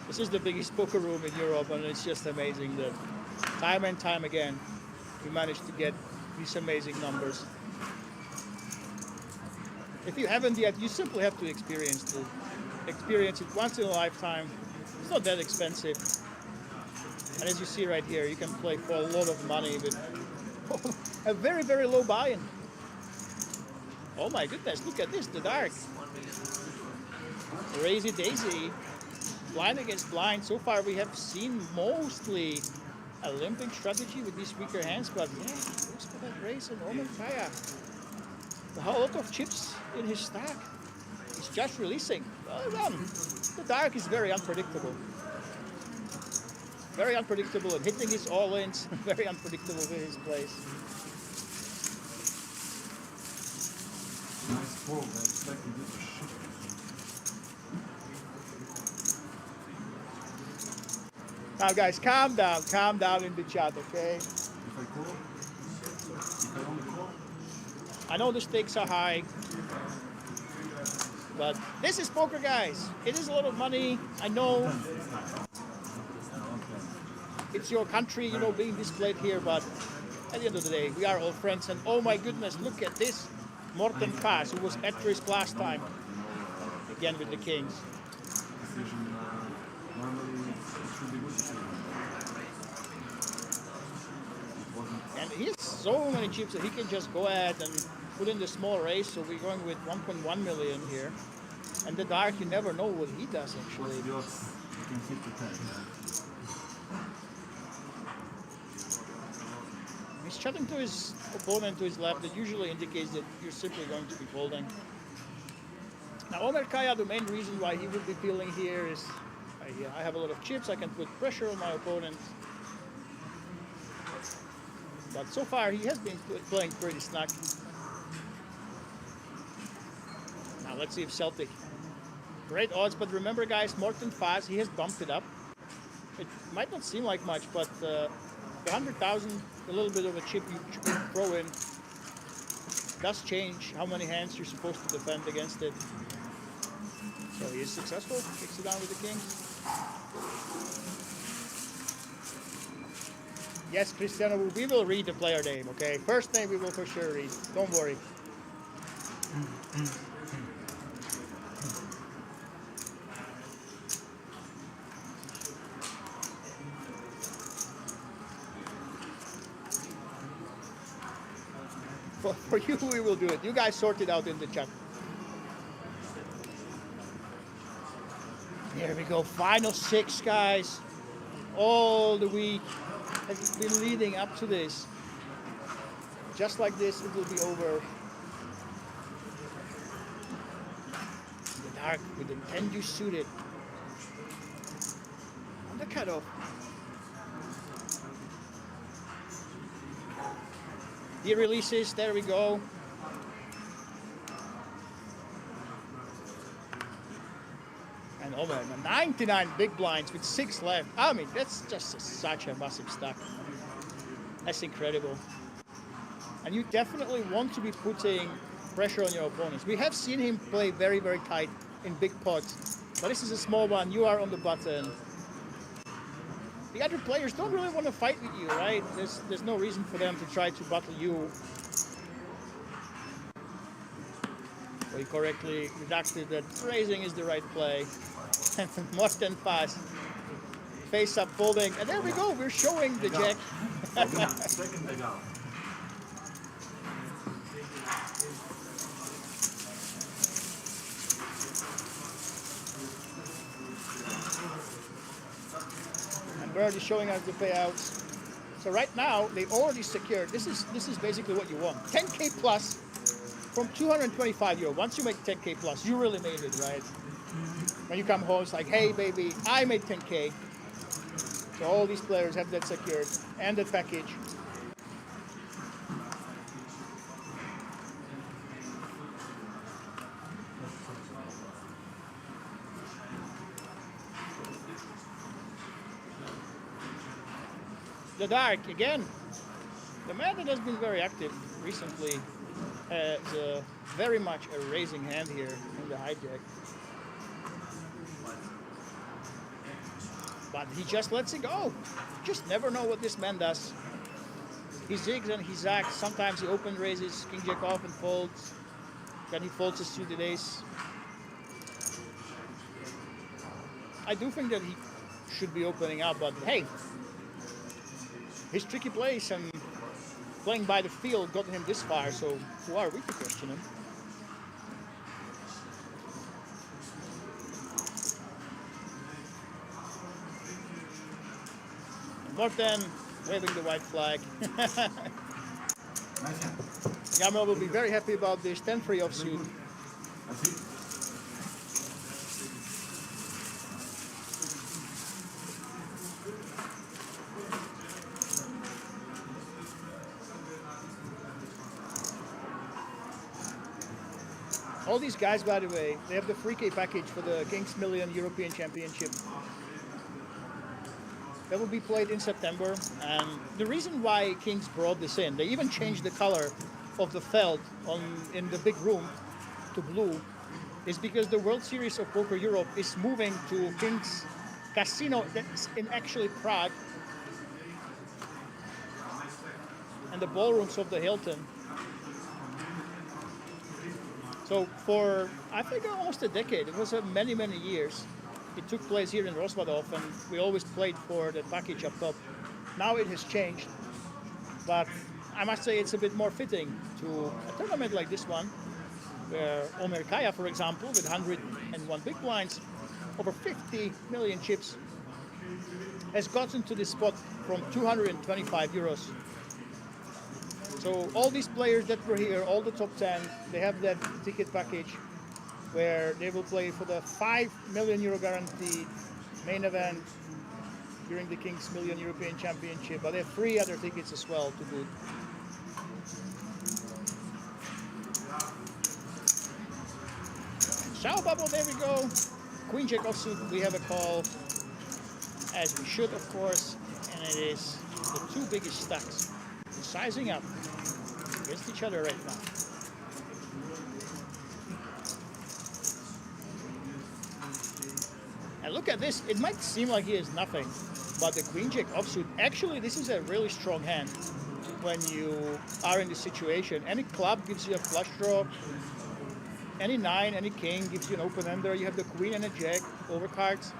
This is the biggest poker room in Europe, and it's just amazing that time and time again we managed to get these amazing numbers. If you haven't yet, you simply have to experience it once in a lifetime. It's not that expensive. And as you see right here, you can play for a lot of money with a very, very low buy-in. Oh my goodness, look at this, the dark. Crazy daisy. Blind against blind. So far we have seen mostly a limping strategy with these weaker hands, but yeah, he goes for that raise and Roman Kaya. A whole lot of chips in his stack. He's just releasing. Well done. The dark is very unpredictable. Very unpredictable and hitting his all-ins. Very unpredictable with his plays. Nice fold, I expected this shit. Now guys, calm down in the chat, okay? If I call, if I only I know the stakes are high, but this is poker, guys. It is a lot of money. I know it's your country, you know, being displayed here, but at the end of the day, we are all friends. And oh my goodness, look at this. Morten Pass, who was at risk last time, again with the kings. Decision, normally it should be good decision. It wasn't. And he has so many chips that he can just go ahead and put in the small raise. So we're going with 1.1 million here. And the dark, you never know what he does actually. What's the odds? You can hit the 10. He's chatting to his opponent to his left. That usually indicates that you're simply going to be folding. Now Omer Kaya, the main reason why he would be peeling here is I have a lot of chips. I can put pressure on my opponent. But so far he has been playing pretty snug. Now let's see if Celtic. Great odds, but remember guys, Morten Faz, he has bumped it up. It might not seem like much, but the 100,000, a little bit of a chip you throw in, does change how many hands you're supposed to defend against it. So he is successful, kicks it down with the kings. Yes, Cristiano, we will read the player name, okay? First name we will for sure read, don't worry. For you, we will do it. You guys sort it out in the chat. Here we go. Final 6, guys. All the week has been leading up to this. Just like this, it will be over. The dark with the 10 you suited. On the cutoff. He releases, there we go. And over 99 big blinds with 6 left. I mean, that's just such a massive stack. That's incredible. And you definitely want to be putting pressure on your opponents. We have seen him play very, very tight in big pots. But this is a small one, you are on the button. The other players don't really want to fight with you, right? There's no reason for them to try to battle you. We correctly deducted that raising is the right play. And Morten Pass, face up folding, and there we go, we're showing the jack. Second leg out. Bird is showing us the payouts. So right now they already secured. This is basically what you want. 10k plus from 225 euro. Once you make 10k plus, you really made it, right? When you come home, it's like, hey baby, I made 10k. So all these players have that secured and that package. The dark again. The man that has been very active recently has very much a raising hand here in the hijack. But he just lets it go. You just never know what this man does. He zigs and he zags. Sometimes he open raises, king jack off and folds. Then he folds his suited ace. I do think that he should be opening up, but hey, his tricky plays and playing by the field got him this far, so who are we to question him? Morten waving the white flag. Nice hand. Gamel will be very happy about this 10-3 offsuit. That's it. All these guys, by the way, they have the 3K package for the Kings Million European Championship. That will be played in September. And the reason why Kings brought this in, they even changed the color of the felt in the big room to blue is because the World Series of Poker Europe is moving to King's Casino that's in actually Prague, and the ballrooms of the Hilton. So for, I think, almost a decade, it was many, many years, it took place here in Rozvadov, and we always played for the package up top. Now it has changed, but I must say it's a bit more fitting to a tournament like this one, where Omer Kaya, for example, with 101 big blinds, over 50 million chips, has gotten to this spot from 225 euros. So all these players that were here, all the top 10, they have that ticket package where they will play for the 5 million euro guaranteed main event during the King's Million European Championship, but they have 3 other tickets as well to boot. Shower bubble, there we go. Queen Jack offsuit, we have a call, as we should, of course, and it is the 2 biggest stacks sizing up against each other right now. And look at this, it might seem like he has nothing, but the Queen Jack offsuit, actually this is a really strong hand when you are in this situation. Any club gives you a flush draw, any 9, any king gives you an open ender, you have the queen and a jack over cards.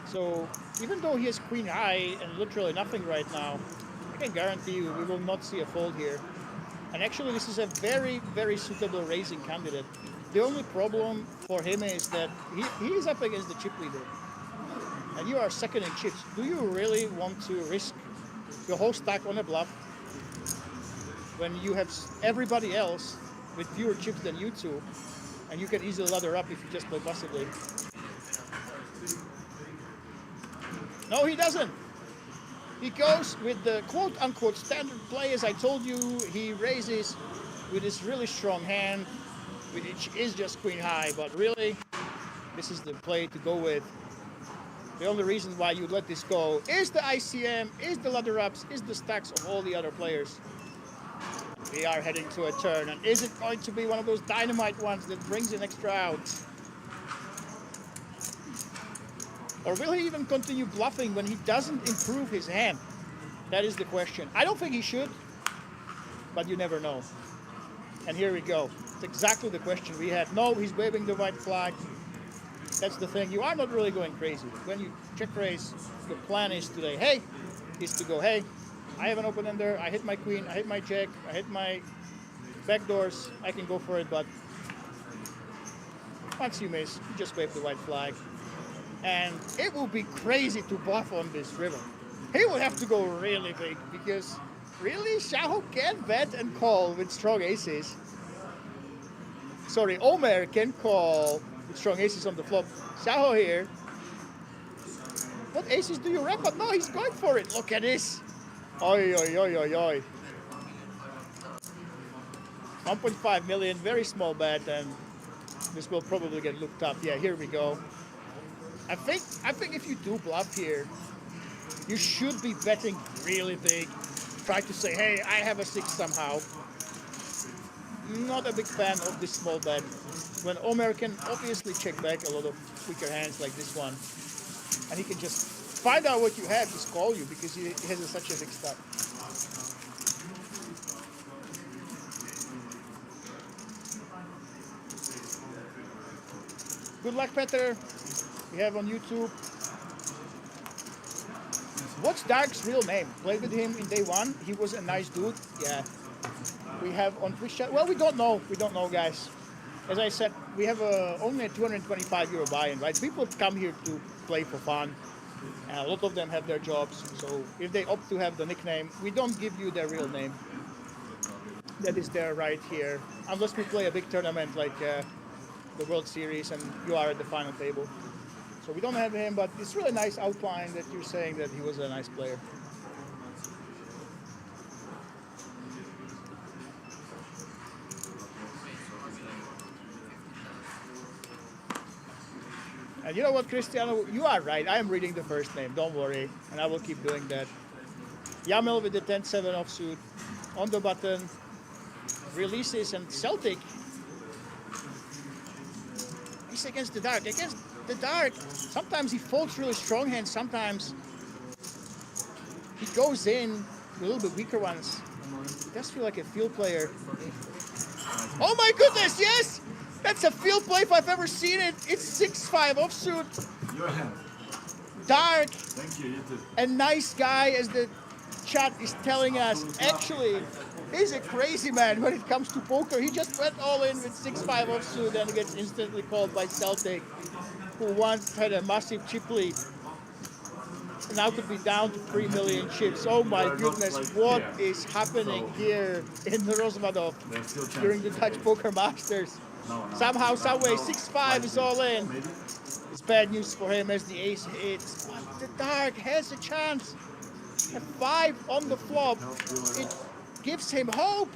So even though he has queen high and literally nothing right now, I can guarantee you we will not see a fold here. And actually this is a very, very suitable raising candidate. The only problem for him is that he is up against the chip leader. And you are second in chips. Do you really want to risk your whole stack on a bluff when you have everybody else with fewer chips than you two, and you can easily ladder up if you just play passively? No, he doesn't. He goes with the quote-unquote standard play. As I told you, he raises with his really strong hand, which is just queen high, but really, this is the play to go with. The only reason why you let this go is the ICM, is the ladder ups, is the stacks of all the other players. We are heading to a turn, and is it going to be one of those dynamite ones that brings an extra out? Or will he even continue bluffing when he doesn't improve his hand? That is the question. I don't think he should, but you never know. And here we go. It's exactly the question we had. No, he's waving the white flag. That's the thing. You are not really going crazy. When you check raise, the plan is today, hey, is to go, hey, I have an open ender, I hit my queen, I hit my jack, I hit my backdoors, I can go for it, but once you miss, you just wave the white flag. And it will be crazy to bluff on this river. He will have to go really big, because really, Xiaoho can bet and call with strong aces. Sorry, Omer can call with strong aces on the flop. Xiaoho here. What aces do you rep? But no, he's going for it. Look at this. Oi, oi, oi, oi, oi. 1.5 million, very small bet, and this will probably get looked up. Yeah, here we go. I think if you do bluff here, you should be betting really big. Try to say, hey, I have a 6 somehow. Not a big fan of this small bet. When Omer can obviously check back a lot of weaker hands like this one, and he can just find out what you have, just call you, because he has such a big stack. Good luck, Peter. We have on YouTube. What's Dark's real name? Played with him in day 1. He was a nice dude. Yeah. We have on Twitch chat. Well, we don't know. We don't know, guys. As I said, we have only a 225 euro buy-in, right? People come here to play for fun. And a lot of them have their jobs. So if they opt to have the nickname, we don't give you their real name. That is there right here. Unless we play a big tournament like the World Series and you are at the final table. So we don't have him, but it's really nice outline that you're saying that he was a nice player. And you know what, Cristiano, you are right. I am reading the first name, don't worry. And I will keep doing that. Yamil with the 10-7 offsuit on the button. releases, and Celtic, he's against the dark. Against the dark, sometimes he folds really strong hands, sometimes he goes in a little bit weaker ones. He does feel like a field player. Oh my goodness, yes! That's a field play if I've ever seen it. It's 6-5 offsuit. Your hand. Dark, Thank you, you too. a nice guy, as the chat is telling us. Actually, he's a crazy man when it comes to poker. He just went all in with 6-5 offsuit and gets instantly called by Celtic, who once had a massive chip lead. Now could be down to 3 million chips. Oh my goodness, what is happening here in the Rosvadov There's still chance. during the Dutch Poker Masters? Somehow, someway, 6-5 is all in. Maybe. It's bad news for him as the ace hits. But the dark has a chance. A 5 on the flop. It gives him hope.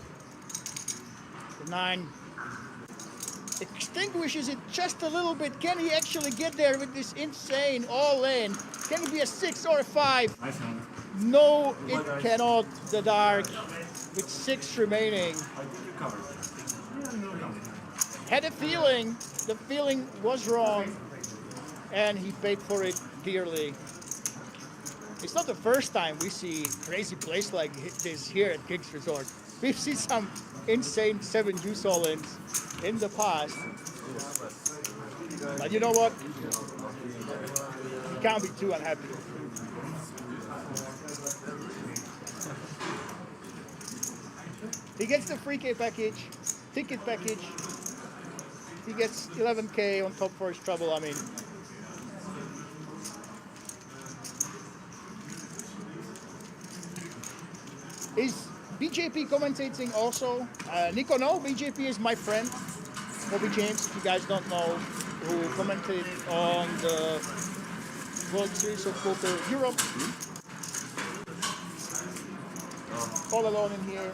The 9 extinguishes it just a little bit. Can he actually get there with this insane all in? Can it be a 6 or a 5? Nice hand. No, it cannot. The dark with 6 remaining. I think you covered. Yeah, no comment. Had a feeling, the feeling was wrong, and he paid for it dearly. It's not the first time we see crazy plays like this here at Kings Resort. We've seen some insane 7 deuce all-ins in the past. But you know what? You can't be too unhappy. He gets the free K package, ticket package. He gets 11K on top for his trouble. I mean, is BJP commentating also? Nico, no, BJP is my friend, Bobby James, if you guys don't know, who commented on the World Series of Poker Europe. All alone in here.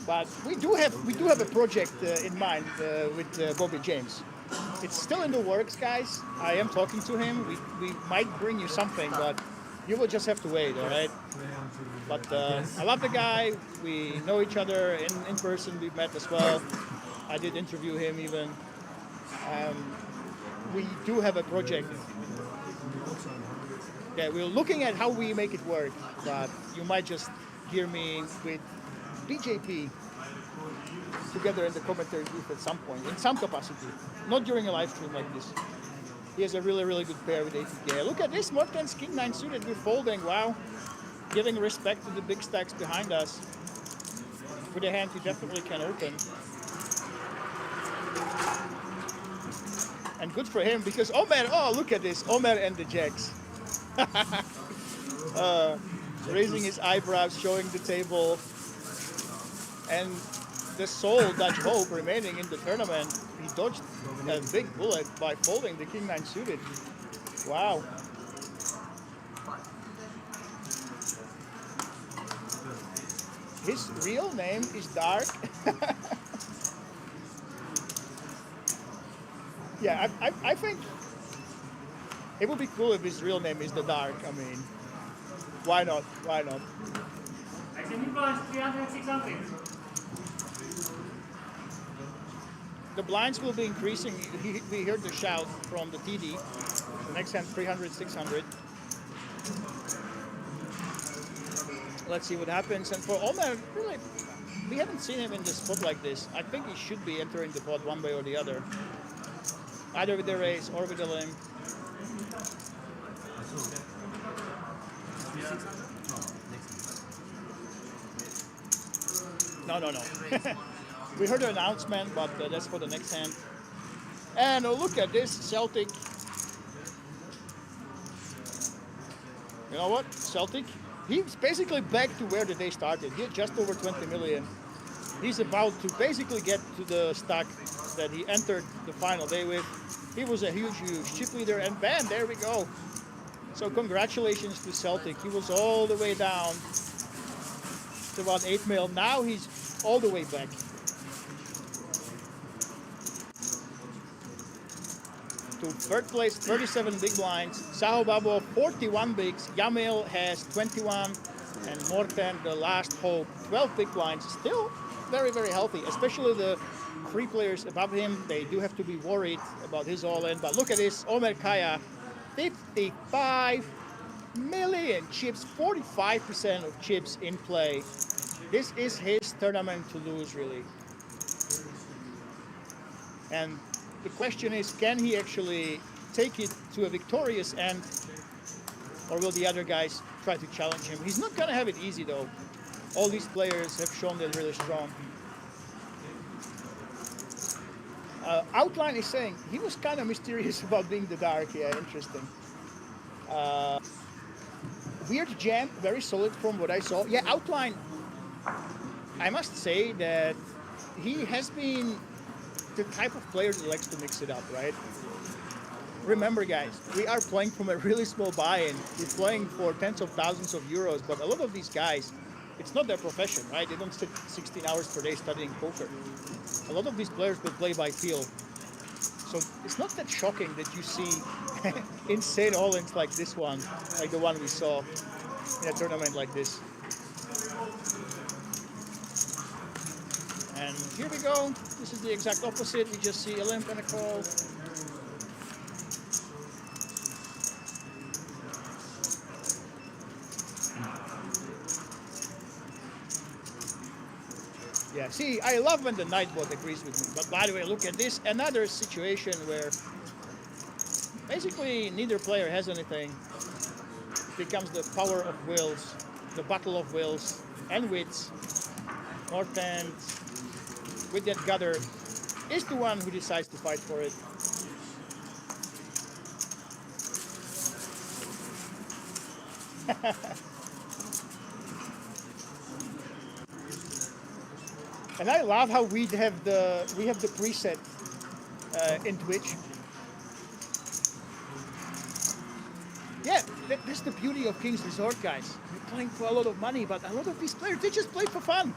But we do have a project in mind with Bobby James. It's still in the works, guys. I am talking to him. We might bring you something, but you will just have to wait, all right? But I love the guy. We know each other in person. We've met as well. I did interview him even. We do have a project. Yeah, we're looking at how we make it work, but you might just hear me with BJP together in the commentary booth at some point, in some capacity, not during a live stream like this. He has a really, really good pair with APK. Look at this, Morton's King 9 suited, we're folding, wow. Giving respect to the big stacks behind us. With a hand you definitely can open. And good for him, because Omer, oh look at this, Omer and the jacks. Raising his eyebrows, showing the table. And the sole Dutch Hope remaining in the tournament, he dodged a big bullet by folding the King 9 suited. Wow. His real name is Dark. Yeah, I think it would be cool if his real name is The Dark. I mean, why not? Why not? The blinds will be increasing. We heard the shout from the TD. The next hand 300, 600. Let's see what happens. And for Omer, really, we haven't seen him in the spot like this. I think he should be entering the pot one way or the other. Either with the raise or with the limb. No. We heard the announcement, but that's for the next hand. And look at this, Celtic. You know what? Celtic, he's basically back to where the day started. He had just over 20 million. He's about to basically get to the stack that he entered the final day with. He was a huge chip leader, and bam, there we go. So congratulations to Celtic. He was all the way down to about 8 mil. Now he's all the way back. To third place, 37 big blinds. Saho Babo, 41 bigs. Yamil has 21. And Morten, the last hope, 12 big blinds, still very, very healthy, especially the three players above him. They do have to be worried about his all-in. But look at this, Omer Kaya, 55 million chips, 45% of chips in play. This is his tournament to lose, really. And the question is, can he actually take it to a victorious end, or will the other guys try to challenge him? He's not going to have it easy, though. All these players have shown they're really strong. Outline is saying he was kind of mysterious about being the dark. Yeah, interesting. Weird jam, very solid from what I saw. Yeah, Outline, I must say that he has been the type of player that likes to mix it up, right? Remember, guys, we are playing from a really small buy-in. We're playing for tens of thousands of euros, but a lot of these guys, it's not their profession, right? They don't sit 16 hours per day studying poker. A lot of these players will play by feel. So it's not that shocking that you see insane all-ins like this one, like the one we saw in a tournament like this. And here we go. This is the exact opposite. We just see a limp and a call. Yeah, see, I love when the Nightbot agrees with me. But by the way, look at this. Another situation where basically neither player has anything. It becomes the power of wills, the battle of wills and wits. Morten, with that gutter, is the one who decides to fight for it. And I love how we have the preset in Twitch. Yeah, that's the beauty of King's Resort, guys. You're playing for a lot of money, but a lot of these players, they just play for fun.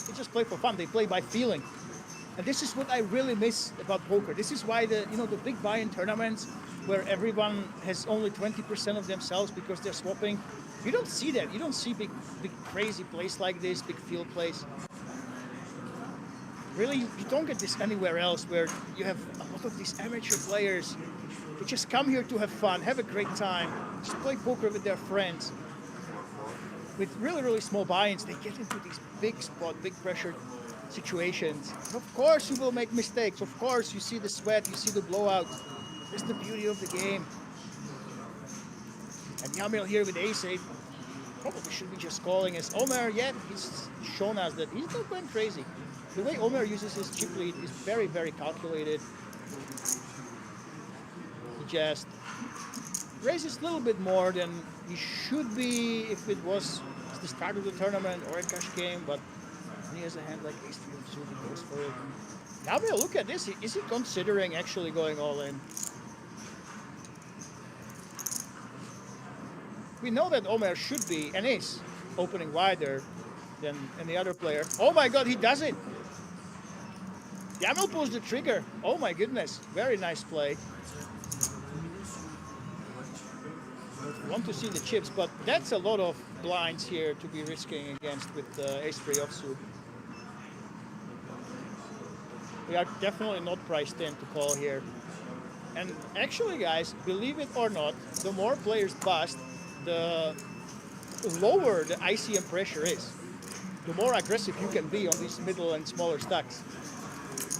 They just play for fun. They play by feeling. And this is what I really miss about poker. This is why the big buy-in tournaments where everyone has only 20% of themselves because they're swapping. You don't see that. You don't see big crazy plays like this, big field plays. Really, you don't get this anywhere else, where you have a lot of these amateur players who just come here to have fun, have a great time, just play poker with their friends. With really, really small buy-ins, they get into these big spot, big pressure situations. And of course you will make mistakes. Of course you see the sweat, you see the blowout. That's the beauty of the game. And Yamil here with ace-8 probably should be just calling as Omer. Yeah, he's shown us that he's not going crazy. The way Omer uses his chip lead is very, very calculated. He just raises a little bit more than he should be if it was the start of the tournament or a cash game, but when he has a hand like ace-3 of suit, he goes for it. Now we'll look at this. Is he considering actually going all in? We know that Omer should be, and is, opening wider than any other player. Oh my god, he does it! Yamil pulls the trigger. Oh my goodness, very nice play. We want to see the chips, but that's a lot of blinds here to be risking against with ace-3 offsuit. We are definitely not priced in to call here. And actually, guys, believe it or not, the more players bust, the lower the ICM pressure is. The more aggressive you can be on these middle and smaller stacks.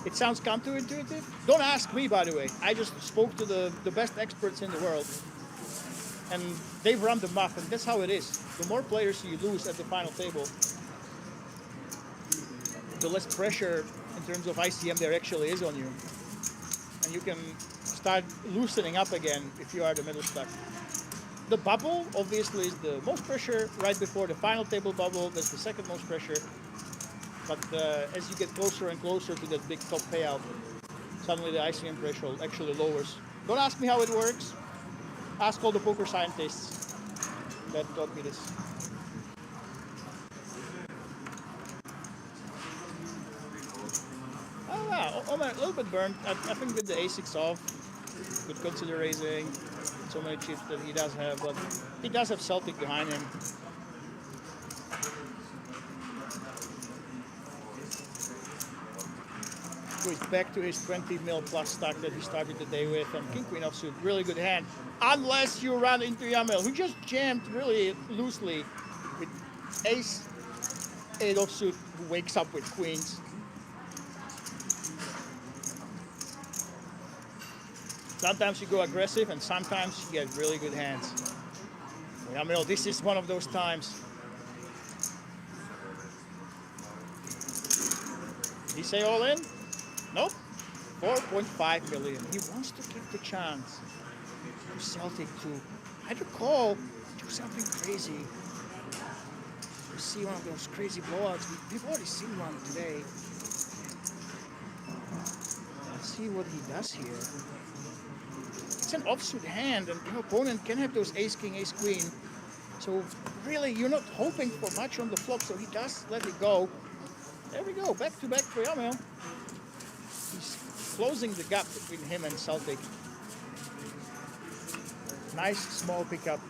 It sounds counterintuitive. Don't ask me, by the way. I just spoke to the best experts in the world. And they've run the math, and that's how it is. The more players you lose at the final table, the less pressure in terms of ICM there actually is on you. And you can start loosening up again if you are the middle stack. The bubble, obviously, is the most pressure right before the final table bubble. That's the second most pressure. But as you get closer and closer to that big top payout, suddenly the ICM threshold actually lowers. Don't ask me how it works. Ask all the poker scientists that taught me this. Oh wow, Omer, a little bit burned. I think with the a6 off, could consider raising. So many chips that he does have, but he does have Celtic behind him. goes back to his 20 mil plus stack that he started the day with, and king queen offsuit, really good hand. Unless you run into Yamel, who just jammed really loosely with ace 8 offsuit, who wakes up with queens. Sometimes you go aggressive, and sometimes you get really good hands. Yamel, this is one of those times. Did he say all in? Nope. 4.5 million. He wants to give the chance to Celtic to either call, do something crazy. We see one of those crazy blowouts. We've already seen one today. Let's see what he does here. It's an offsuit hand, and your opponent can have those ace king, ace queen. So really, you're not hoping for much on the flop, so he does let it go. There we go, back to back for Yamel. He's closing the gap between him and Celtic. Nice small pickup.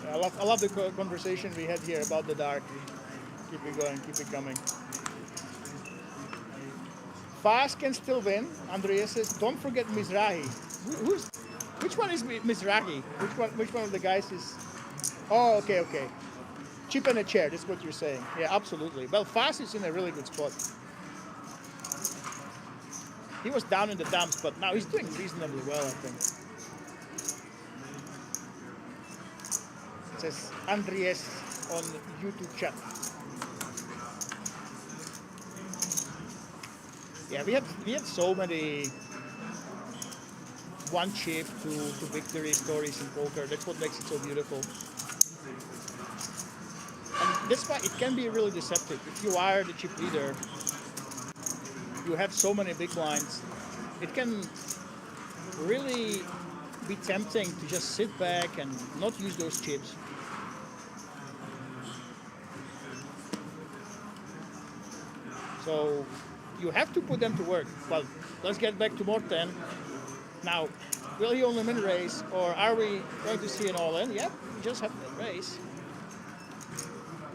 I love the conversation we had here about the dark. Keep it going, keep it coming. Fast can still win. Andrea says, don't forget Mizrahi. Which one is Mizrahi? Which one of the guys is? Oh, okay. Chip and a chair, that's what you're saying. Yeah, absolutely. Well, Fast is in a really good spot. He was down in the dumps, but now he's doing reasonably well, I think. It says Andries on YouTube chat. Yeah, we had so many one chip to victory stories in poker. That's what makes it so beautiful. And that's why it can be really deceptive. If you are the chip leader, you have so many big blinds, it can really be tempting to just sit back and not use those chips. So you have to put them to work. But let's get back to Morten. Now, will he only min raise, or are we going to see an all-in? Yep, we just have that raise.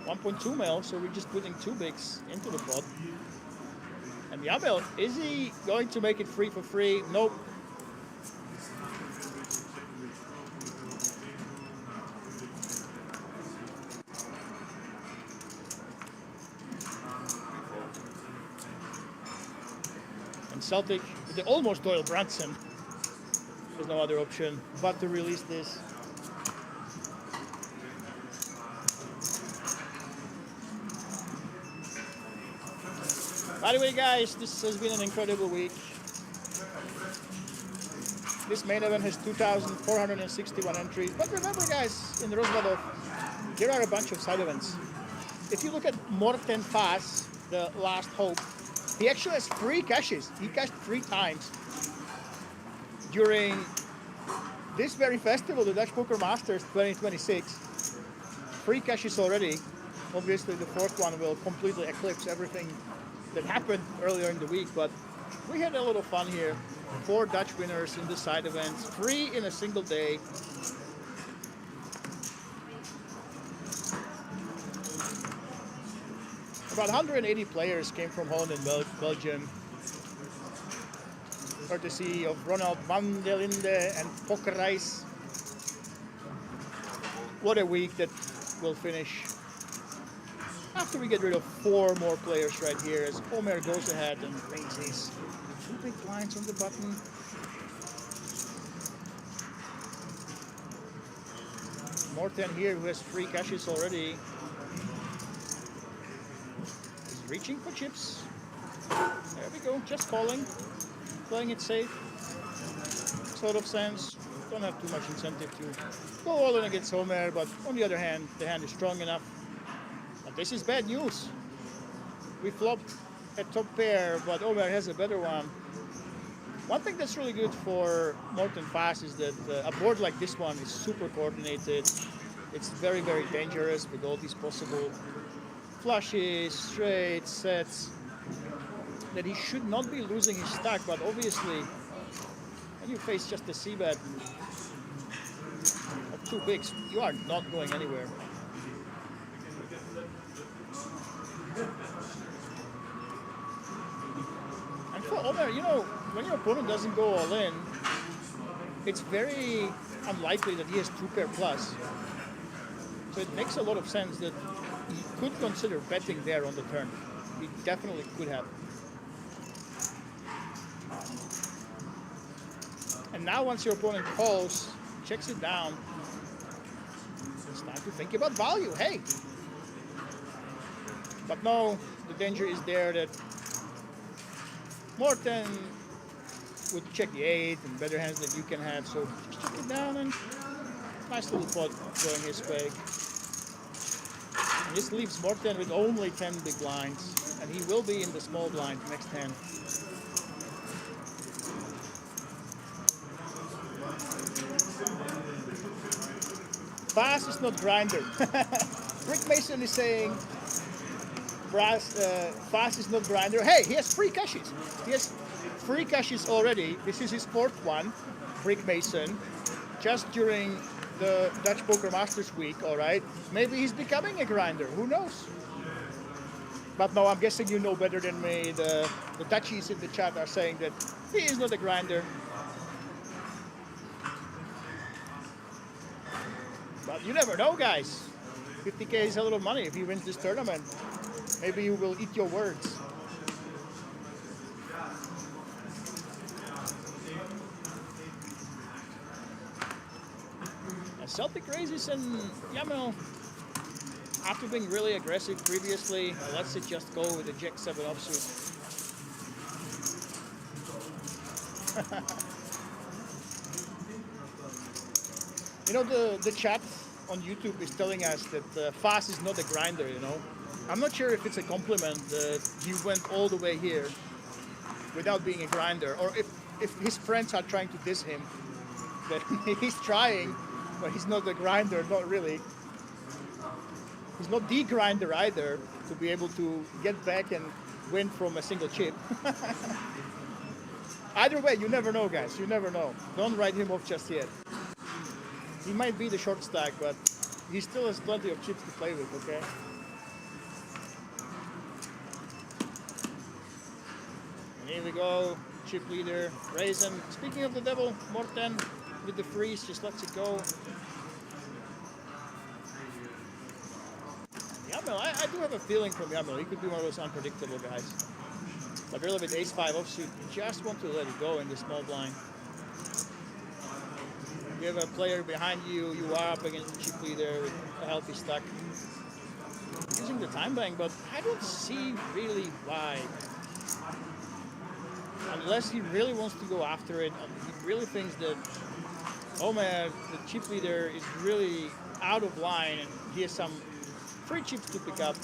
1.2 mil, so we're just putting 2 bigs into the pot. And Yamel, is he going to make it free for free? Nope. And Celtic, with the almost Doyle Brunson, there's no other option but to release this. By the way, guys, this has been an incredible week. This main event has 2,461 entries. But remember, guys, in Rozvadov, there are a bunch of side events. If you look at Morten Fass, the last hope, he actually has 3 cashes. He cashed 3 times during this very festival, the Dutch Poker Masters 2026. 3 cashes already. Obviously, the 4th one will completely eclipse everything that happened earlier in the week, but we had a little fun here. 4 Dutch winners in the side events, 3 in a single day. About 180 players came from Holland and Belgium, courtesy of Ronald van der Linde and Pokerreis. What a week that will finish after we get rid of 4 more players right here, as Omer goes ahead and raises 2 big blinds on the button. Morten here, who has 3 cashes already, is reaching for chips. There we go, just calling, playing it safe. Sort of sense. Don't have too much incentive to go all in against Omer, but on the other hand, the hand is strong enough. But this is bad news. We flopped a top pair, but Omer has a better one. One thing that's really good for Morten Fass is that a board like this one is super coordinated. It's very, very dangerous with all these possible flushes, straights, sets, that he should not be losing his stack, but obviously when you face just a c-bet, two bigs, you are not going anywhere. And for Omer, you know, when your opponent doesn't go all in, it's very unlikely that he has two pair plus. So it makes a lot of sense that he could consider betting there on the turn. He definitely could have. And now once your opponent calls, checks it down, it's time to think about value. Hey! But no, the danger is there that Morten would check the 8 and better hands that you can have. So just check it down and nice little pot going his way. And this leaves Morten with only 10 big blinds. And he will be in the small blind next hand. Fast is not grinder. Rick Mason is saying fast is not grinder. Hey, he has 3 cashes. He has 3 cashes already. This is his 4th one, Rick Mason, just during the Dutch Poker Masters week, all right? Maybe he's becoming a grinder, who knows? But no, I'm guessing you know better than me. The Dutchies in the chat are saying that he is not a grinder. But you never know, guys. 50K is a lot of money if he wins this tournament. Maybe you will eat your words. And Celtic raises and Yamel, after being really aggressive previously, lets it just go with the Jack 7 offsuit. You know, the chat on YouTube is telling us that fast is not a grinder, you know. I'm not sure if it's a compliment that he went all the way here without being a grinder, or if his friends are trying to diss him, that he's trying, but he's not a grinder, not really. He's not the grinder either, to be able to get back and win from a single chip. Either way, you never know, guys, you never know. Don't write him off just yet. He might be the short stack, but he still has plenty of chips to play with, okay? And here we go, chip leader, Raisin. Speaking of the devil, Morten with the freeze, just lets it go. Yamel, I do have a feeling from Yamel. He could be one of those unpredictable guys. But really with ace-5 offsuit, you just want to let it go in the small blind. You have a player behind you, you are up against the chip leader with a healthy stack. Using the time bank, but I don't see really why. Unless he really wants to go after it, he really thinks that, oh man, the chip leader is really out of line and he has some free chips to pick up.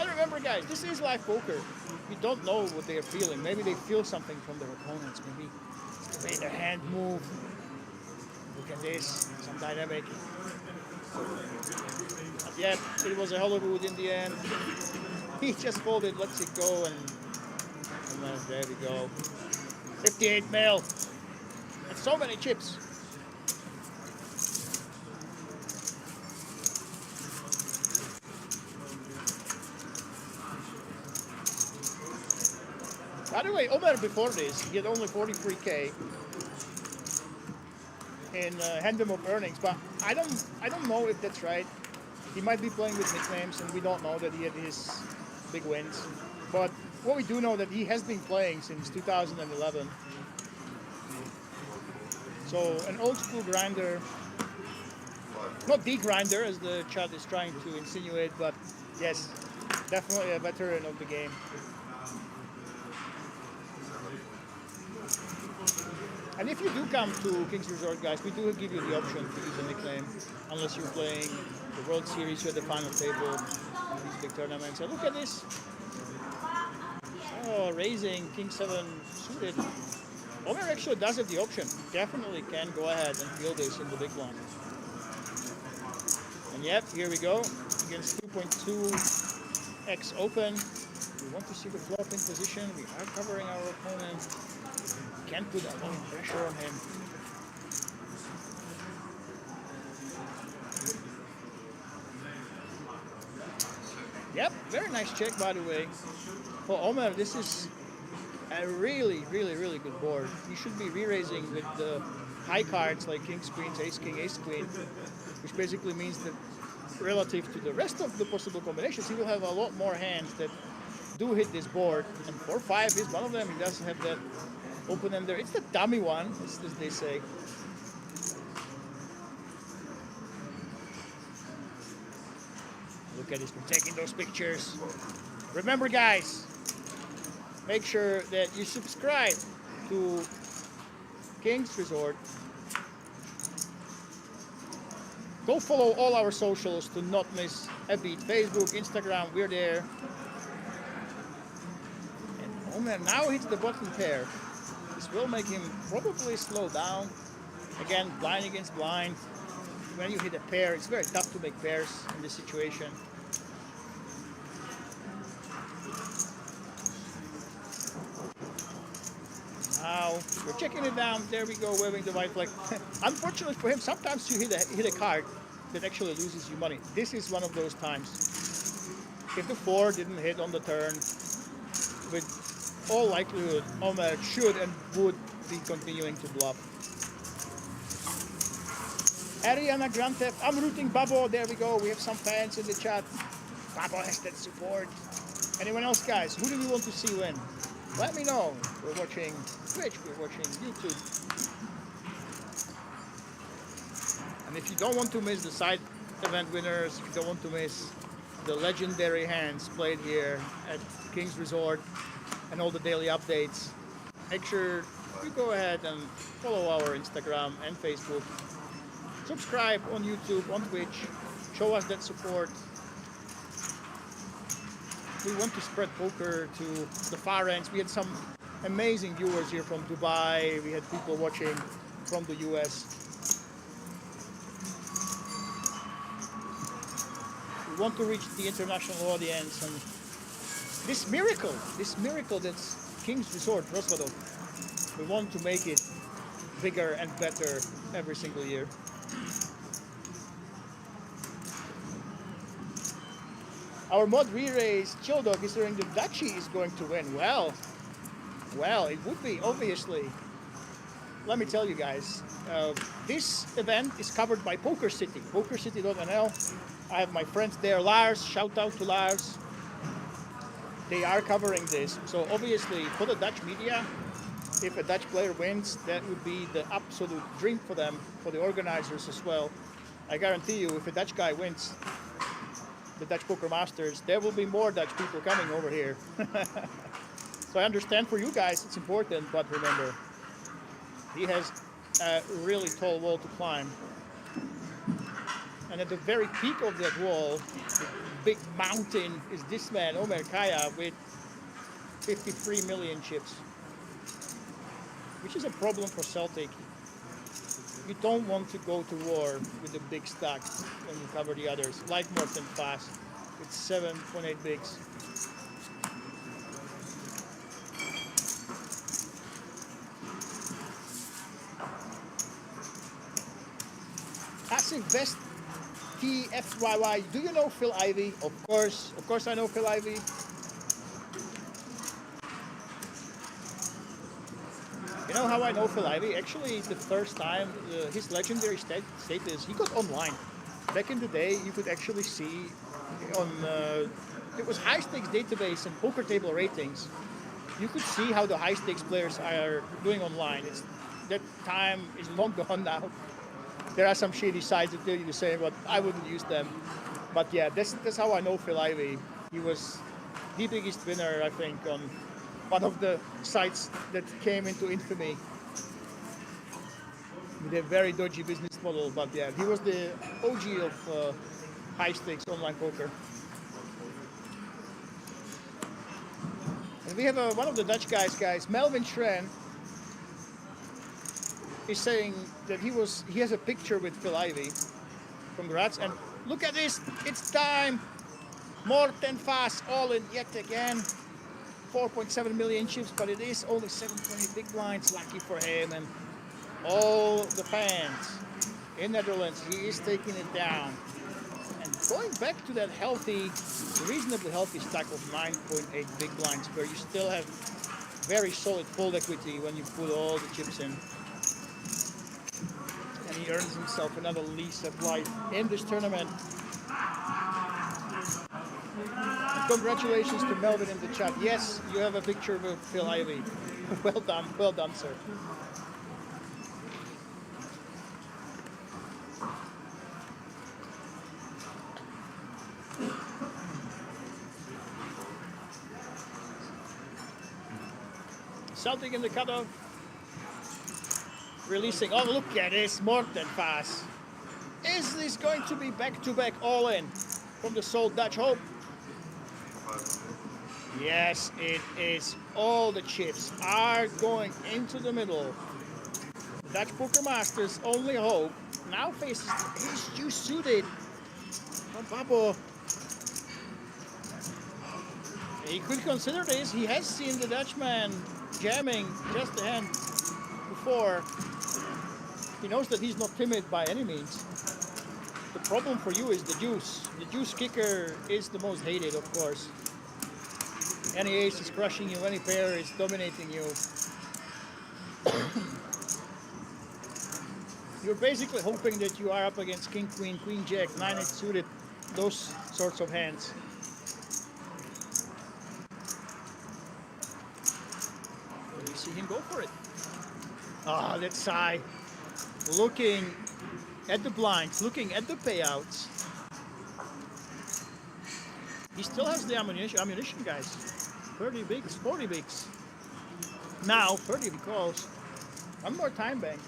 And remember, guys, this is live poker. You don't know what they are feeling. Maybe they feel something from their opponents. Maybe it's the way their hand move. Look at this, some dynamic. But yeah, it was a Hollywood in the end. He just folded, lets it go, and there we go. 58 mil. And so many chips. By the way, Omer before this, he had only 43K. In Handom of earnings, but I don't know if that's right. He might be playing with nicknames, and we don't know that he had his big wins. But what we do know that he has been playing since 2011. So an old school grinder, not the grinder as the chat is trying to insinuate, but yes, definitely a veteran of the game. And if you do come to King's Resort, guys, we do give you the option to use a nickname, unless you're playing the World Series, you're at the final table, these big tournaments. And look at this. Oh, raising King 7 suited. Omer actually does have the option. Definitely can go ahead and field this in the big one. And yep, here we go. Against 2.2x open. We want to see the flop in position. We are covering our opponent. Can't put a lot of pressure on him. Yep, very nice check, by the way. For Omer, this is a really, really, really good board. You should be re-raising with the high cards like King's Queens, Ace King, Ace Queen, which basically means that relative to the rest of the possible combinations, he will have a lot more hands that do hit this board. And 4-5 is one of them. He doesn't have that open ender. It's the dummy one, as they say. Look at this, we're taking those pictures. Remember, guys, make sure that you subscribe to King's Resort. Go follow all our socials to not miss a beat. Facebook, Instagram, we're there. And oh man, now hits the bottom pair. This will make him probably slow down. Again, blind against blind. When you hit a pair, it's very tough to make pairs in this situation. Now we're checking it down. There we go, waving the white flag. Unfortunately for him, sometimes you hit a card that actually loses you money. This is one of those times. If the 4 didn't hit on the turn, with all likelihood, Omer should and would be continuing to bluff. Ariana Grande, I'm rooting Babo. There we go. We have some fans in the chat. Babo has that support. Anyone else, guys? Who do we want to see win? Let me know. We're watching Twitch, we're watching YouTube. And if you don't want to miss the side event winners, if you don't want to miss the legendary hands played here at King's Resort and all the daily updates, make sure you go ahead and follow our Instagram and Facebook. Subscribe on YouTube, on Twitch. Show us that support. We want to spread poker to the far ends. We had some amazing viewers here from Dubai. We had people watching from the US. We want to reach the international audience, and this miracle that's King's Resort, Rosvadov, we want to make it bigger and better every single year. Our mod re-raise, Chill Dog, is during the Duchy is going to win. Well, it would be, obviously. Let me tell you guys, this event is covered by Poker City, pokercity.nl. I have my friends there, Lars, shout out to Lars. They are covering this. So obviously, for the Dutch media, if a Dutch player wins, that would be the absolute dream for them, for the organizers as well. I guarantee you, if a Dutch guy wins the Dutch Poker Masters, there will be more Dutch people coming over here. So I understand for you guys it's important, but remember, he has a really tall wall to climb. And at the very peak of that wall, the big mountain, is this man, Omer Kaya, with 53 million chips, which is a problem for Celtic. You don't want to go to war with a big stack when you cover the others, like Morten Fast. It's 7.8 bigs. Passive Best TFYY. Do you know Phil Ivey? Of course I know Phil Ivey. You know how I know Phil Ivey? Actually, the first time his legendary status, he got online. Back in the day, you could actually see on it was high stakes database and poker table ratings. You could see how the high stakes players are doing online. That time is long gone now. There are some shady sites that tell you the same, but I wouldn't use them. But yeah, that's how I know Phil Ivey. He was the biggest winner, I think, on one of the sites that came into infamy with a very dodgy business model. But yeah, he was the OG of high stakes online poker. And we have one of the Dutch guys, Melvin Schren, is saying that he has a picture with Phil Ivey. Congrats, and look at this, it's time. Morten Fast all in yet again. 4.7 million chips, but it is only 7.8 big blinds, lucky for him. And all the fans in Netherlands, he is taking it down. And going back to that healthy, reasonably healthy stack of 9.8 big blinds, where you still have very solid fold equity when you put all the chips in. And he earns himself another lease of life in this tournament. And congratulations to Melvin in the chat. Yes, you have a picture with Phil Ivey. Well done, sir. Celtic in the cutoff. Releasing. Oh, look at this. More than fast. Is this going to be back-to-back all-in from the Soul Dutch Hope? Yes, it is. All the chips are going into the middle. The Dutch Poker Masters only hope now faces his juice suited from Babo. He could consider this. He has seen the Dutchman jamming just a hand before. He knows that he's not timid by any means. The problem for you is the juice. The juice kicker is the most hated, of course. Any ace is crushing you, any pair is dominating you. You're basically hoping that you are up against king, queen, queen, jack, 9-8 suited, those sorts of hands. You see him go for it. Ah, that sigh. Looking at the blinds, looking at the payouts. He still has the ammunition, guys. 30 bigs, 40 bigs. Now 30 because one more time bank.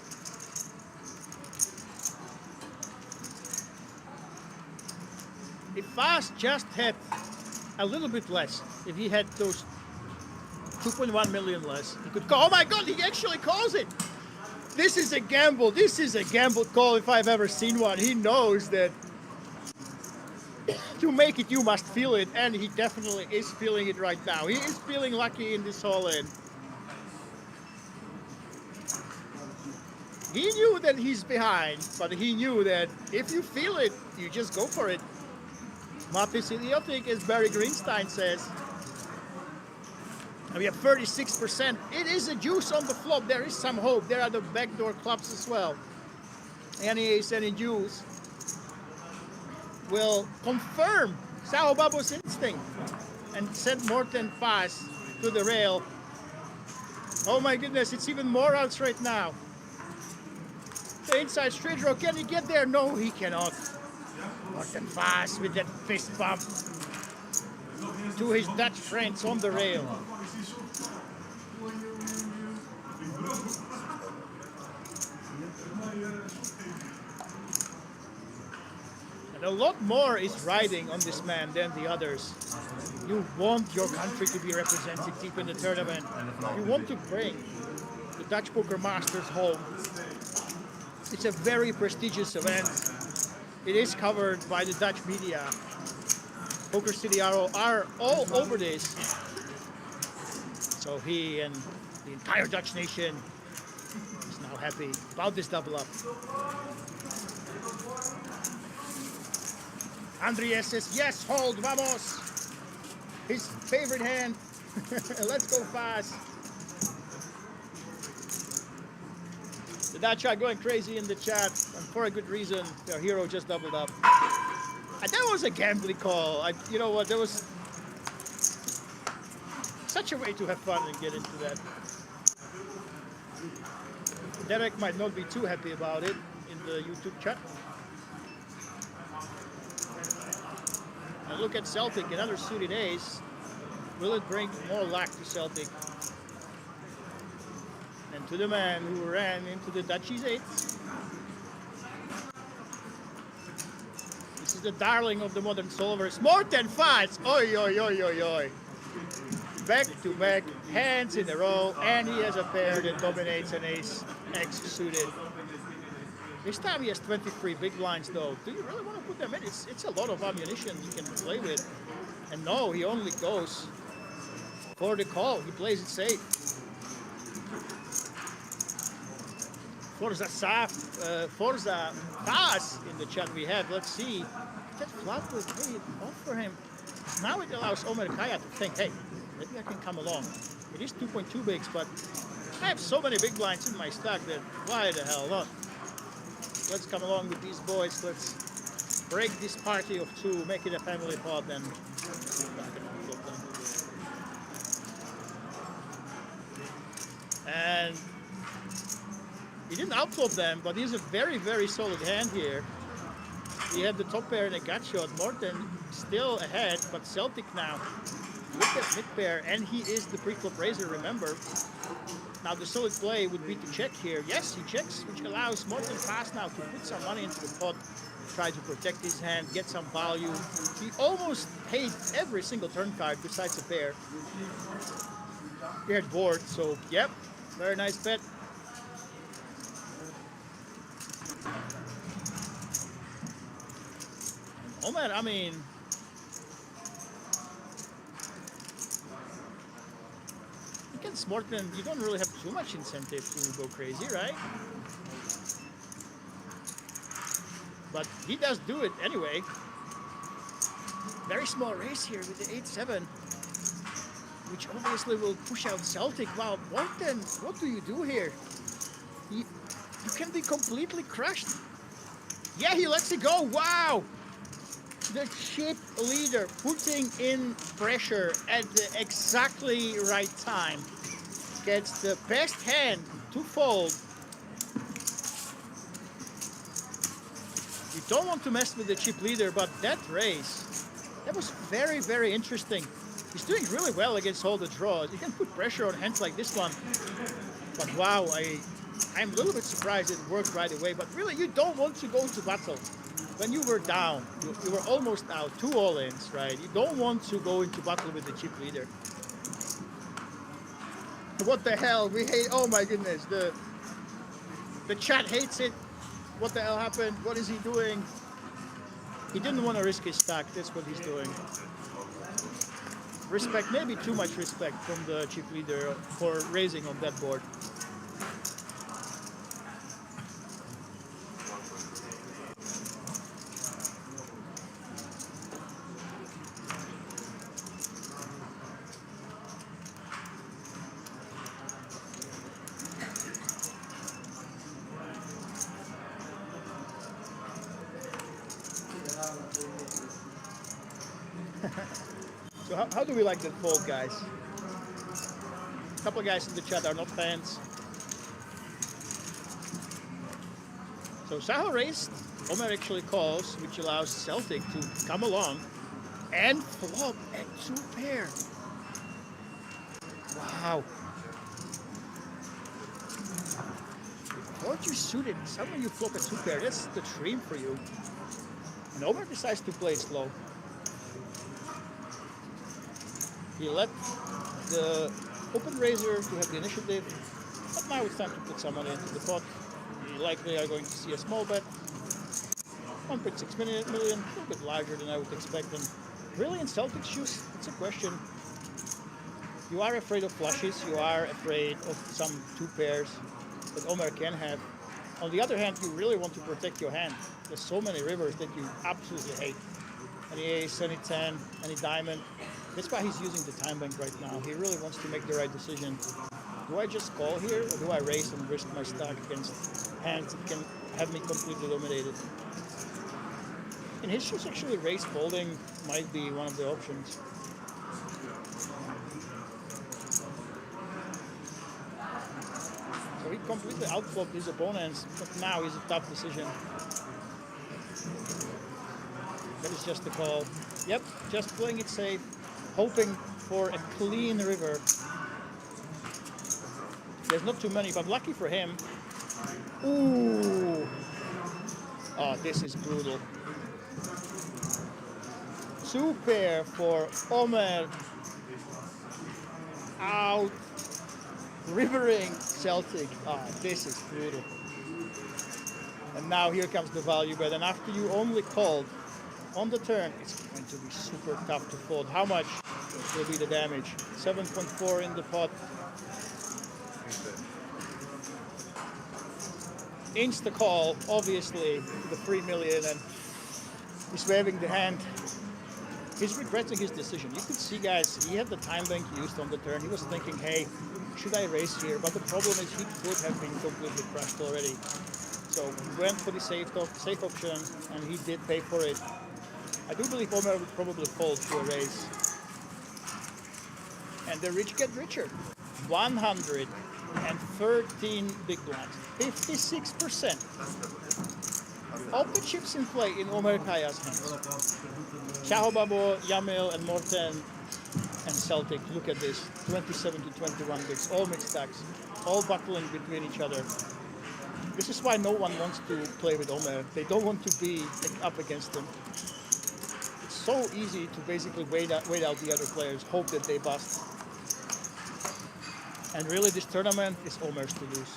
If Fast just had a little bit less, if he had those 2.1 million less, he could call. Oh my God, he actually calls it. This is a gamble. This is a gamble call if I've ever seen one. He knows that to make it, you must feel it, and he definitely is feeling it right now. He is feeling lucky in this all-in. He knew that he's behind, but he knew that if you feel it, you just go for it. Math is idiotic, as Barry Greenstein says. And we have 36%. It is a juice on the flop. There is some hope. There are the backdoor clubs as well. Any ace, any juice will confirm Sao Babo's instinct and send Morten Fast to the rail. Oh my goodness, it's even more outs right now. The inside straight draw, can he get there? No, he cannot. Morten Fast with that fist bump to his Dutch friends on the rail. And a lot more is riding on this man than the others. You want your country to be represented deep in the tournament. You want to bring the Dutch Poker Masters home. It's a very prestigious event. It is covered by the Dutch media. Poker City are all over this. So he and the entire Dutch nation is now happy about this double up. Andreas says, yes, hold, vamos. His favorite hand. Let's go fast. The Dutch are going crazy in the chat, and for a good reason. Their hero just doubled up. And that was a gambling call. You know what? There was such a way to have fun and get into that. Derek might not be too happy about it in the YouTube chat. And look at Celtic, another suited ace. Will it bring more luck to Celtic? And to the man who ran into the Dutchies 8. This is the darling of the modern solvers. Morten Fast! Oi, oi, oi, oi, oi. Back to back, hands in a row, and he has a pair that dominates an ace X suited. This time he has 23 big blinds though. Do you really want to put them in? It's a lot of ammunition you can play with. And no, he only goes for the call. He plays it safe. Forza Fast in the chat we have. Let's see That flop will pay it off for him. Now it allows Omer Kaya to think, hey, maybe I can come along. It is 2.2 bigs, but I have so many big blinds in my stack that why the hell not? Let's come along with these boys. Let's break this party of two, make it a family pot, and and he didn't outflop them, but he's a very, very solid hand here. He had the top pair and a gut shot. Morten still ahead, but Celtic now with that mid pair, and he is the pre-flop raiser, remember. Now the solid play would be to check here. Yes, he checks, which allows Morten Pass now to put some money into the pot, try to protect his hand, get some value. He almost paid every single turn card besides a pair. Paired board, so yep, very nice bet. Oh man, I mean, against Morten, you don't really have too much incentive to go crazy, right? But he does do it anyway. Very small race here with the 8-7, which obviously will push out Celtic. Wow, Morten, what do you do here? You can be completely crushed. Yeah, he lets it go. Wow! The chip leader putting in pressure at the exactly right time. Gets the best hand to fold. You don't want to mess with the chip leader, but that race, that was very, very interesting. He's doing really well against all the draws. You can put pressure on hands like this one. But wow, I'm a little bit surprised it worked right away. But really, you don't want to go to battle. When you were down, you were almost out, 2 all-ins, right? You don't want to go into battle with the chip leader. What the hell? We hate, oh my goodness, the chat hates it. What the hell happened? What is he doing? He didn't want to risk his stack, that's what he's doing. Respect, maybe too much respect from the chip leader for raising on that board. So how do we like that fold, guys? A couple of guys in the chat are not fans. So Saho raised, Omer actually calls, which allows Celtic to come along and flop at 2 pair. Wow. Before you suited, suddenly you flop at 2 pair. That's the dream for you. And Omer decides to play slow. He let the open raiser to have the initiative, but now it's time to put some money into the pot. We likely are going to see a small bet. 1.6 million, a little bit larger than I would expect. And really in Celtic's shoes, it's a question. You are afraid of flushes, you are afraid of some 2 pairs that Omer can have. On the other hand, you really want to protect your hand. There's so many rivers that you absolutely hate. Any ace, any 10, any diamond. That's why he's using the time bank right now. He really wants to make the right decision. Do I just call here, or do I raise and risk my stack against hands that can have me completely dominated? In his shoes, actually, raise folding might be one of the options. So he completely outflopped his opponents, but now is a tough decision. That is just the call. Yep, just playing it safe, hoping for a clean river. There's not too many, but lucky for him. Ooh. Oh, this is brutal. 2 pair for Omer. Out. Rivering Celtic. Ah, this is brutal. And now here comes the value bet. And after you only called on the turn, it's going to be super tough to fold. How much will be the damage? 7.4 in the pot. Insta call, obviously, the 3 million, and He's waving the hand. He's regretting his decision. You could see, guys, he had the time bank used on the turn. He was thinking, hey, should I raise here? But the problem is he could have been completely crushed already. So he went for the safe option, and he did pay for it. I do believe Omer would probably fold to a raise. And the rich get richer. 113 big blinds. 56%. Of the chips in play in Omer Kaya's hands. Chahobabo, Yamil, and Morten and Celtic. Look at this. 27 to 21 bigs. All mixed stacks. All battling between each other. This is why no one wants to play with Omer. They don't want to be up against him. It's so easy to basically wait out the other players, hope that they bust. And really, this tournament is Omer's to lose.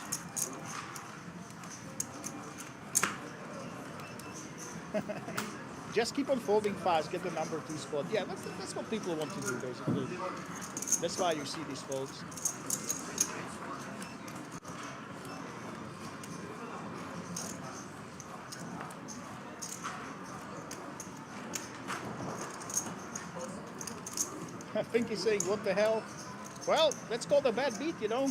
Just keep on folding fast, get the number 2 spot. Yeah, that's what people want to do, basically. That's why you see these folds. I think he's saying, what the hell? Well, that's called a bad beat, you know?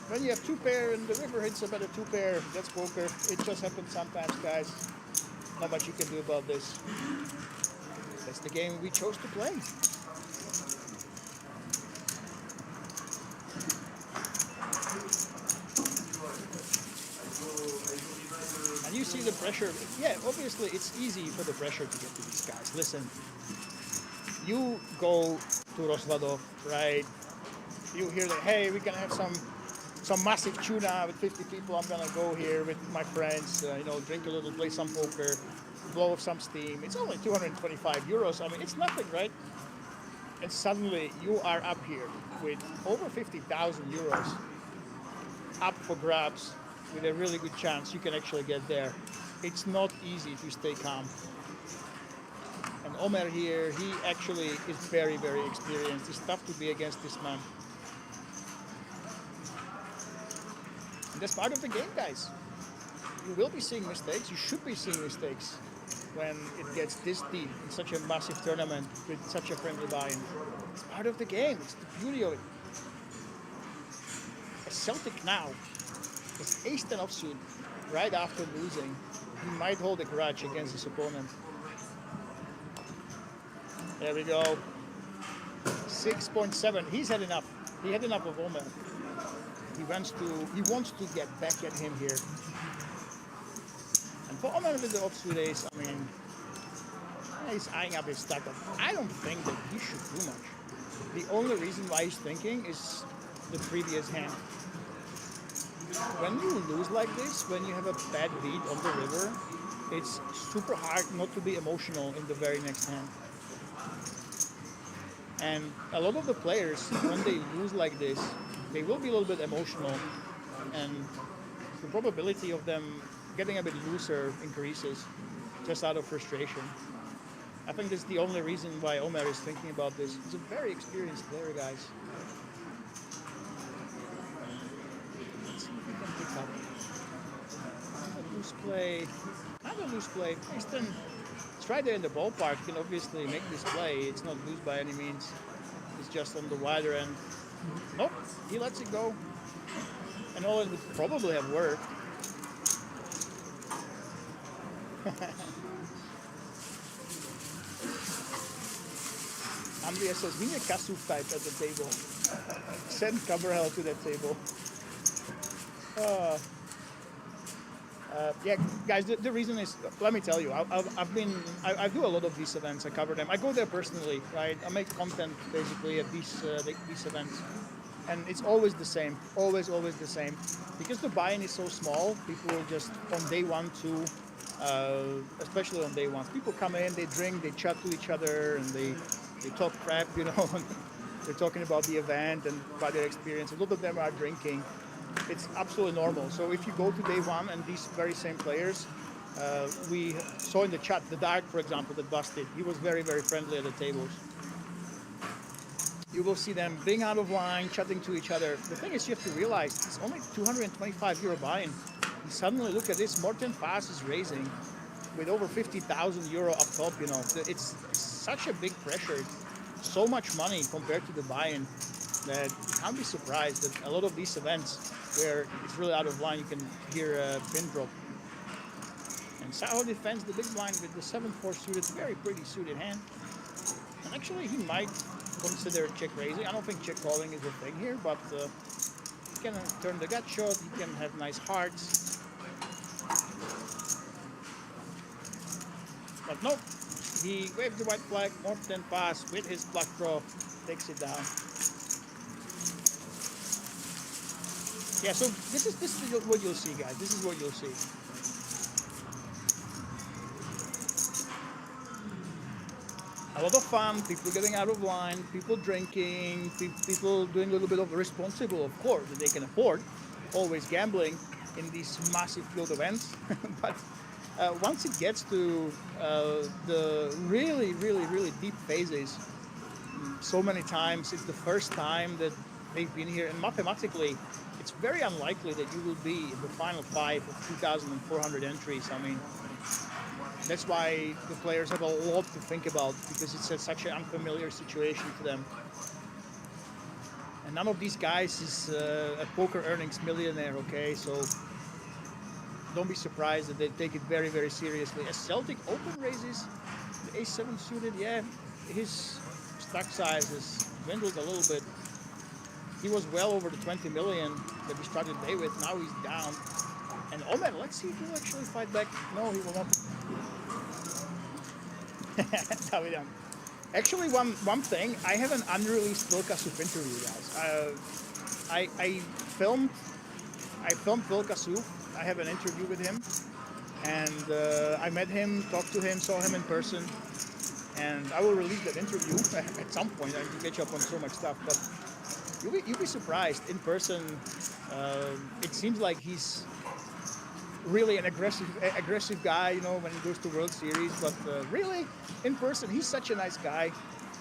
When you have 2 pair and the river hits about a 2 pair, that's poker. It just happens sometimes, guys. Not much you can do about this. That's the game we chose to play. And you see the pressure. Yeah, obviously it's easy for the pressure to get to these guys. Listen, you go to Rosvadov, right? You hear that, hey, we can have some massive tuna with 50 people. I'm gonna go here with my friends, you know, drink a little, play some poker, blow off some steam. It's only 225 euros. I mean, it's nothing, right? And suddenly you are up here with over 50,000 euros up for grabs with a really good chance you can actually get there. It's not easy to stay calm. And Omer here, he actually is very, very experienced. It's tough to be against this man. And that's part of the game, guys. You will be seeing mistakes. You should be seeing mistakes when it gets this deep in such a massive tournament with such a friendly buy-in. It's part of the game. It's the beauty of it. A Celtic now is ace-10 offsuit right after losing. He might hold a grudge against his opponent. There we go. 6.7. He's had enough. He had enough of Omer. He wants to get back at him here. And for Omer with the offsuit ace, I mean, he's eyeing up his stack up. I don't think that he should do much. The only reason why he's thinking is the previous hand. When you lose like this, when you have a bad beat on the river, it's super hard not to be emotional in the very next hand. And a lot of the players, when they lose like this, they will be a little bit emotional, and the probability of them getting a bit looser increases just out of frustration. I think that's the only reason why Omer is thinking about this. He's a very experienced player, guys. Let's see if we can pick up. A loose play. Not a loose play. Easton, it's right there in the ballpark. You can obviously make this play. It's not loose by any means. It's just on the wider end. Nope, he lets it go. And all it would probably have worked. Andrea says, we need a Kasuf type at the table. Send Cabrera to that table. Yeah, guys, the reason is, let me tell you, I do a lot of these events. I cover them. I go there personally, right? I make content basically at these events, and it's always the same, always the same, because the buy-in is so small. People will just on day 1, 2, especially on day 1, people come in, they drink, they chat to each other, and they talk crap, you know. They're talking about the event and about their experience. A lot of them are drinking. It's absolutely normal. So if you go to day 1 and these very same players, we saw in the chat, the Dark, for example, that busted. He was very, very friendly at the tables. You will see them being out of line, chatting to each other. The thing is, you have to realize it's only 225 euro buy-in. And suddenly, look at this, Morten Pass is raising. with over 50,000 euro up top, you know, it's such a big pressure, so much money compared to the buy-in that you can't be surprised that a lot of these events where it's really out of line, you can hear a pin drop. And Saho defends the big blind with the 7-4 suited, very pretty suited hand. And actually, he might consider check raising. I don't think check calling is a thing here, but he can turn the gut shot. He can have nice hearts. But no, he waves the white flag, more than pass with his black draw, takes it down. Yeah, so this is what you'll see, guys. This is what you'll see. A lot of fun, people getting out of line, people drinking, people doing a little bit of responsible, of course, that they can afford, always gambling in these massive field events. But once it gets to the really, really, really deep phases, so many times it's the first time that they've been here, and mathematically, it's very unlikely that you will be in the final 5 of 2,400 entries. I mean, that's why the players have a lot to think about, because it's such an unfamiliar situation to them. And none of these guys is a poker earnings millionaire, okay? So don't be surprised that they take it very, very seriously. As Celtic open raises, the ace-7 suited, yeah, his stack size has dwindled a little bit. He was well over the 20 million that we started the day with. Now he's down. And oh man, let's see if he'll actually fight back. No, he will not. Actually, one thing, I have an unreleased Vilkasuf interview, guys. I filmed Vilkasuf. I have an interview with him, and I met him, talked to him, saw him in person, and I will release that interview at some point. I need to catch up on so much stuff, but you'll be surprised in person. It seems like he's really an aggressive guy, you know, when he goes to World Series, but really in person he's such a nice guy.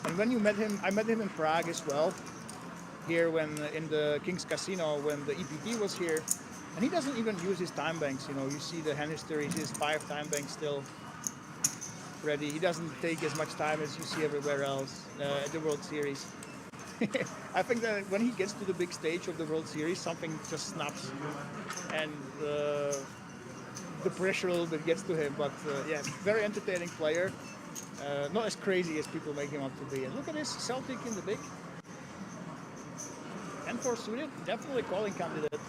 And when you met him, I met him in Prague as well, here when in the King's Casino when the EPT was here, and he doesn't even use his time banks. You know, you see the hand history, he has 5 time banks still ready. He doesn't take as much time as you see everywhere else at the World Series. I think that when he gets to the big stage of the World Series, something just snaps, and the pressure a little bit gets to him. But yeah, very entertaining player. Not as crazy as people make him out to be. And look at this, Celtic in the big. 10-4 suited, definitely calling candidate.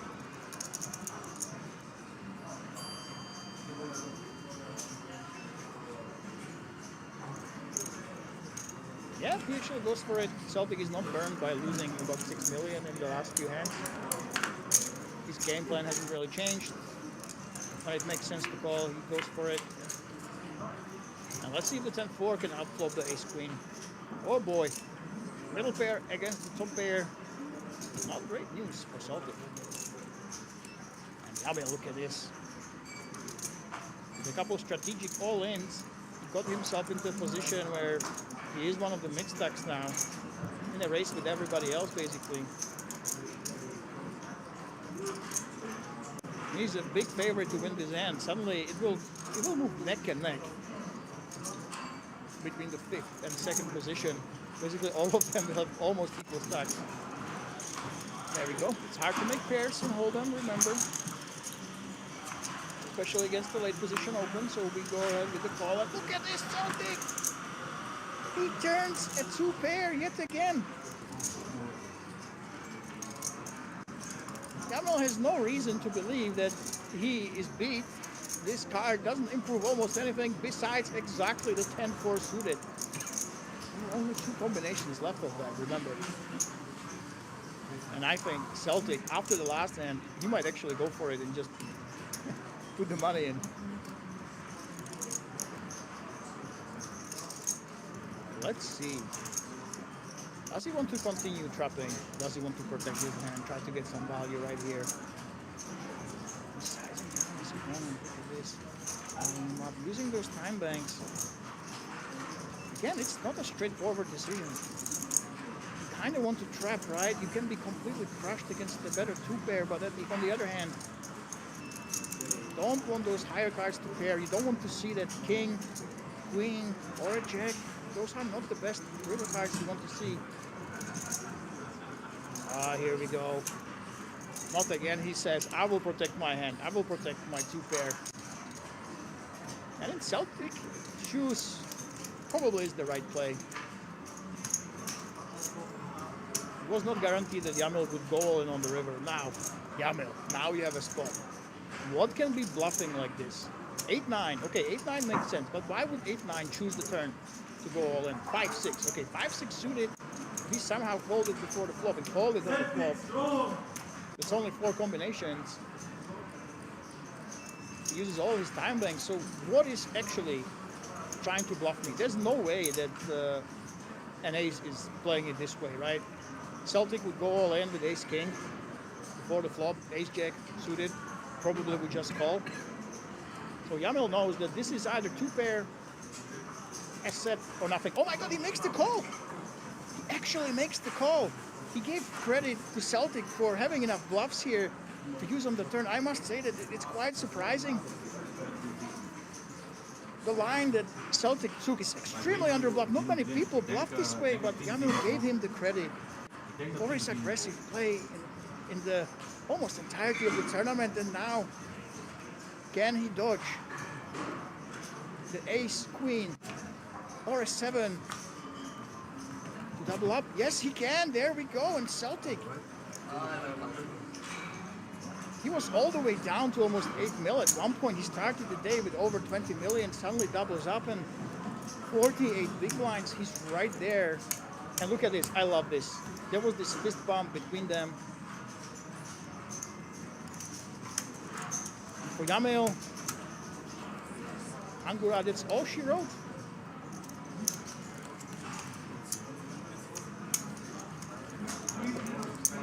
Yeah, he actually goes for it. Celtic is not burned by losing about 6 million in the last few hands. His game plan hasn't really changed. When it makes sense to call, he goes for it. And let's see if the 10-4 can outflop the ace-queen. Oh boy. Middle pair against the top pair. Not great news for Celtic. And now look at this. With a couple of strategic all-ins, he got himself into a position where he is one of the mixed stacks now, in a race with everybody else, basically. He's a big favorite to win this hand. Suddenly, it will move neck and neck between the 5th and 2nd position. Basically, all of them will have almost equal stacks. There we go. It's hard to make pairs in Hold'em, remember, especially against the late position open. So we go ahead with the call. And look at this Celtic. He turns a 2-pair yet again. Gamal has no reason to believe that he is beat. This card doesn't improve almost anything besides exactly the 10-4 suited. Only 2 combinations left of that, remember. And I think Celtic, after the last hand, he might actually go for it and just put the money in. Let's see. Does he want to continue trapping? Does he want to protect his hand? Try to get some value right here. He's sizing down his opponent. Look at this. Using those time banks. Again, it's not a straightforward decision. You kind of want to trap, right? You can be completely crushed against the better 2-pair, but on the other hand, don't want those higher cards to pair. You don't want to see that king, queen, or a jack. Those are not the best river cards you want to see. Ah, here we go. Not again, he says, I will protect my hand. I will protect my 2-pair. And in Celtic, choose probably is the right play. It was not guaranteed that Jamil would go all in on the river. Now, Jamil, now you have a spot. What can be bluffing like this? 8-9. Okay, 8-9 makes sense, but why would 8-9 choose the turn to go all in? 5-6. Okay, 5-6 suited. He somehow called it before the flop and called it on the flop. It's only 4 combinations. He uses all his time banks. So what is actually trying to bluff me? There's no way that an ace is playing it this way, right? Celtic would go all in with ace king before the flop, ace jack suited, probably would just call. So Jamil knows that this is either 2-pair, S-set, or nothing. Oh my god, he makes the call! He actually makes the call. He gave credit to Celtic for having enough bluffs here to use on the turn. I must say that it's quite surprising. The line that Celtic took is extremely underbluffed. Not many people bluff this way, but Jamil gave him the credit for his aggressive play in the almost entirety of the tournament. And now, can he dodge the ace, queen, or a 7 to double up? Yes, he can. There we go. And Celtic, he was all the way down to almost 8 mil. At one point, he started the day with over 20 million, suddenly doubles up and 48 big blinds. He's right there. And look at this. I love this. There was this fist bump between them. For Jamil, Angura, that's all she wrote.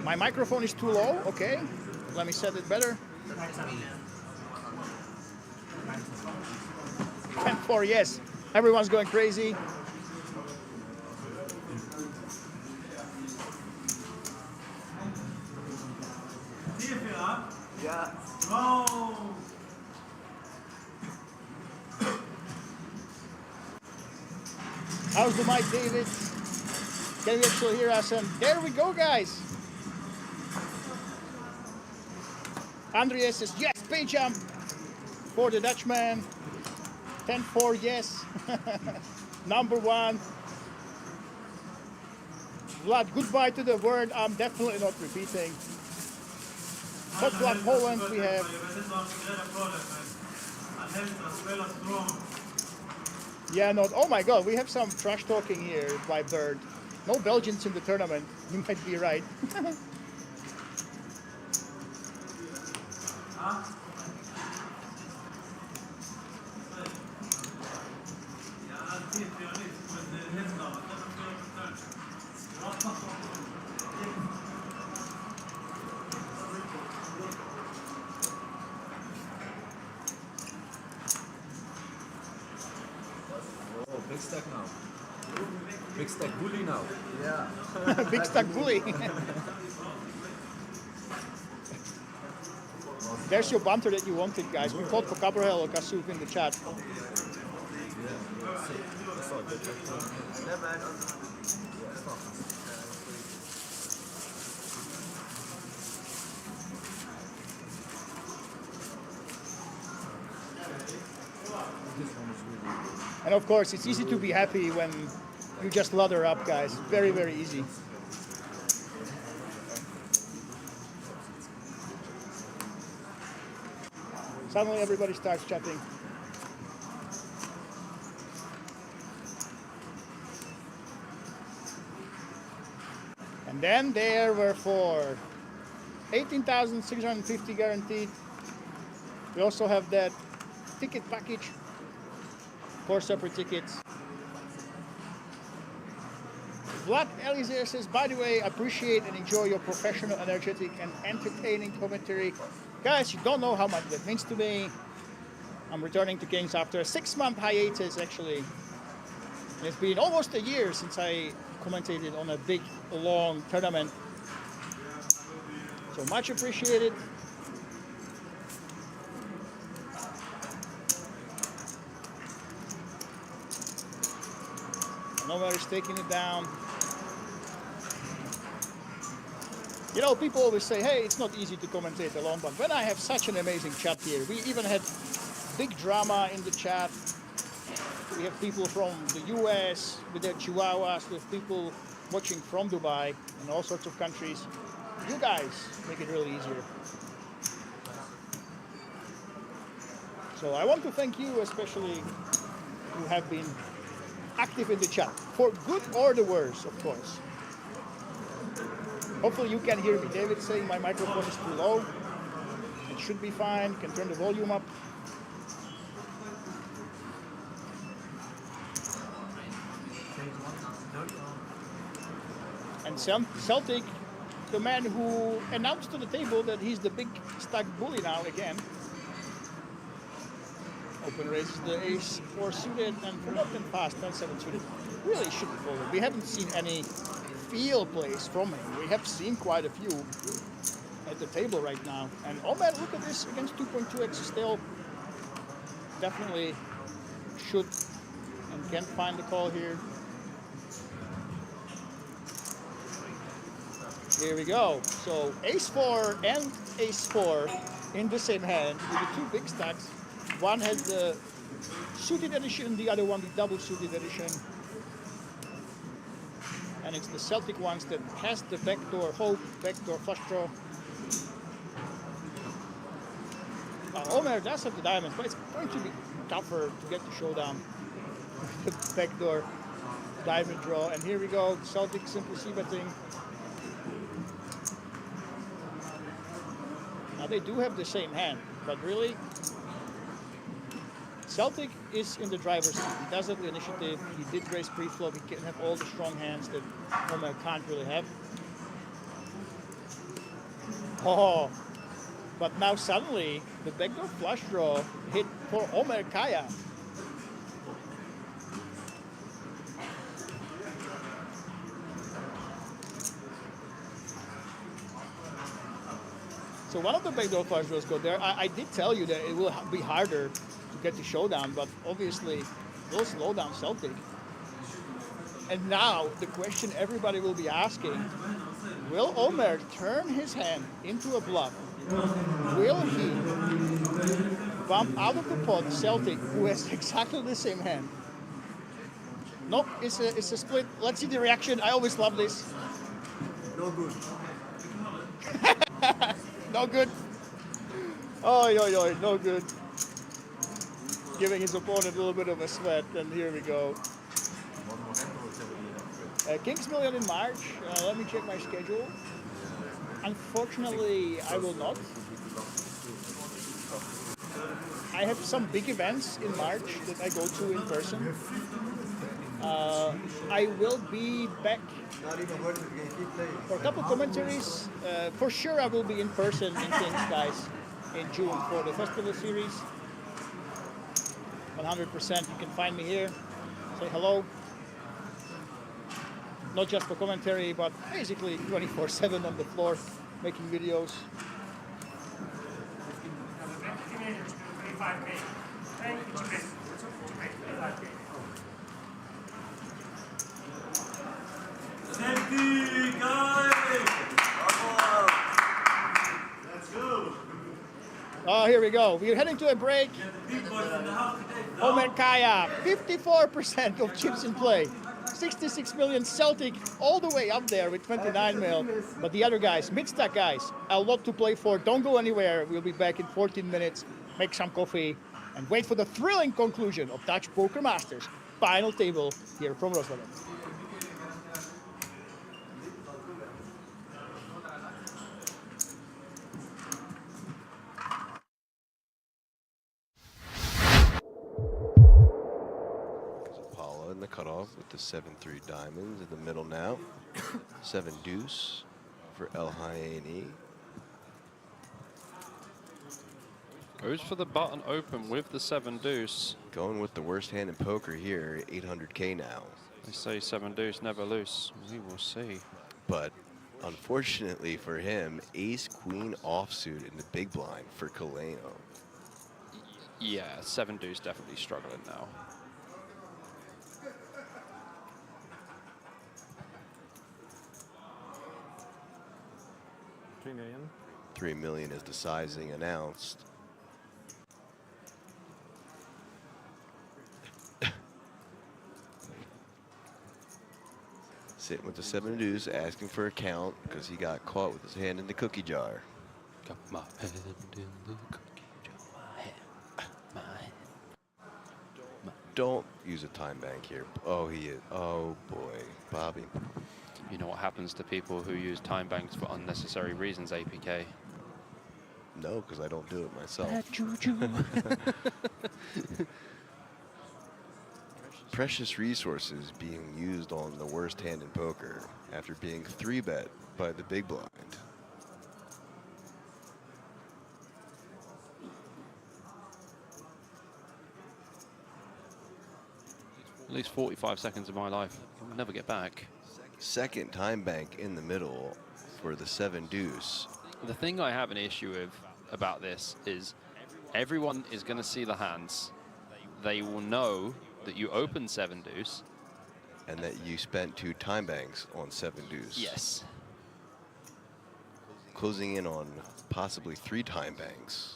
My microphone is too low. Okay, let me set it better. 10-4, yes. Everyone's going crazy. Yeah. How's the mic, David? Can you actually hear us? And there we go, guys. Andreas says, yes, pay jump for the Dutchman. 10-4, yes. Number 1. Vlad, goodbye to the word I'm definitely not repeating. Top Vlad Poland we have. Yeah, no, oh my god, we have some trash talking here by Bird. No Belgians in the tournament. You might be right. Oh, big stack now. Big stack bully now. Yeah. Big stack bully. There's your bunter that you wanted, guys. We called for Cabrel or Kasuf in the chat. And of course, it's easy to be happy when you just ladder up, guys. Very, very easy. Suddenly everybody starts chatting. And then there were 4. 18,650 guaranteed. We also have that ticket package. 4 separate tickets. Vlad Eliezer says, by the way, appreciate and enjoy your professional, energetic, and entertaining commentary. Guys, you don't know how much that means to me. I'm returning to Kings after a 6-month hiatus, actually. And it's been almost a year since I commentated on a big, long tournament. So much appreciated. Omer is taking it down. You know, people always say, hey, it's not easy to commentate alone, but when I have such an amazing chat here, we even had big drama in the chat. We have people from the US with their chihuahuas, we have people watching from Dubai and all sorts of countries. You guys make it really easier. So I want to thank you, especially who have been active in the chat, for good or the worse, of course. Hopefully you can hear me. David's saying my microphone is too low. It should be fine. You can turn the volume up. And Celtic, the man who announced to the table that he's the big stack bully now again. Open raises the ace 4 suited and for not fast 10-7 suited. Really should be folded. We haven't seen any field plays from him. We have seen quite a few at the table right now. And Omer, look at this against 2.2x still. Definitely should and can find the call here. Here we go. So ace 4 and ace 4 in the same hand with the two big stacks. One has the suited edition, the other one the double suited edition. And it's the Celtic ones that has the backdoor hope, backdoor flush draw. Omer does have the diamonds, but it's going to be tougher to get the showdown with the backdoor diamond draw. And here we go, Celtic simply c-betting. Now they do have the same hand, but really, Celtic is in the driver's seat. He does have the initiative. He did raise pre-flop. He can have all the strong hands that Omer can't really have. Oh, but now suddenly the backdoor flush draw hit for Omer Kaya. So one of the backdoor flush draws go there. I did tell you that it will be harder to get the showdown, but obviously will slow down Celtic. And now the question everybody will be asking, will Omer turn his hand into a bluff? Will he bump out of the pot Celtic, who has exactly the same hand? Nope, it's a split. Let's see the reaction. I always love this. No good. No good. Oh, no good. Giving his opponent a little bit of a sweat, and here we go. Kings Million in March. Let me check my schedule. Unfortunately, I will not. I have some big events in March that I go to in person. I will be back for a couple commentaries. For sure, I will be in person in Kings, guys, in June for the festival series. 100%. You can find me here. Say hello. Not just for commentary, but basically 24/7 on the floor, making videos. Oh, here we go. We're heading to a break. Omer Kaya, 54% of chips in play. 66 million Celtic, all the way up there with 29 mil. But the other guys, mid-stack guys, a lot to play for. Don't go anywhere. We'll be back in 14 minutes. Make some coffee and wait for the thrilling conclusion of Dutch Poker Masters final table here from Rotterdam. Apollo in the cutoff with the 7-3 diamonds in the middle now. 7 deuce for El Hayani. Goes for the button open with the 7 deuce. Going with the worst hand in poker here, 800K now. They say 7 deuce never loose. We will see. But unfortunately for him, ace queen offsuit in the big blind for Kaleno. Yeah, 7 deuce definitely struggling now. 3 million is the sizing announced. Sitting with the 7 deuce, asking for a count because he got caught with his hand in the cookie jar. Got my head in the cookie jar. My head. Don't use a time bank here. Oh, he is. Oh, boy. Bobby. You know what happens to people who use time banks for unnecessary reasons, APK? No, because I don't do it myself. Bad juju. Precious resources being used on the worst hand in poker after being 3-bet by the big blind. At least 45 seconds of my life. I'll never get back. Second time bank in the middle for the 7 deuce. The thing I have an issue with about this is everyone is going to see the hands. They will know that you open 7 deuce. And that you spent 2 time banks on 7 deuce. Yes. Closing in on possibly 3 time banks.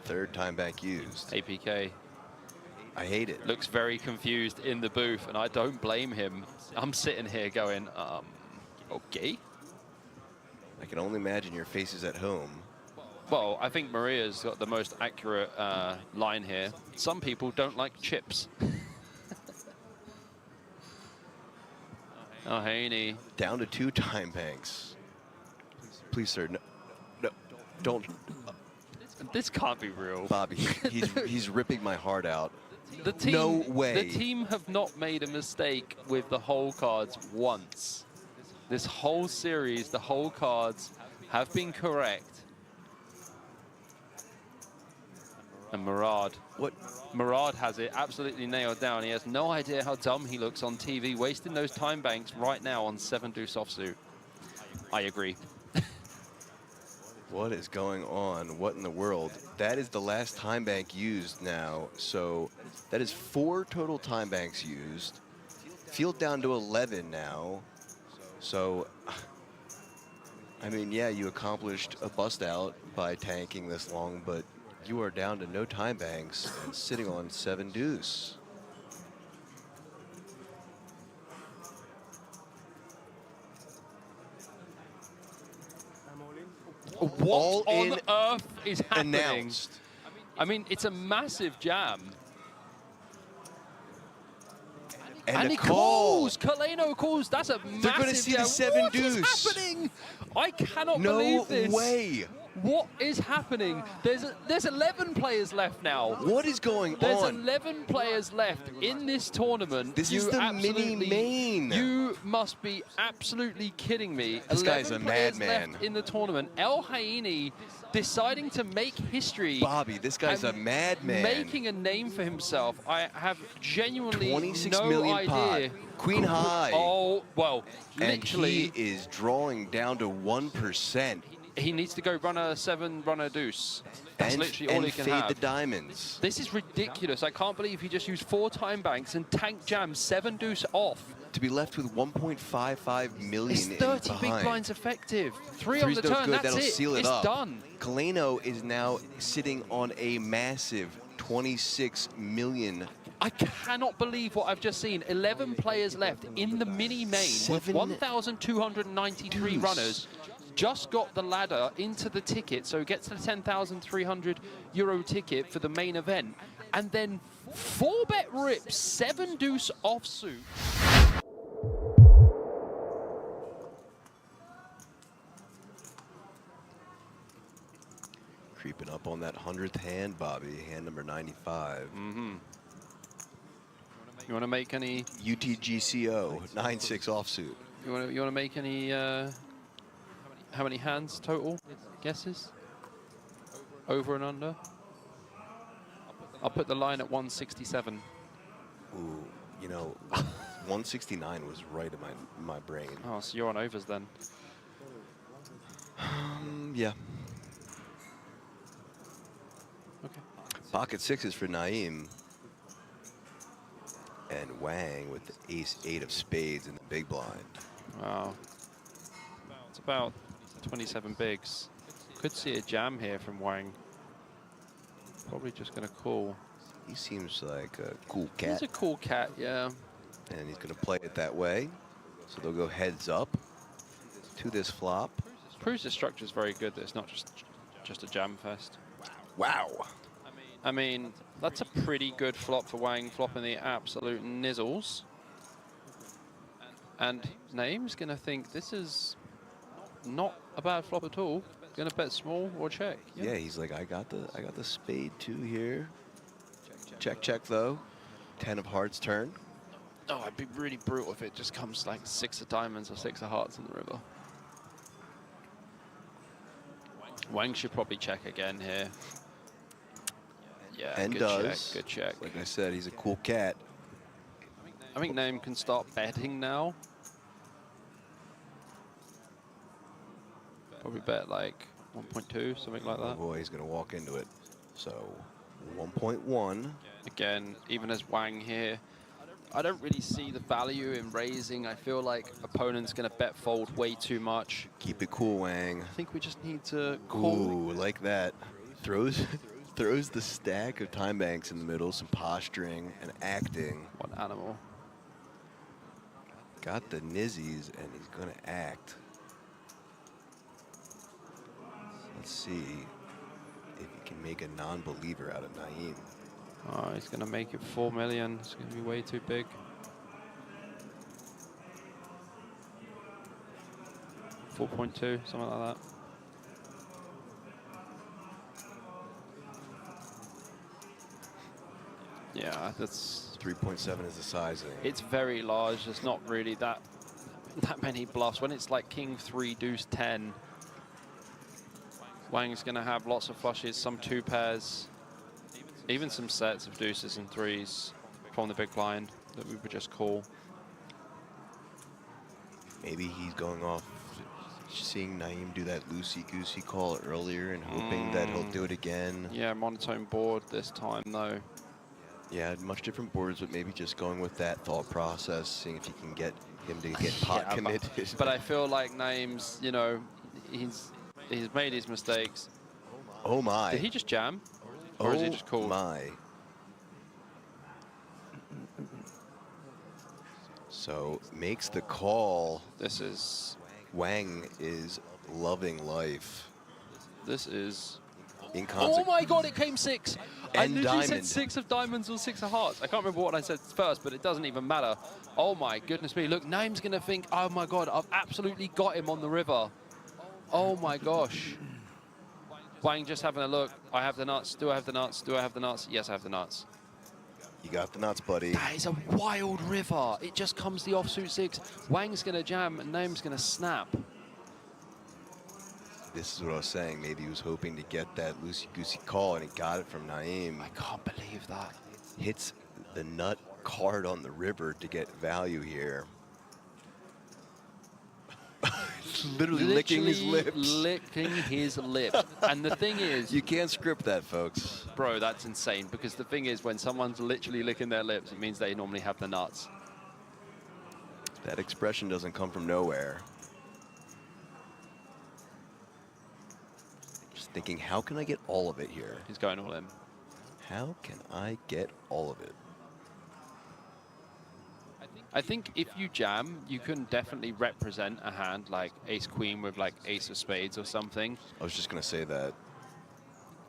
Third time bank used. APK I hate it. looks very confused in the booth, and I don't blame him. I'm sitting here going, okay. I can only imagine your faces at home. Well, I think Maria's got the most accurate line here. Some people don't like chips. Oh, Haney. Down to 2 time banks. Please, sir, no, don't. This can't be real. Bobby, he's ripping my heart out. The team, no way. The team have not made a mistake with the whole cards once. This whole series, the whole cards have been correct. And Murad. What? Murad has it absolutely nailed down. He has no idea how dumb he looks on TV, wasting those time banks right now on 7 deuce offsuit. I agree. What is going on? What in the world? That is the last time bank used now. So that is 4 total time banks used. Field down to 11 now. So, I mean, yeah, you accomplished a bust out by tanking this long, but you are down to no time banks and sitting on 7 deuce. What All on in earth is happening? Announced. I mean, it's a massive jam. And he a call. calls. Kaleno calls. That's a massive They're going to see jam. the 7 What is deuce. happening? I cannot No believe this. way. What is happening? There's 11 players left now. What is going There's on? 11 players left in this tournament. This is the mini main. You must be absolutely kidding me. This guy's a 11 players madman. left in the tournament. El Haini deciding to make history. Bobby, this guy's a and madman. Making a name for himself. I have genuinely 26 no million idea. pot. Queen high. Oh, well, And literally. he is drawing down to 1%. He needs to go run a 7, run a deuce. That's literally all he can fade have. the diamonds. This is ridiculous. I can't believe he just used 4 time banks and tank jam 7 deuce off. To be left with 1.55 million It's 30 in big behind. blinds effective. 3 on Three's the no turn, good. that's That'll it. seal it It's up. done. Kaleno is now sitting on a massive 26 million. I cannot believe what I've just seen. 11 players left in the mini main with 7 1,293 deuce. runners. Just got the ladder into the ticket, so gets the 10,300 euro ticket for the main event. And then 4-bet rips, 7 deuce offsuit. Creeping up on that 100th hand, Bobby. Hand number 95. Mm-hmm. You want to make any? UTGCO 9-6 offsuit. You want to make any? How many hands total? Guesses? Over and under? I'll put the line at 167. Ooh, you know, 169 was right in my brain. Oh, so you're on overs then. Yeah. Okay. Pocket sixes for Naeem. And Wang with the ace-8 of spades in the big blind. Wow. It's about 27 bigs. Could see a jam here from Wang. Probably just going to call. He seems like a cool He's cat, a cool cat, yeah. and he's going to play it that way. So they'll go heads up to this flop. Proves the structure is very good. That it's not just a jam fest. Wow. I mean, that's a pretty good flop for Wang, flopping the absolute nizzles. And Naeem's going to think this is not a bad flop at all. Going to bet small or check. Yeah, he's like, I got the spade 2 here. Check, check though. 10 of hearts turn. Oh, it'd be really brutal if it just comes like 6 of diamonds or 6 of hearts in the river. Wang should probably check again here. Yeah, And good does. check, good check. Like I said, he's a cool cat. I think Naeem can start betting now. Probably bet like 1.2, something like Oh that. boy, he's going to walk into it. So 1.1. Again, even as Wang here, I don't really see the value in raising. I feel like opponent's going to bet fold way too much. Keep it cool, Wang. I think we just need to call. Ooh, like that. Throws the stack of time banks in the middle, some posturing and acting. What animal? Got the nizzies, and he's going to act. Let's see if he can make a non-believer out of Naeem. Oh, he's going to make it 4 million. It's going to be way too big. 4.2, something like that. Yeah, that's 3.7 is the sizing. it's very large. There's not really that many bluffs. When it's like king 3 deuce 10, Wang's going to have lots of flushes, some 2 pairs, even some sets of deuces and 3s from the big blind that we would just call. Maybe he's going off seeing Naeem do that loosey-goosey call earlier and hoping that he'll do it again. Yeah, monotone board this time though. Yeah, much different boards, but maybe just going with that thought process, seeing if he can get him to get pot Yeah, committed. But I feel like Naeem's, you know, he's made his mistakes. Oh my. Did he just jam? Or is he just cool? Oh my. So makes the call. This is Wang is loving life. In Oh my god, it came 6. I And literally said diamond. 6 of diamonds or 6 of hearts. I can't remember what I said first, but it doesn't even matter. Oh my goodness me. Look, Naeem's going to think, oh my god, I've absolutely got him on the river. Oh my gosh. Wang just having a look. I have the nuts. Do I have the nuts? Do I have the nuts? Yes, I have the nuts. You got the nuts, buddy. That is a wild river. It just comes the offsuit 6. Wang's going to jam and Naeem's going to snap. This is what I was saying. Maybe he was hoping to get that loosey-goosey call, and he got it from Naeem. I can't believe that. Hits the nut card on the river to get value here. Literally licking his lips. Licking his lips. And the thing is, You can't script that, folks. bro, that's insane. Because the thing is, when someone's literally licking their lips, it means they normally have the nuts. That expression doesn't come from nowhere. Just thinking, how can I get all of it here? He's going all in. How can I get all of it? I think if you jam, you can definitely represent a hand like ace-queen with like ace of spades or something. I was just going to say that.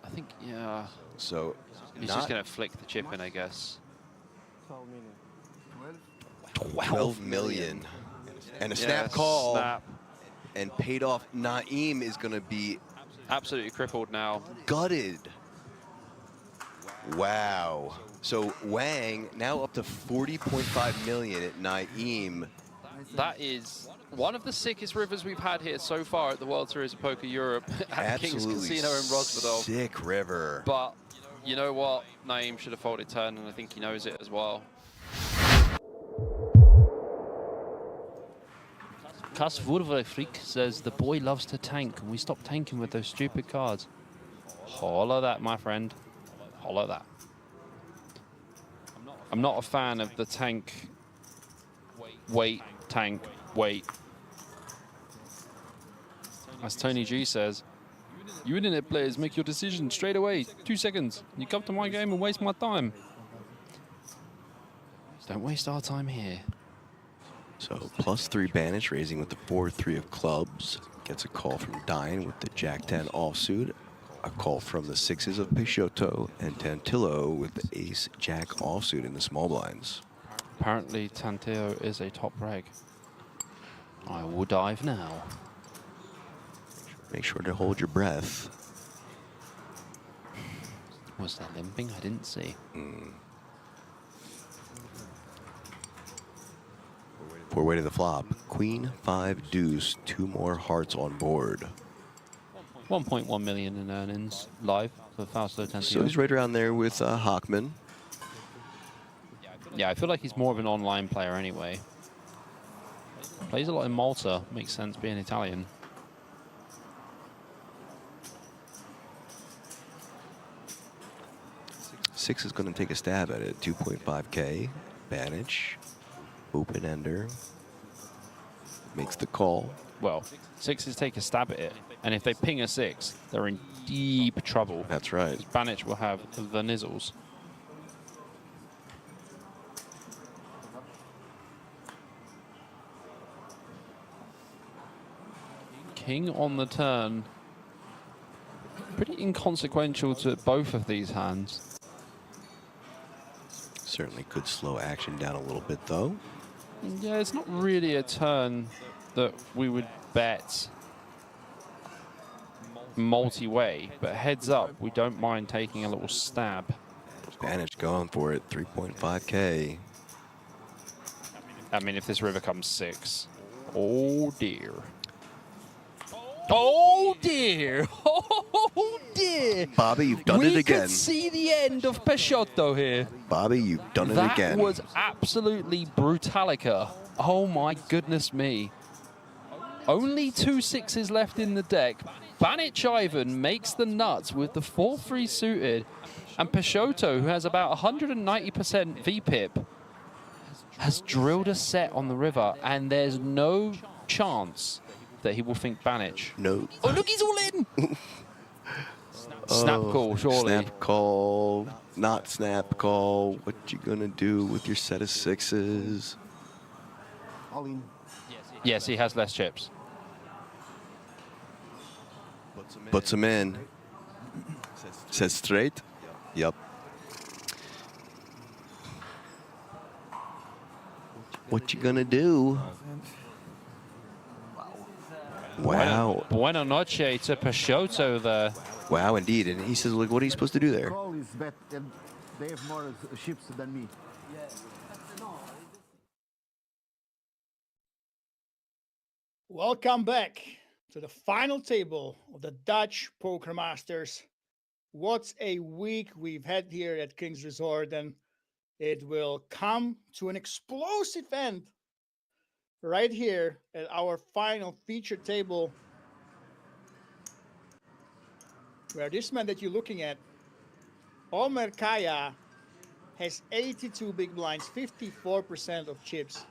I think, yeah. So, He's not just going to flick the chip in, I guess. 12 million. And a Yeah, snap call. Snap. And paid off. Naeem is going to be Absolutely crippled now. gutted. Wow. So Wang now up to 40.5 million at Naeem. That is one of the sickest rivers we've had here so far at the World Series of Poker Europe at King's Absolutely Casino in Rosvedal. sick river. But you know what? Naeem should have folded turn, and I think he knows it as well. Kas Freak says the boy loves to tank. Can we stop tanking with those stupid cards? Holla that, my friend. Holla that. I'm not a fan of the tank. Wait, tank, wait. As Tony G says, you internet players make your decision straight away. 2 seconds. You come to my game and waste my time. Don't waste our time here. So +3 Banish, raising with the 4-3 of clubs. Gets a call from Dine with the Jack-10 offsuit. A call from the 6s of Peixoto and Tantillo with the Ace-Jack offsuit in the small blinds. Apparently Tantillo is a top reg. I will dive now. Make sure to hold your breath. Was that limping? I didn't see. Four way to the flop. Queen, 5 deuce, 2 more hearts on board. 1.1 million in earnings live for Fausto Tantillo. So he's right around there with Hockman. Yeah, I feel like he's more of an online player anyway. Plays a lot in Malta. Makes sense being Italian. Six is going to take a stab at it. 2.5K. Banish. Open ender. Makes the call. Well, 6s take a stab at it, and if they ping a 6, they're in deep trouble. That's right. Banich will have the nizzles. King on the turn. Pretty inconsequential to both of these hands. Certainly could slow action down a little bit, though. Yeah, it's not really a turn that we would bet multi-way, but heads up, we don't mind taking a little stab. Banish going for it. 3.5K. I mean, if this river comes 6, oh dear. Oh dear! Oh dear! Bobby, you've done it again. We could see the end of Peixoto here. Bobby, you've done it again. That was absolutely brutalica. Oh my goodness me. Only 2 6s left in the deck. Banich Ivan makes the nuts with the 4-3 suited. And Peixoto, who has about 190% VPIP, has drilled a set on the river. And there's no chance that he will think Banich. No. Oh, look, he's all in! Snap call, surely. Snap call, not snap call. What you gonna do with your set of 6s? All in. Yes, he has less chips. Puts him in. Says straight. Yep. What you gonna do? Wow. Buena noche to Peixoto there. Wow, indeed. And he says, look, what are you supposed to do there? Call is bet, and they have more ships than me. Welcome back to the final table of the Dutch Poker Masters. What a week we've had here at King's Resort, and it will come to an explosive end right here at our final feature table, where this man that you're looking at, Omer Kaya, has 82 big blinds, 54% of chips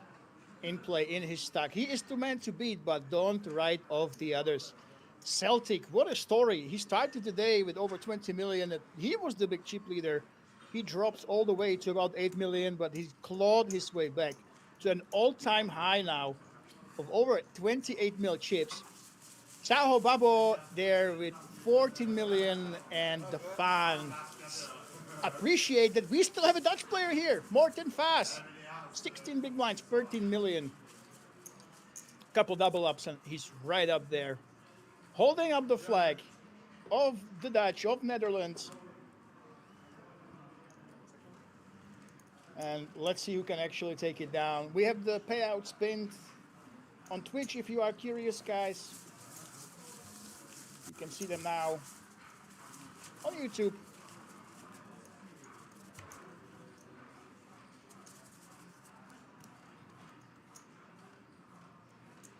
in play in his stack. He is the man to beat, but don't write off the others. Celtic, what a story. He started the day with over 20 million. He was the big chip leader. He dropped all the way to about 8 million, but he clawed his way back to an all-time high now of over 28 mil chips. Saho Babo there with 14 million, and the fans appreciate that we still have a Dutch player here, Morten Vaas. 16 big blinds, 13 million. Couple double ups, and he's right up there, holding up the flag of the Dutch, of Netherlands. And let's see who can actually take it down. We have the payouts pinned on Twitch if you are curious, guys. You can see them now on YouTube.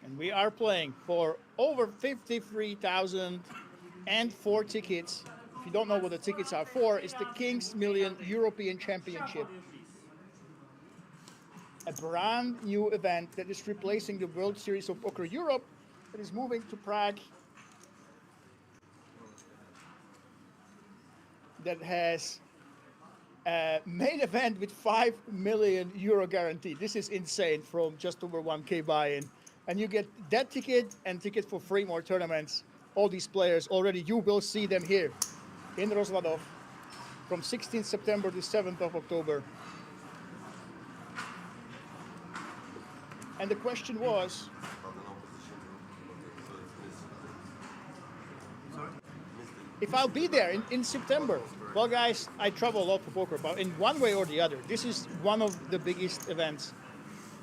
And we are playing for over 53,004 tickets. If you don't know what the tickets are for, it's the Kings Million European Championship. A brand new event that is replacing the World Series of Poker Europe that is moving to Prague, that has a main event with 5 million euro guaranteed. This is insane, from just over 1K buy-in. And you get that ticket and tickets for 3 more tournaments. All these players already, you will see them here in Rozvadov from 16th September to 7th of October. And the question was, if I'll be there in September. Well, guys, I travel a lot for poker, but in one way or the other, this is one of the biggest events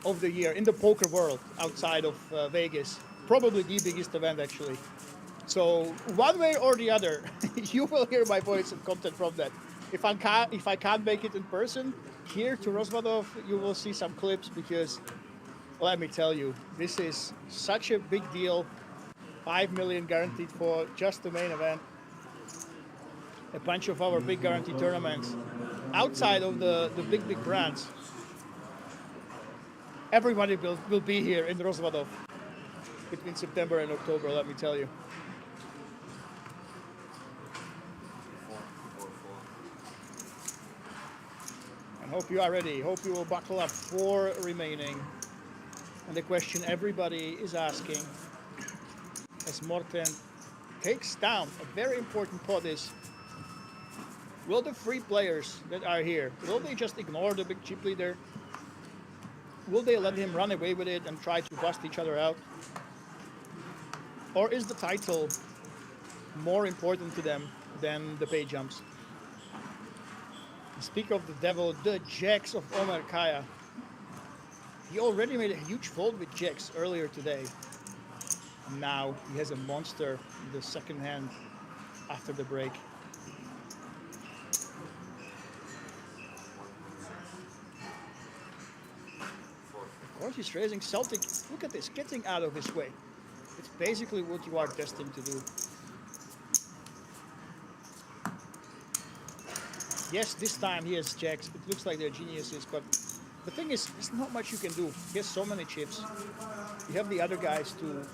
of the year in the poker world outside of Vegas. Probably the biggest event, actually. So one way or the other, you will hear my voice and content from that. If I can't make it in person here to Rozvadov, you will see some clips, because let me tell you, this is such a big deal. 5 million guaranteed for just the main event. A bunch of our big guaranteed tournaments outside of the big brands. Everybody will be here in Rozvadov between September and October, let me tell you. And hope you are ready. Hope you will buckle up. 4 remaining. And the question everybody is asking, as Morten takes down a very important pot, is, will the 3 players that are here, will they just ignore the big chip leader? Will they let him run away with it and try to bust each other out? Or is the title more important to them than the pay jumps? Speak of the devil, the jacks of Omer Kaya. He already made a huge fold with jacks earlier today. And now he has a monster in the second hand after the break. Of course he's raising Celtic. Look at this, getting out of his way. It's basically what you are destined to do. Yes, this time he has jacks. It looks like they're geniuses, but the thing is, there's not much you can do. He has so many chips. You have the other guys to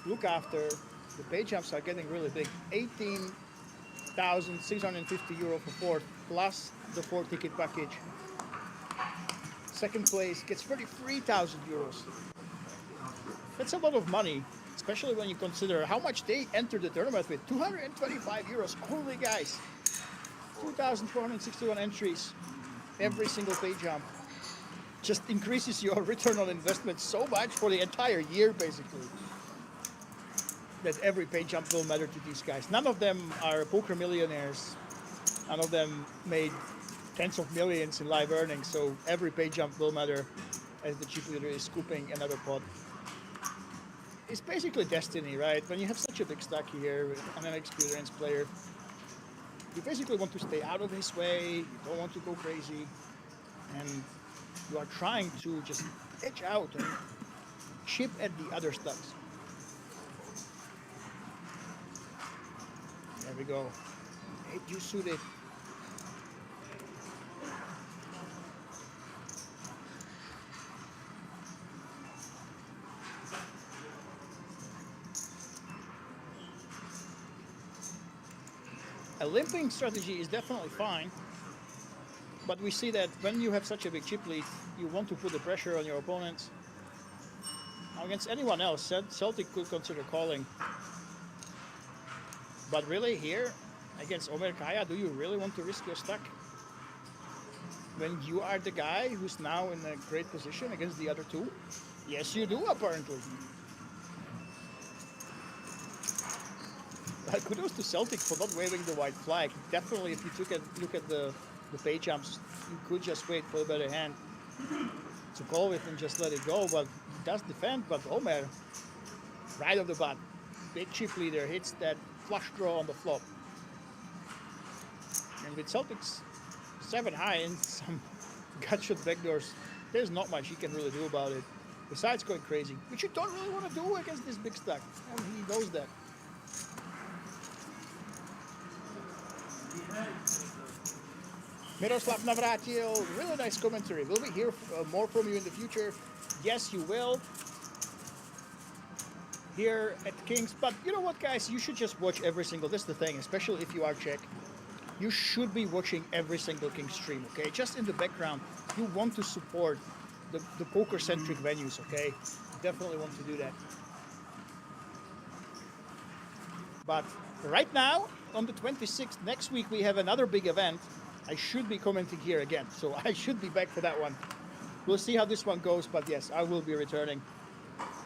look after. The pay jumps are getting really big. 18,650 euro for fourth, plus the 4 ticket package. Second place gets 33,000 euros. That's a lot of money, especially when you consider how much they entered the tournament with. 225 euros only, guys. 2,461 entries. Every single pay jump just increases your return on investment so much for the entire year, basically, that every pay jump will matter to these guys. None of them are poker millionaires. None of them made tens of millions in live earnings, so every pay jump will matter as the chip leader is scooping another pot. It's basically destiny, right? When you have such a big stack here with an inexperienced player, you basically want to stay out of his way, you don't want to go crazy, and you are trying to just edge out and chip at the other stacks. There we go. 8 you suited. A limping strategy is definitely fine, but we see that when you have such a big chip lead, you want to put the pressure on your opponents. Now against anyone else, Celtic could consider calling. But really here, against Omer Kaya, do you really want to risk your stack? When you are the guy who's now in a great position against the other 2? Yes, you do, apparently. Kudos to Celtic for not waving the white flag. Definitely, if you look at the pay jumps, you could just wait for a better hand to call with and just let it go. But he does defend. But Omer, right off the bat, big chip leader, hits that flush draw on the flop. And with Celtics 7 high and some gutshot backdoors, there's not much he can really do about it. besides going crazy, which you don't really want to do against this big stack, and he knows that. Miroslav Navratil, really nice commentary. Will we hear more from you in the future? Yes, you will. Here at Kings, but you know what, guys? You should just watch every single. That's the thing, especially if you are Czech. You should be watching every single Kings stream, okay? Just in the background, you want to support the poker-centric venues, okay? Definitely want to do that. But right now, on the 26th, next week, we have another big event. I should be commenting here again, so I should be back for that one. We'll see how this one goes, but yes, I will be returning.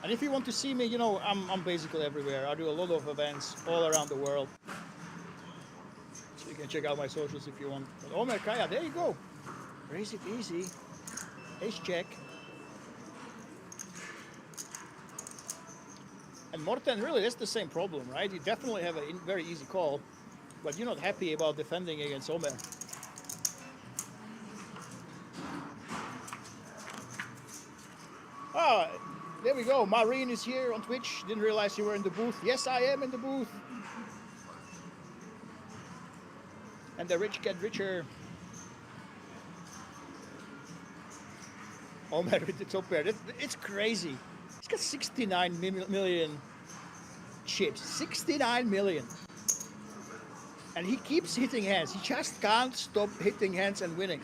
And if you want to see me, you know, I'm basically everywhere. I do a lot of events all around the world. So you can check out my socials if you want. But Omer Kaya, there you go. Raise it easy. Ace check. And Morten, really, that's the same problem, right? You definitely have a very easy call, but you're not happy about defending against Omer. Oh, there we go. Maureen is here on Twitch. Didn't realize you were in the booth. Yes, I am in the booth. And the rich get richer. Omer with the top pair. It's crazy. He's got 69 million chips. 69 million. And he keeps hitting hands. He just can't stop hitting hands and winning.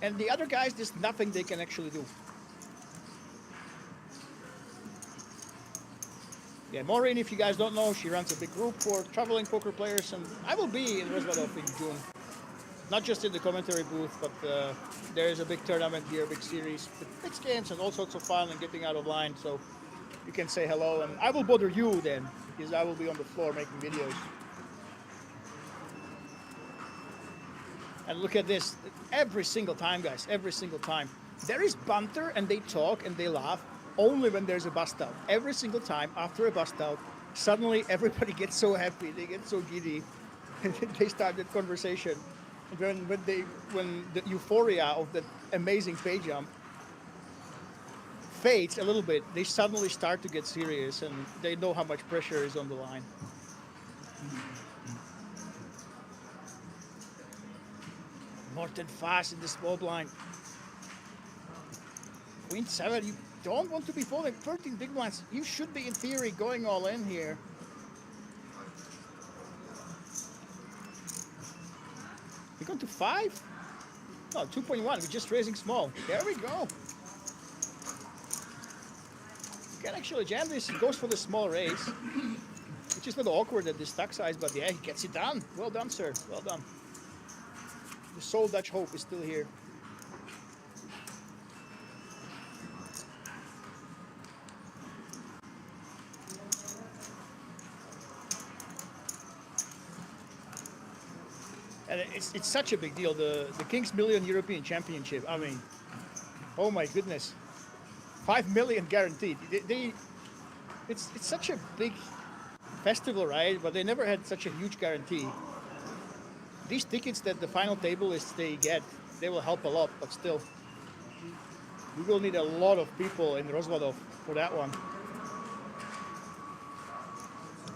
And the other guys, there's nothing they can actually do. Yeah, Maureen, if you guys don't know, she runs a big group for traveling poker players, and I will be in Rozvadov in June. Not just in the commentary booth, but there is a big tournament here, big series, with mixed games and all sorts of fun and getting out of line, so you can say hello, and I will bother you then, because I will be on the floor making videos. And look at this, every single time, guys, every single time. There is banter, and they talk, and they laugh, only when there's a bust out. Every single time after a bust out, suddenly everybody gets so happy, they get so giddy, and they start that conversation. And when the euphoria of that amazing pay jump fades a little bit, they suddenly start to get serious, and they know how much pressure is on the line. Morten fast in the small blind. Queen 7, you don't want to be folding 13 big blinds. You should be, in theory, going all in here. We're going to 5? No, 2.1. We're just raising small. There we go. You can actually jam this. He goes for the small raise, which is a little awkward at this stack size, but yeah, he gets it done. Well done, sir. Well done. The Soul Dutch hope is still here. And it's such a big deal, the Kings Million European Championship. I mean, oh my goodness, 5 million guaranteed. It's such a big festival, right? But they never had such a huge guarantee. These tickets that the final table is they get, they will help a lot, but still, we will need a lot of people in Rozvadov for that one.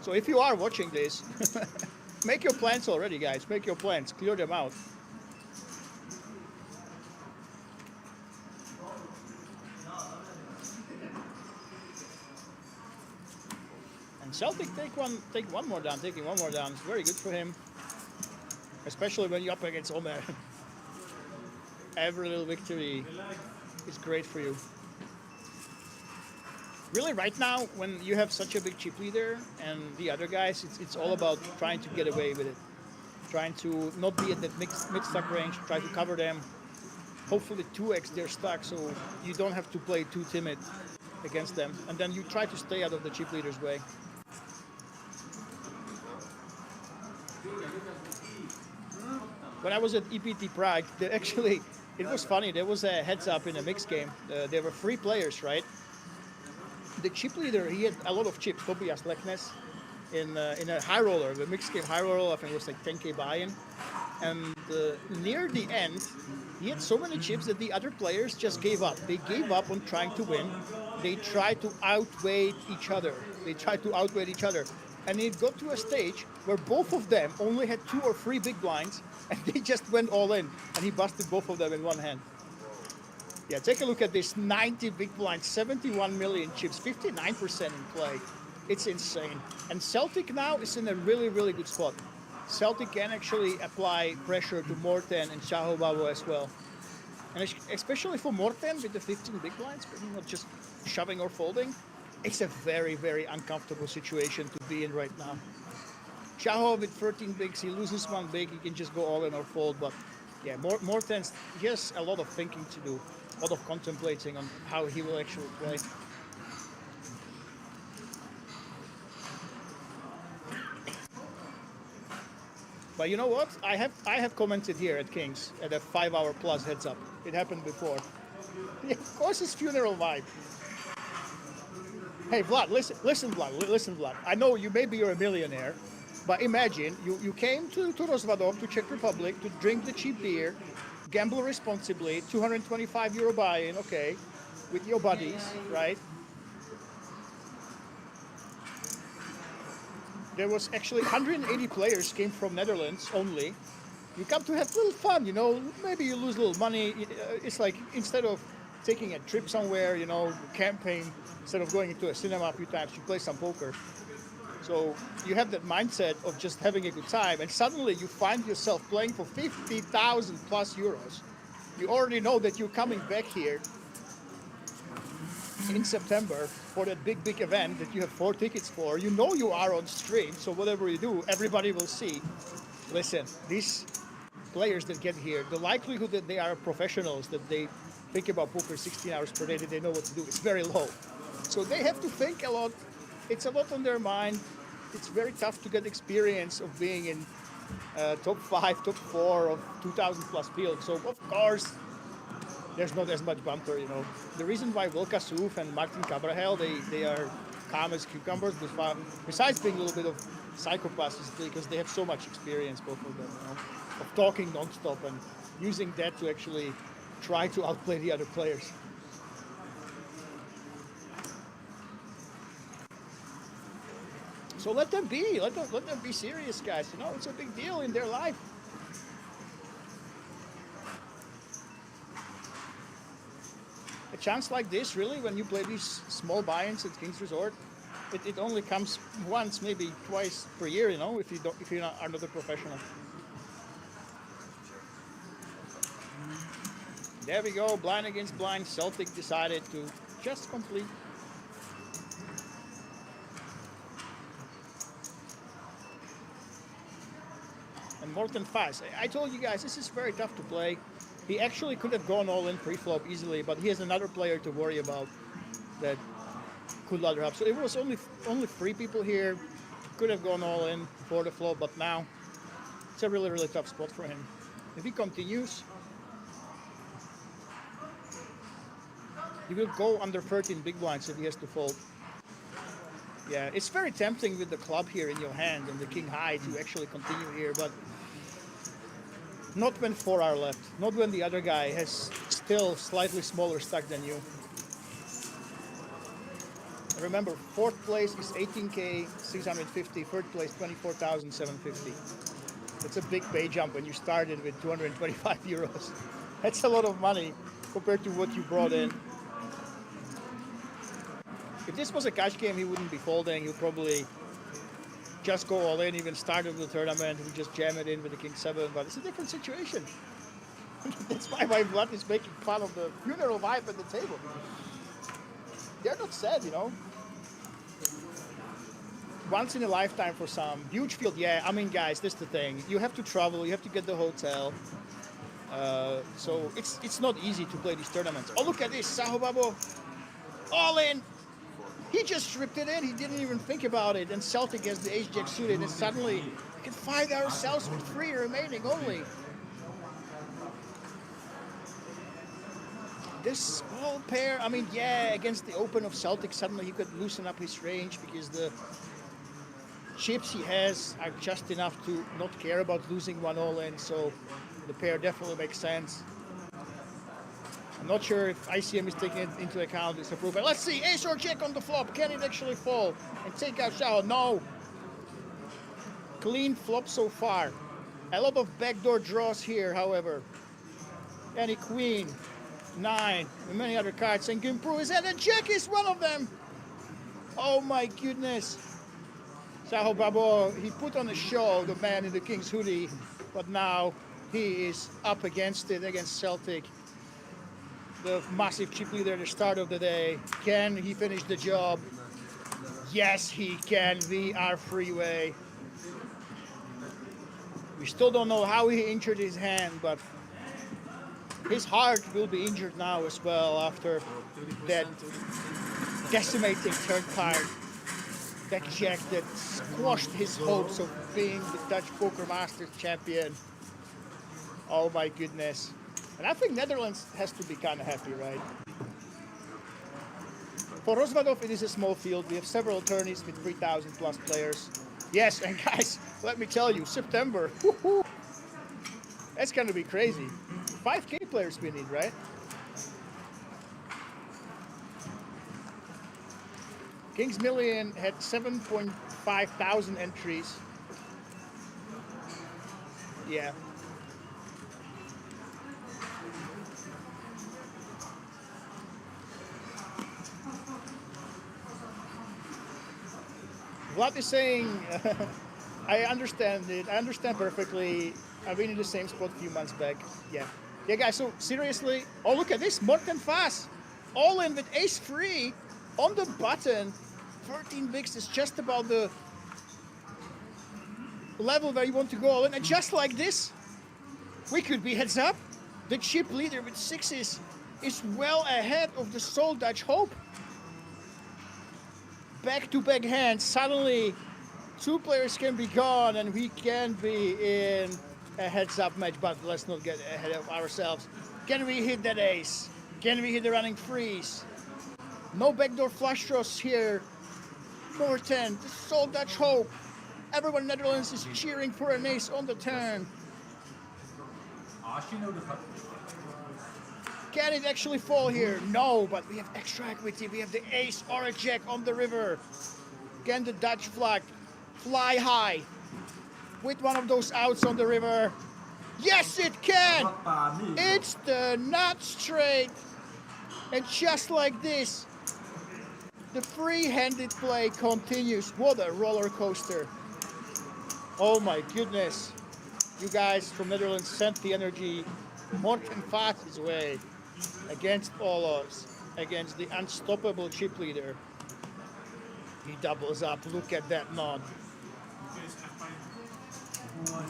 So if you are watching this, make your plans already, guys. Make your plans. Clear them out. And Celtic take one more down. Taking one more down is very good for him, especially when you're up against Omer. Every little victory is great for you. Really, right now, when you have such a big chip leader and the other guys, it's all about trying to get away with it. Trying to not be at that mid-stack range, try to cover them. Hopefully 2x their stack, so you don't have to play too timid against them. And then you try to stay out of the chip leader's way. When I was at EPT Prague, it was funny. There was a heads up in a mixed game. There were 3 players, right? The chip leader, he had a lot of chips, Tobias Leknes, in a high roller, the mixed game high roller, I think it was like 10k buy-in. And near the end, he had so many chips that the other players just gave up. They gave up on trying to win. They tried to outweigh each other. And it got to a stage where both of them only had 2 or 3 big blinds, and they just went all in, and he busted both of them in one hand. Yeah, take a look at this 90 big blinds, 71 million chips, 59% in play. It's insane. And Celtic now is in a really, really good spot. Celtic can actually apply pressure to Morten and Shaho Babo as well. And especially for Morten with the 15 big blinds, but not just shoving or folding, it's a very, very uncomfortable situation to be in right now. Shaho with 13 bigs, he loses 1 big, he can just go all in or fold. But yeah, Morten's, he has a lot of thinking to do, a lot of contemplating on how he will actually play. But you know what? I have commented here at Kings at a 5-hour plus heads up. It happened before. Yeah, of course, it's funeral vibe. Hey Vlad, listen Vlad. I know maybe you're a millionaire, but imagine you came to Rozvadov, to Czech Republic, to drink the cheap beer, gamble responsibly, €225 buy-in, okay, with your buddies, right? There was actually 180 players came from Netherlands only. You come to have a little fun, you know, maybe you lose a little money. It's like instead of taking a trip somewhere, you know, camping, instead of going into a cinema a few times, you play some poker. So you have that mindset of just having a good time, and suddenly you find yourself playing for 50,000 plus euros. You already know that you're coming back here in September for that big event that you have 4 tickets for. You know you are on stream, so whatever you do, everybody will see. Listen, these players that get here, the likelihood that they are professionals, that they think about poker 16 hours per day, that they know what to do, is very low. So they have to think a lot. It's a lot on their mind. It's very tough to get experience of being in top 5, top 4 of 2,000 plus fields. So of course, there's not as much banter, you know. The reason why Wilka Suf and Martin Cabrahel, they are calm as cucumbers, besides being a little bit of psychopaths, is because they have so much experience, both of them, you know, of talking non-stop and using that to actually try to outplay the other players. So let them be serious, guys. You know, it's a big deal in their life. A chance like this, really, when you play these small buy-ins at King's Resort, it only comes once, maybe twice per year, you know, if you are not a professional. There we go, blind against blind. Celtic decided to just complete. And Morten Fass, I told you guys, this is very tough to play. He actually could have gone all in pre-flop easily, but he has another player to worry about that could ladder up. So it was only 3 people here. Could have gone all in for the flop, but now it's a really, really tough spot for him. If he continues, he will go under 13 big blinds if he has to fold. Yeah, it's very tempting with the club here in your hand and the king high to actually continue here, but not when 4 are left. Not when the other guy has still slightly smaller stack than you. Remember, 4th place is 18K 650. 3rd place 24,750. That's a big pay jump when you started with 225 euros. That's a lot of money compared to what you brought in. If this was a cash game, he wouldn't be folding. He'll probably just go all in, even start of the tournament, and just jam it in with the King 7, but it's a different situation. That's why my Vlad is making fun of the funeral vibe at the table. They're not sad, you know. Once in a lifetime for some. Huge field, yeah, I mean, guys, this is the thing. You have to travel, you have to get the hotel. So it's not easy to play these tournaments. Oh, look at this, Shaho Babo, all in. He just ripped it in. He didn't even think about it. And Celtic has the ace-jack suited, and suddenly we can find ourselves with 3 remaining only. This small pair, I mean, yeah, against the open of Celtic, suddenly he could loosen up his range because the chips he has are just enough to not care about losing one all-in, so the pair definitely makes sense. I'm not sure if ICM is taking it into account this approval. Let's see, ace or jack on the flop. Can it actually fall and take out Shao? No. Clean flop so far. A lot of backdoor draws here, however. Any queen, 9, and many other cards, and can improve his hand, and jack is one of them. Oh my goodness. Saho Babo, he put on a show, the man in the king's hoodie, but now he is up against it, against Celtic. The massive chip leader at the start of the day. Can he finish the job? Yes, he can. VR freeway. We still don't know how he injured his hand, but his heart will be injured now as well after that decimating third card. That jack that squashed his hopes of being the Dutch Poker Masters champion. Oh my goodness. And I think Netherlands has to be kind of happy, right? For Rosvadov, it is a small field. We have several tourneys with 3,000 plus players. Yes, and guys, let me tell you, September, woohoo, that's going to be crazy. 5K players we need, right? Kings Million had 7.5 thousand entries. Yeah. Vlad is saying, I understand it. I understand perfectly. I've been in the same spot a few months back. Yeah. Yeah, guys, so seriously. Oh, look at this. Morten Faas. All in with ace free on the button. 13 bigs is just about the level where you want to go all in. And just like this, we could be heads up. The chip leader with 6s is well ahead of the sole Dutch hope. Back-to-back hands, suddenly 2 players can be gone and we can be in a heads-up match, but let's not get ahead of ourselves. Can we hit that ace? Can we hit the running freeze? No backdoor flush draws here. Morten, the sole Dutch hope. Everyone in the Netherlands is cheering for an ace on the turn. Can it actually fall here? No, but we have extra equity. We have the ace or a jack on the river. Can the Dutch flag fly high with one of those outs on the river? Yes, it can! It's the nut straight. And just like this, the free-handed play continues. What a roller coaster. Oh my goodness. You guys from Netherlands sent the energy. Morten Faas' way against all odds, against the unstoppable chip leader. He doubles up. Look at that nod.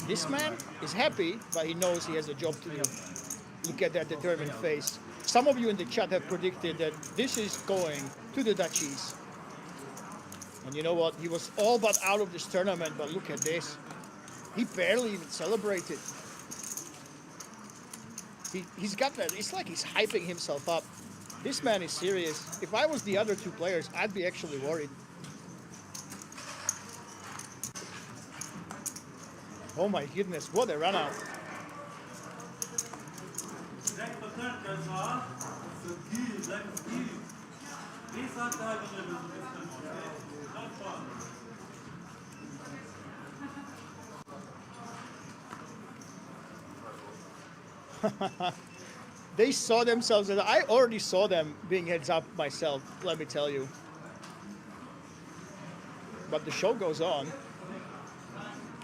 This man is happy, but he knows he has a job to do. Look at that determined face. Some of you in the chat have predicted that this is going to the Dutchies. And you know what? He was all but out of this tournament, but look at this. He barely even celebrated. He's got that. It's like he's hyping himself up. This man is serious. If I was the other 2 players, I'd be actually worried. Oh my goodness, what a run out. They saw themselves, and I already saw them being heads up myself, let me tell you. But the show goes on.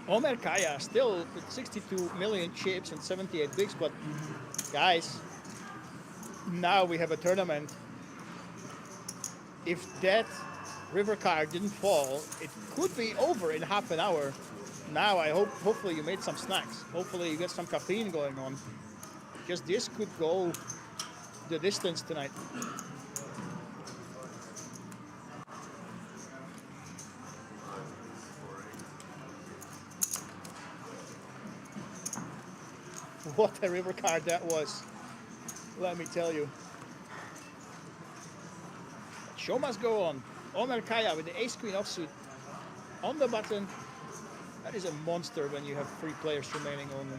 Omer Kaya still with 62 million chips and 78 bigs, but guys, now we have a tournament. If that river card didn't fall, it could be over in half an hour. Now I hopefully you made some snacks. Hopefully you get some caffeine going on. Because this could go the distance tonight. What a river card that was. Let me tell you. Show must go on. Omer Kaya with the ace queen offsuit. on the button. That is a monster when you have 3 players remaining only.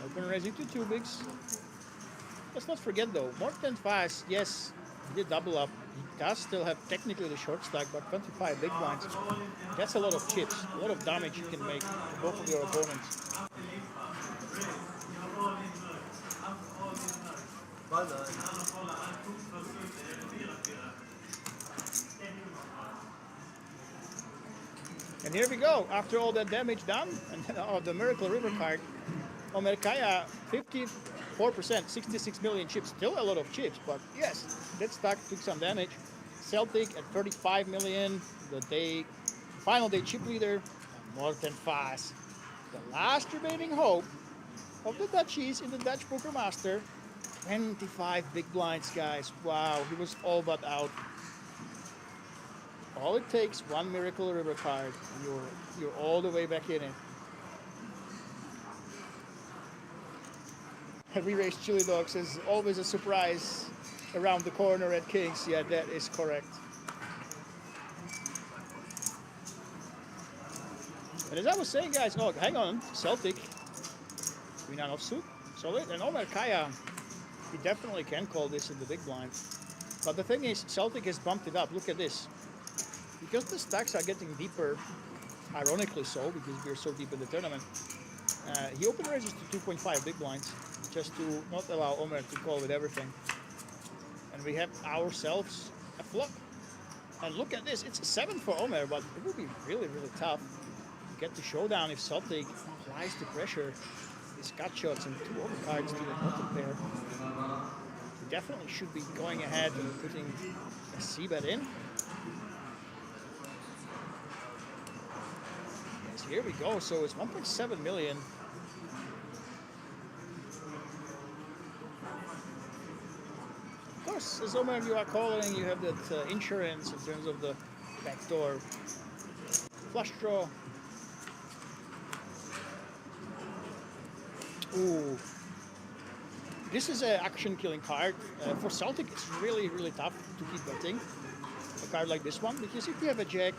Open raising to 2 bigs. Let's not forget though, more than fast, yes, he did double up. He does still have technically the short stack, but 25 big blinds. That's a lot of chips, a lot of damage you can make to both of your opponents. And here we go, after all that damage done, and then the Miracle River card, Omer Kaya, 54%, 66 million chips, still a lot of chips, but yes, that stack took some damage. Celtic at 35 million, the final day chip leader, Morten Faas. The last remaining hope of the Dutchies in the Dutch Poker Master. 25 big blinds, guys. Wow, he was all but out. All it takes, 1 Miracle River card, and you're all the way back in it. Re-raised chili dogs is always a surprise around the corner at Kings. Yeah, that is correct. And as I was saying, guys, oh, hang on, Celtic, Queen Anne offsuit, solid, and Omer Kaya, he definitely can call this in the big blind. But the thing is, Celtic has bumped it up. Look at this. Because the stacks are getting deeper, ironically so, because we're so deep in the tournament, he open raises to 2.5 big blinds, just to not allow Omer to call with everything. And we have ourselves a flop. And look at this, it's a 7 for Omer, but it would be really, really tough to get the showdown if Celtic applies the pressure. His gut shots and 2 overcards to the bottom pair. He definitely should be going ahead and putting a c-bet in. Yes, here we go, so it's 1.7 million. Of course, as Omer you are calling, you have that insurance in terms of the backdoor flush draw. Ooh. This is an action-killing card. For Celtic, it's really, really tough to keep betting a card like this one, because if you have a jack,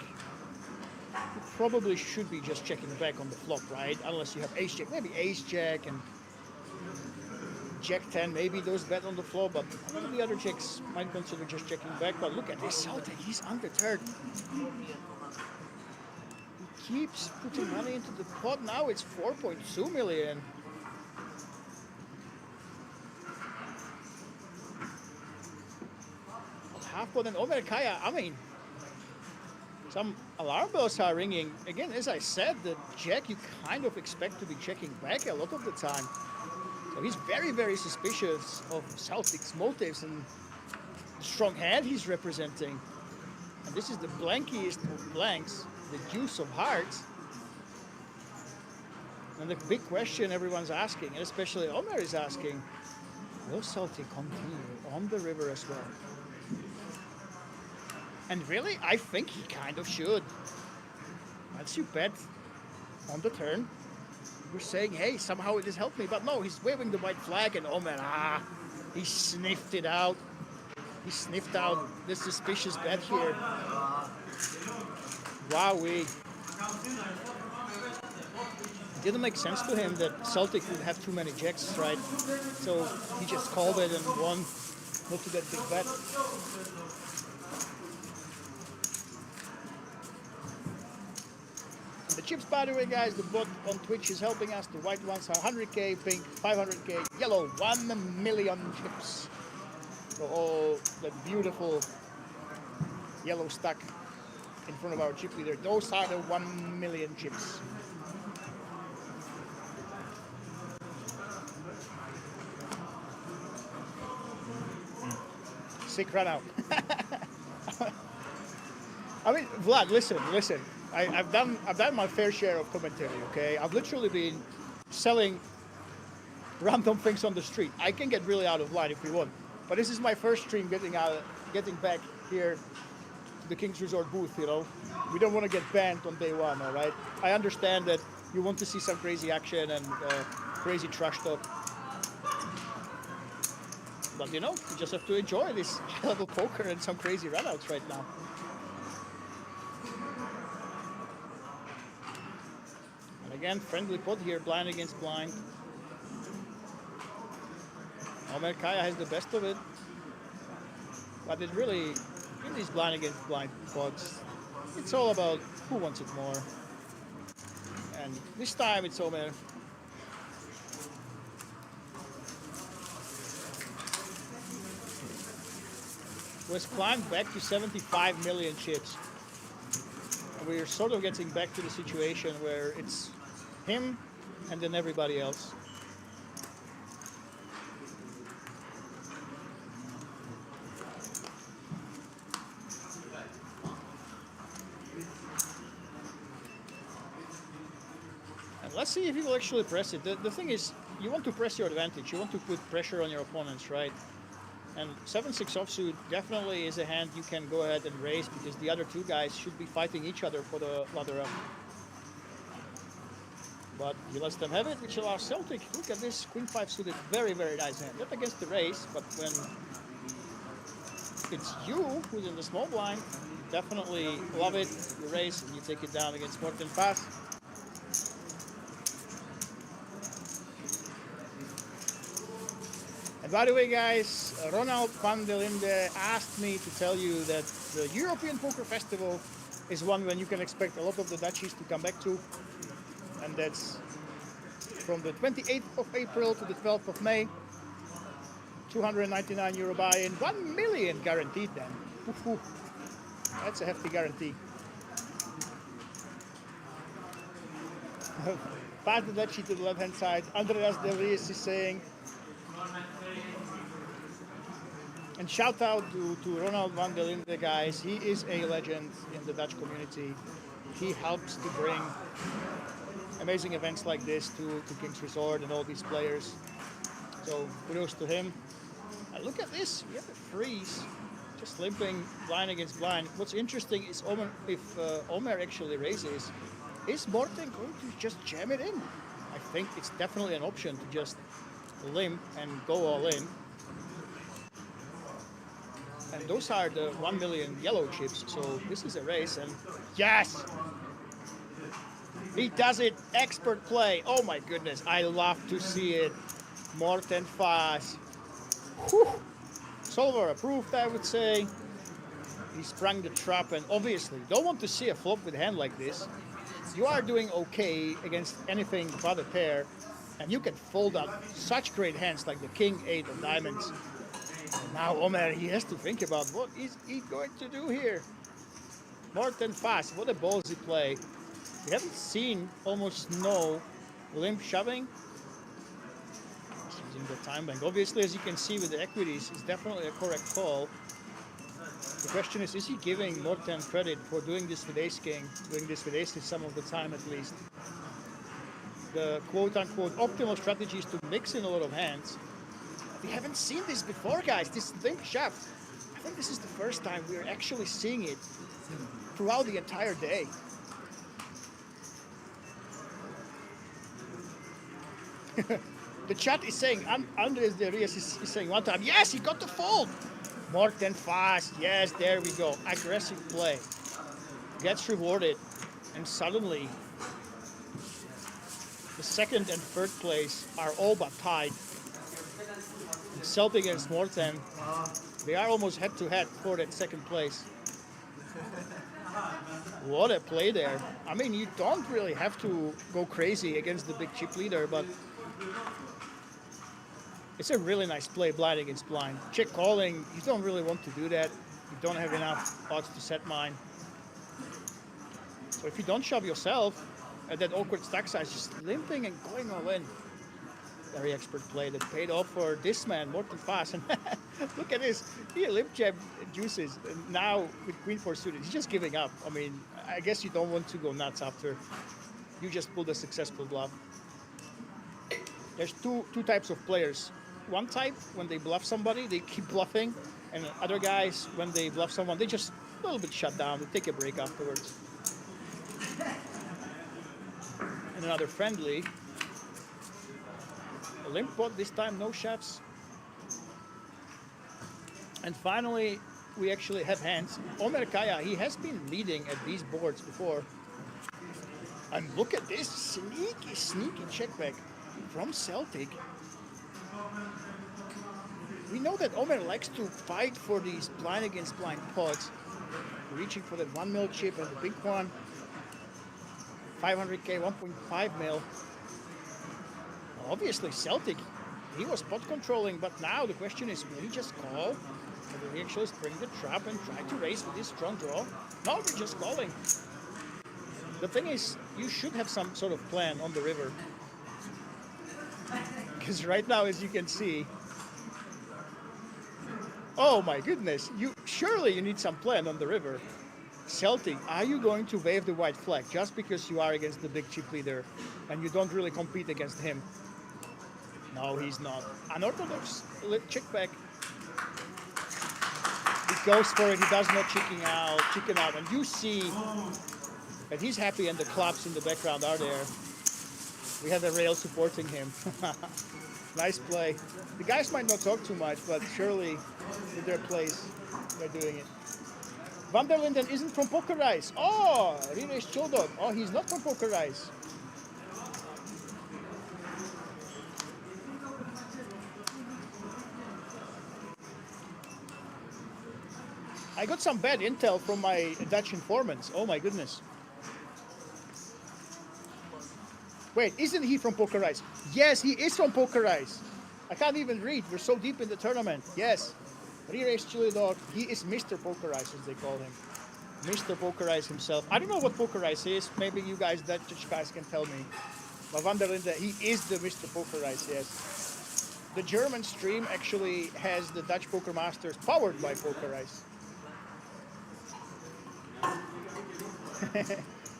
you probably should be just checking back on the flop, right? Unless you have ace-jack, maybe ace-jack and jack-10, maybe those bet on the flop, but one of the other jacks might consider just checking back. But look at this Celtic, he's undeterred. He keeps putting money into the pot. Now it's 4.2 million. Half pot and Omer Kaya, I mean, some alarm bells are ringing. Again, as I said, the jack you kind of expect to be checking back a lot of the time. So he's very, very suspicious of Celtic's motives and the strong hand he's representing. And this is the blankiest of blanks, the deuce of hearts. And the big question everyone's asking, and especially Omer is asking, will Celtic continue on the river as well? And really, I think he kind of should. Once you bet on the turn, you're saying, hey, somehow it has helped me. But no, he's waving the white flag, and Omer, he sniffed it out. He sniffed out the suspicious bet here. Wowee. It didn't make sense to him that Celtic would have too many jacks, right? So he just called it and won. Not to that big bet. The chips, by the way, guys, the bot on Twitch is helping us. The white ones are 100k, pink 500k, yellow 1 million chips. So all that beautiful yellow stack in front of our chip leader. Those are the 1 million chips. Sick run out. I mean, Vlad, listen. I've done my fair share of commentary, okay? I've literally been selling random things on the street. I can get really out of line if we want. But this is my first stream getting back here to the King's Resort booth, you know? We don't want to get banned on day one, all right? I understand that you want to see some crazy action and crazy trash talk. But you know, you just have to enjoy this high-level poker and some crazy runouts right now. And again, friendly pot here, blind against blind. Omer Kaya has the best of it. But it really, in these blind against blind pots, it's all about who wants it more. And this time it's Omer. Who has climbed back to 75 million chips. And we're sort of getting back to the situation where it's him and then everybody else. And let's see if he will actually press it. The thing is, you want to press your advantage. You want to put pressure on your opponents, right? And 7-6 offsuit definitely is a hand you can go ahead and raise because the other two guys should be fighting each other for the ladder up. But he lets them have it, which allows Celtic. Look at this Queen 5 suited, very, very nice hand. Not against the raise, but when it's you who's in the small blind, definitely love it. You raise and you take it down against Morten Pass. And by the way, guys, Ronald van der Linde asked me to tell you that the European Poker Festival is one when you can expect a lot of the Dutchies to come back to. And that's from the 28th of April to the 12th of May. €299 buy-in, 1 million guaranteed then. Oof. That's a hefty guarantee. Pass the Dutchie to the left-hand side. Andreas De Vries is saying, and shout out to Ronald van der Linde, guys. He is a legend in the Dutch community. He helps to bring amazing events like this to King's Resort and all these players. So kudos to him. And look at this. We have a freeze. Just limping blind against blind. What's interesting is if Omer actually raises, is Morten going to just jam it in? I think it's definitely an option to just limp and go all in. And those are the 1 million yellow chips, so this is a race, and yes! He does it, expert play. Oh my goodness, I love to see it. Morten Faas. Whew. Solver approved, I would say. He sprung the trap, and obviously, don't want to see a flop with a hand like this. You are doing okay against anything but a pair, and you can fold up such great hands like the King 8 of diamonds. And now Omer, he has to think about what is he going to do here. Morten Faas, what a ballsy play. We haven't seen almost no limp shoving. He's using the time bank. Obviously, as you can see with the equities, it's definitely a correct call. The question is he giving Morten credit for doing this with ace-king, doing this with aces some of the time at least? The quote-unquote optimal strategy is to mix in a lot of hands. We haven't seen this before, guys, this limp shove. I think this is the first time we're actually seeing it throughout the entire day. The chat is saying, Andres De Rios is saying one time, yes, he got the fold. Morten Faas, yes, there we go. Aggressive play. Gets rewarded. And suddenly, the second and third place are all but tied. Celtic against Morten, they are almost head-to-head for that second place. What a play there. I mean, you don't really have to go crazy against the big chip leader, but it's a really nice play, blind against blind. Check calling, you don't really want to do that. You don't have enough odds to set mine. So if you don't shove yourself at that awkward stack size, just limping and going all in. Very expert play that paid off for this man, Morten Faas. And look at this, he limp jab juices. And now with Queen 4 suited, he's just giving up. I mean, I guess you don't want to go nuts after you just pulled a successful bluff. There's two types of players. One type, when they bluff somebody, they keep bluffing. And other guys, when they bluff someone, they just a little bit shut down. They take a break afterwards. And another friendly. A limp pot, this time no shoves. And finally, we actually have hands. Omer Kaya, he has been leading at these boards before. And look at this sneaky check back from Celtic. We know that Omer likes to fight for these blind against blind pots, reaching for that 1 mil chip and the big one. 500k, 1.5 mil. Obviously, Celtic, he was pot controlling, but now the question is, will he just call? Or will he actually spring the trap and try to raise with this strong draw? No, we're just calling. The thing is, you should have some sort of plan on the river. Because right now, as you can see, oh my goodness, surely you need some plan on the river. Celtic, are you going to wave the white flag just because you are against the big chip leader and you don't really compete against him? No, he's not. Unorthodox check back. He goes for it, he does not chicken out, and you see that he's happy and the clubs in the background are there. We have a rail supporting him. Nice play. The guys might not talk too much, but surely with their plays, they're doing it. Van der Linden isn't from Poker Ice. Oh, Rinesh Chodok. Oh, he's not from Poker Ice. I got some bad intel from my Dutch informants. Oh my goodness. Wait, isn't he from Poker Ice? Yes, he is from Poker Ice. I can't even read. We're so deep in the tournament. Yes. Re-race Chili Dog. He is Mr. Poker Ice, as they call him. Mr. Poker Ice himself. I don't know what Poker Ice is. Maybe you guys, Dutch guys, can tell me. But Van der Linden, he is the Mr. Poker Ice, yes. The German stream actually has the Dutch Poker Masters powered by Poker Ice.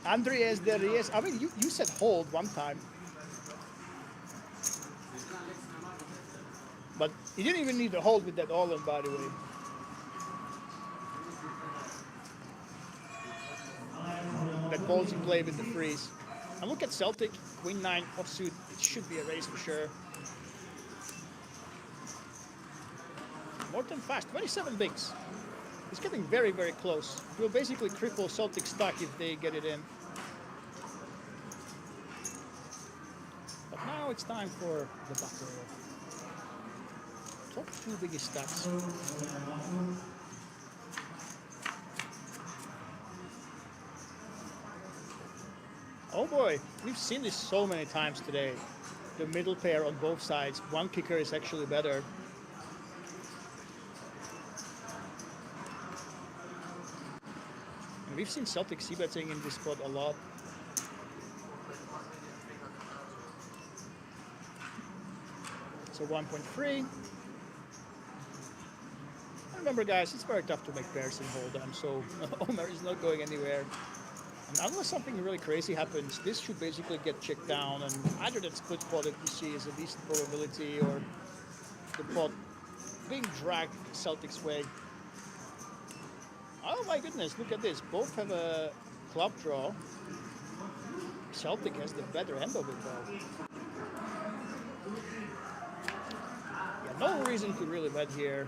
Andreas de Ries. I mean, you said hold one time. But you didn't even need to hold with that all-in, by the way. That ballsy play with the freeze. And look at Celtic, Queen 9 offsuit. It should be a race for sure. Morton fast, 27 bigs. He's getting very, very close. He'll basically cripple Celtic stack if they get it in. But now it's time for the battle. Top two biggest stacks. Oh boy, we've seen this so many times today. The middle pair on both sides. One kicker is actually better. And we've seen Celtic c-betting in this spot a lot. So 1.3. Remember guys, it's very tough to make pairs in Hold'em, so Omer is not going anywhere. And unless something really crazy happens, this should basically get checked down, and either that split pot that you see is a decent probability, or the pot being dragged Celtic's way. Oh my goodness, look at this. Both have a club draw. Celtic has the better end of it though. Yeah, no reason to really bet here.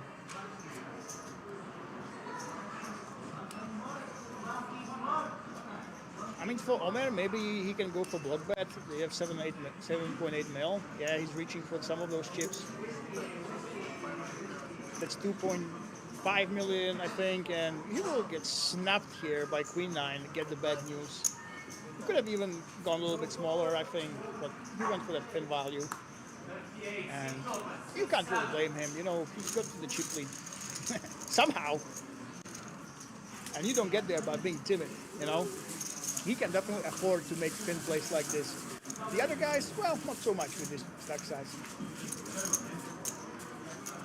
I mean, for Omer, maybe he can go for block bet. They have 7.8 mil. Yeah, he's reaching for some of those chips. That's 2.5 million, I think, and he will get snapped here by Queen 9 and get the bad news. He could have even gone a little bit smaller, I think, but he went for that pin value. And you can't really blame him, you know, he's got to the chip lead somehow. And you don't get there by being timid, you know. He can definitely afford to make pin plays like this. The other guys, well, not so much with this stack size.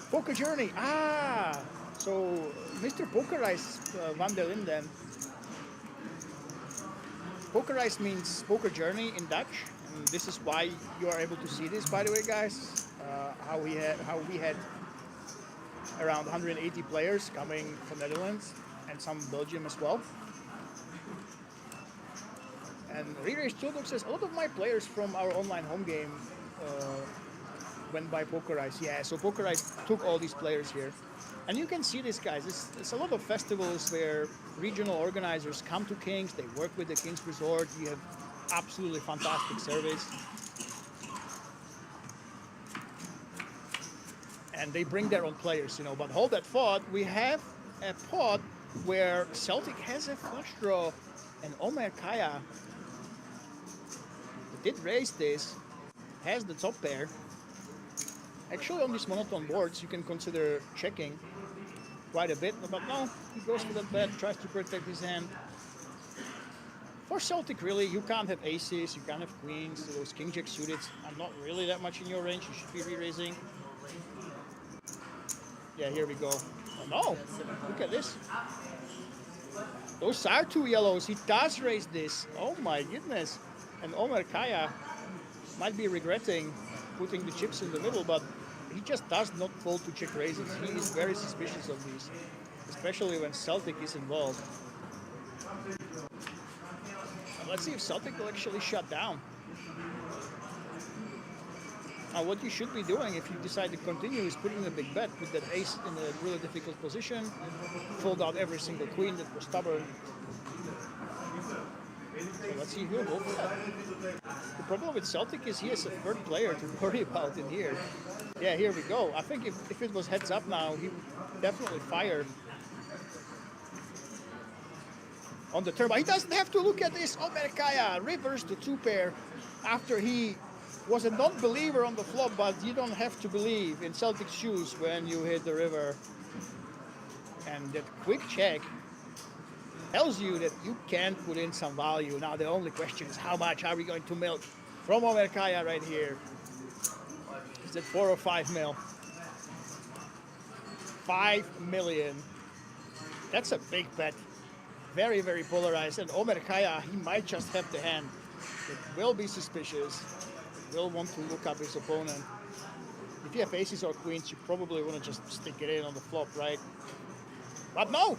Poker Journey, so Mr. Poker Ice Van der Linden. Poker Ice means Poker Journey in Dutch, and this is why you are able to see this, by the way, guys. How we had around 180 players coming from Netherlands and some Belgium as well. And Re-Race Childok says, a lot of my players from our online home game went by Poker Ice. Yeah, so Poker Ice took all these players here. And you can see this, guys. It's a lot of festivals where regional organizers come to Kings. They work with the Kings Resort. You have absolutely fantastic service. And they bring their own players, you know. But hold that thought. We have a pot where Celtic has a flush draw, and Omer Kaya did raise this, has the top pair. Actually, on these monotone boards, you can consider checking quite a bit, but no, he goes for that bet, tries to protect his hand. For Celtic, really, you can't have aces, you can't have queens, those king-jack suited are not really that much in your range, you should be re-raising. Yeah, here we go. Oh no, look at this. Those are two yellows, he does raise this. Oh my goodness. And Omer Kaya might be regretting putting the chips in the middle, but he just does not fold to check raises. He is very suspicious of these, especially when Celtic is involved. And let's see if Celtic will actually shut down. Now, what you should be doing if you decide to continue is putting a big bet, put that ace in a really difficult position, fold out every single queen that was stubborn. So let's see who will go for that. The problem with Celtic is he has a third player to worry about in here. Yeah, here we go. I think if it was heads up now, he would definitely fire on the turn. But he doesn't have to look at this. Omer Kaya reversed the two pair after he was a non-believer on the flop, but you don't have to believe in Celtic's shoes when you hit the river. And that quick check tells you that you can put in some value. Now the only question is how much are we going to milk from Omer Kaya right here? Is it 4 or 5 mil? 5 million. That's a big bet. Very, very polarized. And Omer Kaya, he might just have the hand. It will be suspicious. Will want to look up his opponent. If you have aces or queens, you probably want to just stick it in on the flop, right? But no!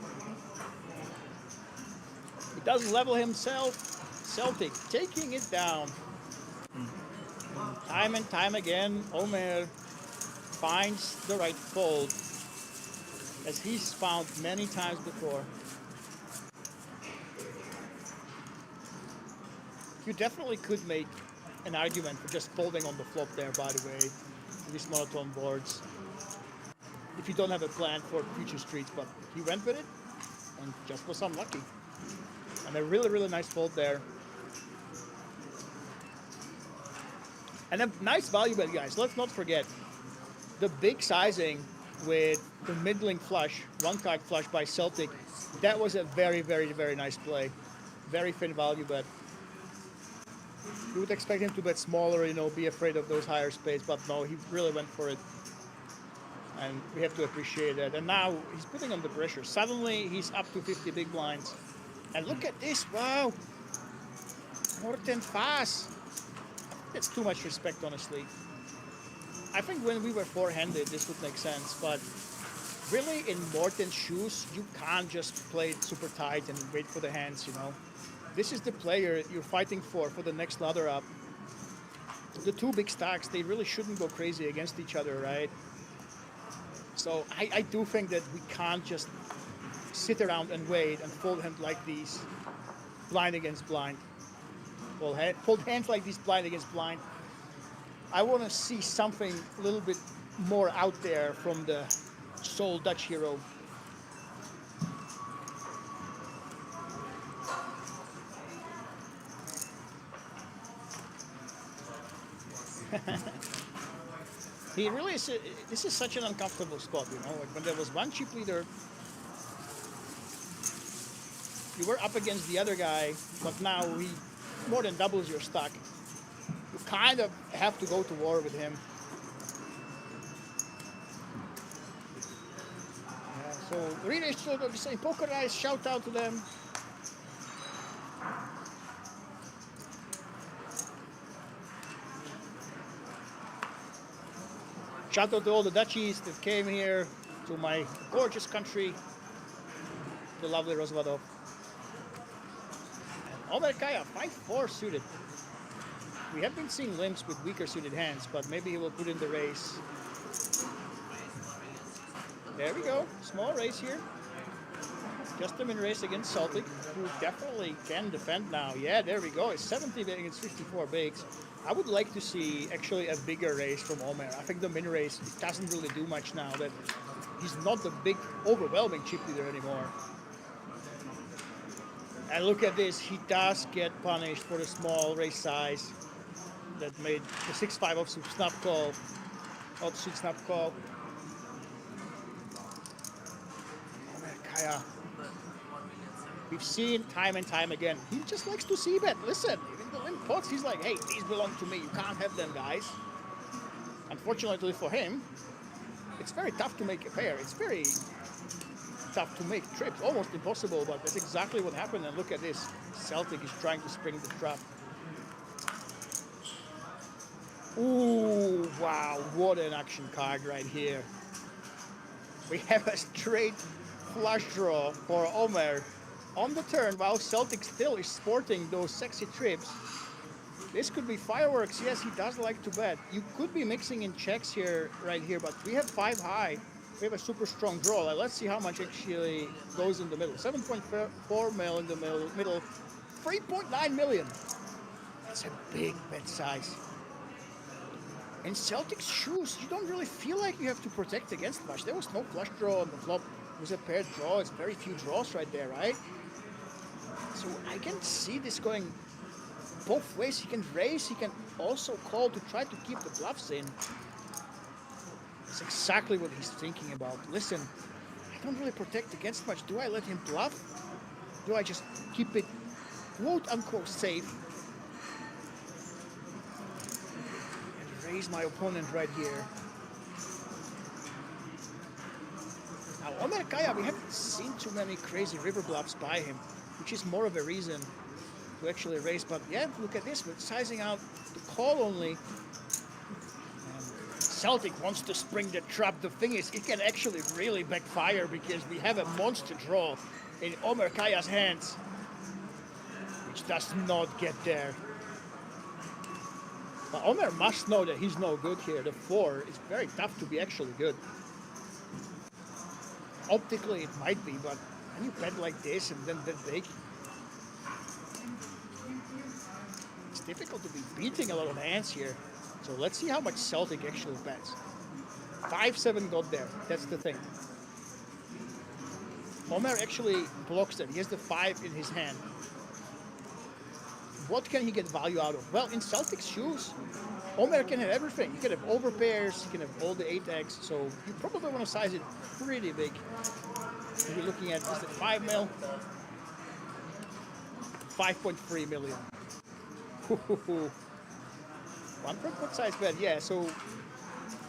He doesn't level himself. Celtic taking it down. Time and time again, Omer finds the right fold, as he's found many times before. You definitely could make an argument for just folding on the flop there, by the way, these monotone boards, if you don't have a plan for future streets, but he went with it and just was unlucky. And a really, really nice fold there. And a nice value bet, guys. Let's not forget the big sizing with the middling flush, one card flush by Celtic. That was a very, very, very nice play. Very thin value bet. You would expect him to bet smaller, you know, be afraid of those higher spades, but no, he really went for it. And we have to appreciate that. And now he's putting on the pressure. Suddenly he's up to 50 big blinds. And look at this, wow. More than fast. That's too much respect, honestly. I think when we were four-handed, this would make sense, but really in Morten's shoes, you can't just play it super tight and wait for the hands, you know. This is the player you're fighting for the next ladder up. The two big stacks, they really shouldn't go crazy against each other, right? So I do think that we can't just sit around and wait and fold hands like these, blind against blind. Fold hands like these, blind against blind. I want to see something a little bit more out there from the sole Dutch hero. He really is. This is such an uncomfortable spot, you know. Like when there was one chip leader, you were up against the other guy, but now he more than doubles your stack. You kind of have to go to war with him. Yeah, so really, sort of saying, Poker Ice, shout out to them. Shout out to all the Dutchies that came here to my gorgeous country, the lovely Rozvadov. And Omer Kaya, 5-4 suited. We have been seeing limps with weaker suited hands, but maybe he will put in the raise. There we go. Small raise here. Just a min race against Celtic, who definitely can defend now. Yeah, there we go. It's 70 against 54 bigs. I would like to see actually a bigger race from Omer. I think the min race doesn't really do much now that he's not the big, overwhelming chip leader anymore. And look at this. He does get punished for the small race size that made the 6-5 offsuit snap call. Offsuit snap call. Omer Kaya. We've seen time and time again. He just likes to see bet. Listen, even the limp pots, he's like, hey, these belong to me. You can't have them, guys. Unfortunately for him, it's very tough to make a pair. It's very tough to make trips. Almost impossible, but that's exactly what happened. And look at this. Celtic is trying to spring the trap. Ooh, wow. What an action card right here. We have a straight flush draw for Omer on the turn, while Celtic still is sporting those sexy trips. This could be fireworks. Yes, he does like to bet. You could be mixing in checks here, right here, but we have 5 high. We have a super strong draw. Let's see how much actually goes in the middle. 7.4 mil in the middle. 3.9 million. That's a big bet size. In Celtic's shoes, you don't really feel like you have to protect against much. There was no flush draw on the flop. It was a paired draw. It's very few draws right there, right? So I can see this going both ways. He can raise, he can also call to try to keep the bluffs in. That's exactly what he's thinking about. Listen, I don't really protect against much. Do I let him bluff? Do I just keep it quote-unquote safe? And raise my opponent right here. Now, Omer Kaya, we haven't seen too many crazy river bluffs by him, which is more of a reason to actually raise. But yeah, look at this. We're sizing out the call only. And Celtic wants to spring the trap. The thing is, it can actually really backfire because we have a monster draw in Omer Kaya's hands, which does not get there. But Omer must know that he's no good here. The 4 is very tough to be actually good. Optically, it might be, but when you bet like this and then bet big, it's difficult to be beating a lot of hands here. So let's see how much Celtic actually bets. 5-7 got there. That's the thing. Omer actually blocks that. He has the 5 in his hand. What can he get value out of? Well, in Celtic's shoes, Omer can have everything. He can have overpairs, he can have all the 8x, so you probably want to size it pretty big. We're looking at, is it 5 mil? 5.3 million. 1.1 size bet, yeah, so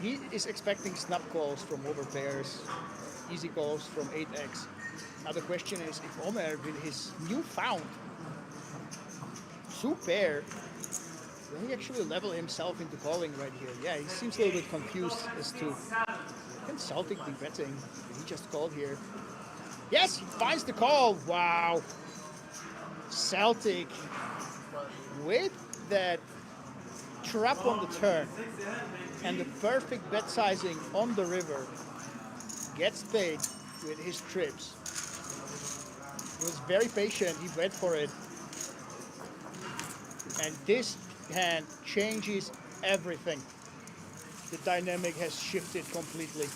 he is expecting snap calls from overpairs, easy calls from 8x. Now the question is, if Omer, with his newfound two pair, will he actually level himself into calling right here? Yeah, he seems a little bit confused as to, can Celtic be betting? He just called here. Yes, he finds the call. Wow. Celtic with that trap on the turn and the perfect bet sizing on the river gets paid with his trips. He was very patient. He went for it. And this hand changes everything. The dynamic has shifted completely.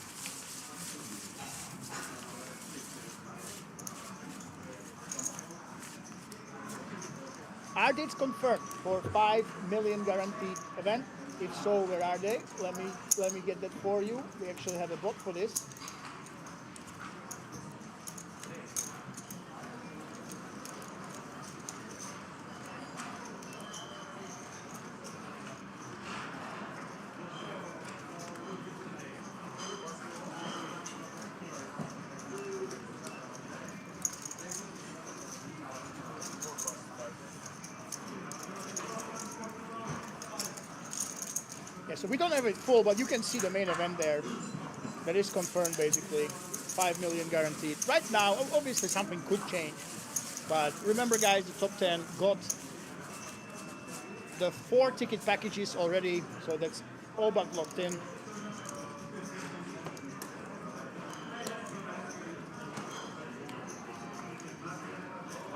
Are dates confirmed for 5 million guaranteed event? If so, where are they? Let me get that for you. We actually have a bot for this. So we don't have it full, but you can see the main event there. That is confirmed, basically. 5 million guaranteed. Right now, obviously something could change. But remember, guys, the top 10 got the 4 ticket packages already, so that's all but locked in.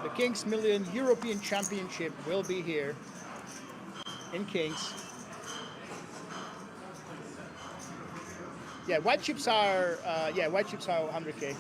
The Kings Million European Championship will be here in Kings. Yeah, white chips are 100K.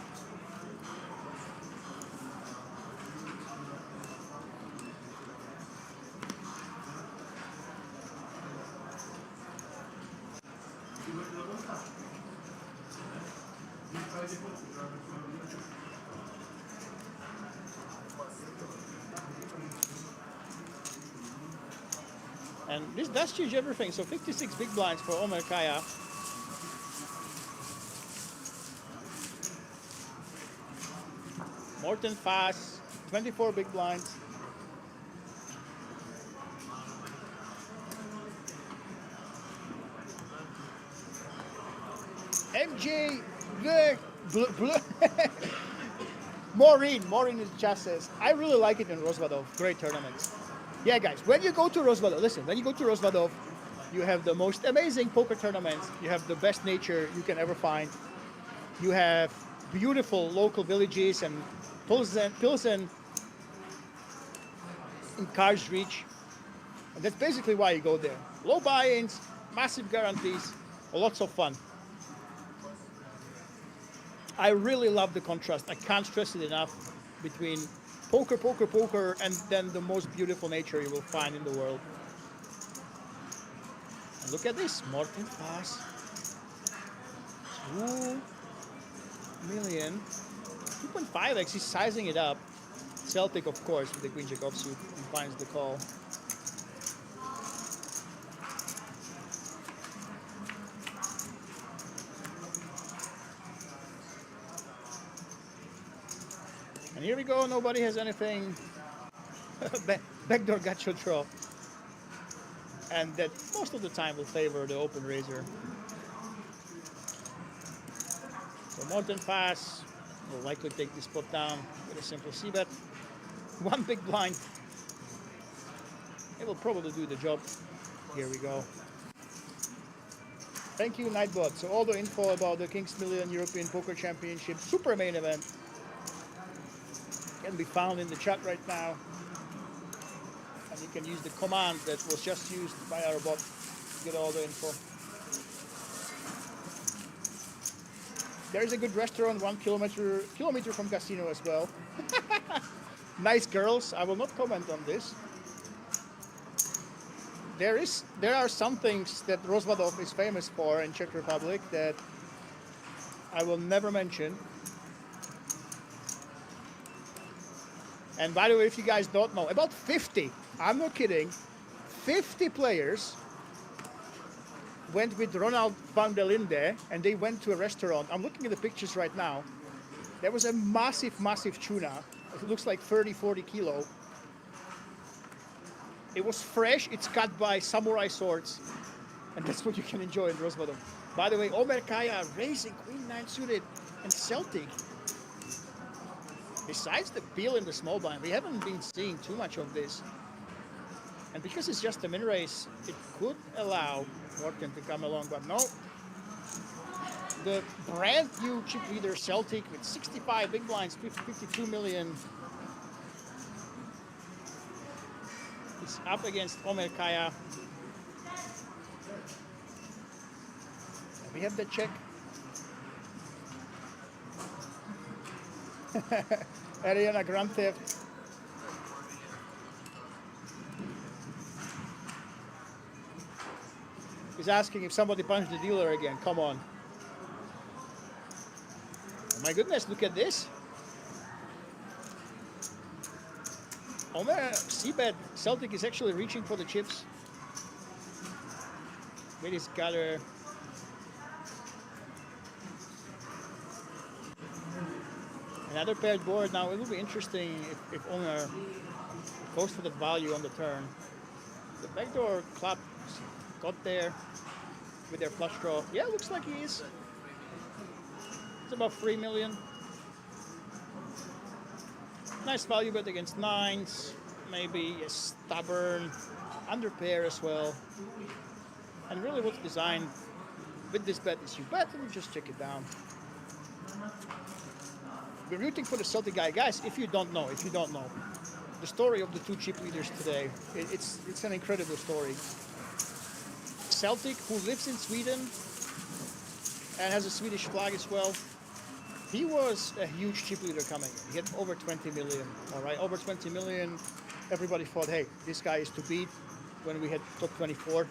And this does change everything. So 56 big blinds for Omer Kaya. Morten Faas, 24 big blinds. MJ, Maureen is just says, I really like it in Rozvadov. Great tournaments. Yeah, guys, when you go to Rozvadov, listen, when you go to Rozvadov, you have the most amazing poker tournaments. You have the best nature you can ever find. You have beautiful local villages and Pilsen in Car's Reach. And that's basically why you go there. Low buy-ins, massive guarantees, lots of fun. I really love the contrast. I can't stress it enough between poker, and then the most beautiful nature you will find in the world. And look at this, Morten Faas. 2 million. 2.5x, he's sizing it up. Celtic, of course, with the Queen Jack offsuit, he finds the call. And here we go, nobody has anything. Backdoor gacho draw. And that most of the time will favor the open raiser. So Morten Faas will likely take this pot down with a simple c-bet. 1 big blind. It will probably do the job. Here we go. Thank you, Nightbot. So all the info about the Kings Million European Poker Championship Super Main Event can be found in the chat right now. And you can use the command that was just used by our bot to get all the info. There is a good restaurant 1 kilometer from casino as well. Nice girls. I will not comment on this. There are some things that Rozvadov is famous for in Czech Republic that I will never mention. And by the way, if you guys don't know, about 50, I'm not kidding, 50 players went with Ronald van der Linde and they went to a restaurant. I'm looking at the pictures right now. There was a massive, massive tuna. It looks like 30, 40 kilo. It was fresh, it's cut by samurai swords. And that's what you can enjoy in Rozvadov. By the way, Omer Kaya raising Queen 9 suited and Celtic. Besides the peel in the small blind, we haven't been seeing too much of this. And because it's just a min race, it could allow Morten to come along, but no. The brand new chip leader Celtic with 65 big blinds, 52 million is up against Omer Kaya. We have the check. Ariana Grand Theft. He's asking if somebody punched the dealer again. Come on. Oh my goodness, look at this. Omer c-bet. Celtic is actually reaching for the chips with his gutter. Another paired board. Now it will be interesting if Omer goes for the value on the turn. The backdoor club got there with their flush draw. Yeah, looks like he is. It's about 3 million. Nice value bet against 9s. maybe a stubborn under pair as well. And really what's designed with this bet is you bet and you just check it down. We're rooting for the Celtic guy. Guys, if you don't know, the story of the two chip leaders today, it's an incredible story. Celtic, who lives in Sweden and has a Swedish flag as well, he was a huge chip leader coming. He had over 20 million, all right? Over 20 million. Everybody thought, hey, this guy is to beat when we had top 24.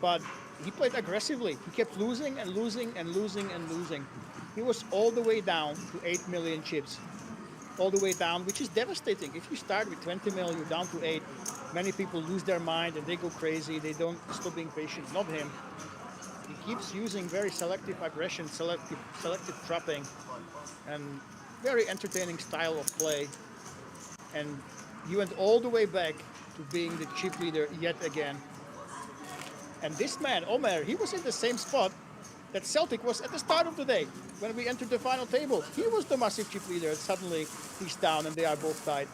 But he played aggressively. He kept losing and losing and losing and losing. He was all the way down to 8 million chips. All the way down, which is devastating. If you start with 20 million, you're down to 8. Many people lose their mind and they go crazy. They don't stop being patient. Not him. He keeps using very selective aggression, selective trapping, and very entertaining style of play. And he went all the way back to being the chip leader yet again. And this man, Omer, he was in the same spot that Celtic was at the start of the day. When we entered the final table, he was the massive chip leader, and suddenly he's down and they are both tied.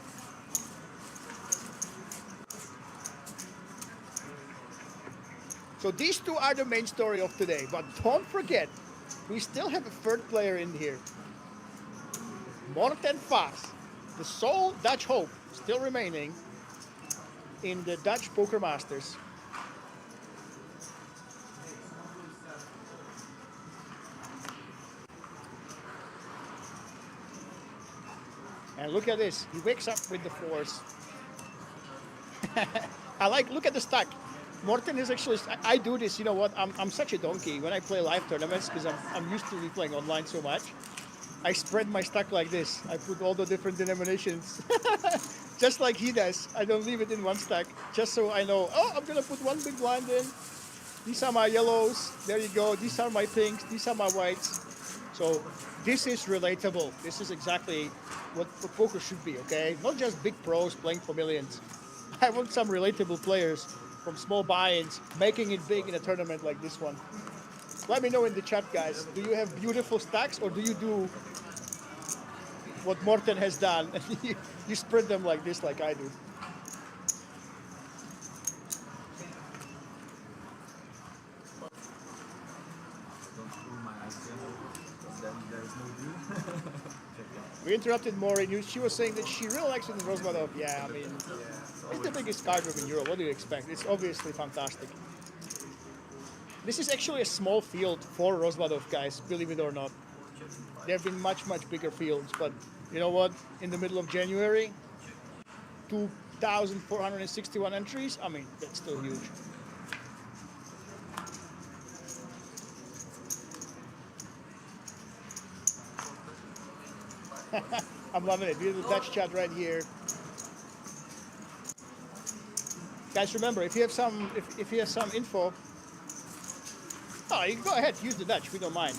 So these two are the main story of today, but don't forget, we still have a third player in here. Morten Vaz, the sole Dutch hope still remaining in the Dutch Poker Masters. And look at this, he wakes up with the fours. Look at the stack. Morten is actually, I do this, you know what, I'm such a donkey when I play live tournaments because I'm used to playing online so much. I spread my stack like this. I put all the different denominations. Just like he does. I don't leave it in one stack, just so I know, oh, I'm gonna put one big blind in. These are my yellows, there you go. These are my pinks, these are my whites. So this is relatable. This is exactly what poker should be, okay? Not just big pros playing for millions. I want some relatable players from small buy-ins making it big in a tournament like this one. Let me know in the chat, guys. Do you have beautiful stacks or do you do what Morten has done? You spread them like this, like I do. We interrupted Maureen. She was saying that she really likes it in Rosbadov. Yeah, I mean, it's the biggest card room in Europe. What do you expect? It's obviously fantastic. This is actually a small field for Rosbadov, guys, believe it or not. There have been much, much bigger fields, but you know what? In the middle of January, 2,461 entries. I mean, that's still huge. I'm loving it. Here's the Dutch chat right here. Guys, remember, if you have some info, oh, you can go ahead, use the Dutch. We don't mind.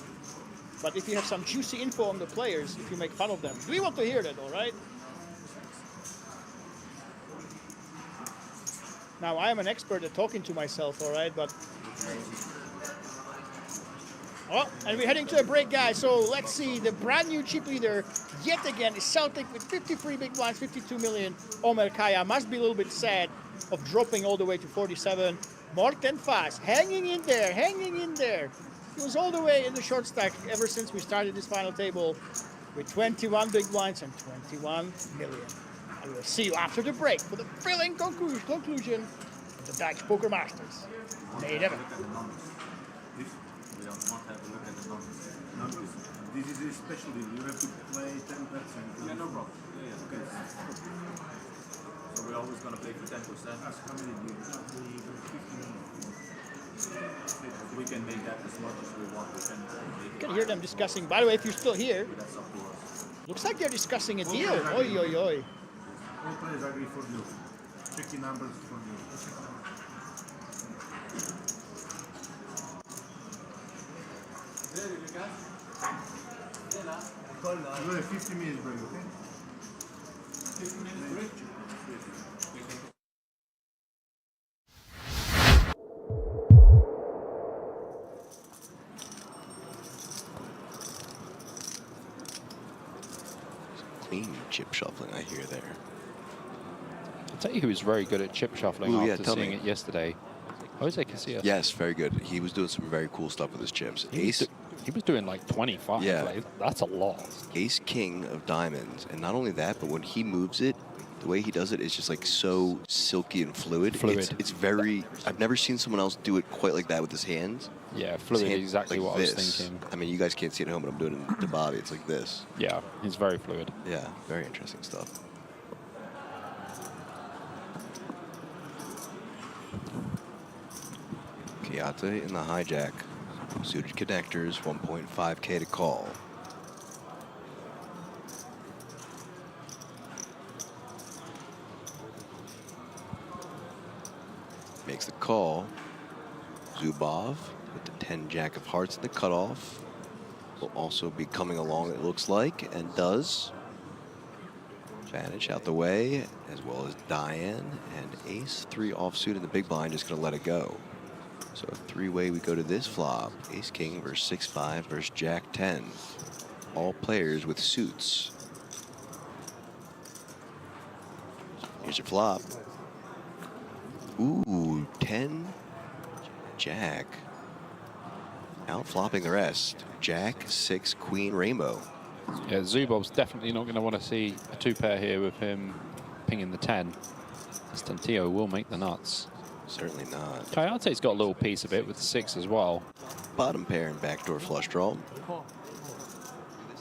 But if you have some juicy info on the players, if you make fun of them, we want to hear that, all right? Now, I am an expert at talking to myself, all right, but... Oh, and we're heading to a break, guys, so let's see. The brand new chip leader, yet again, is Celtic with 53 big blinds, 52 million. Omer Kaya must be a little bit sad of dropping all the way to 47. Morten Vaz, hanging in there, hanging in there. He was all the way in the short stack ever since we started this final table with 21 big blinds and 21 million. And we'll see you after the break for the thrilling conclusion of the Dutch Poker Masters. May 11th. We don't want to have a look at the numbers. This is especially, you have to play 10%. Yeah, no problem. Yeah. Okay. So we're always going to play for 10%. How many do you we can make that as much as we want. You can hear them discussing. By the way, if you're still here, looks like they're discussing a deal. Oi, oi, oi. All players agree for you. Tricky numbers for you. You have 50 minutes break, okay? 50 minutes break? Clean chip shuffling, I hear there. tell you who was very good at chip shuffling Ooh, yeah, after tell seeing me. it yesterday. Jose Casillas. Yes, very good. He was doing some very cool stuff with his chips. He was doing like 25. Yeah. Like, that's a lot. Ace king of diamonds, and not only that, but when he moves it, the way he does it is just like so silky and fluid. It's very. I've never seen someone else do it quite like that with his hands. Yeah, His fluid. hand- Exactly like what I was this. thinking. I mean, you guys can't see it at home, but I'm doing it to Bobby. It's like this. Yeah, he's very fluid. Yeah, very interesting stuff. Kayate in the hijack. Suited connectors, 1.5K to call. Makes the call. Zubov with the 10 jack of hearts in the cutoff. Will also be coming along, it looks like, and does. Advantage out the way, as well as Diane and Ace 3 offsuit in the big blind, just gonna let it go. So a three-way we go to this flop. Ace King versus 6-5 versus Jack 10. All players with suits. Here's your flop. Ooh, 10 Jack. Out flopping the rest. Jack, 6, Queen, Rainbow. Yeah, Zubov's definitely not going to want to see a two-pair here with him pinging the 10. Stantillo will make the nuts. Certainly not. Kayate's got a little piece of it with the 6 as well. Bottom pair and backdoor flush draw.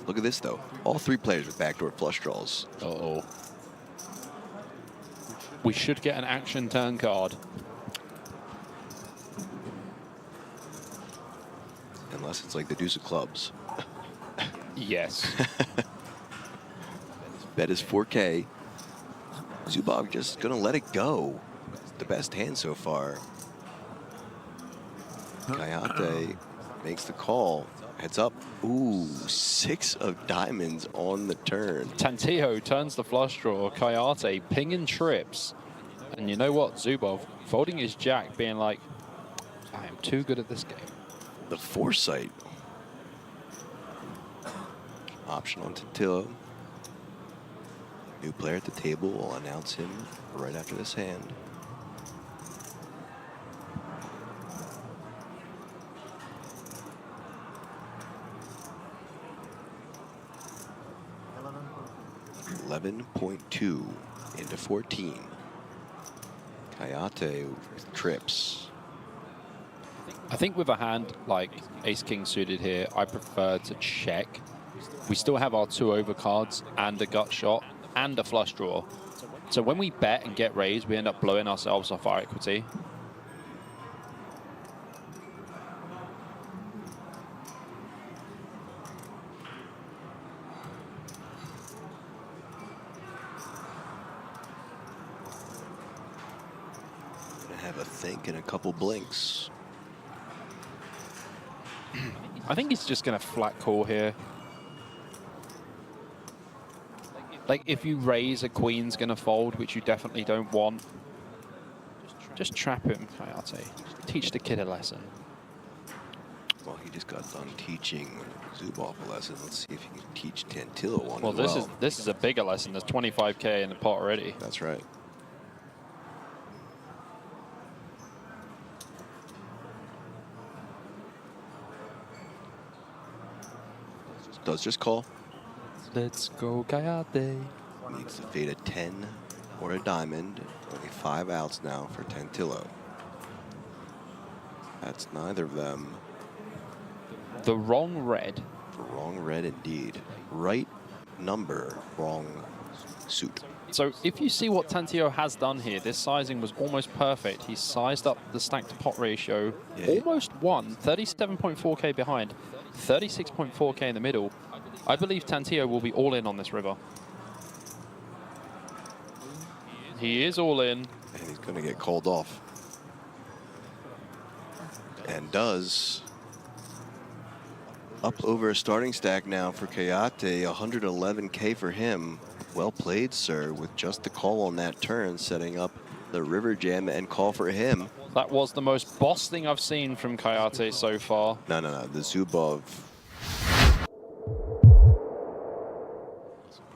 Look at this, though. All three players with backdoor flush draws. Uh-oh. We should get an action turn card. Unless it's like the deuce of clubs. Yes. Bet is 4K. Zubov just gonna let it go. The best hand so far. Kayate makes the call. Heads up. Ooh, 6 of diamonds on the turn. Tantillo turns the flush draw. Kayate pinging trips. And you know what? Zubov folding his jack, being like, I am too good at this game. The foresight. Option on Tantillo. New player at the table will announce him right after this hand. $11.2 into 14. Kayate with trips. I think with a hand like Ace-King suited here, I prefer to check. We still have our 2 overcards and a gut shot and a flush draw. So when we bet and get raised, we end up blowing ourselves off our equity. Gonna have a think and a couple blinks. I think he's just going to flat call here. Like, if you raise, a queen's going to fold, which you definitely don't want. Just trap him, Kayate. Teach the kid a lesson. Well, he just got done teaching Zubov a lesson. Let's see if he can teach Tantillo one Well, as well. this is a bigger lesson. There's 25K in the pot already. That's right. Does just call. Let's go, Kayate. Needs to fade a 10 or a diamond. Only 5 outs now for Tantillo. That's neither of them. The wrong red. The wrong red indeed. Right number, wrong suit. So if you see what Tantillo has done here, this sizing was almost perfect. He sized up the stack to pot ratio, almost won, 37.4K behind, 36.4K in the middle. I believe Tantillo will be all in on this river. He is all in. And he's going to get called off. And does. Up over a starting stack now for Kayate, 111K for him. Well played, sir, with just the call on that turn, setting up the river jam and call for him. That was the most boss thing I've seen from Kayate so far. No. The Zubov.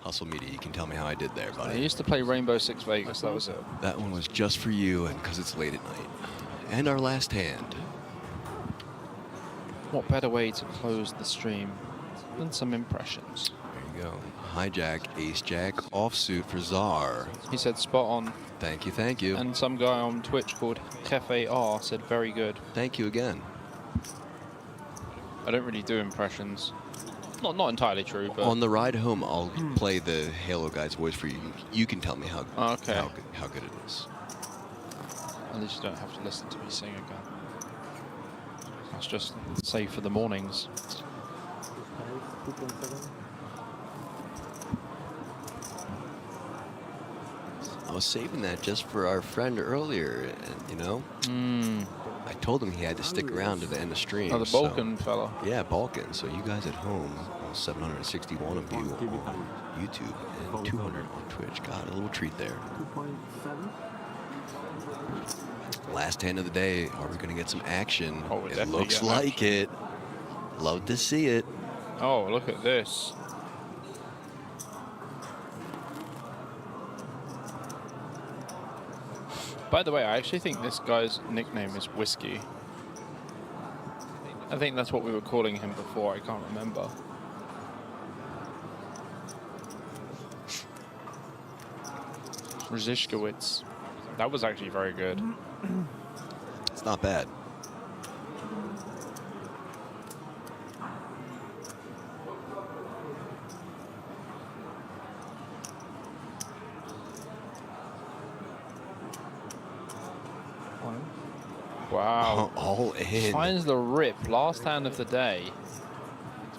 Hustle Media, you can tell me how I did there, I buddy. used to play Rainbow Six Vegas. That was it. That one was just for you and because it's late at night. And our last hand. What better way to close the stream than some impressions? There you go. Hijack, Ace Jack, offsuit for Czar. He said spot on. Thank you, thank you. And some guy on Twitch called Jefe R said very good. Thank you again. I don't really do impressions. Not entirely true, but On the ride home, I'll play the Halo guy's voice for you. You can tell me how Okay. how good it is. at least you don't have to listen to me sing again. That's just safe for the mornings. I was saving that just for our friend earlier, and you know, I told him he had to stick around to the end of stream. Oh, the so- Balkan fella. Yeah, Balkan. So you guys at home, all 761 of you on YouTube and 200 on Twitch. God, a little treat there. 2.7. Last hand of the day. Are we going to get some action? Oh, we're It definitely looks getting like action. it. Love to see it. Oh, look at this. By the way, I actually think this guy's nickname is Whiskey. I think that's what we were calling him before. I can't remember. Rzishkowitz. That was actually very good. It's not bad. Wow. All in. Finds the rip. Last hand of the day.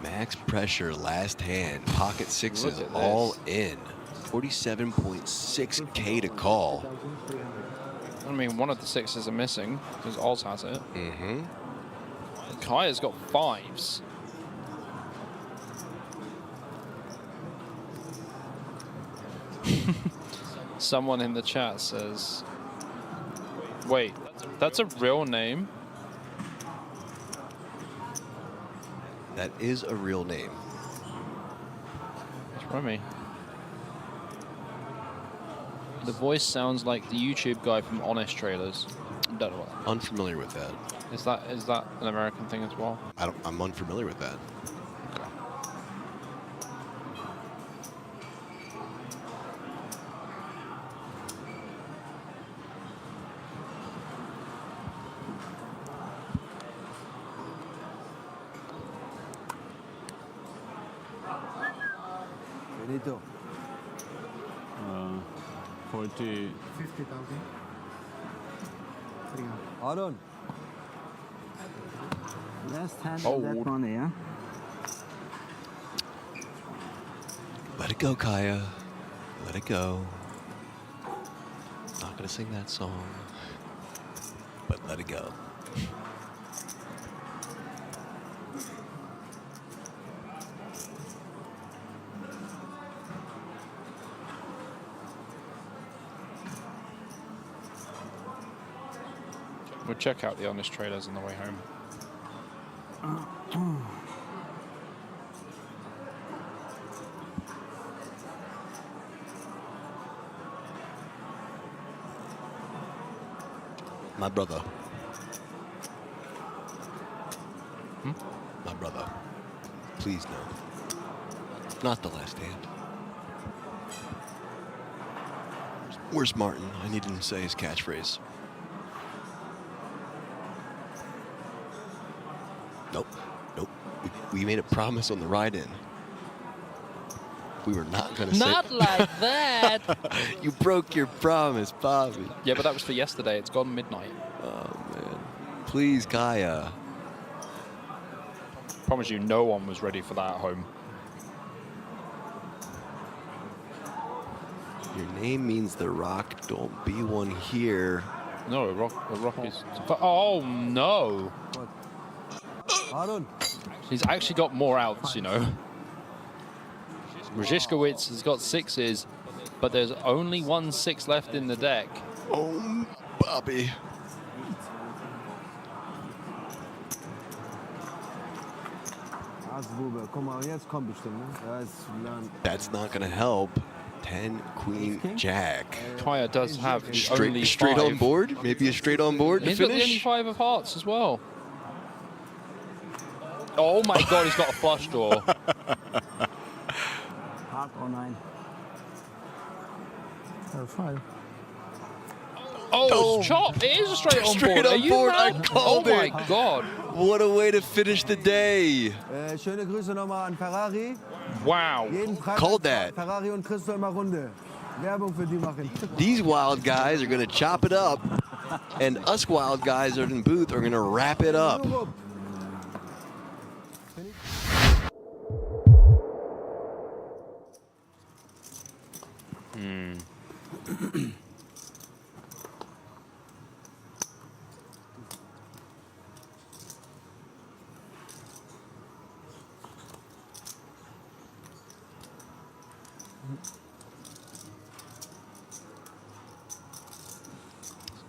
Max pressure, last hand. Pocket sixes, Look at all this. in. 47.6K to call. I mean, one of the sixes are missing because Oz has it. Mm-hmm. Kaya's got fives. Someone in the chat says, wait, that's a real name? That is a real name. It's Remy. The voice sounds like the YouTube guy from Honest Trailers. Don't know what. Unfamiliar with that. Is that an American thing as well? I'm unfamiliar with that. Benito. 40. 50,000. Aaron. Last hand of that Fold. money, yeah? Let it go, Kaya. Let it go. Not gonna sing that song, but let it go. We'll check out the Honest Trailers on the way home. My brother. My brother. Please no. Not the last hand. Where's Martin? I need him to say his catchphrase. Nope. Nope. We made a promise on the ride-in. We were not going to say... Not like that! You broke your promise, Bobby. Yeah, but that was for yesterday. It's gone midnight. Oh, man. Please, Kaya. Promise you, no one was ready for that at home. Your name means the rock. Don't be one here. No, a rock is... Oh, no! Aaron. He's actually got more outs, you know. Rzishkowitz has got sixes, but there's only 1 6 left in the deck. Oh, Bobby. Ass-Bube. Guck mal, jetzt kommt bestimmt, ne? Ja, es lernt. That's not going to help. 10 Queen Jack. Kaya does have the only Straight on five. board? Maybe a straight on board to He's got the only finish? 5 of hearts as well. Oh my god, he's got a flush draw. Hart or nine. 5. Oh, it's chopped. It is a straight on Straight board. on Are you board, I mad? called Oh my it. god. What a way to finish the day. Schöne Grüße nochmal an Ferrari. Wow. Jeden Freitag Called that. Ferrari und Christo immer Runde. Werbung für die machen. These wild guys are going to chop it up, and us wild guys in the booth are going to wrap it up. Europe.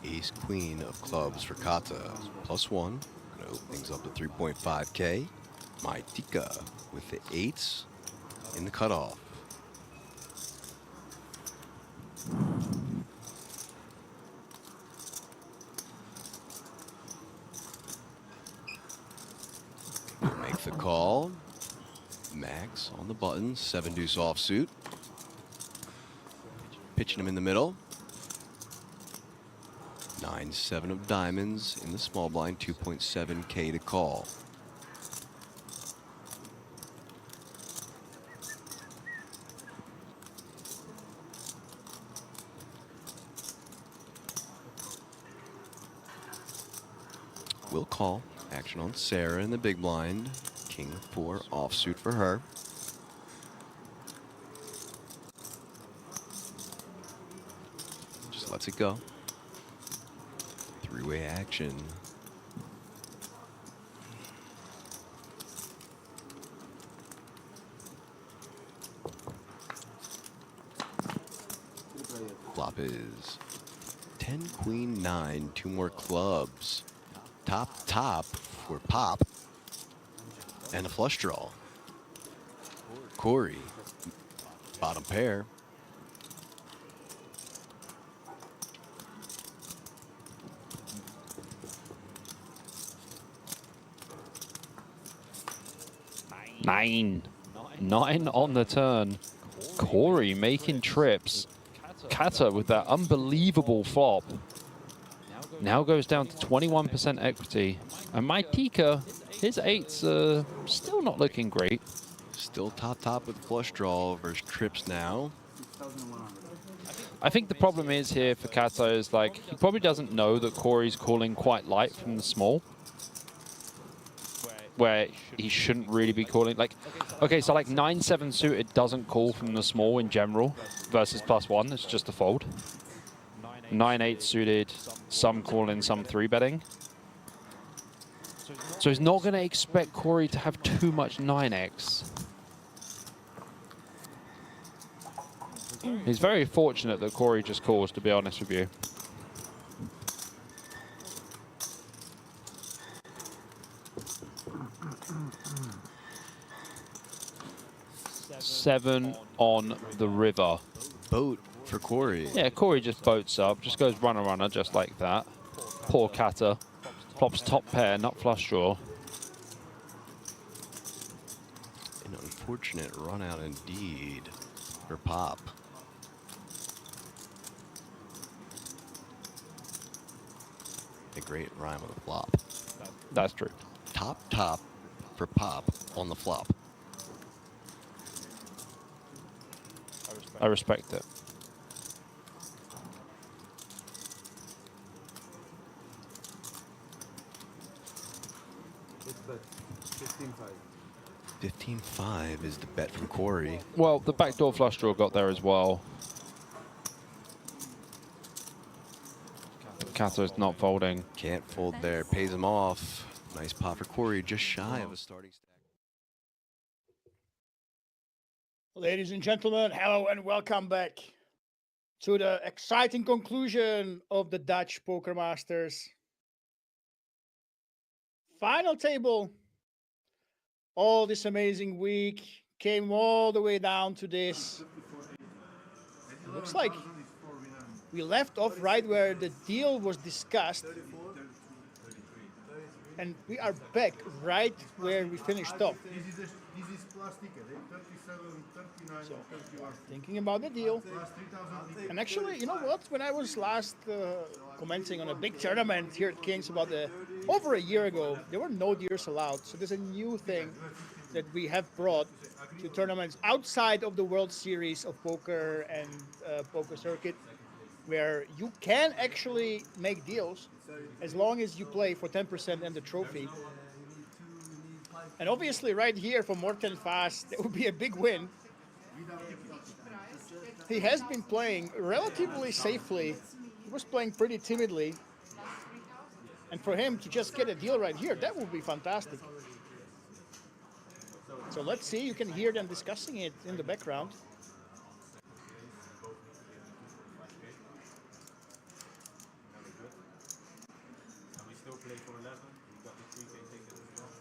Ace Queen of clubs for Kata. +1. Going to open things up to 3.5K. Maitika with the 8s in the cutoff. Make the call. Max on the button. 7 deuce offsuit. Pitching him in the middle. 9-7 of diamonds in the small blind. 2.7K to call. Will call. Action on Sarah in the big blind. King of 4 offsuit for her. Just lets it go. Three-way action. Flop is 10 queen 9, 2 more clubs. Top for pop and a flush draw. Corey, bottom pair. Nine on the turn. Corey making trips. Kata with that unbelievable flop. Now goes down to 21% equity. And Maitika, his 8s are still not looking great. Still top with flush draw versus trips now. I think the problem is here for Kata is like, he probably doesn't know that Corey's calling quite light from the small. Where he shouldn't really be calling. Like, okay, so like 9-7 suited doesn't call from the small in general versus +1. It's just a fold. 9-8 suited, some calling, some 3-betting. So he's not going to expect Corey to have too much 9x. He's very fortunate that Corey just calls, to be honest with you. Seven on the river. Boat for Corey. Yeah, Corey just boats up, just goes runner, just like that. Poor Kata. Flops top pair, not flush draw. An unfortunate run out indeed for Pop. A great rhyme on the flop. That's true. Top for Pop on the flop. I respect it. It's bet 15-5. 15-5 is the bet from Corey. Well, the backdoor flush draw got there as well. Kata's not folding. Can't fold there, pays him off. Nice pot for Corey, just shy of a starting stack. Ladies and gentlemen, hello and welcome back to the exciting conclusion of the Dutch Poker Masters. Final table all this amazing week, came all the way down to this. It looks like we left off right where the deal was discussed, and we are back right where we finished off. This is plus ticket, 37, 39, So, 31. thinking about the deal. Plus 3,000. And actually, you know what? When I was last commenting on a big tournament here at Kings about over a year ago, there were no deers allowed. So there's a new thing that we have brought to tournaments outside of the World Series of Poker and Poker Circuit, where you can actually make deals as long as you play for 10% and the trophy. And obviously right here for Morten Fast, that would be a big win. He has been playing relatively safely. He was playing pretty timidly. And for him to just get a deal right here, that would be fantastic. So let's see, you can hear them discussing it in the background. And we still play for 11. We got the 3K ticket as well.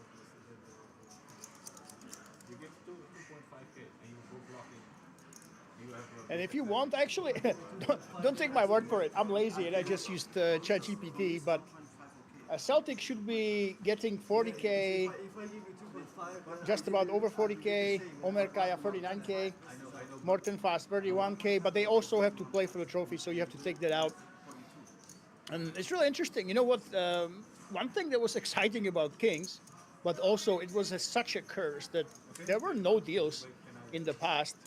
You give 2.5K and you go blocking. You have And if you want, actually, don't take my word for it. I'm lazy and I just used ChatGPT, but Celtic should be getting 40K, just about over 40K, Omer Kaya 39K, Morten Fast 31K, but they also have to play for the trophy, so you have to take that out. And it's really interesting. You know what? One thing that was exciting about Kings, but also it was such a curse that there were no deals in the past.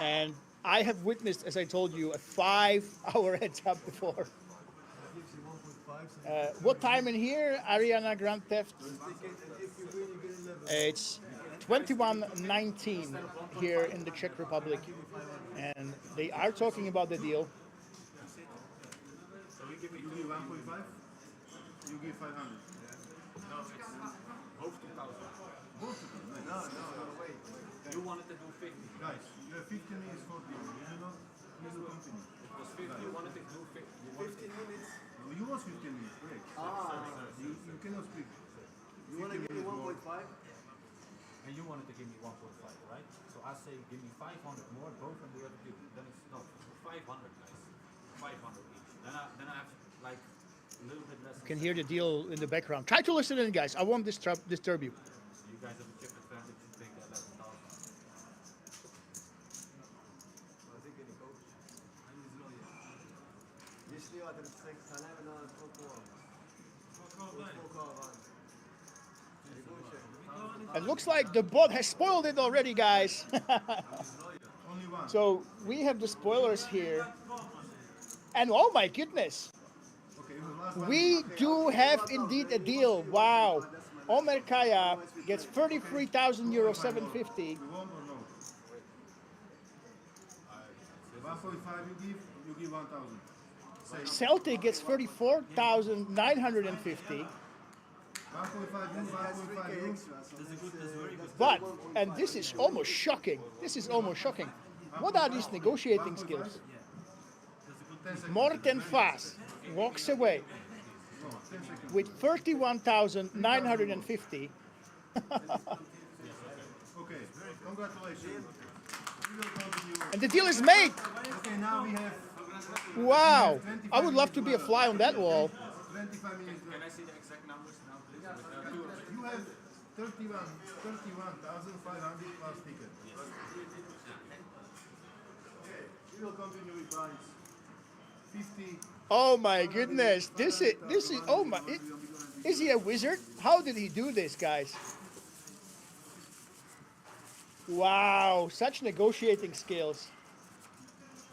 And I have witnessed, as I told you, a 5-hour heads up before. What time in here, Ariana Grand Theft? It's 21:19 here in the Czech Republic. And they are talking about the deal. So you give 1.5, you give 500. No, it's both 2,000. Both of them. No, wait. You wanted to do 50. Guys, you have 15 minutes for deal. You do not continue. It was 50. You wanted to do 50. 15 minutes? No, you was 15 minutes, correct. You cannot speak. You want to give me 1.5? And you wanted to give me 1.5, right? So I say give me 500 more, both and the other two. Then it's not 500, guys. 500 each. Then I have like a little bit less. You can hear the deal in the background. Try to listen in, guys. I won't disturb you. You guys have a chip advantage to take that 11,000. It looks like the bot has spoiled it already, guys. Only one. So we have the spoilers here. And oh my goodness, Okay, the last one. we do have indeed a deal. Wow. Omer Kaya gets 33,000 euro 750. You want or no? 1.5 you give 1,000. Celtic gets 34,950. 1.5 you, 1.5 you. But, and this is almost shocking. This is almost shocking. What are these negotiating skills? 10 seconds. Morten Fast walks away No, 10 seconds. with 31,950. Okay, congratulations. We will continue. And the deal is made. Okay, now we have Wow. I would love to be a fly on that wall. 25 minutes Can left. I see the exact numbers now, please? You have 31,500 plus ticket. Okay, we will continue with blinds. 50. Oh my goodness. This is oh my, is he a wizard? How did he do this, guys? Wow, such negotiating skills.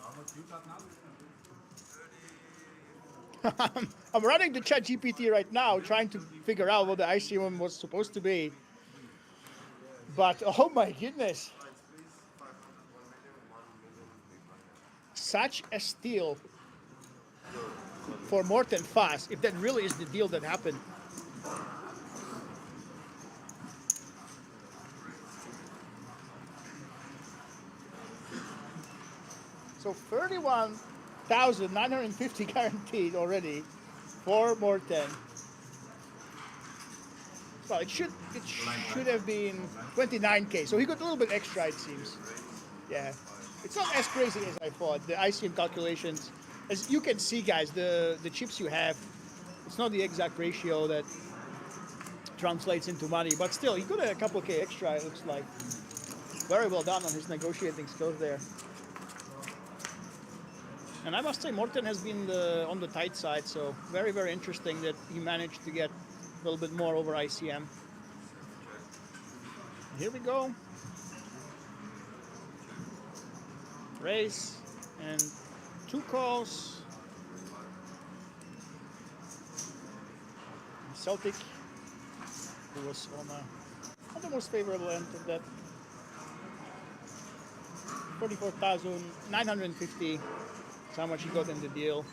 How much you got now? I'm running the ChatGPT right now, trying to figure out what the ICM was supposed to be. But oh my goodness, such a steal for Morten Fast, if that really is the deal that happened. So 31,950 guaranteed already for Morten. Well, it should have been 29K. So he got a little bit extra, it seems. Yeah, it's not as crazy as I thought. The ICM calculations, as you can see, guys, the chips you have, it's not the exact ratio that translates into money, but still, he got a couple K extra. It looks like very well done on his negotiating skills there. And I must say, Morten has been on the tight side, so very, very interesting that he managed to get a little bit more over ICM. Here we go. Race and 2 calls. Celtic, who was on the most favorable end of that. 44,950 is how much he got in the deal.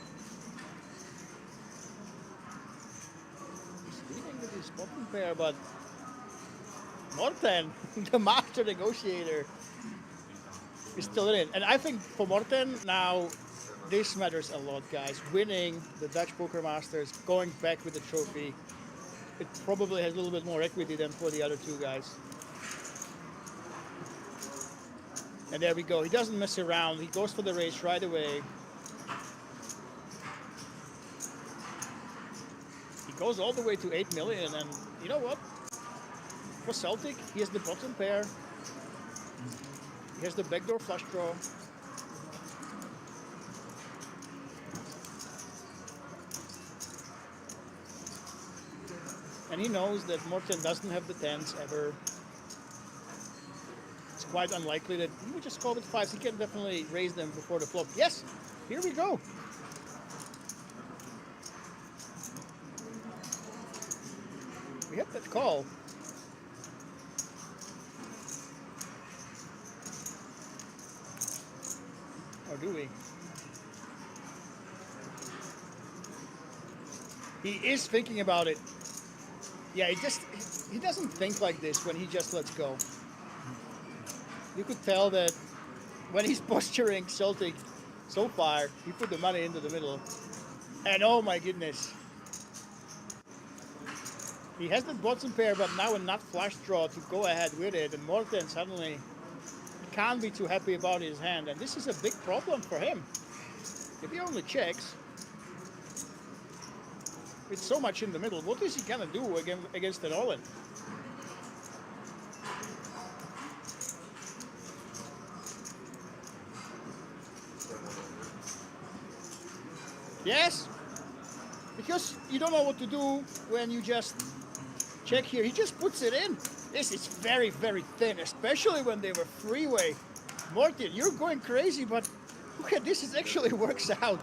He's leading with his bottom pair, but Morten, the master negotiator, is still in it. And I think for Morten now, this matters a lot, guys. Winning the Dutch Poker Masters, going back with the trophy, it probably has a little bit more equity than for the other 2 guys. And there we go. He doesn't mess around. He goes for the race right away. He goes all the way to 8 million. And you know what? For Celtic, he has the bottom pair. He has the backdoor flush draw. And he knows that Morten doesn't have the 10s ever. It's quite unlikely that he would just call with 5s. He can definitely raise them before the flop. Yes, here we go. We have that call. Or do we? He is thinking about it. Yeah, he doesn't think like this when he just lets go. You could tell that when he's posturing Celtic so far, he put the money into the middle. And oh my goodness. He has the bottom pair, but now a nut flush draw to go ahead with it. And Morten suddenly can't be too happy about his hand. And this is a big problem for him. If he only checks, with so much in the middle, what is he gonna do against an all-in? Yes, because you don't know what to do when you just check here. He just puts it in. This is very, very thin, especially when they were freeway. Morten, you're going crazy, but look at this. It actually works out.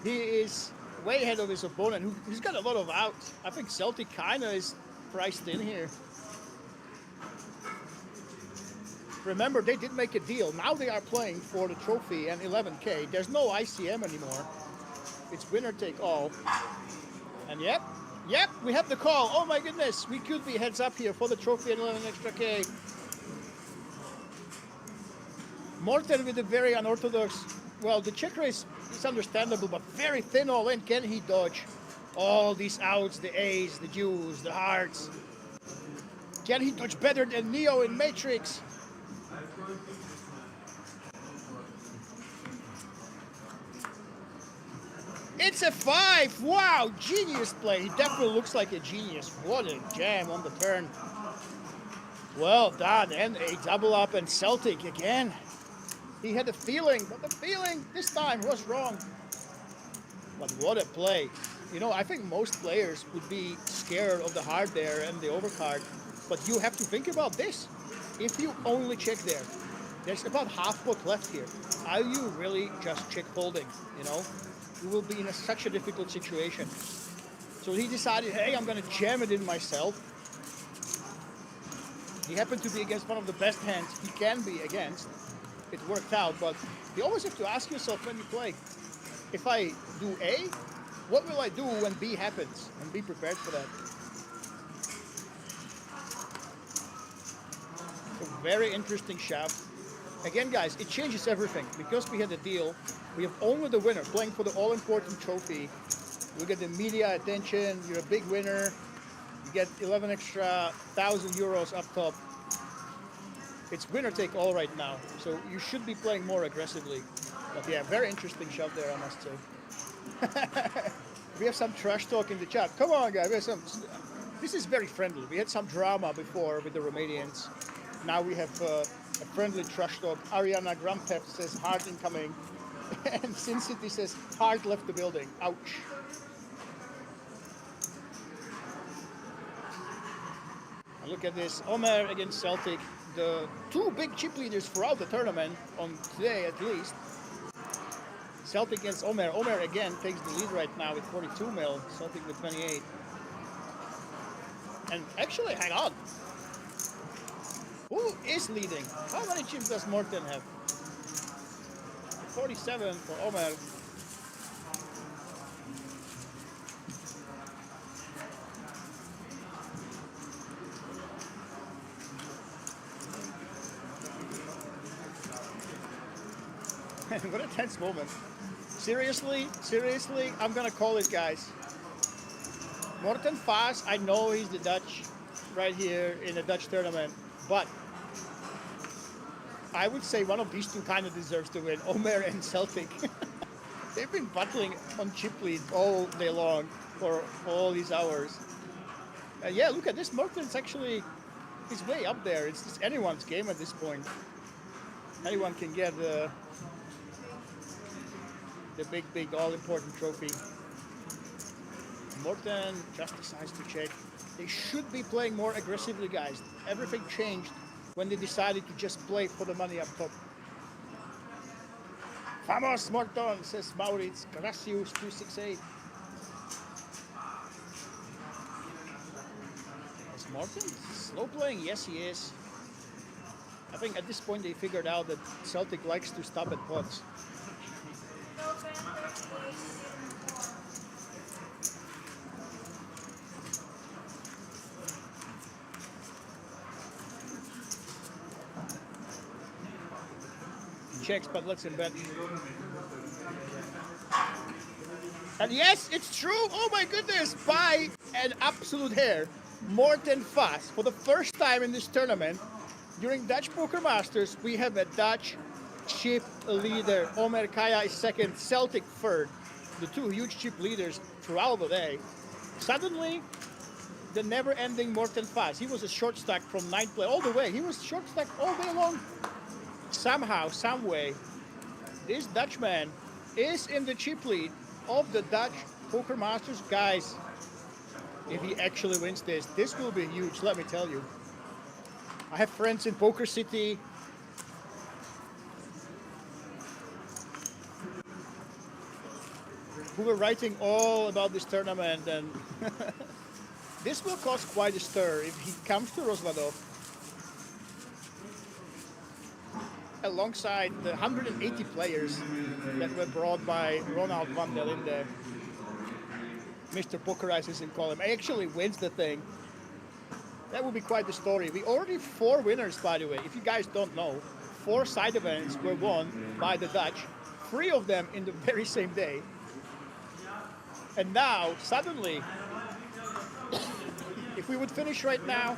He is way ahead of his opponent. He's got a lot of outs. I think Celtic kind of is priced in here. Remember, they did make a deal. Now they are playing for the trophy and 11K. There's no ICM anymore. It's winner take all. And yep, we have the call. Oh my goodness, we could be heads up here for the trophy and 11 extra K. Morten with a very unorthodox, well, the check raise is understandable, but very thin all in. Can he dodge all these outs, the A's, the deuce, the hearts? Can he dodge better than Neo in Matrix? It's a 5. Wow, genius play. He definitely looks like a genius. What a jam on the turn. Well done. And a double up, and Celtic again. He had a feeling, but the feeling this time was wrong. But what a play. You know, I think most players would be scared of the heart there and the overcard. But you have to think about this. If you only check there, there's about half pot left here. Are you really just check folding, you know? You will be in such a difficult situation. So he decided, hey, I'm going to jam it in myself. He happened to be against one of the best hands he can be against. It worked out, but you always have to ask yourself when you play, if I do A, what will I do when B happens? And be prepared for that. A very interesting shove. Again, guys, it changes everything. Because we had a deal, we have only the winner playing for the all-important trophy. You get the media attention, you're a big winner. get 11 extra 1,000 euros up top. It's winner take all right now, so you should be playing more aggressively. But yeah, very interesting shot there, I must say. We have some trash talk in the chat. Come on, guys. We have some. This is very friendly. We had some drama before with the Romanians. Now we have a friendly trash talk. Ariana Grampep says hard incoming, and Sin City says hard left the building. Ouch. And look at this. Omer against Celtic. The two big chip leaders throughout the tournament, on today at least. Celtic against Omer. Omer again takes the lead right now with 42 mil. Celtic with 28. And actually, hang on. Who is leading? How many chips does Morten have? 47 for Omer. What a tense moment. Seriously, I'm gonna call it, guys. Morten Faas, I know he's the Dutch right here in the Dutch tournament, but I would say one of these two kind of deserves to win, Omer and Celtic. They've been battling on chip lead all day long for all these hours. Yeah, look at this. Morten's actually, he's way up there. It's just anyone's game at this point. Anyone can get the big all-important trophy. Morten just decides to check. They should be playing more aggressively, guys. Everything changed when they decided to just play for the money up top. Vamos, Morten, says Maurits. Gracius 268. Is Morten slow playing? Yes, he is. I think at this point they figured out that Celtic likes to stop at pots. Checks, but let's embed. And yes, it's true. Oh my goodness, by an absolute hair, Morten Faas, for the first time in this tournament, during Dutch Poker Masters, we have a Dutch chip leader. Omer Kaya is second, Celtic third. The two huge chip leaders throughout the day. Suddenly, the never-ending Morten Faas. He was a short stack from 9th play all the way. He was short stack all day long. Somehow, some way, this Dutchman is in the chip lead of the Dutch Poker Masters. Guys, if he actually wins this, this will be huge, let me tell you. I have friends in Poker City. Who were writing all about this tournament, and this will cause quite a stir if he comes to Rozvadov alongside the 180 players that were brought by Ronald van der Linde. Mr. Pokerize in column. He actually wins the thing. That would be quite the story. We already 4 winners, by the way. If you guys don't know, 4 side events were won by the Dutch. 3 of them in the very same day. And now, suddenly, if we would finish right now,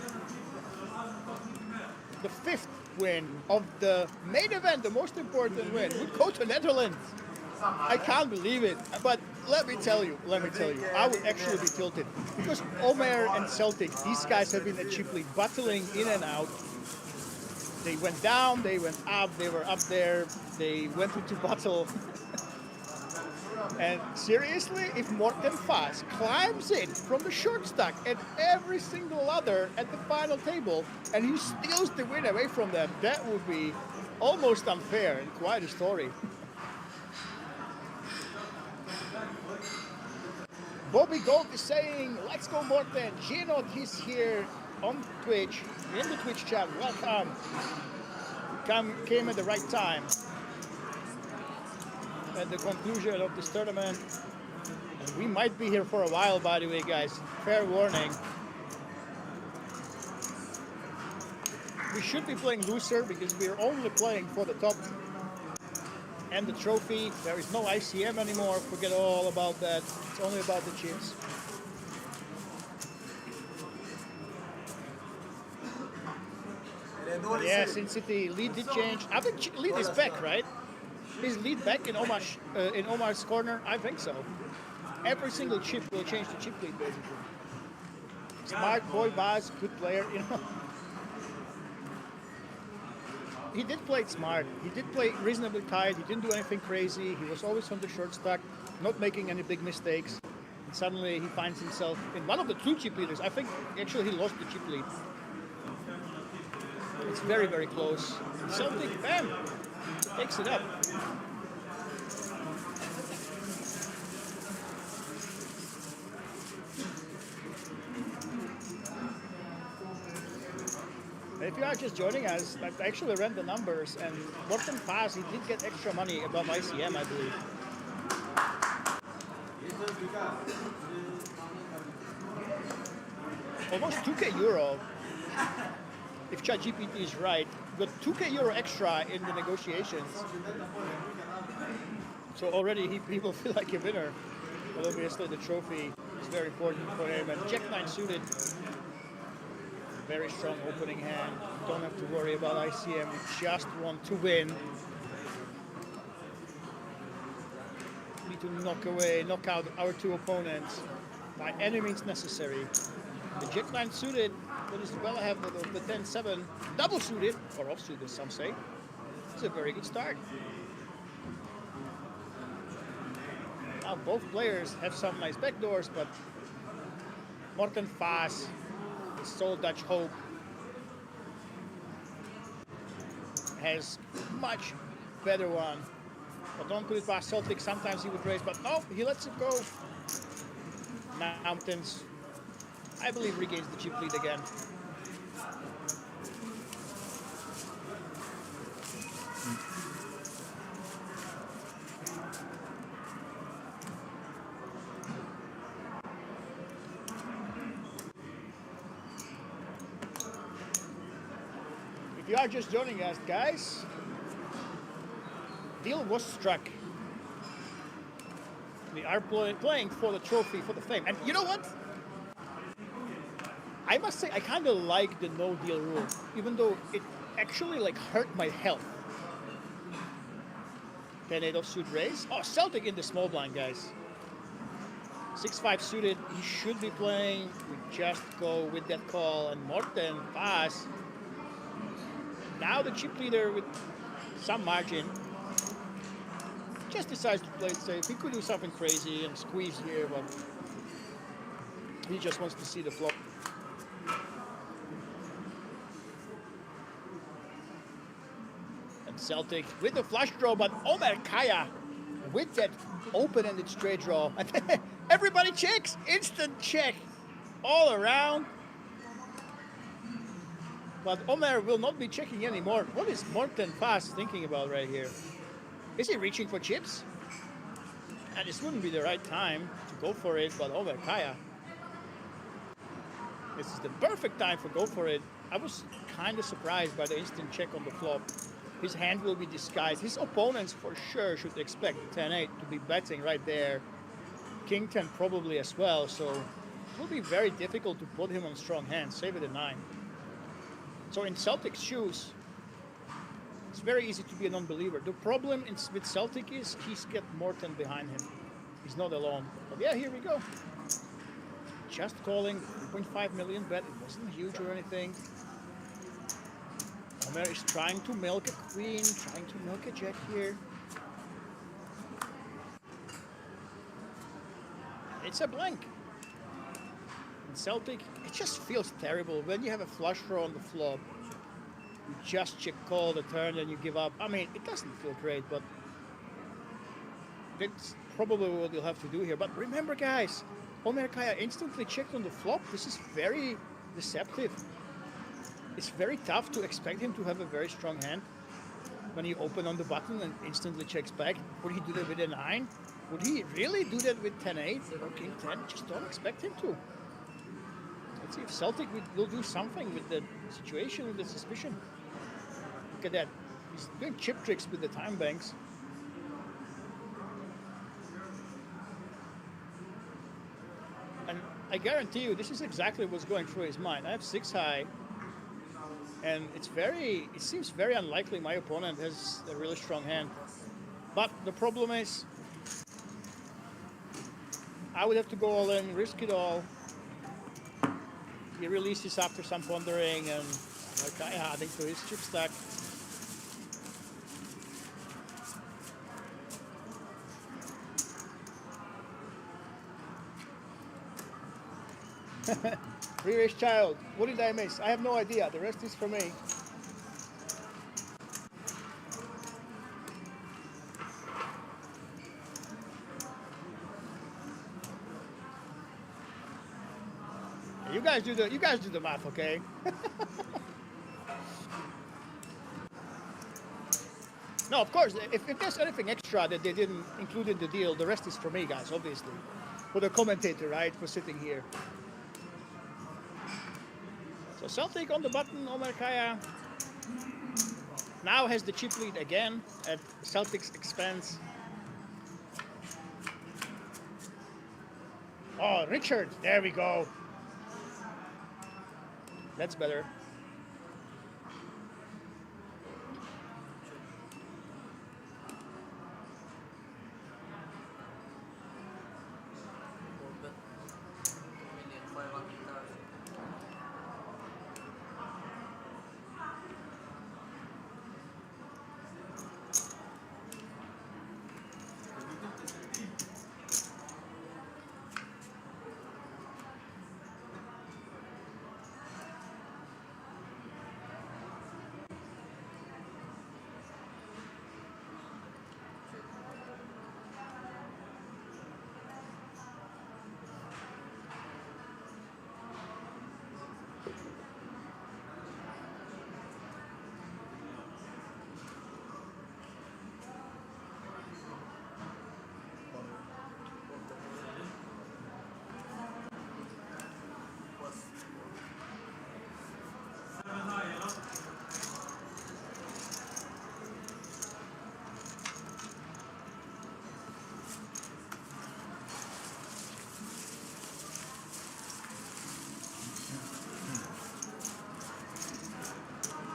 the 5th win of the main event, the most important win, would go to Netherlands. I can't believe it, but let me tell you, I would actually be tilted. Because Omer and Celtic, these guys have been at chip league battling in and out. They went down, they went up, they were up there, they went into battle. And seriously, if Morten Faas climbs in from the short stack and every single other at the final table, and he steals the win away from them, that would be almost unfair and quite a story. Bobby Gold is saying, let's go Morten. Ginot, he's here on Twitch, in the Twitch chat. Welcome. Came at the right time. At the conclusion of this tournament. And we might be here for a while, by the way, guys. Fair warning. We should be playing looser because we're only playing for the top and the trophy. There is no ICM anymore. Forget all about that. It's only about the chips. Yeah, Sin City lead did change. I think lead is back, right? Is lead back in Omar's corner? I think so. Every single chip will change the chip lead basically. Smart boy, Baz, good player, you know. He did play it smart. He did play reasonably tight. He didn't do anything crazy. He was always on the short stack, not making any big mistakes. And suddenly he finds himself in one of the two chip leaders. I think actually he lost the chip lead. It's very, very close. Celtic, bam, takes it up. If you are just joining us, I actually ran the numbers, and Morten Pass, he did get extra money above ICM, I believe. Almost 2k euro. If ChatGPT is right, got 2k euro extra in the negotiations. So already he will feel like a winner. But obviously the trophy is very important for him. And Jack 9 suited. Very strong opening hand. Don't have to worry about ICM. We just want to win. Need to knock out our two opponents by any means necessary. The Jack 9 suited, that is well ahead of the 10-7 double suited, or off suited some say. It's a very good start. Now both players have some nice backdoors, but Morten Faas, the sole Dutch hope, has much better one. But don't put it past Celtic, sometimes he would raise, but no, he lets it go. Mountains, I believe, regains the chip lead again. If you are just joining us, guys, deal was struck. We are playing for the trophy, for the fame. And you know what? I must say, I kind of like the no deal rule, even though it actually like hurt my health. 10-8 offsuit raise. Oh, Celtic in the small blind, guys. 6-5 suited, he should be playing. We just go with that call, and Morten pass. Now the chip leader with some margin just decides to play it safe. He could do something crazy and squeeze here, but he just wants to see the flop. And Celtic with the flush draw, but Omer Kaya with that open-ended straight draw. Everybody checks, instant check all around. But Omer will not be checking anymore. What is Morten Faas thinking about right here? Is he reaching for chips? And this wouldn't be the right time to go for it, but Omer Kaya. This is the perfect time for go for it. I was kind of surprised by the instant check on the flop. His hand will be disguised. His opponents for sure should expect 10-8 to be betting right there. King 10 probably as well, so it will be very difficult to put him on strong hands. Save it a 9. So in Celtic's shoes, it's very easy to be a non-believer. The problem with Celtic is he's got Morten behind him. He's not alone. But yeah, here we go. Just calling 3.5 million bet. It wasn't huge or anything. Omer is trying to milk a queen, trying to milk a jack here. It's a blank. In Celtic, it just feels terrible when you have a flush draw on the flop. You just check call the turn and you give up. I mean, it doesn't feel great, but that's probably what you'll have to do here. But remember, guys, Omer Kaya instantly checked on the flop. This is very deceptive. It's very tough to expect him to have a very strong hand when he open on the button and instantly checks back. Would he do that with a 9? Would he really do that with 10-8 or King 10? Just don't expect him to. Let's see if Celtic will do something with the situation, with the suspicion. Look at that. He's doing chip tricks with the time banks. And I guarantee you, this is exactly what's going through his mind. I have 6 high. And it seems very unlikely my opponent has a really strong hand. But the problem is, I would have to go all in, risk it all. He releases after some pondering, and Markaya adding to his chip stack. Re-race child, what did I miss? I have no idea. The rest is for me. You guys do the math, okay? No, of course. If there's anything extra that they didn't include in the deal, the rest is for me, guys. Obviously, for the commentator, right? For sitting here. So Celtic on the button, Omar Kaya now has the chip lead again at Celtic's expense. Oh, Richard, there we go. That's better.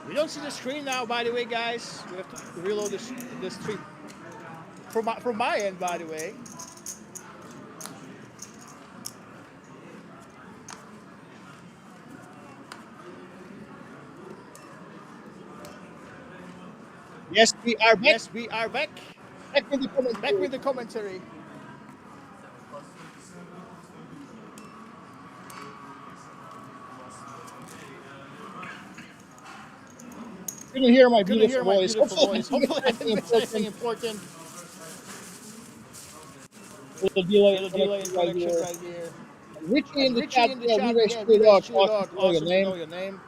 We don't see the screen now, by the way, guys. We have to reload the stream. From my end, by the way. Yes, we are back. Yes, we are back. Back with the commentary. Couldn't hear my beautiful voice. Hopefully I didn't miss anything important. Little delay in connection right here. Richie in the chat, yeah, we straight out. Awesome to know your name.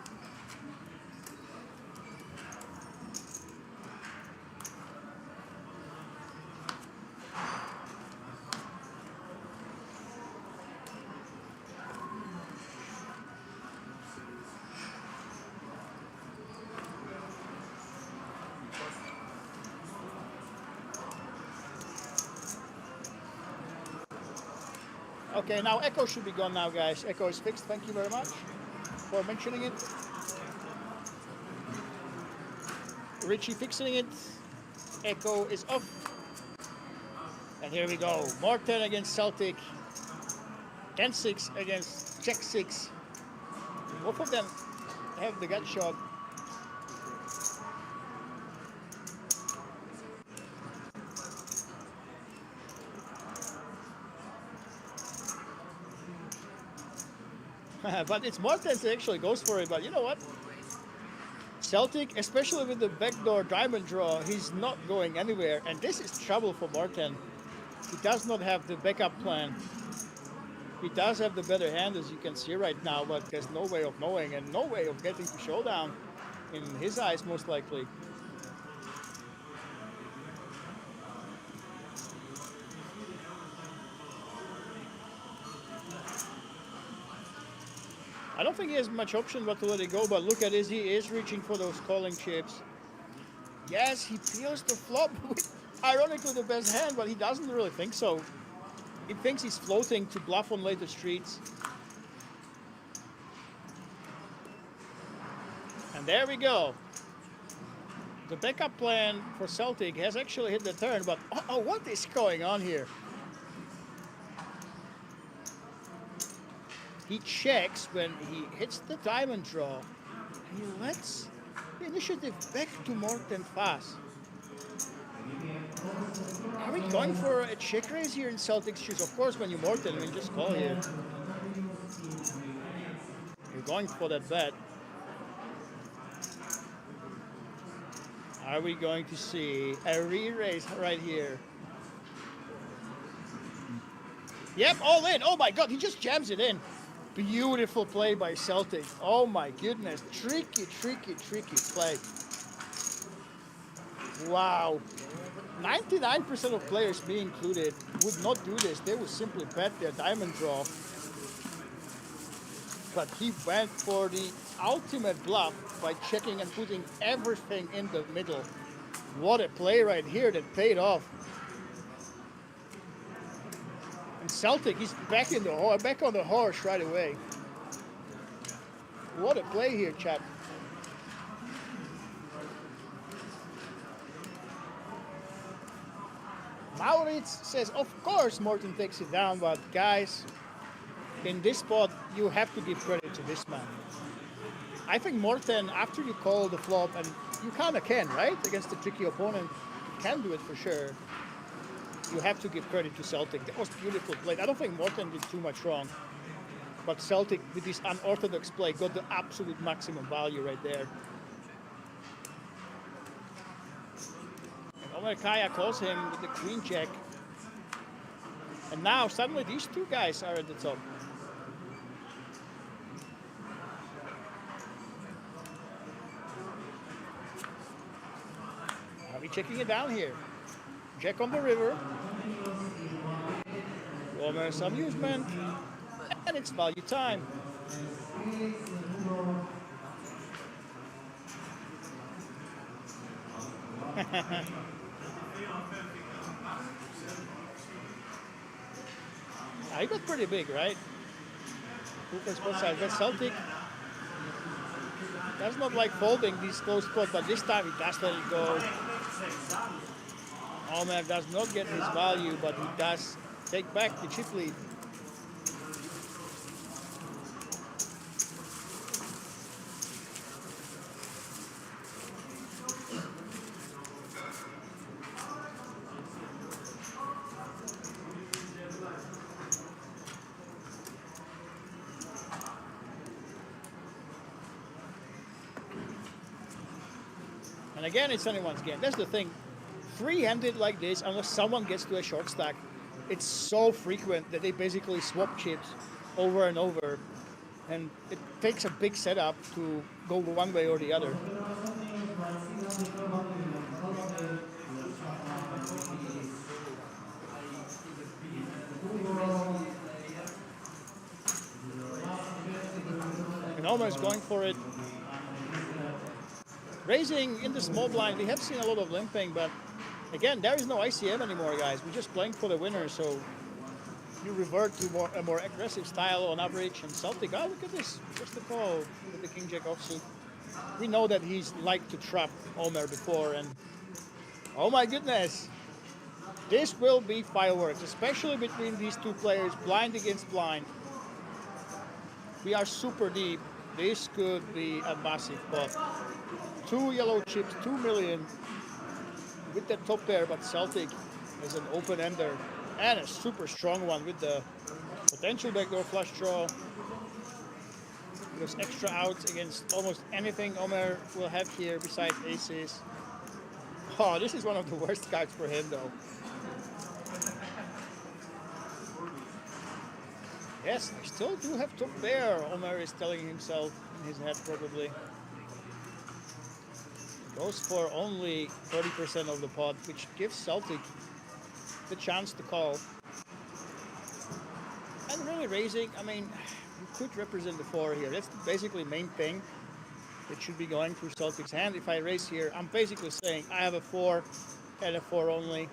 Okay, now Echo should be gone now, guys. Echo is fixed. Thank you very much for mentioning it. Richie fixing it. Echo is off. And here we go. Morten against Celtic. 10-6 against Czech 6. Both of them have the gut shot. But it's Mortens that actually goes for it. But you know what? Celtic, especially with the backdoor diamond draw, he's not going anywhere. And this is trouble for Morten. He does not have the backup plan. He does have the better hand, as you can see right now, but there's no way of knowing and no way of getting to showdown in his eyes, most likely. I don't think he has much option but to let it go, but look at this, he is reaching for those calling chips. Yes, he feels the flop with, ironically, the best hand, but he doesn't really think so. He thinks he's floating to bluff on later streets. And there we go. The backup plan for Celtic has actually hit the turn, but oh, what is going on here? He checks when he hits the diamond draw, and he lets the initiative back to Morten fast. Are we going for a check raise here in Celtic's shoes? Of course, when you Morten, I mean, just call here. You're going for that bet. Are we going to see a re-raise right here? Yep, all in. Oh my God, he just jams it in. Beautiful play by Celtic. Oh my goodness, tricky, tricky, tricky play. Wow. 99% of players, me included, would not do this. They would simply bet their diamond draw. But he went for the ultimate bluff by checking and putting everything in the middle. What a play right here that paid off. And Celtic, he's back on the horse right away. What a play here, chat. Maurits says, of course Morten takes it down, but guys, in this spot, you have to give credit to this man. I think Morten, after you call the flop, and you kind of can, right? Against a tricky opponent, you can do it for sure. You have to give credit to Celtic. That was beautiful play. I don't think Morten did too much wrong. But Celtic, with this unorthodox play, got the absolute maximum value right there. And Omer Kaya calls him with the queen check. And now, suddenly, these two guys are at the top. Are we checking it down here? Jack on the river. Omer's amusement. And it's value time. I got pretty big, right? Who can spot size? But Celtic does not like folding these close spots, but this time he does let it go. Omer does not get his value, but he does take back the chip lead. And again, it's anyone's game. That's the thing. Free-handed like this, unless someone gets to a short stack, it's so frequent that they basically swap chips over and over. And it takes a big setup to go one way or the other. And Omer is going for it. Raising in the small blind, we have seen a lot of limping, but again, there is no ICM anymore, guys. We're just playing for the winner, so you revert to a more aggressive style on average. And Celtic, oh, look at this. What's the call with the King Jack offsuit? We know that he's liked to trap Omer before, and oh my goodness. This will be fireworks, especially between these two players, blind against blind. We are super deep. This could be a massive pot. 2 yellow chips, 2 million with the top pair, but Celtic is an open-ender and a super strong one with the potential backdoor flush draw. Those extra outs against almost anything Omer will have here besides aces. Oh, this is one of the worst cards for him though. Yes, I still do have top pair, Omer is telling himself in his head probably. Goes for only 30% of the pot, which gives Celtic the chance to call. And really raising, I mean, you could represent the 4 here. That's basically the main thing that should be going through Celtic's hand. If I raise here, I'm basically saying I have a 4 and a 4 only.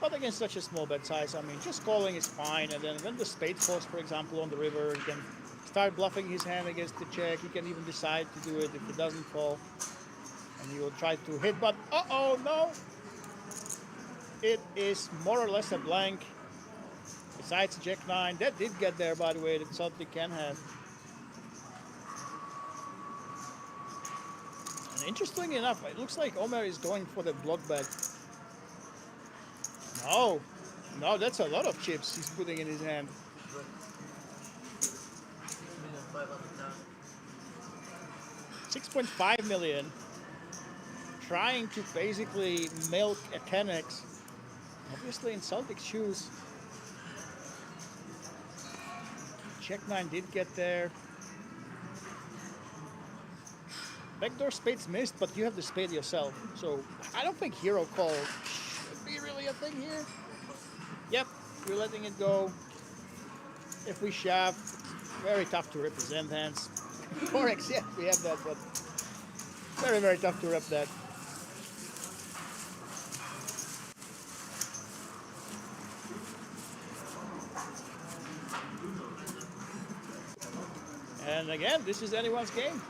But against such a small bet size, I mean, just calling is fine. And then when the spade falls, for example, on the river, you can start bluffing his hand against the check. He can even decide to do it if it doesn't fall. And he will try to hit, but uh-oh, no! It is more or less a blank. Besides Jack 9, that did get there, by the way, that Celtic can have. And interestingly enough, it looks like Omer is going for the block bet. No, that's a lot of chips he's putting in his hand. 6.5 million. Trying to basically milk a 10x. Obviously in Celtic's shoes. Check 9 did get there. Backdoor spades missed, but you have the spade yourself. So I don't think hero call should be really a thing here. Yep, we're letting it go. If we shove, very tough to represent hands. 4x, yeah, we have that, but very, very tough to rep that. And again, this is anyone's game.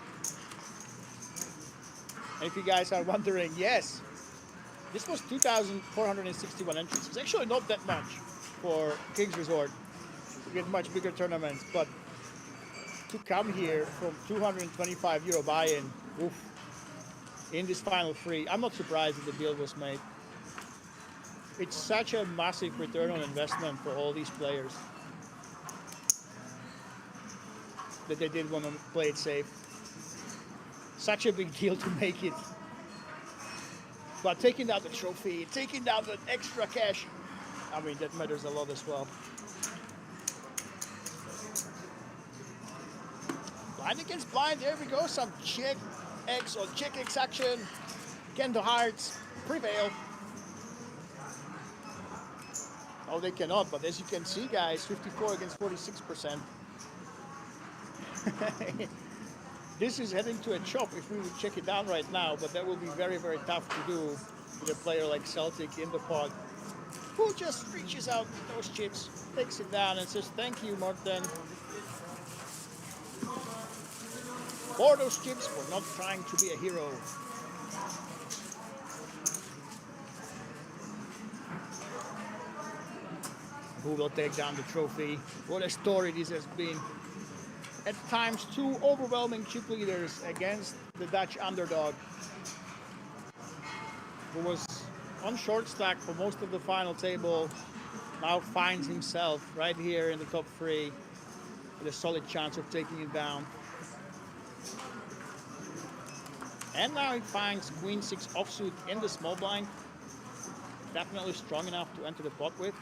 And if you guys are wondering, yes, this was 2,461 entries. It's actually not that much for King's Resort. You get much bigger tournaments, but to come here from 225 euro buy-in, in this final free, I'm not surprised that the deal was made. It's such a massive return on investment for all these players that they did want to play it safe. Such a big deal to make it. But taking down the trophy, taking down the extra cash, I mean, that matters a lot as well. Blind against blind, there we go. Some check X or check X action. Can the hearts prevail? Oh, they cannot, but as you can see, guys, 54 against 46%. This is heading to a chop if we would check it down right now, but that will be very, very tough to do with a player like Celtic in the pot, who just reaches out with those chips, takes it down, and says, "Thank you, Morten, for those chips, for not trying to be a hero." Who will take down the trophy? What a story this has been. At times, two overwhelming chip leaders against the Dutch underdog, who was on short stack for most of the final table, now finds himself right here in the top three with a solid chance of taking it down. And now he finds Queen 6 offsuit in the small blind. Definitely strong enough to enter the pot with.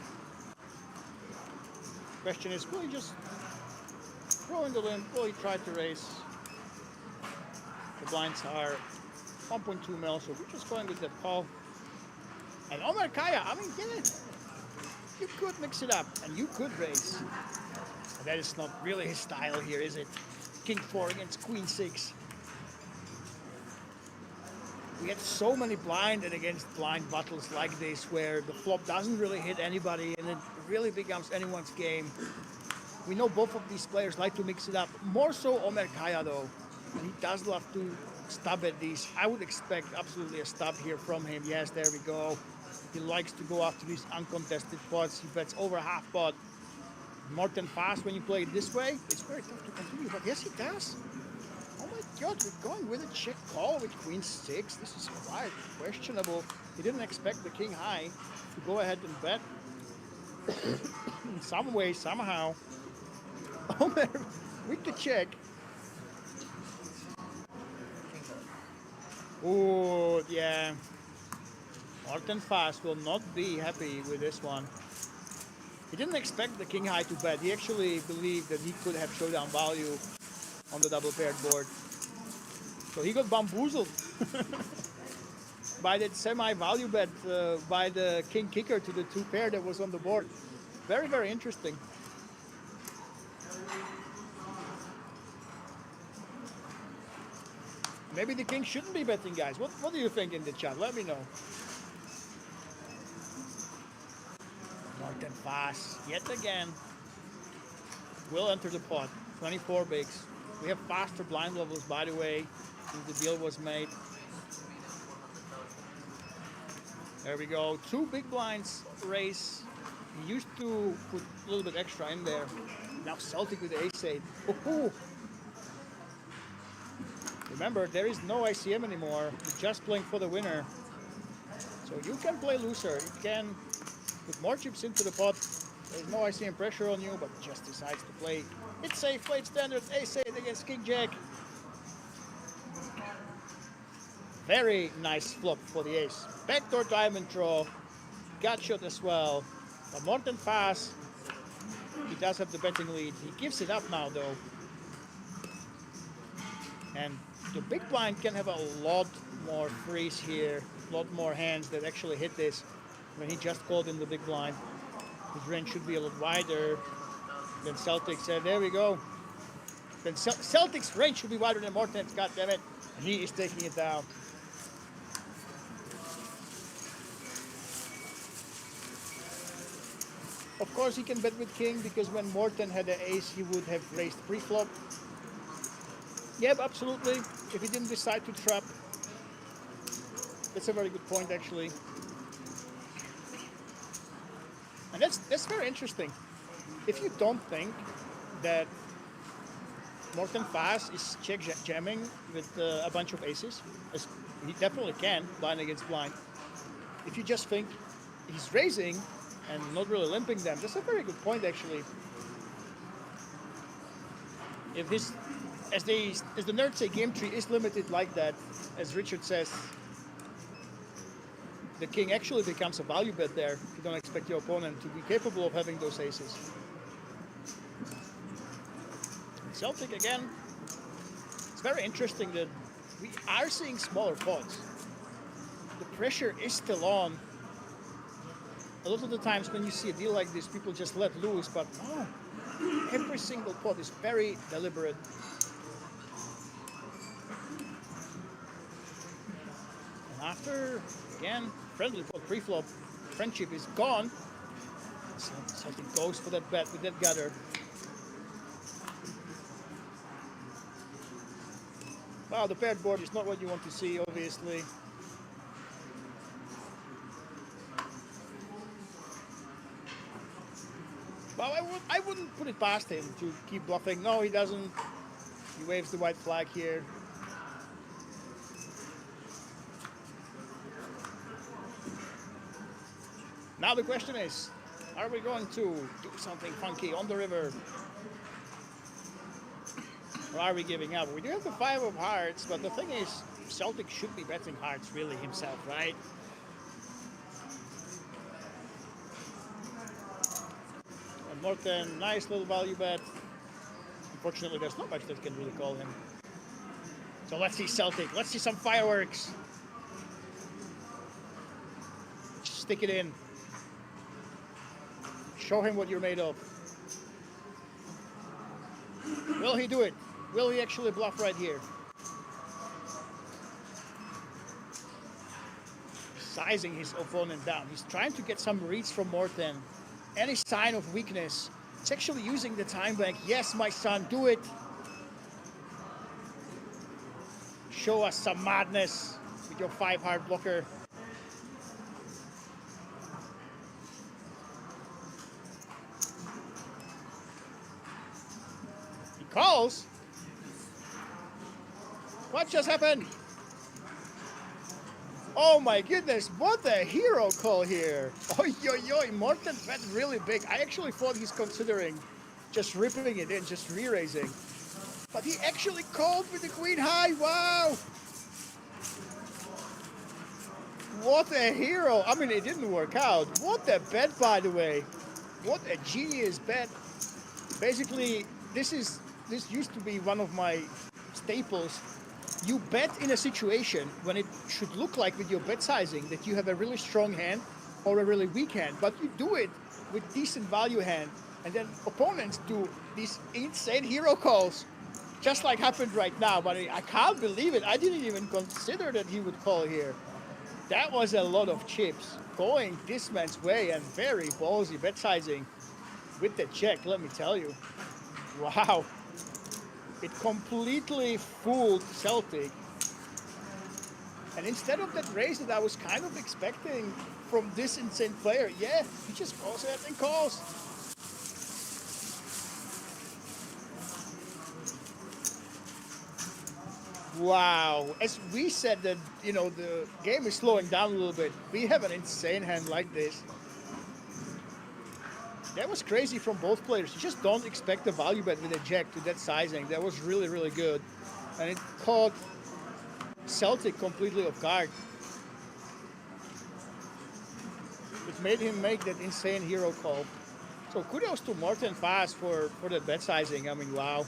Question is, will he just throw in the limp? Will he try to raise? The blinds are 1.2 mil, so we're just going with that call. And Omer Kaya, I mean, yeah, you could mix it up and you could raise. But that is not really his style here, is it? King 4 against Queen 6. We had so many blind and against blind battles like this where the flop doesn't really hit anybody and it really becomes anyone's game. We know both of these players like to mix it up. More so Omer Kaya though. He does love to stub at these. I would expect absolutely a stub here from him. Yes, there we go. He likes to go after these uncontested pots. He bets over half pot. Morten fast when you play it this way. It's very tough to continue, but yes, he does. Oh my god, we're going with a check call with Queen 6. This is quite questionable. He didn't expect the King High to go ahead and bet. In some way, somehow. Omer with the check. Oh, yeah. Morten Fast will not be happy with this one. He didn't expect the King High to bet. He actually believed that he could have showdown value on the double paired board. So he got bamboozled by that semi-value bet by the King Kicker to the two pair that was on the board. Very, very interesting. Maybe the King shouldn't be betting, guys. What do you think in the chat? Let me know. Morten Fast, yet again. will enter the pot. 24 bigs. We have faster blind levels, by the way, since the deal was made. There we go. 2 big blinds raise. He used to put a little bit extra in there. Now Celtic with the ace-8. Ooh. Remember, there is no ICM anymore. You're just playing for the winner. So you can play looser. You can put more chips into the pot. There's no ICM pressure on you, but just decides to play. It's safe, played standard, ace-8 against king-jack. Very nice flop for the ace. Backdoor diamond draw. Gut shot as well. But Morten Faas, he does have the betting lead. He gives it up now, though. And the big blind can have a lot more freeze here. A lot more hands that actually hit this when he just called in the big blind. His range should be a lot wider. Then Celtic said, there we go. Then Celtic's range should be wider than Morten's, goddammit. And he is taking it down. Of course he can bet with king, because when Morten had the ace, he would have raised pre-flop. Yep, absolutely. If he didn't decide to trap. That's a very good point, actually. And that's very interesting. If you don't think that Morten Faas is check jamming with a bunch of aces, as he definitely can, blind against blind. If you just think he's raising and not really limping them, that's a very good point, actually. If this, as the nerds say, game tree is limited like that, as Richard says, the king actually becomes a value bet there. You don't expect your opponent to be capable of having those aces. Celtic again. It's very interesting that we are seeing smaller pots. The pressure is still on. A lot of the times when you see a deal like this, people just let loose, but no, every single pot is very deliberate. And after, again, friendly pot pre-flop, friendship is gone. So Celtic goes for that bet with that gutter. Well, the paired board is not what you want to see, obviously. Well, I wouldn't put it past him to keep bluffing. No, he doesn't. He waves the white flag here. Now the question is, are we going to do something funky on the river? Or are we giving up? We do have the 5 of hearts, but the thing is, Celtic should be betting hearts really himself, right? And Morten, nice little value bet. Unfortunately, there's not much that can really call him. So let's see Celtic. Let's see some fireworks. Stick it in. Show him what you're made of. Will he do it? Will he actually bluff right here? Sizing his opponent down. He's trying to get some reads from Morten. Any sign of weakness. It's actually using the time bank. Yes, my son, do it. Show us some madness with your 5 hard blocker. He calls. What just happened? Oh my goodness, what a hero call here. Oi, oi, oi, Morten bet really big. I actually thought he's considering just ripping it in, just re-raising. But he actually called with the queen high, wow. What a hero. I mean, it didn't work out. What a bet, by the way. What a genius bet. Basically, this used to be one of my staples. You bet in a situation when it should look like with your bet sizing that you have a really strong hand or a really weak hand, but you do it with decent value hand, and then opponents do these insane hero calls, just like happened right now. But I can't believe it. I didn't even consider that he would call here. That was a lot of chips going this man's way, and very ballsy bet sizing with the check, let me tell you. Wow. It completely fooled Celtic. And instead of that raise that I was kind of expecting from this insane player, yeah, he just calls it and calls. Wow. As we said that, you know, the game is slowing down a little bit. We have an insane hand like this. That was crazy from both players. You just don't expect the value bet with a jack to that sizing. That was really, really good. And it caught Celtic completely off guard. It made him make that insane hero call. So kudos to Morten Fast for that bet sizing. I mean, wow.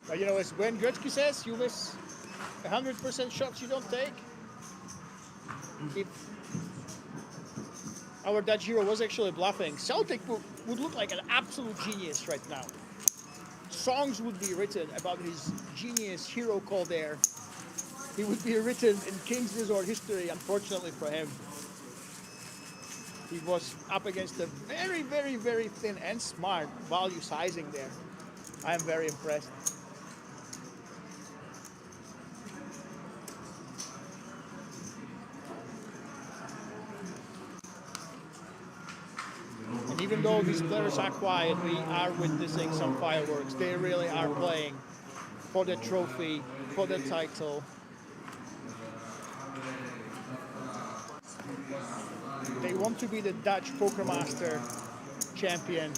But you know, as Wayne Gretzky says, you miss 100% shots you don't take. If our Dutch hero was actually bluffing, Celtic would look like an absolute genius right now. Songs would be written about his genius hero call there. He would be written in King's Resort history, unfortunately for him. He was up against a very, very, very thin and smart value sizing there. I am very impressed. And even though these players are quiet, we are witnessing some fireworks. They really are playing for the trophy, for the title. They want to be the Dutch Poker Master champion.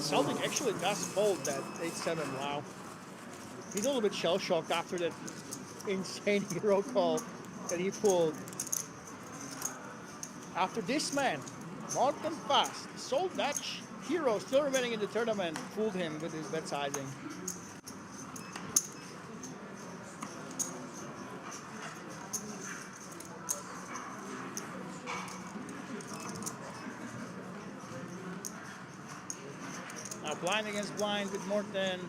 Celtic actually does fold that 8-7. Wow. He's a little bit shell-shocked after that insane hero call that he pulled. After this man, Morten Fast, sole Dutch hero still remaining in the tournament, fooled him with his bet sizing. Now blind against blind with Morten.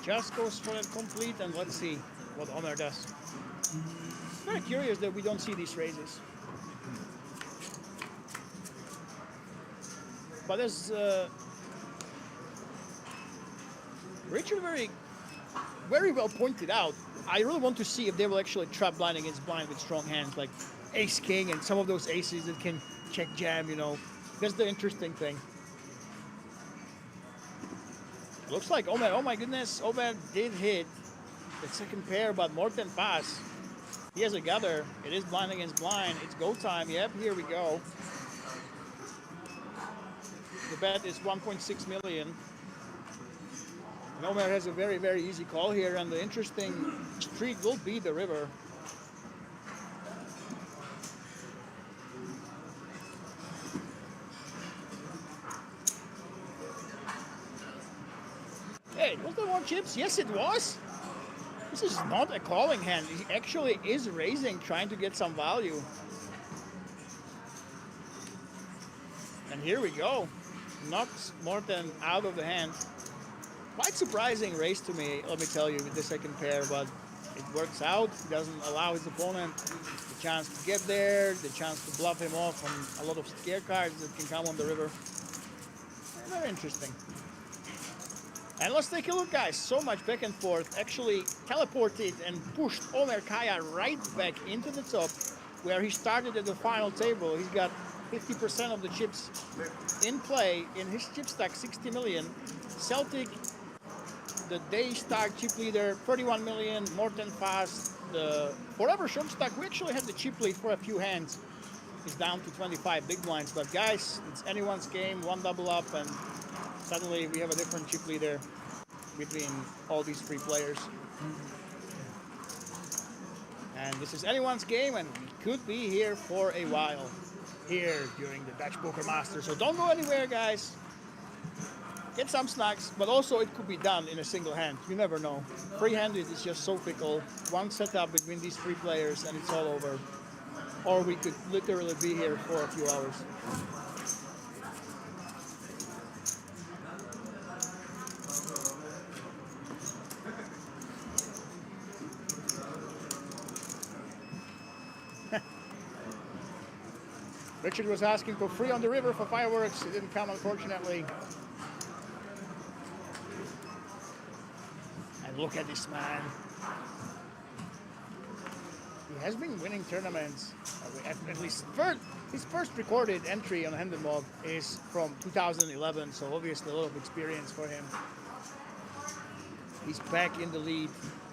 Just goes for it complete, and let's see what Honor does. Very curious that we don't see these raises. But as Richard very well pointed out, I really want to see if they will actually trap blind against blind with strong hands like ace king and some of those aces that can check jam, you know. That's the interesting thing. Looks like Omer, oh my goodness, Omer did hit the second pair, but Morten Fast, he has a gutter. It is blind against blind. It's go time. Yep, here we go. The bet is 1.6 million. And Omer has a very, very easy call here, and the interesting street will be the river. Hey, was there more chips? Yes, it was. This is not a calling hand. He actually is raising, trying to get some value. And here we go. Knocks Morten out of the hand. Quite surprising race to me, let me tell you, with the second pair, but it works out. He doesn't allow his opponent the chance to get there, the chance to bluff him off on a lot of scare cards that can come on the river. Very interesting. And let's take a look, guys. So much back and forth. Actually teleported and pushed Omer Kaya right back into the top where he started at the final table. He's got 50% of the chips in play in his chip stack, 60 million. Celtic, the day start chip leader, 31 million. Morten Fast, the forever short stack. We actually had the chip lead for a few hands. He's down to 25 big blinds. But guys, it's anyone's game. One double up and suddenly we have a different chip leader between all these three players. And this is anyone's game, and we could be here for a while here during the Dutch Poker Masters. So don't go anywhere, guys. Get some snacks, but also it could be done in a single hand. You never know. Free-handed is just so fickle. One setup between these three players and it's all over. Or we could literally be here for a few hours. Richard was asking for free on the river for fireworks. It didn't come, unfortunately. And look at this man. He has been winning tournaments. At least his first recorded entry on Hindenburg is from 2011, so obviously a lot of experience for him. He's back in the lead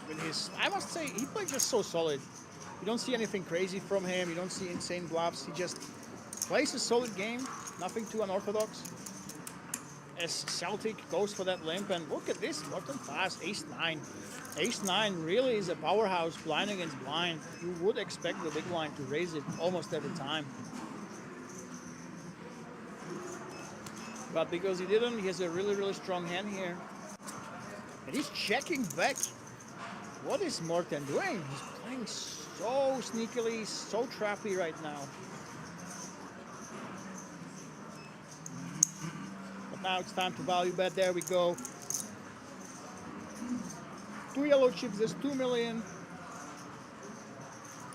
with his, I must say, he plays just so solid. You don't see anything crazy from him. You don't see insane bluffs. He just plays a solid game, nothing too unorthodox. As Celtic goes for that limp, and look at this, Morten fast, ace-9. Ace-9 really is a powerhouse blind against blind. You would expect the big blind to raise it almost every time. But because he didn't, he has a really, really strong hand here. And he's checking back. What is Morten doing? He's playing so sneakily, so trappy right now. But now it's time to value bet. There we go. 2 yellow chips, there's 2 million.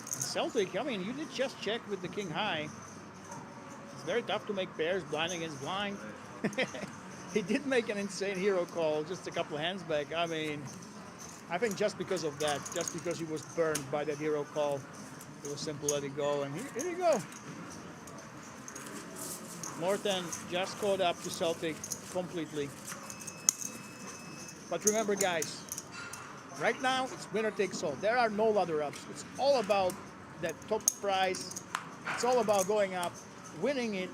Celtic, I mean, you did just check with the king high. It's very tough to make pairs blind against blind. He did make an insane hero call just a couple of hands back. I mean, I think just because of that, just because he was burned by that hero call, it was simple, let it go, and here you go. Morten just caught up to Celtic completely. But remember, guys, right now it's winner takes all. There are no ladder ups. It's all about that top prize. It's all about going up, winning it.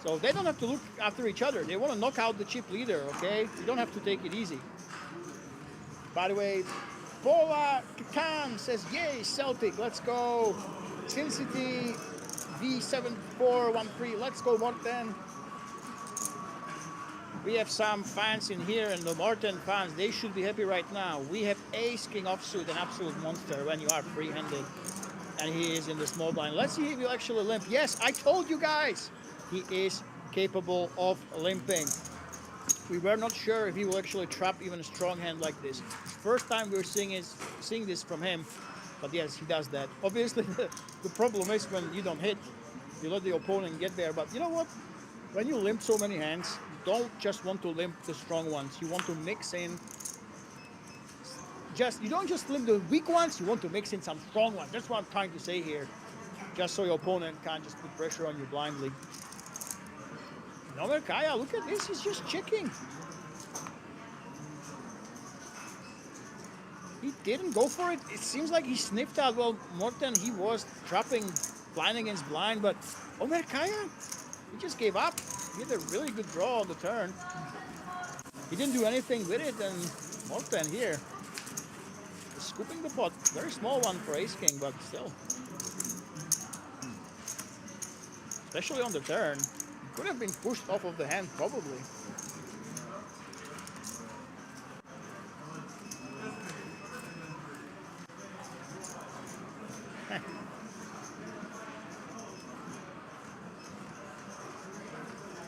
So they don't have to look after each other. They want to knock out the chip leader, okay? You don't have to take it easy. By the way, Paula Khan says, yay, Celtic, let's go. Sin City V7413, let's go, Morten. We have some fans in here, and the Morten fans, they should be happy right now. We have ace king offsuit, an absolute monster when you are free-handed. And he is in the small blind. Let's see if he'll actually limp. Yes, I told you guys, he is capable of limping. We were not sure if he will actually trap even a strong hand like this. First time we're seeing this from him, but yes, he does that. Obviously, the problem is when you don't hit, you let the opponent get there. But you know what? When you limp so many hands, you don't just want to limp the strong ones. You want to mix in. You don't just limp the weak ones. You want to mix in some strong ones. That's what I'm trying to say here. Just so your opponent can't just put pressure on you blindly. Nomer Kaya, look at this, he's just checking. He didn't go for it. It seems like he sniffed out, well, Morten, he was trapping blind against blind, but Nomer Kaya, he just gave up. He had a really good draw on the turn. He didn't do anything with it, and Morten here, scooping the pot. Very small one for ace king, but still. Especially on the turn. Could have been pushed off of the hand, probably.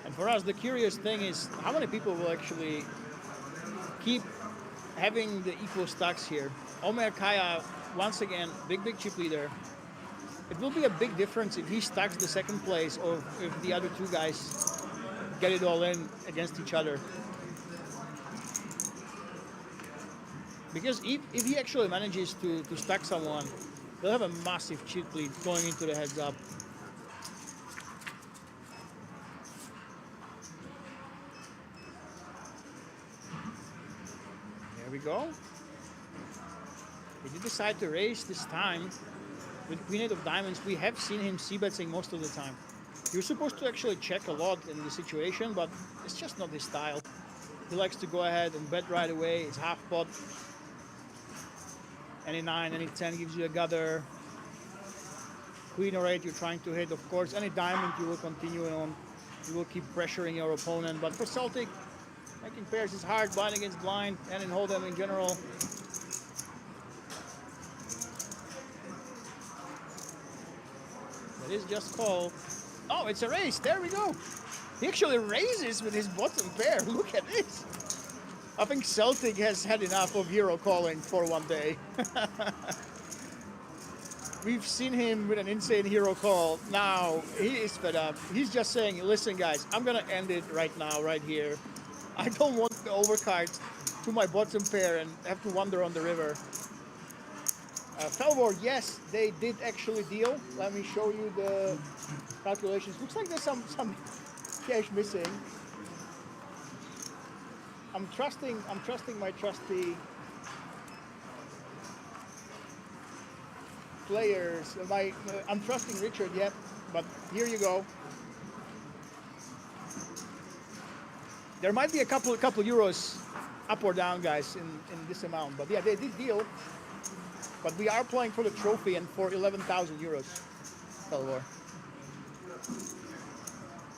And for us, the curious thing is how many people will actually keep having the equal stacks here. Nomer Kaya, once again, big chip leader. It will be a big difference if he stacks the second place or if the other two guys get it all in against each other. Because if he actually manages to stack someone, they'll have a massive chip lead going into the heads up. There we go. He did decide to raise this time. With Queen 8 of Diamonds, we have seen him c-betting most of the time. You're supposed to actually check a lot in the situation, but it's just not his style. He likes to go ahead and bet right away. It's half pot. Any 9, any 10 gives you a gutter. Queen or 8 you're trying to hit. Of course, any diamond you will continue on. You will keep pressuring your opponent. But for Celtic, making pairs is hard. Blind against blind and in hold'em in general. It is just call. Oh, it's a raise. There we go. He actually raises with his bottom pair. Look at this. I think Celtic has had enough of hero calling for one day. We've seen him with an insane hero call. Now he is fed up. He's just saying, listen guys, I'm gonna end it right now, right here. I don't want the overcards to my bottom pair and have to wander on the river. Felvor, yes, they did actually deal. Let me show you the calculations. Looks like there's some cash missing. I'm trusting my trusty players. I'm trusting Richard, yep. But here you go. There might be a couple euros up or down, guys, in this amount. But yeah, they did deal. But we are playing for the trophy and for 11,000 euros, Felvor.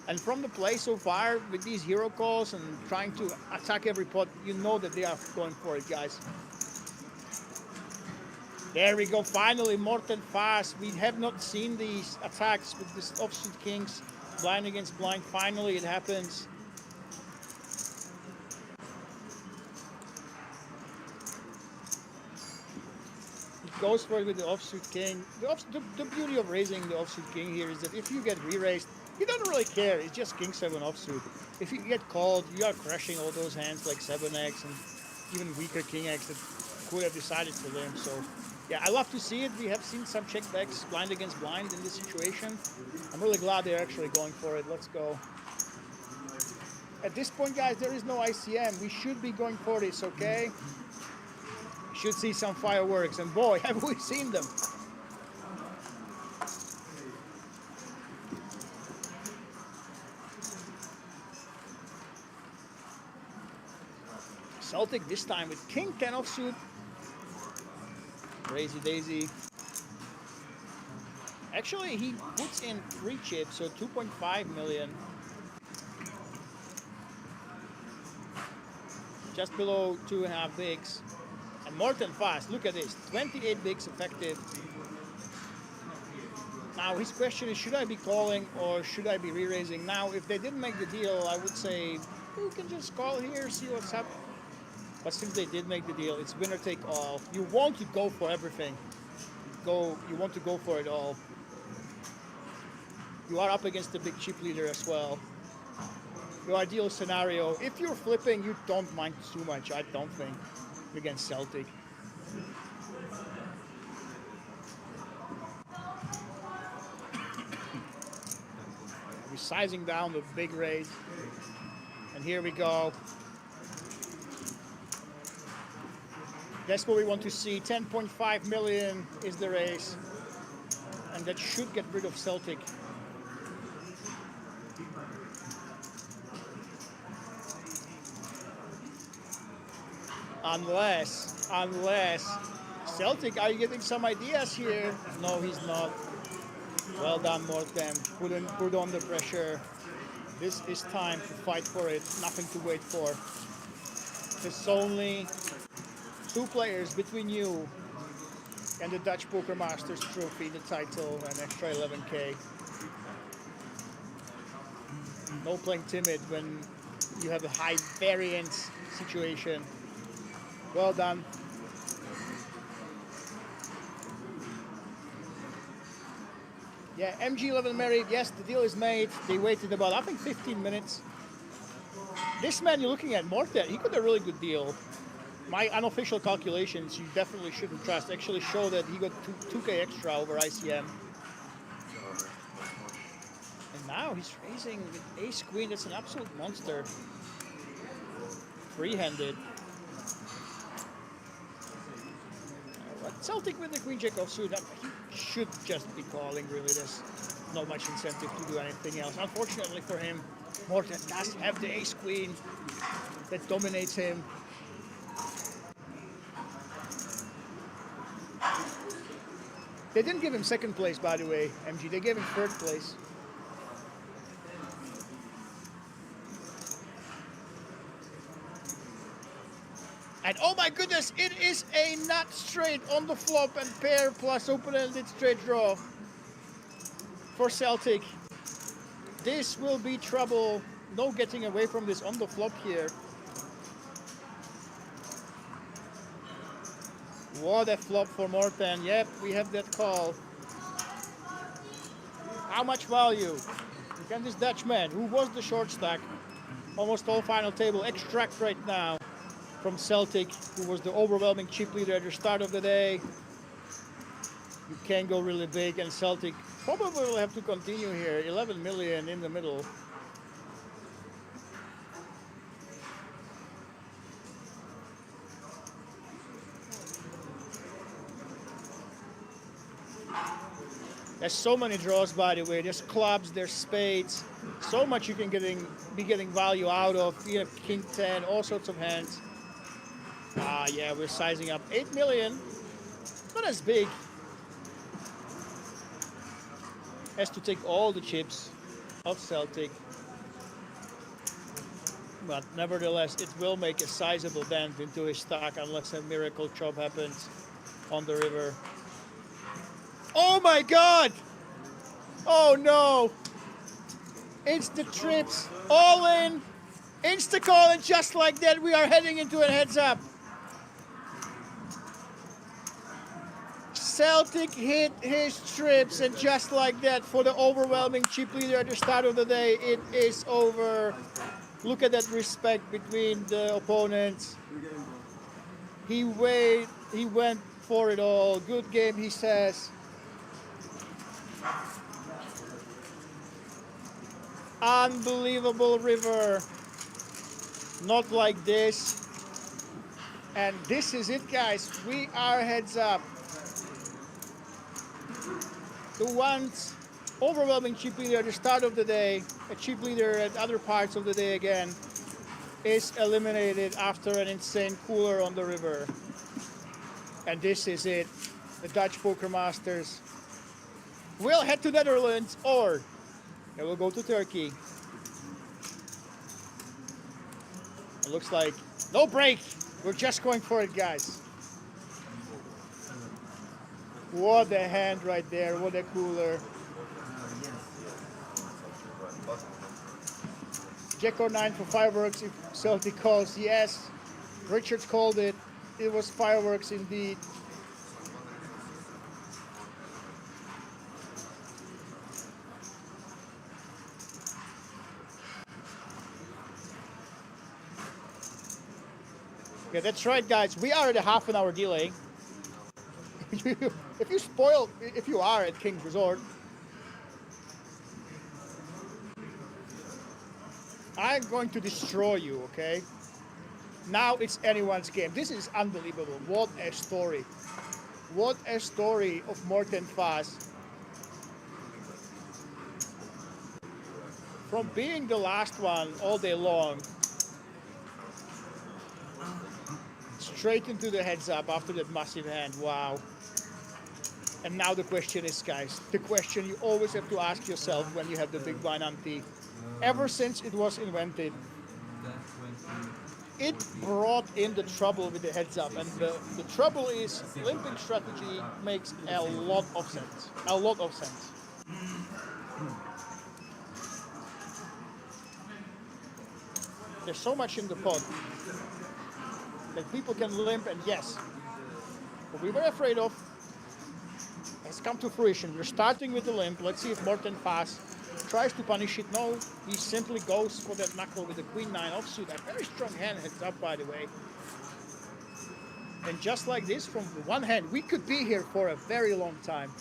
And from the play so far, with these hero calls and trying to attack every pot, you know that they are going for it, guys. There we go, finally, Morten fast. We have not seen these attacks with this offsuit kings, blind against blind. Finally, it happens. Goes for it with the offsuit king. The beauty of raising the offsuit king here is that if you get re-raised, he doesn't really care. It's just king 7 offsuit. If you get called, you are crushing all those hands like 7x and even weaker king x that could have decided for them. So yeah, I love to see it. We have seen some checkbacks blind against blind in this situation. I'm really glad they're actually going for it. Let's go. At this point, guys, there is no ICM. We should be going for this, okay? Should see some fireworks, and boy, have we seen them. Celtic this time with king 10 offsuit. Crazy daisy. Actually, he puts in 3 chips, so 2.5 million. Just below 2.5 bigs. And Morten fast, look at this, 28 bigs effective. Now his question is, should I be calling or should I be re-raising? Now if they didn't make the deal, I would say you can just call here, see what's up. But since they did make the deal, it's winner take all. You want to go for everything. You want to go for it all. You are up against the big chip leader as well. Your ideal scenario, if you're flipping, you don't mind too much, I don't think, against Celtic. We're sizing down the big raise. And here we go. That's what we want to see. 10.5 million is the raise. And that should get rid of Celtic. Unless Celtic, are you getting some ideas here? No, he's not. Well done, Morten. Put on the pressure. This is time to fight for it. Nothing to wait for. There's only 2 players between you and the Dutch Poker Masters trophy, the title, and extra 11K. No playing timid when you have a high variance situation. Well done. Yeah, MG11 married. Yes, the deal is made. They waited about, I think, 15 minutes. This man you're looking at, Morten, he got a really good deal. My unofficial calculations, you definitely shouldn't trust, actually show that he got 2K extra over ICM. And now he's raising with ace queen. That's an absolute monster. Free-handed. Celtic with the queen jack offsuit, he should just be calling, really. There's not much incentive to do anything else. Unfortunately for him, Morten does have the ace queen that dominates him. They didn't give him second place, by the way, MG. They gave him third place. And oh my goodness, it is a nut straight on the flop and pair plus open-ended straight draw for Celtic. This will be trouble. No getting away from this on the flop here. What a flop for Morten. Yep, we have that call. How much value can this Dutchman, who was the short stack, almost all final table, extract right now from Celtic, who was the overwhelming chip leader at the start of the day? You can go really big, and Celtic probably will have to continue here. 11 million in the middle. There's so many draws, by the way. There's clubs, there's spades. So much you can be getting value out of. You have king 10, all sorts of hands. Yeah, we're sizing up. 8 million, not as big. Has to take all the chips of Celtic. But nevertheless, it will make a sizable dent into his stack unless a miracle chop happens on the river. Oh my God! Oh no! It's the trips, all in, insta-call, and just like that we are heading into a heads up. Celtic hit his trips, and just like that, for the overwhelming chip leader at the start of the day, it is over. Look at that respect between the opponents. He went for it all. Good game, he says. Unbelievable river. Not like this. And this is it, guys. We are heads up. The once overwhelming chip leader at the start of the day, a chip leader at other parts of the day again, is eliminated after an insane cooler on the river. And this is it. The Dutch Poker Masters will head to Netherlands, or they will go to Turkey. It looks like no break. We're just going for it, guys. What a hand right there. What a cooler. Jack or 9 for fireworks if Celtic calls. Yes, Richard called it. It was fireworks indeed. Okay, that's right, guys. We are at a half an hour delay. If you are at King's Resort, I'm going to destroy you, okay? Now it's anyone's game. This is unbelievable. What a story. What a story of Morten Faas. From being the last one all day long, straight into the heads up after that massive hand. Wow. And now the question is, guys, the question you always have to ask yourself when you have the big blind ante. Ever since it was invented, it brought in the trouble with the heads up. And the trouble is, limping strategy makes a lot of sense. A lot of sense. There's so much in the pot that people can limp, and yes, what we were afraid of has come to fruition. We're starting with the limp. Let's see if Morten Faas tries to punish it. No, he simply goes for that knuckle with the Queen 9 offsuit. A very strong hand heads up, by the way. And just like this, from one hand, we could be here for a very long time.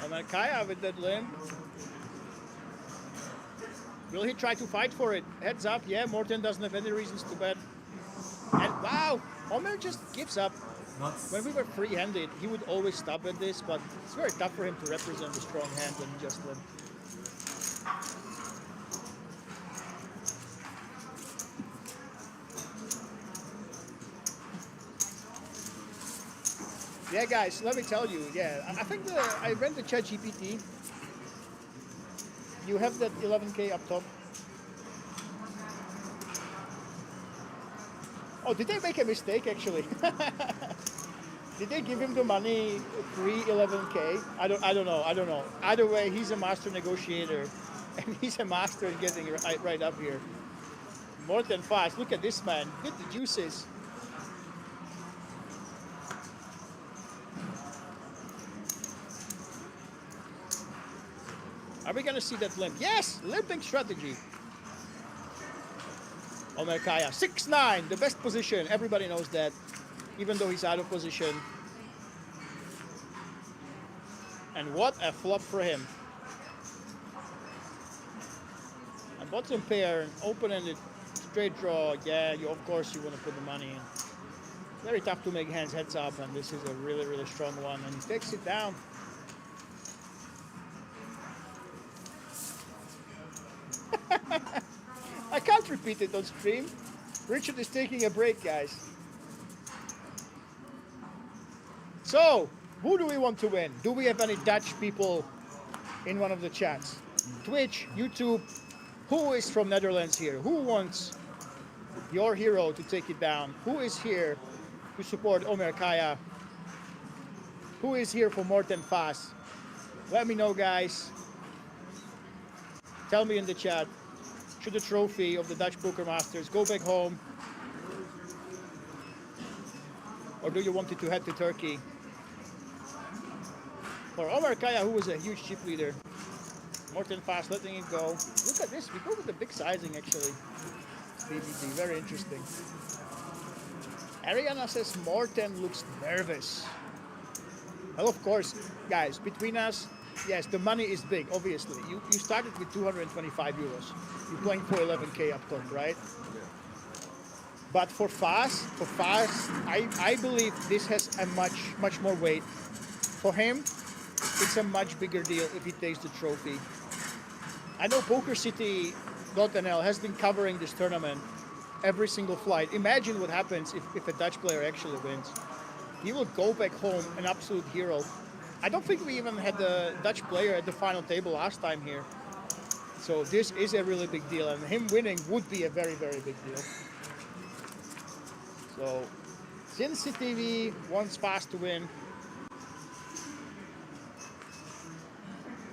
And then Kaya with that limp. Will he try to fight for it? Heads up, yeah, Morten doesn't have any reasons to bet. And wow, Omer just gives up. When we were free-handed, he would always stop at this, but it's very tough for him to represent a strong hand when he just limp. Yeah, guys, let me tell you, yeah, I think I ran the ChatGPT. You have that 11K up top. Oh, did they make a mistake, actually? Did they give him the money pre 11K? I don't know. Either way, he's a master negotiator. And he's a master in getting right up here. More than fast. Look at this man. Get the juices. Are we gonna see that limp? Yes, limping strategy. Omer Kaya, 6'9", the best position. Everybody knows that, even though he's out of position. And what a flop for him. And bottom pair, open-ended straight draw. Yeah, of course you want to put the money in. Very tough to make hands heads up, and this is a really, really strong one. And he takes it down. I can't repeat it on stream. Richard is taking a break, guys. So, who do we want to win? Do we have any Dutch people in one of the chats? Twitch, YouTube, who is from Netherlands here? Who wants your hero to take it down? Who is here to support Omer Kaya? Who is here for Morten Faas? Let me know, guys. Tell me in the chat. Should the trophy of the Dutch Poker Masters go back home? Or do you want it to head to Turkey? For Omer Kaya, who was a huge chip leader. Morten Faas letting it go. Look at this, we go with the big sizing actually. BBT, very interesting. Ariana says Morten looks nervous. Well, of course, guys, between us, yes, the money is big, obviously. You started with 225 euros. You're playing for 11K up top, right? Yeah. But for Faas, I believe this has a much more weight. For him, it's a much bigger deal if he takes the trophy. I know PokerCity.nl has been covering this tournament every single flight. Imagine what happens if a Dutch player actually wins. He will go back home an absolute hero. I don't think we even had the Dutch player at the final table last time here. So this is a really big deal, and him winning would be a very, very big deal. So Cincy TV wants Faas to win.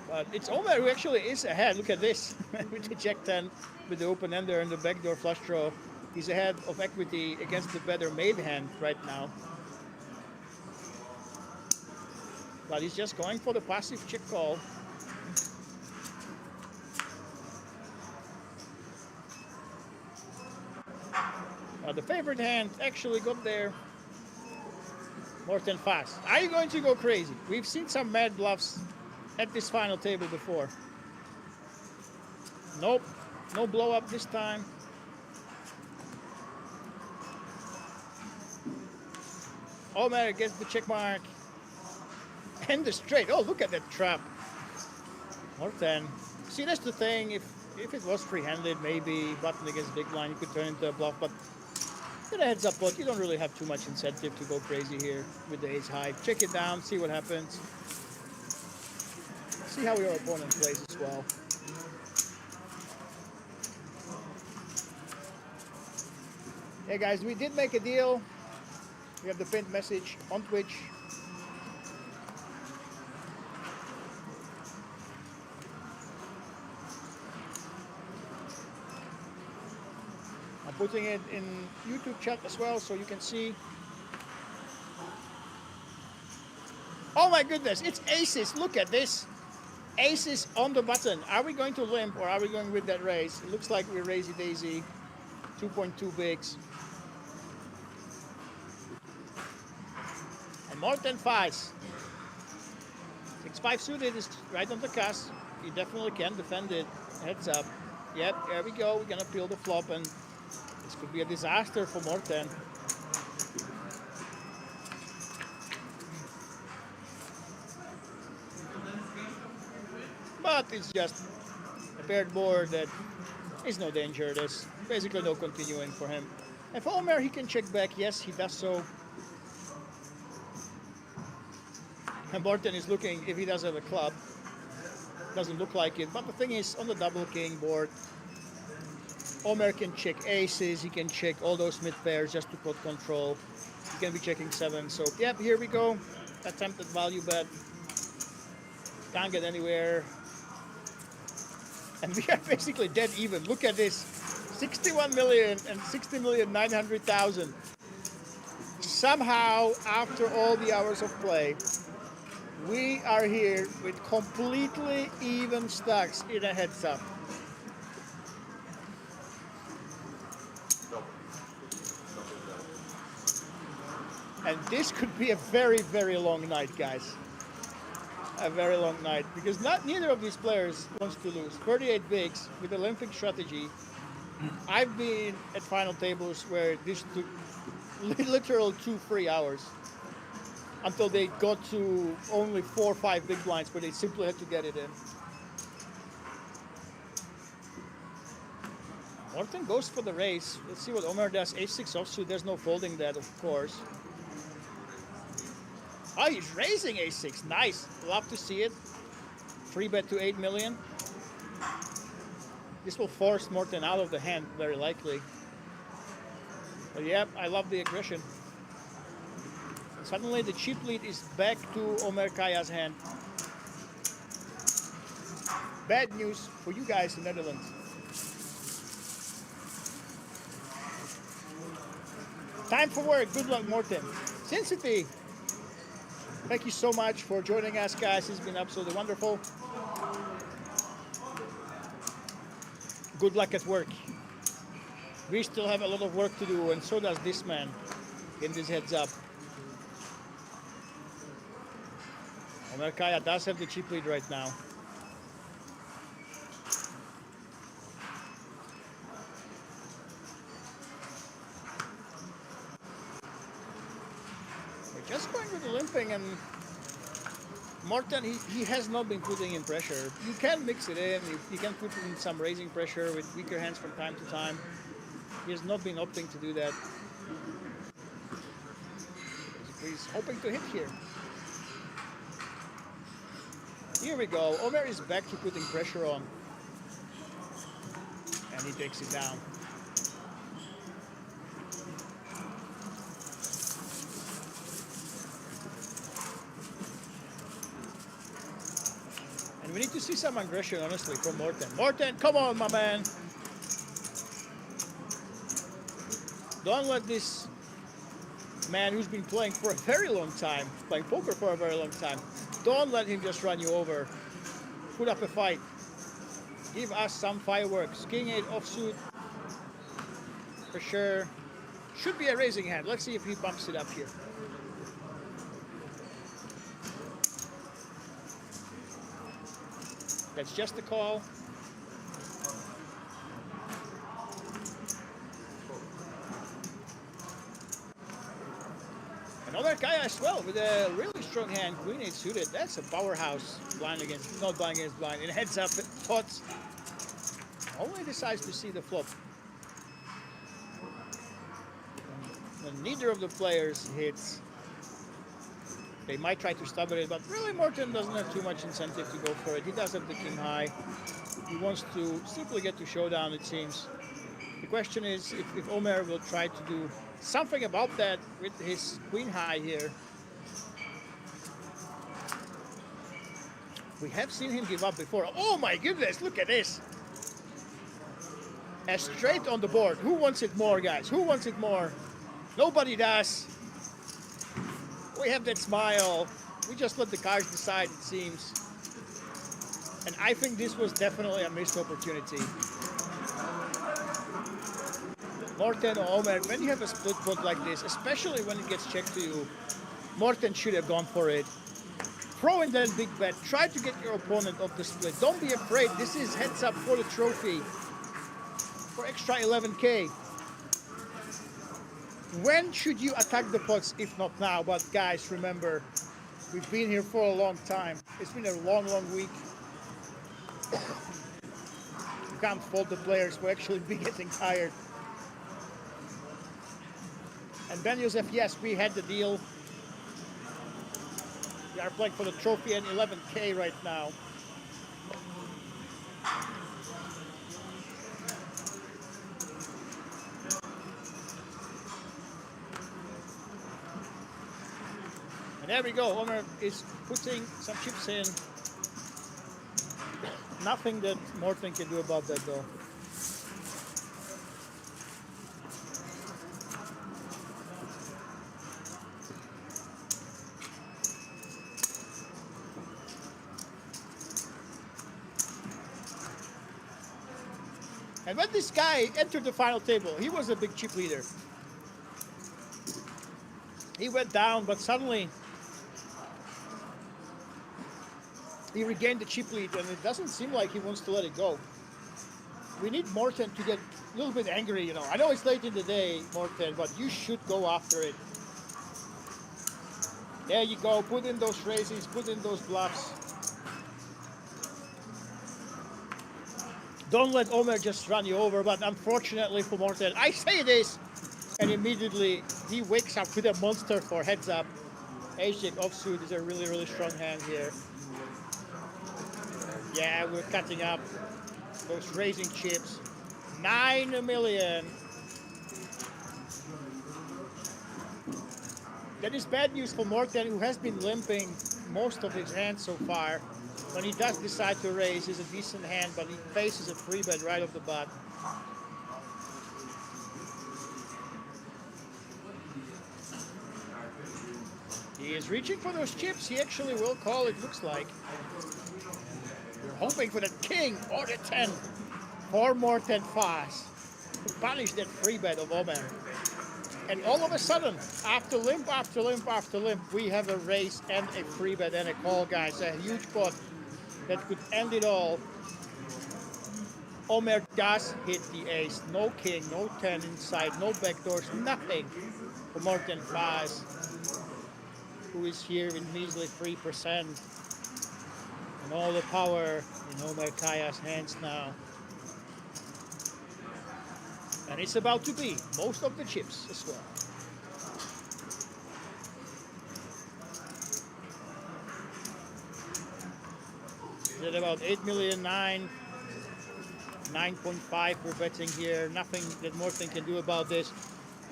But it's Omer who actually is ahead. Look at this. With the Jack 10, with the open ender and the backdoor flush draw. He's ahead of equity against the better made hand right now. But he's just going for the passive check call. The favorite hand actually got there. Morten Faas. Are you going to go crazy? We've seen some mad bluffs at this final table before. Nope. No blow up this time. Omer gets the check mark. And the straight. Oh, look at that trap. Morten. See, that's the thing. If it was free-handed, maybe button against big blind, you could turn into a bluff. But get a heads up pot. You don't really have too much incentive to go crazy here with the ace high. Check it down. See what happens. See how your opponent plays as well. Hey guys, we did make a deal. We have the pinned message on Twitch. I'm putting it in YouTube chat as well so you can see. Oh my goodness, it's aces. Look at this. Aces on the button. Are we going to limp or are we going with that raise? It looks like we're raisey daisy. 2.2 bigs. And Morten Faas. 6-5 suited is right on the cusp. You definitely can defend it. Heads up. Yep, there we go. We're gonna peel the flop and this could be a disaster for Morten. But it's just a paired board that is no danger. There's basically no continuing for him. And for Omer, he can check back. Yes, he does so. And Morten is looking if he does have a club. Doesn't look like it. But the thing is, on the double king board, Omer can check aces. He can check all those mid pairs just to put control. He can be checking 7. So, yep, here we go. Attempted value bet. Can't get anywhere. And we are basically dead even. Look at this. 61 million and 60,900,000. Somehow, after all the hours of play, we are here with completely even stacks in a heads up. And this could be a very, very long night, guys. A very long night, because neither of these players wants to lose. 38 bigs with Olympic strategy. I've been at final tables where this took literal 2-3 hours until they got to only 4 or 5 big blinds, where they simply had to get it in. Morten goes for the raise. Let's see what Omer does. H6 offsuit. There's no folding that, of course. Oh, he's raising A6. Nice. Love to see it. Free bet to 8 million. This will force Morten out of the hand, very likely. But yeah, I love the aggression. Suddenly the chip lead is back to Omer Kaya's hand. Bad news for you guys in Netherlands. Time for work. Good luck, Morten. Sincity. Thank you so much for joining us, guys. It's been absolutely wonderful. Good luck at work. We still have a lot of work to do, and so does this man in this heads up. Omer Kaya does have the chip lead right now. Just going with the limping, and Morten, he has not been putting in pressure. You can mix it in, you can put in some raising pressure with weaker hands from time to time. He has not been opting to do that. He's hoping to hit here. Here we go. Omer is back to putting pressure on. And he takes it down. We need to see some aggression, honestly, from Morten. Morten, come on, my man. Don't let this man who's been playing for a very long time, playing poker for a very long time, don't let him just run you over. Put up a fight. Give us some fireworks. King 8 offsuit. For sure. Should be a raising hand. Let's see if he bumps it up here. That's just a call. Another guy as well with a really strong hand. Queen 8 suited. That's a powerhouse. Blind against, not blind against blind. In heads up, pots. Only decides to see the flop. When neither of the players hits, they might try to stubborn it, but really Morten doesn't have too much incentive to go for it. He does have the king high. He wants to simply get to showdown, it seems. The question is if Omer will try to do something about that with his queen high here. We have seen him give up before. Oh my goodness, look at this. A straight on the board. Who wants it more, guys? Who wants it more? Nobody does. We have that smile. We just let the cards decide, it seems. And I think this was definitely a missed opportunity. Morten or Omer, when you have a split pot like this, especially when it gets checked to you, Morten should have gone for it. Throw in that big bet. Try to get your opponent off the split. Don't be afraid. This is heads up for the trophy. For extra 11K. When should you attack the pots if not now? But guys, remember, we've been here for a long time. It's been a long, long week. You can't fault the players for actually be getting tired. And Ben Joseph, yes, we had the deal. We are playing for the trophy and 11K right now. And there we go. Omer is putting some chips in. Nothing that Morten can do about that, though. And when this guy entered the final table, he was a big chip leader. He went down, but suddenly he regained the chip lead, and it doesn't seem like he wants to let it go. We need Morten to get a little bit angry, you know. I know it's late in the day, Morten, but you should go after it. There you go. Put in those raises, put in those bluffs. Don't let Omer just run you over, but unfortunately for Morten, I say this, and immediately he wakes up with a monster for heads up. Ace-Jack offsuit is a really, really strong hand here. Yeah, we're cutting up those raising chips. 9 million. That is bad news for Morten, who has been limping most of his hands so far. When he does decide to raise, it's a decent hand, but he faces a free bet right off the bat. He is reaching for those chips. He actually will call, it looks like. We're hoping for the king or the 10 for Morten Fast to punish that free bet of Omer. And all of a sudden, after limp, after limp, after limp, we have a raise and a free bet and a call, guys. A huge pot that could end it all. Omer does hit the ace. No king, no 10 inside, no backdoors, nothing for Morten Fast, who is here in measly 3%. And all the power in Omer Kaya's hands now. And it's about to be most of the chips as well. Is it about 8 million, 9.5 we're betting here. Nothing that Morten can do about this.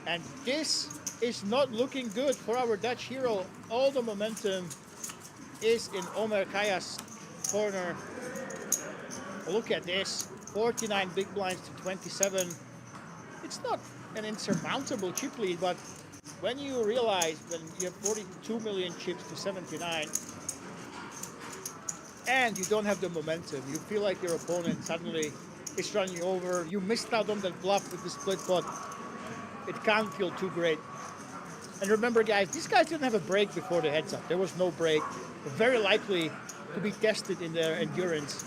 And this is not looking good for our Dutch hero. All the momentum is in Omer Kaya's corner. Look at this, 49 big blinds to 27. It's not an insurmountable chip lead, but when you realize when you have 42 million chips to 79, and you don't have the momentum, you feel like your opponent suddenly is running you over, you missed out on that bluff with the split pot, it can't feel too great. And remember, guys, these guys didn't have a break before the heads up. There was no break. They're very likely to be tested in their endurance.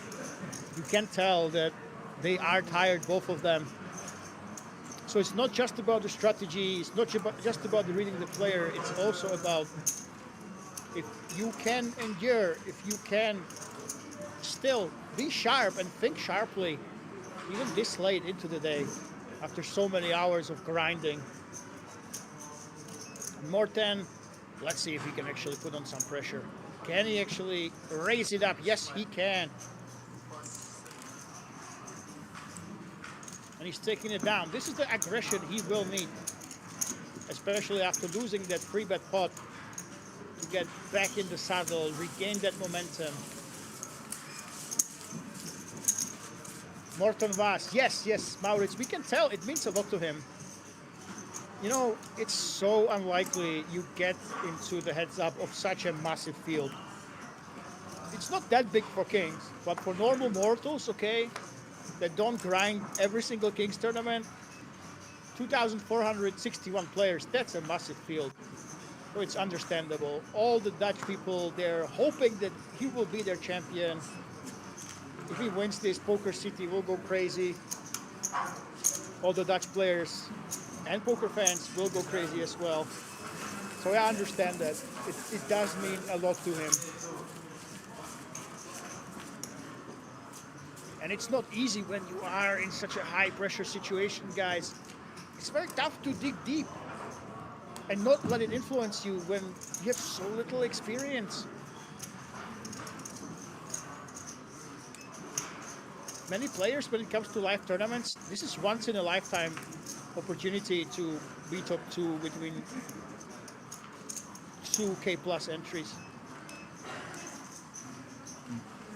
You can tell that they are tired, both of them. So it's not just about the strategy, it's not just about the reading the player, it's also about if you can endure, if you can still be sharp and think sharply, even this late into the day, after so many hours of grinding. Morten, let's see if he can actually put on some pressure. Can he actually raise it up? Yes, he can. And he's taking it down. This is the aggression he will need, especially after losing that free bet pot, to get back in the saddle, regain that momentum. Morten Vaz, yes, Maurits, we can tell it means a lot to him. You know, it's so unlikely you get into the heads up of such a massive field. It's not that big for kings, but for normal mortals, okay, that don't grind every single Kings tournament, 2,461 players, that's a massive field. So it's understandable. All the Dutch people, they're hoping that he will be their champion. If he wins this, Poker City will go crazy. All the Dutch players and poker fans will go crazy as well. So I understand that. It does mean a lot to him. And it's not easy when you are in such a high pressure situation, guys. It's very tough to dig deep and not let it influence you when you have so little experience. Many players, when it comes to live tournaments, this is once in a lifetime opportunity to be top 2 between 2K plus entries.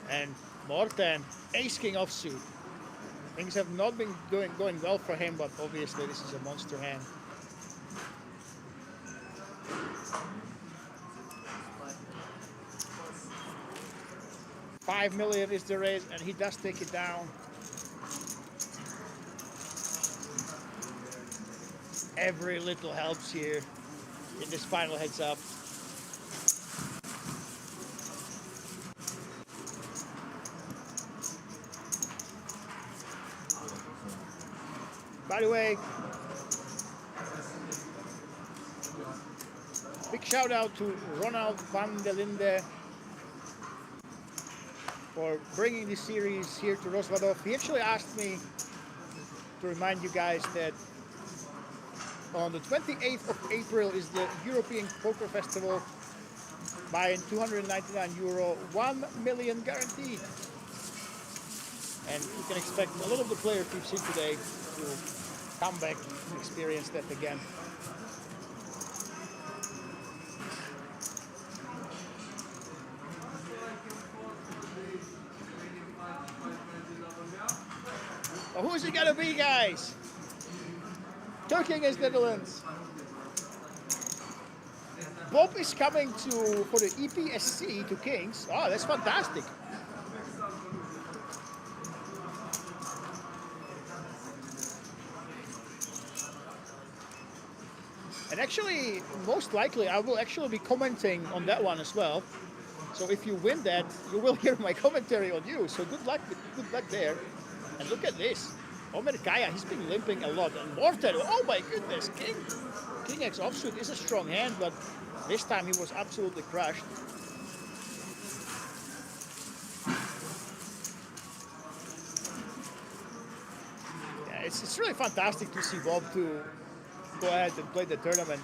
And Morten ace-king offsuit. Things have not been going well for him, but obviously this is a monster hand. $5 million is the raise, and he does take it down. Every little helps here in this final heads up. By the way, big shout out to Ronald van der Linde for bringing this series here to Rosvadov. He actually asked me to remind you guys that on the 28th of April is the European Poker Festival. Buying €299, 1 million guaranteed. And you can expect a lot of the players we've seen today to come back and experience that again. Well, who is it gonna be, guys? Turkey against Netherlands. Bob is coming for the EPSC to Kings. Oh, that's fantastic. And actually, most likely, I will actually be commenting on that one as well. So if you win that, you will hear my commentary on you. So good luck there. And look at this. Omer Kaya, he's been limping a lot. And Morten, oh my goodness, King X offsuit is a strong hand, but this time he was absolutely crushed. Yeah, it's really fantastic to see Bob to go ahead and play the tournament.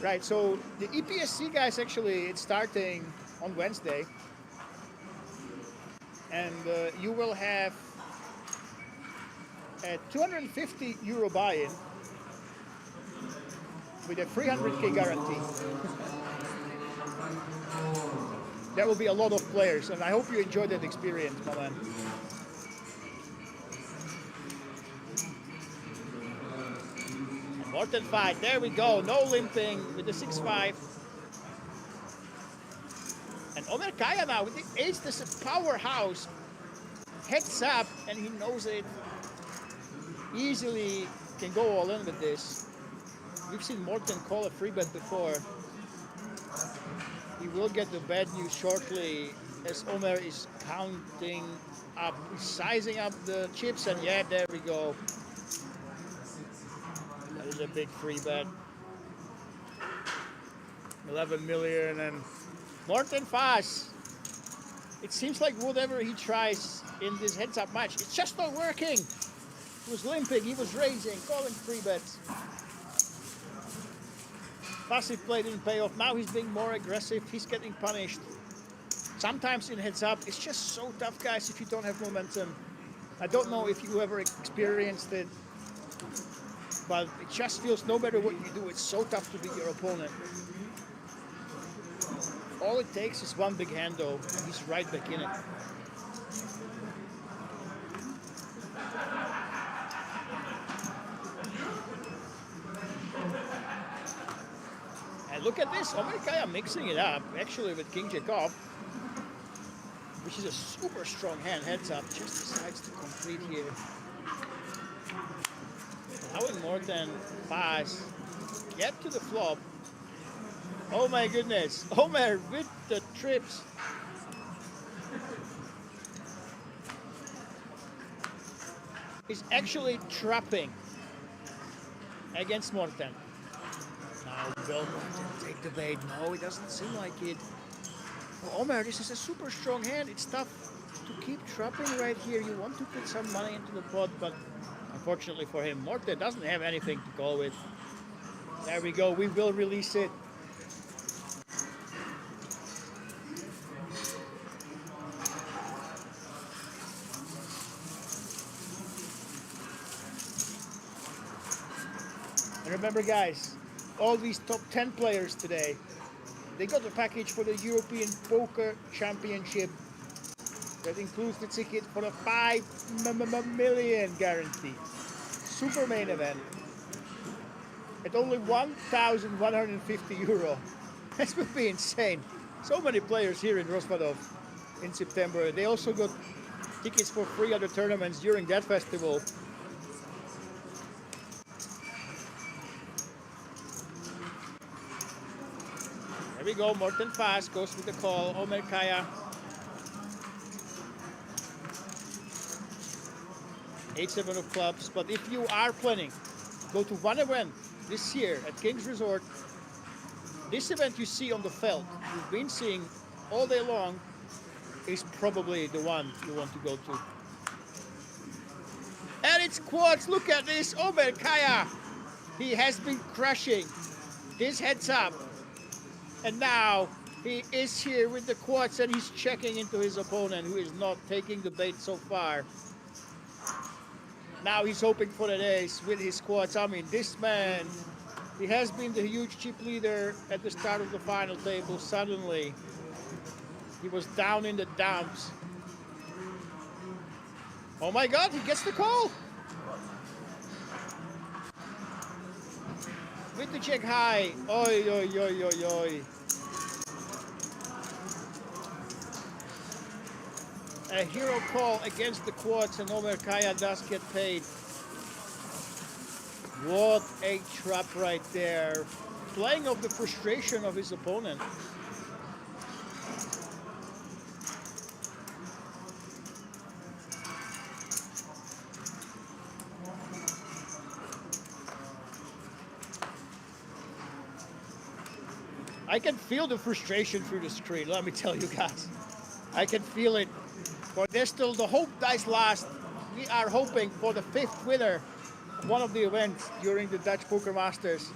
Right, so the EPSC guys, actually, it's starting on Wednesday. And you will have a €250 buy-in with a 300K guarantee. That will be a lot of players, and I hope you enjoyed that experience, my man. Morten fight, there we go, no limping with the 6-5. And Omer Kaya now with the ace, this is a powerhouse. Heads up, and he knows it. Easily can go all in with this. We've seen Morten call a free bet before. He will get the bad news shortly as Omer is counting up, sizing up the chips, and yeah, there we go. That is a big free bet. 11 million, and Morten fast. It seems like whatever he tries in this heads-up match, it's just not working. He was limping, he was raising, calling free bets. Passive play didn't pay off. Now he's being more aggressive. He's getting punished. Sometimes in heads-up, it's just so tough, guys, if you don't have momentum. I don't know if you ever experienced it, but it just feels no matter what you do, it's so tough to beat your opponent. All it takes is one big hand, though, and he's right back in it. And look at this, Omer Kaya mixing it up, actually, with King Jack off, which is a super strong hand, heads up, just decides to complete here. Allowing Morten pass, get to the flop. Oh my goodness, Omer with the trips. He's actually trapping against Morten. Now will Morten take the bait? No, it doesn't seem like it. Oh, Omer, this is a super strong hand. It's tough to keep trapping right here. You want to put some money into the pot, but unfortunately for him, Morten doesn't have anything to call with. There we go, we will release it. And remember, guys, all these top 10 players today, they got a package for the European Poker Championship that includes the ticket for the 5 million guarantee. Super main event at only 1,150 euro. This would be insane. So many players here in Rosvadov in September. They also got tickets for 3 other tournaments during that festival. There we go, Morten Fast goes with the call. Omer Kaya. 8-7 of clubs. But if you are planning to go to one event this year at King's Resort, this event you see on the felt, you've been seeing all day long, is probably the one you want to go to. And it's quads. Look at this, Omer Kaya. He has been crushing this heads up. And now he is here with the quads and he's checking into his opponent who is not taking the bait so far. Now he's hoping for an ace with his quads. I mean, this man, he has been the huge chip leader at the start of the final table. Suddenly, he was down in the dumps. Oh my God, he gets the call. With the check high. Oi, oi, oi, oi, oi. A hero call against the quads and Omer Kaya does get paid. What a trap right there. Playing off the frustration of his opponent. I can feel the frustration through the screen, let me tell you guys. I can feel it. But there's still the hope dies last. We are hoping for the 5th winner of one of the events during the Dutch Poker Masters.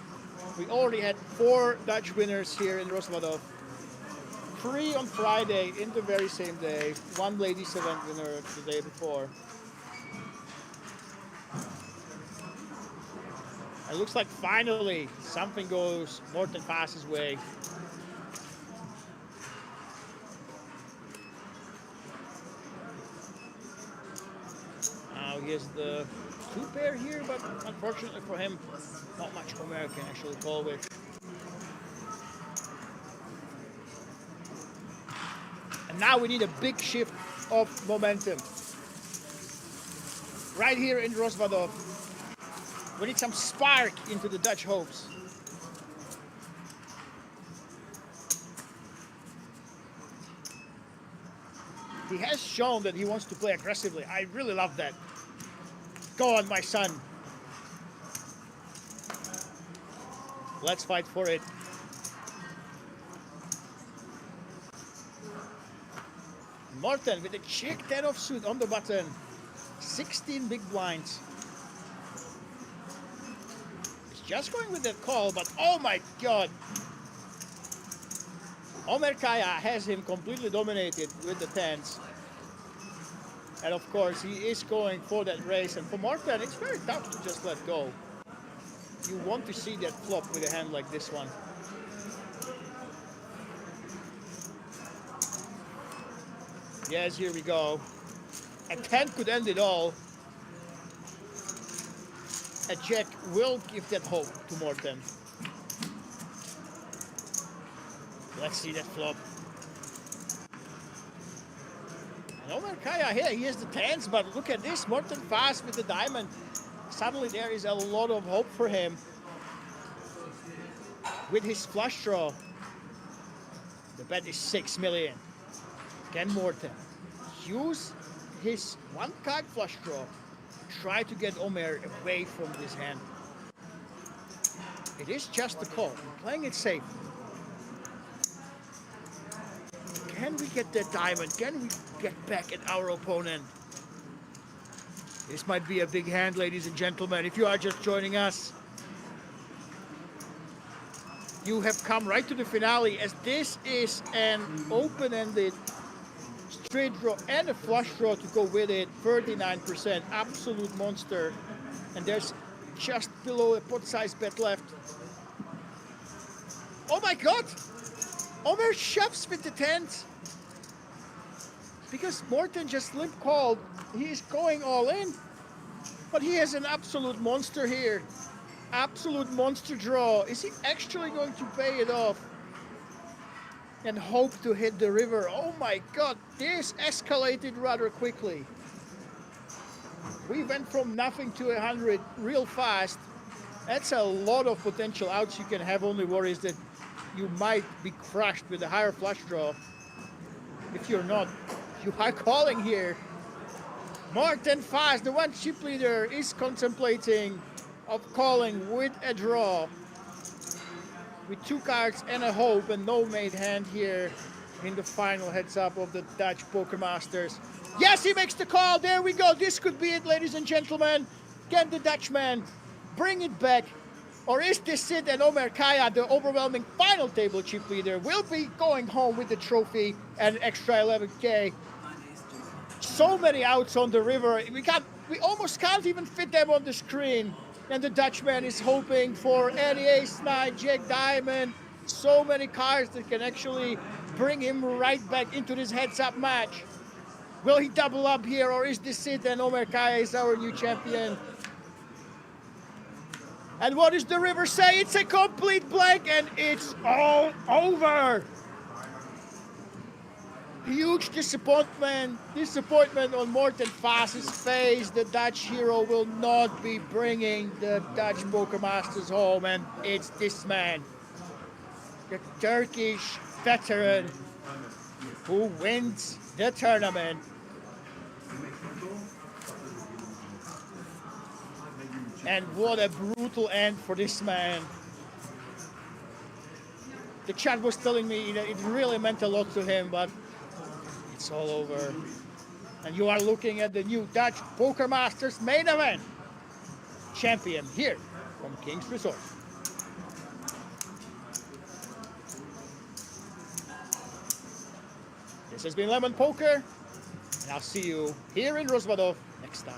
We already had 4 Dutch winners here in Rosvadov. 3 on Friday in the very same day. 1 ladies event winner the day before. It looks like finally something goes Morten Fast's way. Now he has the 2 pair here, but unfortunately for him, not much American actually call with. And now we need a big shift of momentum. Right here in Rosvadov. We need some spark into the Dutch hopes. He has shown that he wants to play aggressively. I really love that. Go on, my son. Let's fight for it. Morten with a check 10 offsuit on the button. 16 big blinds. Just going with that call, but oh my God. Omer Kaya has him completely dominated with the 10s. And of course, he is going for that race. And for Morten, it's very tough to just let go. You want to see that flop with a hand like this one. Yes, here we go. A 10 could end it all. A check will give that hope to Morten. Let's see that flop. And Omer Kaya here, he has the 10s, but look at this, Morten Fast with the diamond. Suddenly there is a lot of hope for him. With his flush draw, the bet is 6 million. Can Morten use his 1-card flush draw? Try to get Omer away from this hand. It is just a call. I'm playing it safe. Can we get that diamond? Can we get back at our opponent? This might be a big hand, ladies and gentlemen. If you are just joining us, you have come right to the finale, as this is an open-ended straight draw and a flush draw to go with it. 39%, absolute monster. And there's just below a pot-sized bet left. Oh my God! Omer shoves with the 10s. Because Morten just limp called, he is going all in. But he has an absolute monster here. Absolute monster draw. Is he actually going to pay it off? And hope to hit the river. Oh my God, this escalated rather quickly. We went from nothing to 100 real fast. That's a lot of potential outs you can have. Only worry is that you might be crushed with a higher flush draw. If you're not, you are calling here. Morten fast, the one chip leader, is contemplating of calling with a draw. With 2 cards and a hope and no made hand here in the final heads up of the Dutch Poker Masters. Yes, he makes the call. There we go. This could be it, ladies and gentlemen. Can the Dutchman bring it back? Or is this it? And Omer Kaya, the overwhelming final table chip leader, will be going home with the trophy and extra 11K. So many outs on the river. We almost can't even fit them on the screen. And the Dutchman is hoping for any ace, 9, jack, diamond. So many cards that can actually bring him right back into this heads-up match. Will he double up here, or is this it? And Omer Kaya is our new champion. And what does the river say? It's a complete blank, and it's all over. Huge disappointment on Morten Vaas's face. The Dutch hero will not be bringing the Dutch Poker Masters home, and it's this man, the Turkish veteran, who wins the tournament. And what a brutal end for this man. The chat was telling me that it really meant a lot to him, but it's all over. And you are looking at the new Dutch Poker Masters main event. Champion here from King's Resort. This has been Lemon Poker, and I'll see you here in Rozvadov next time.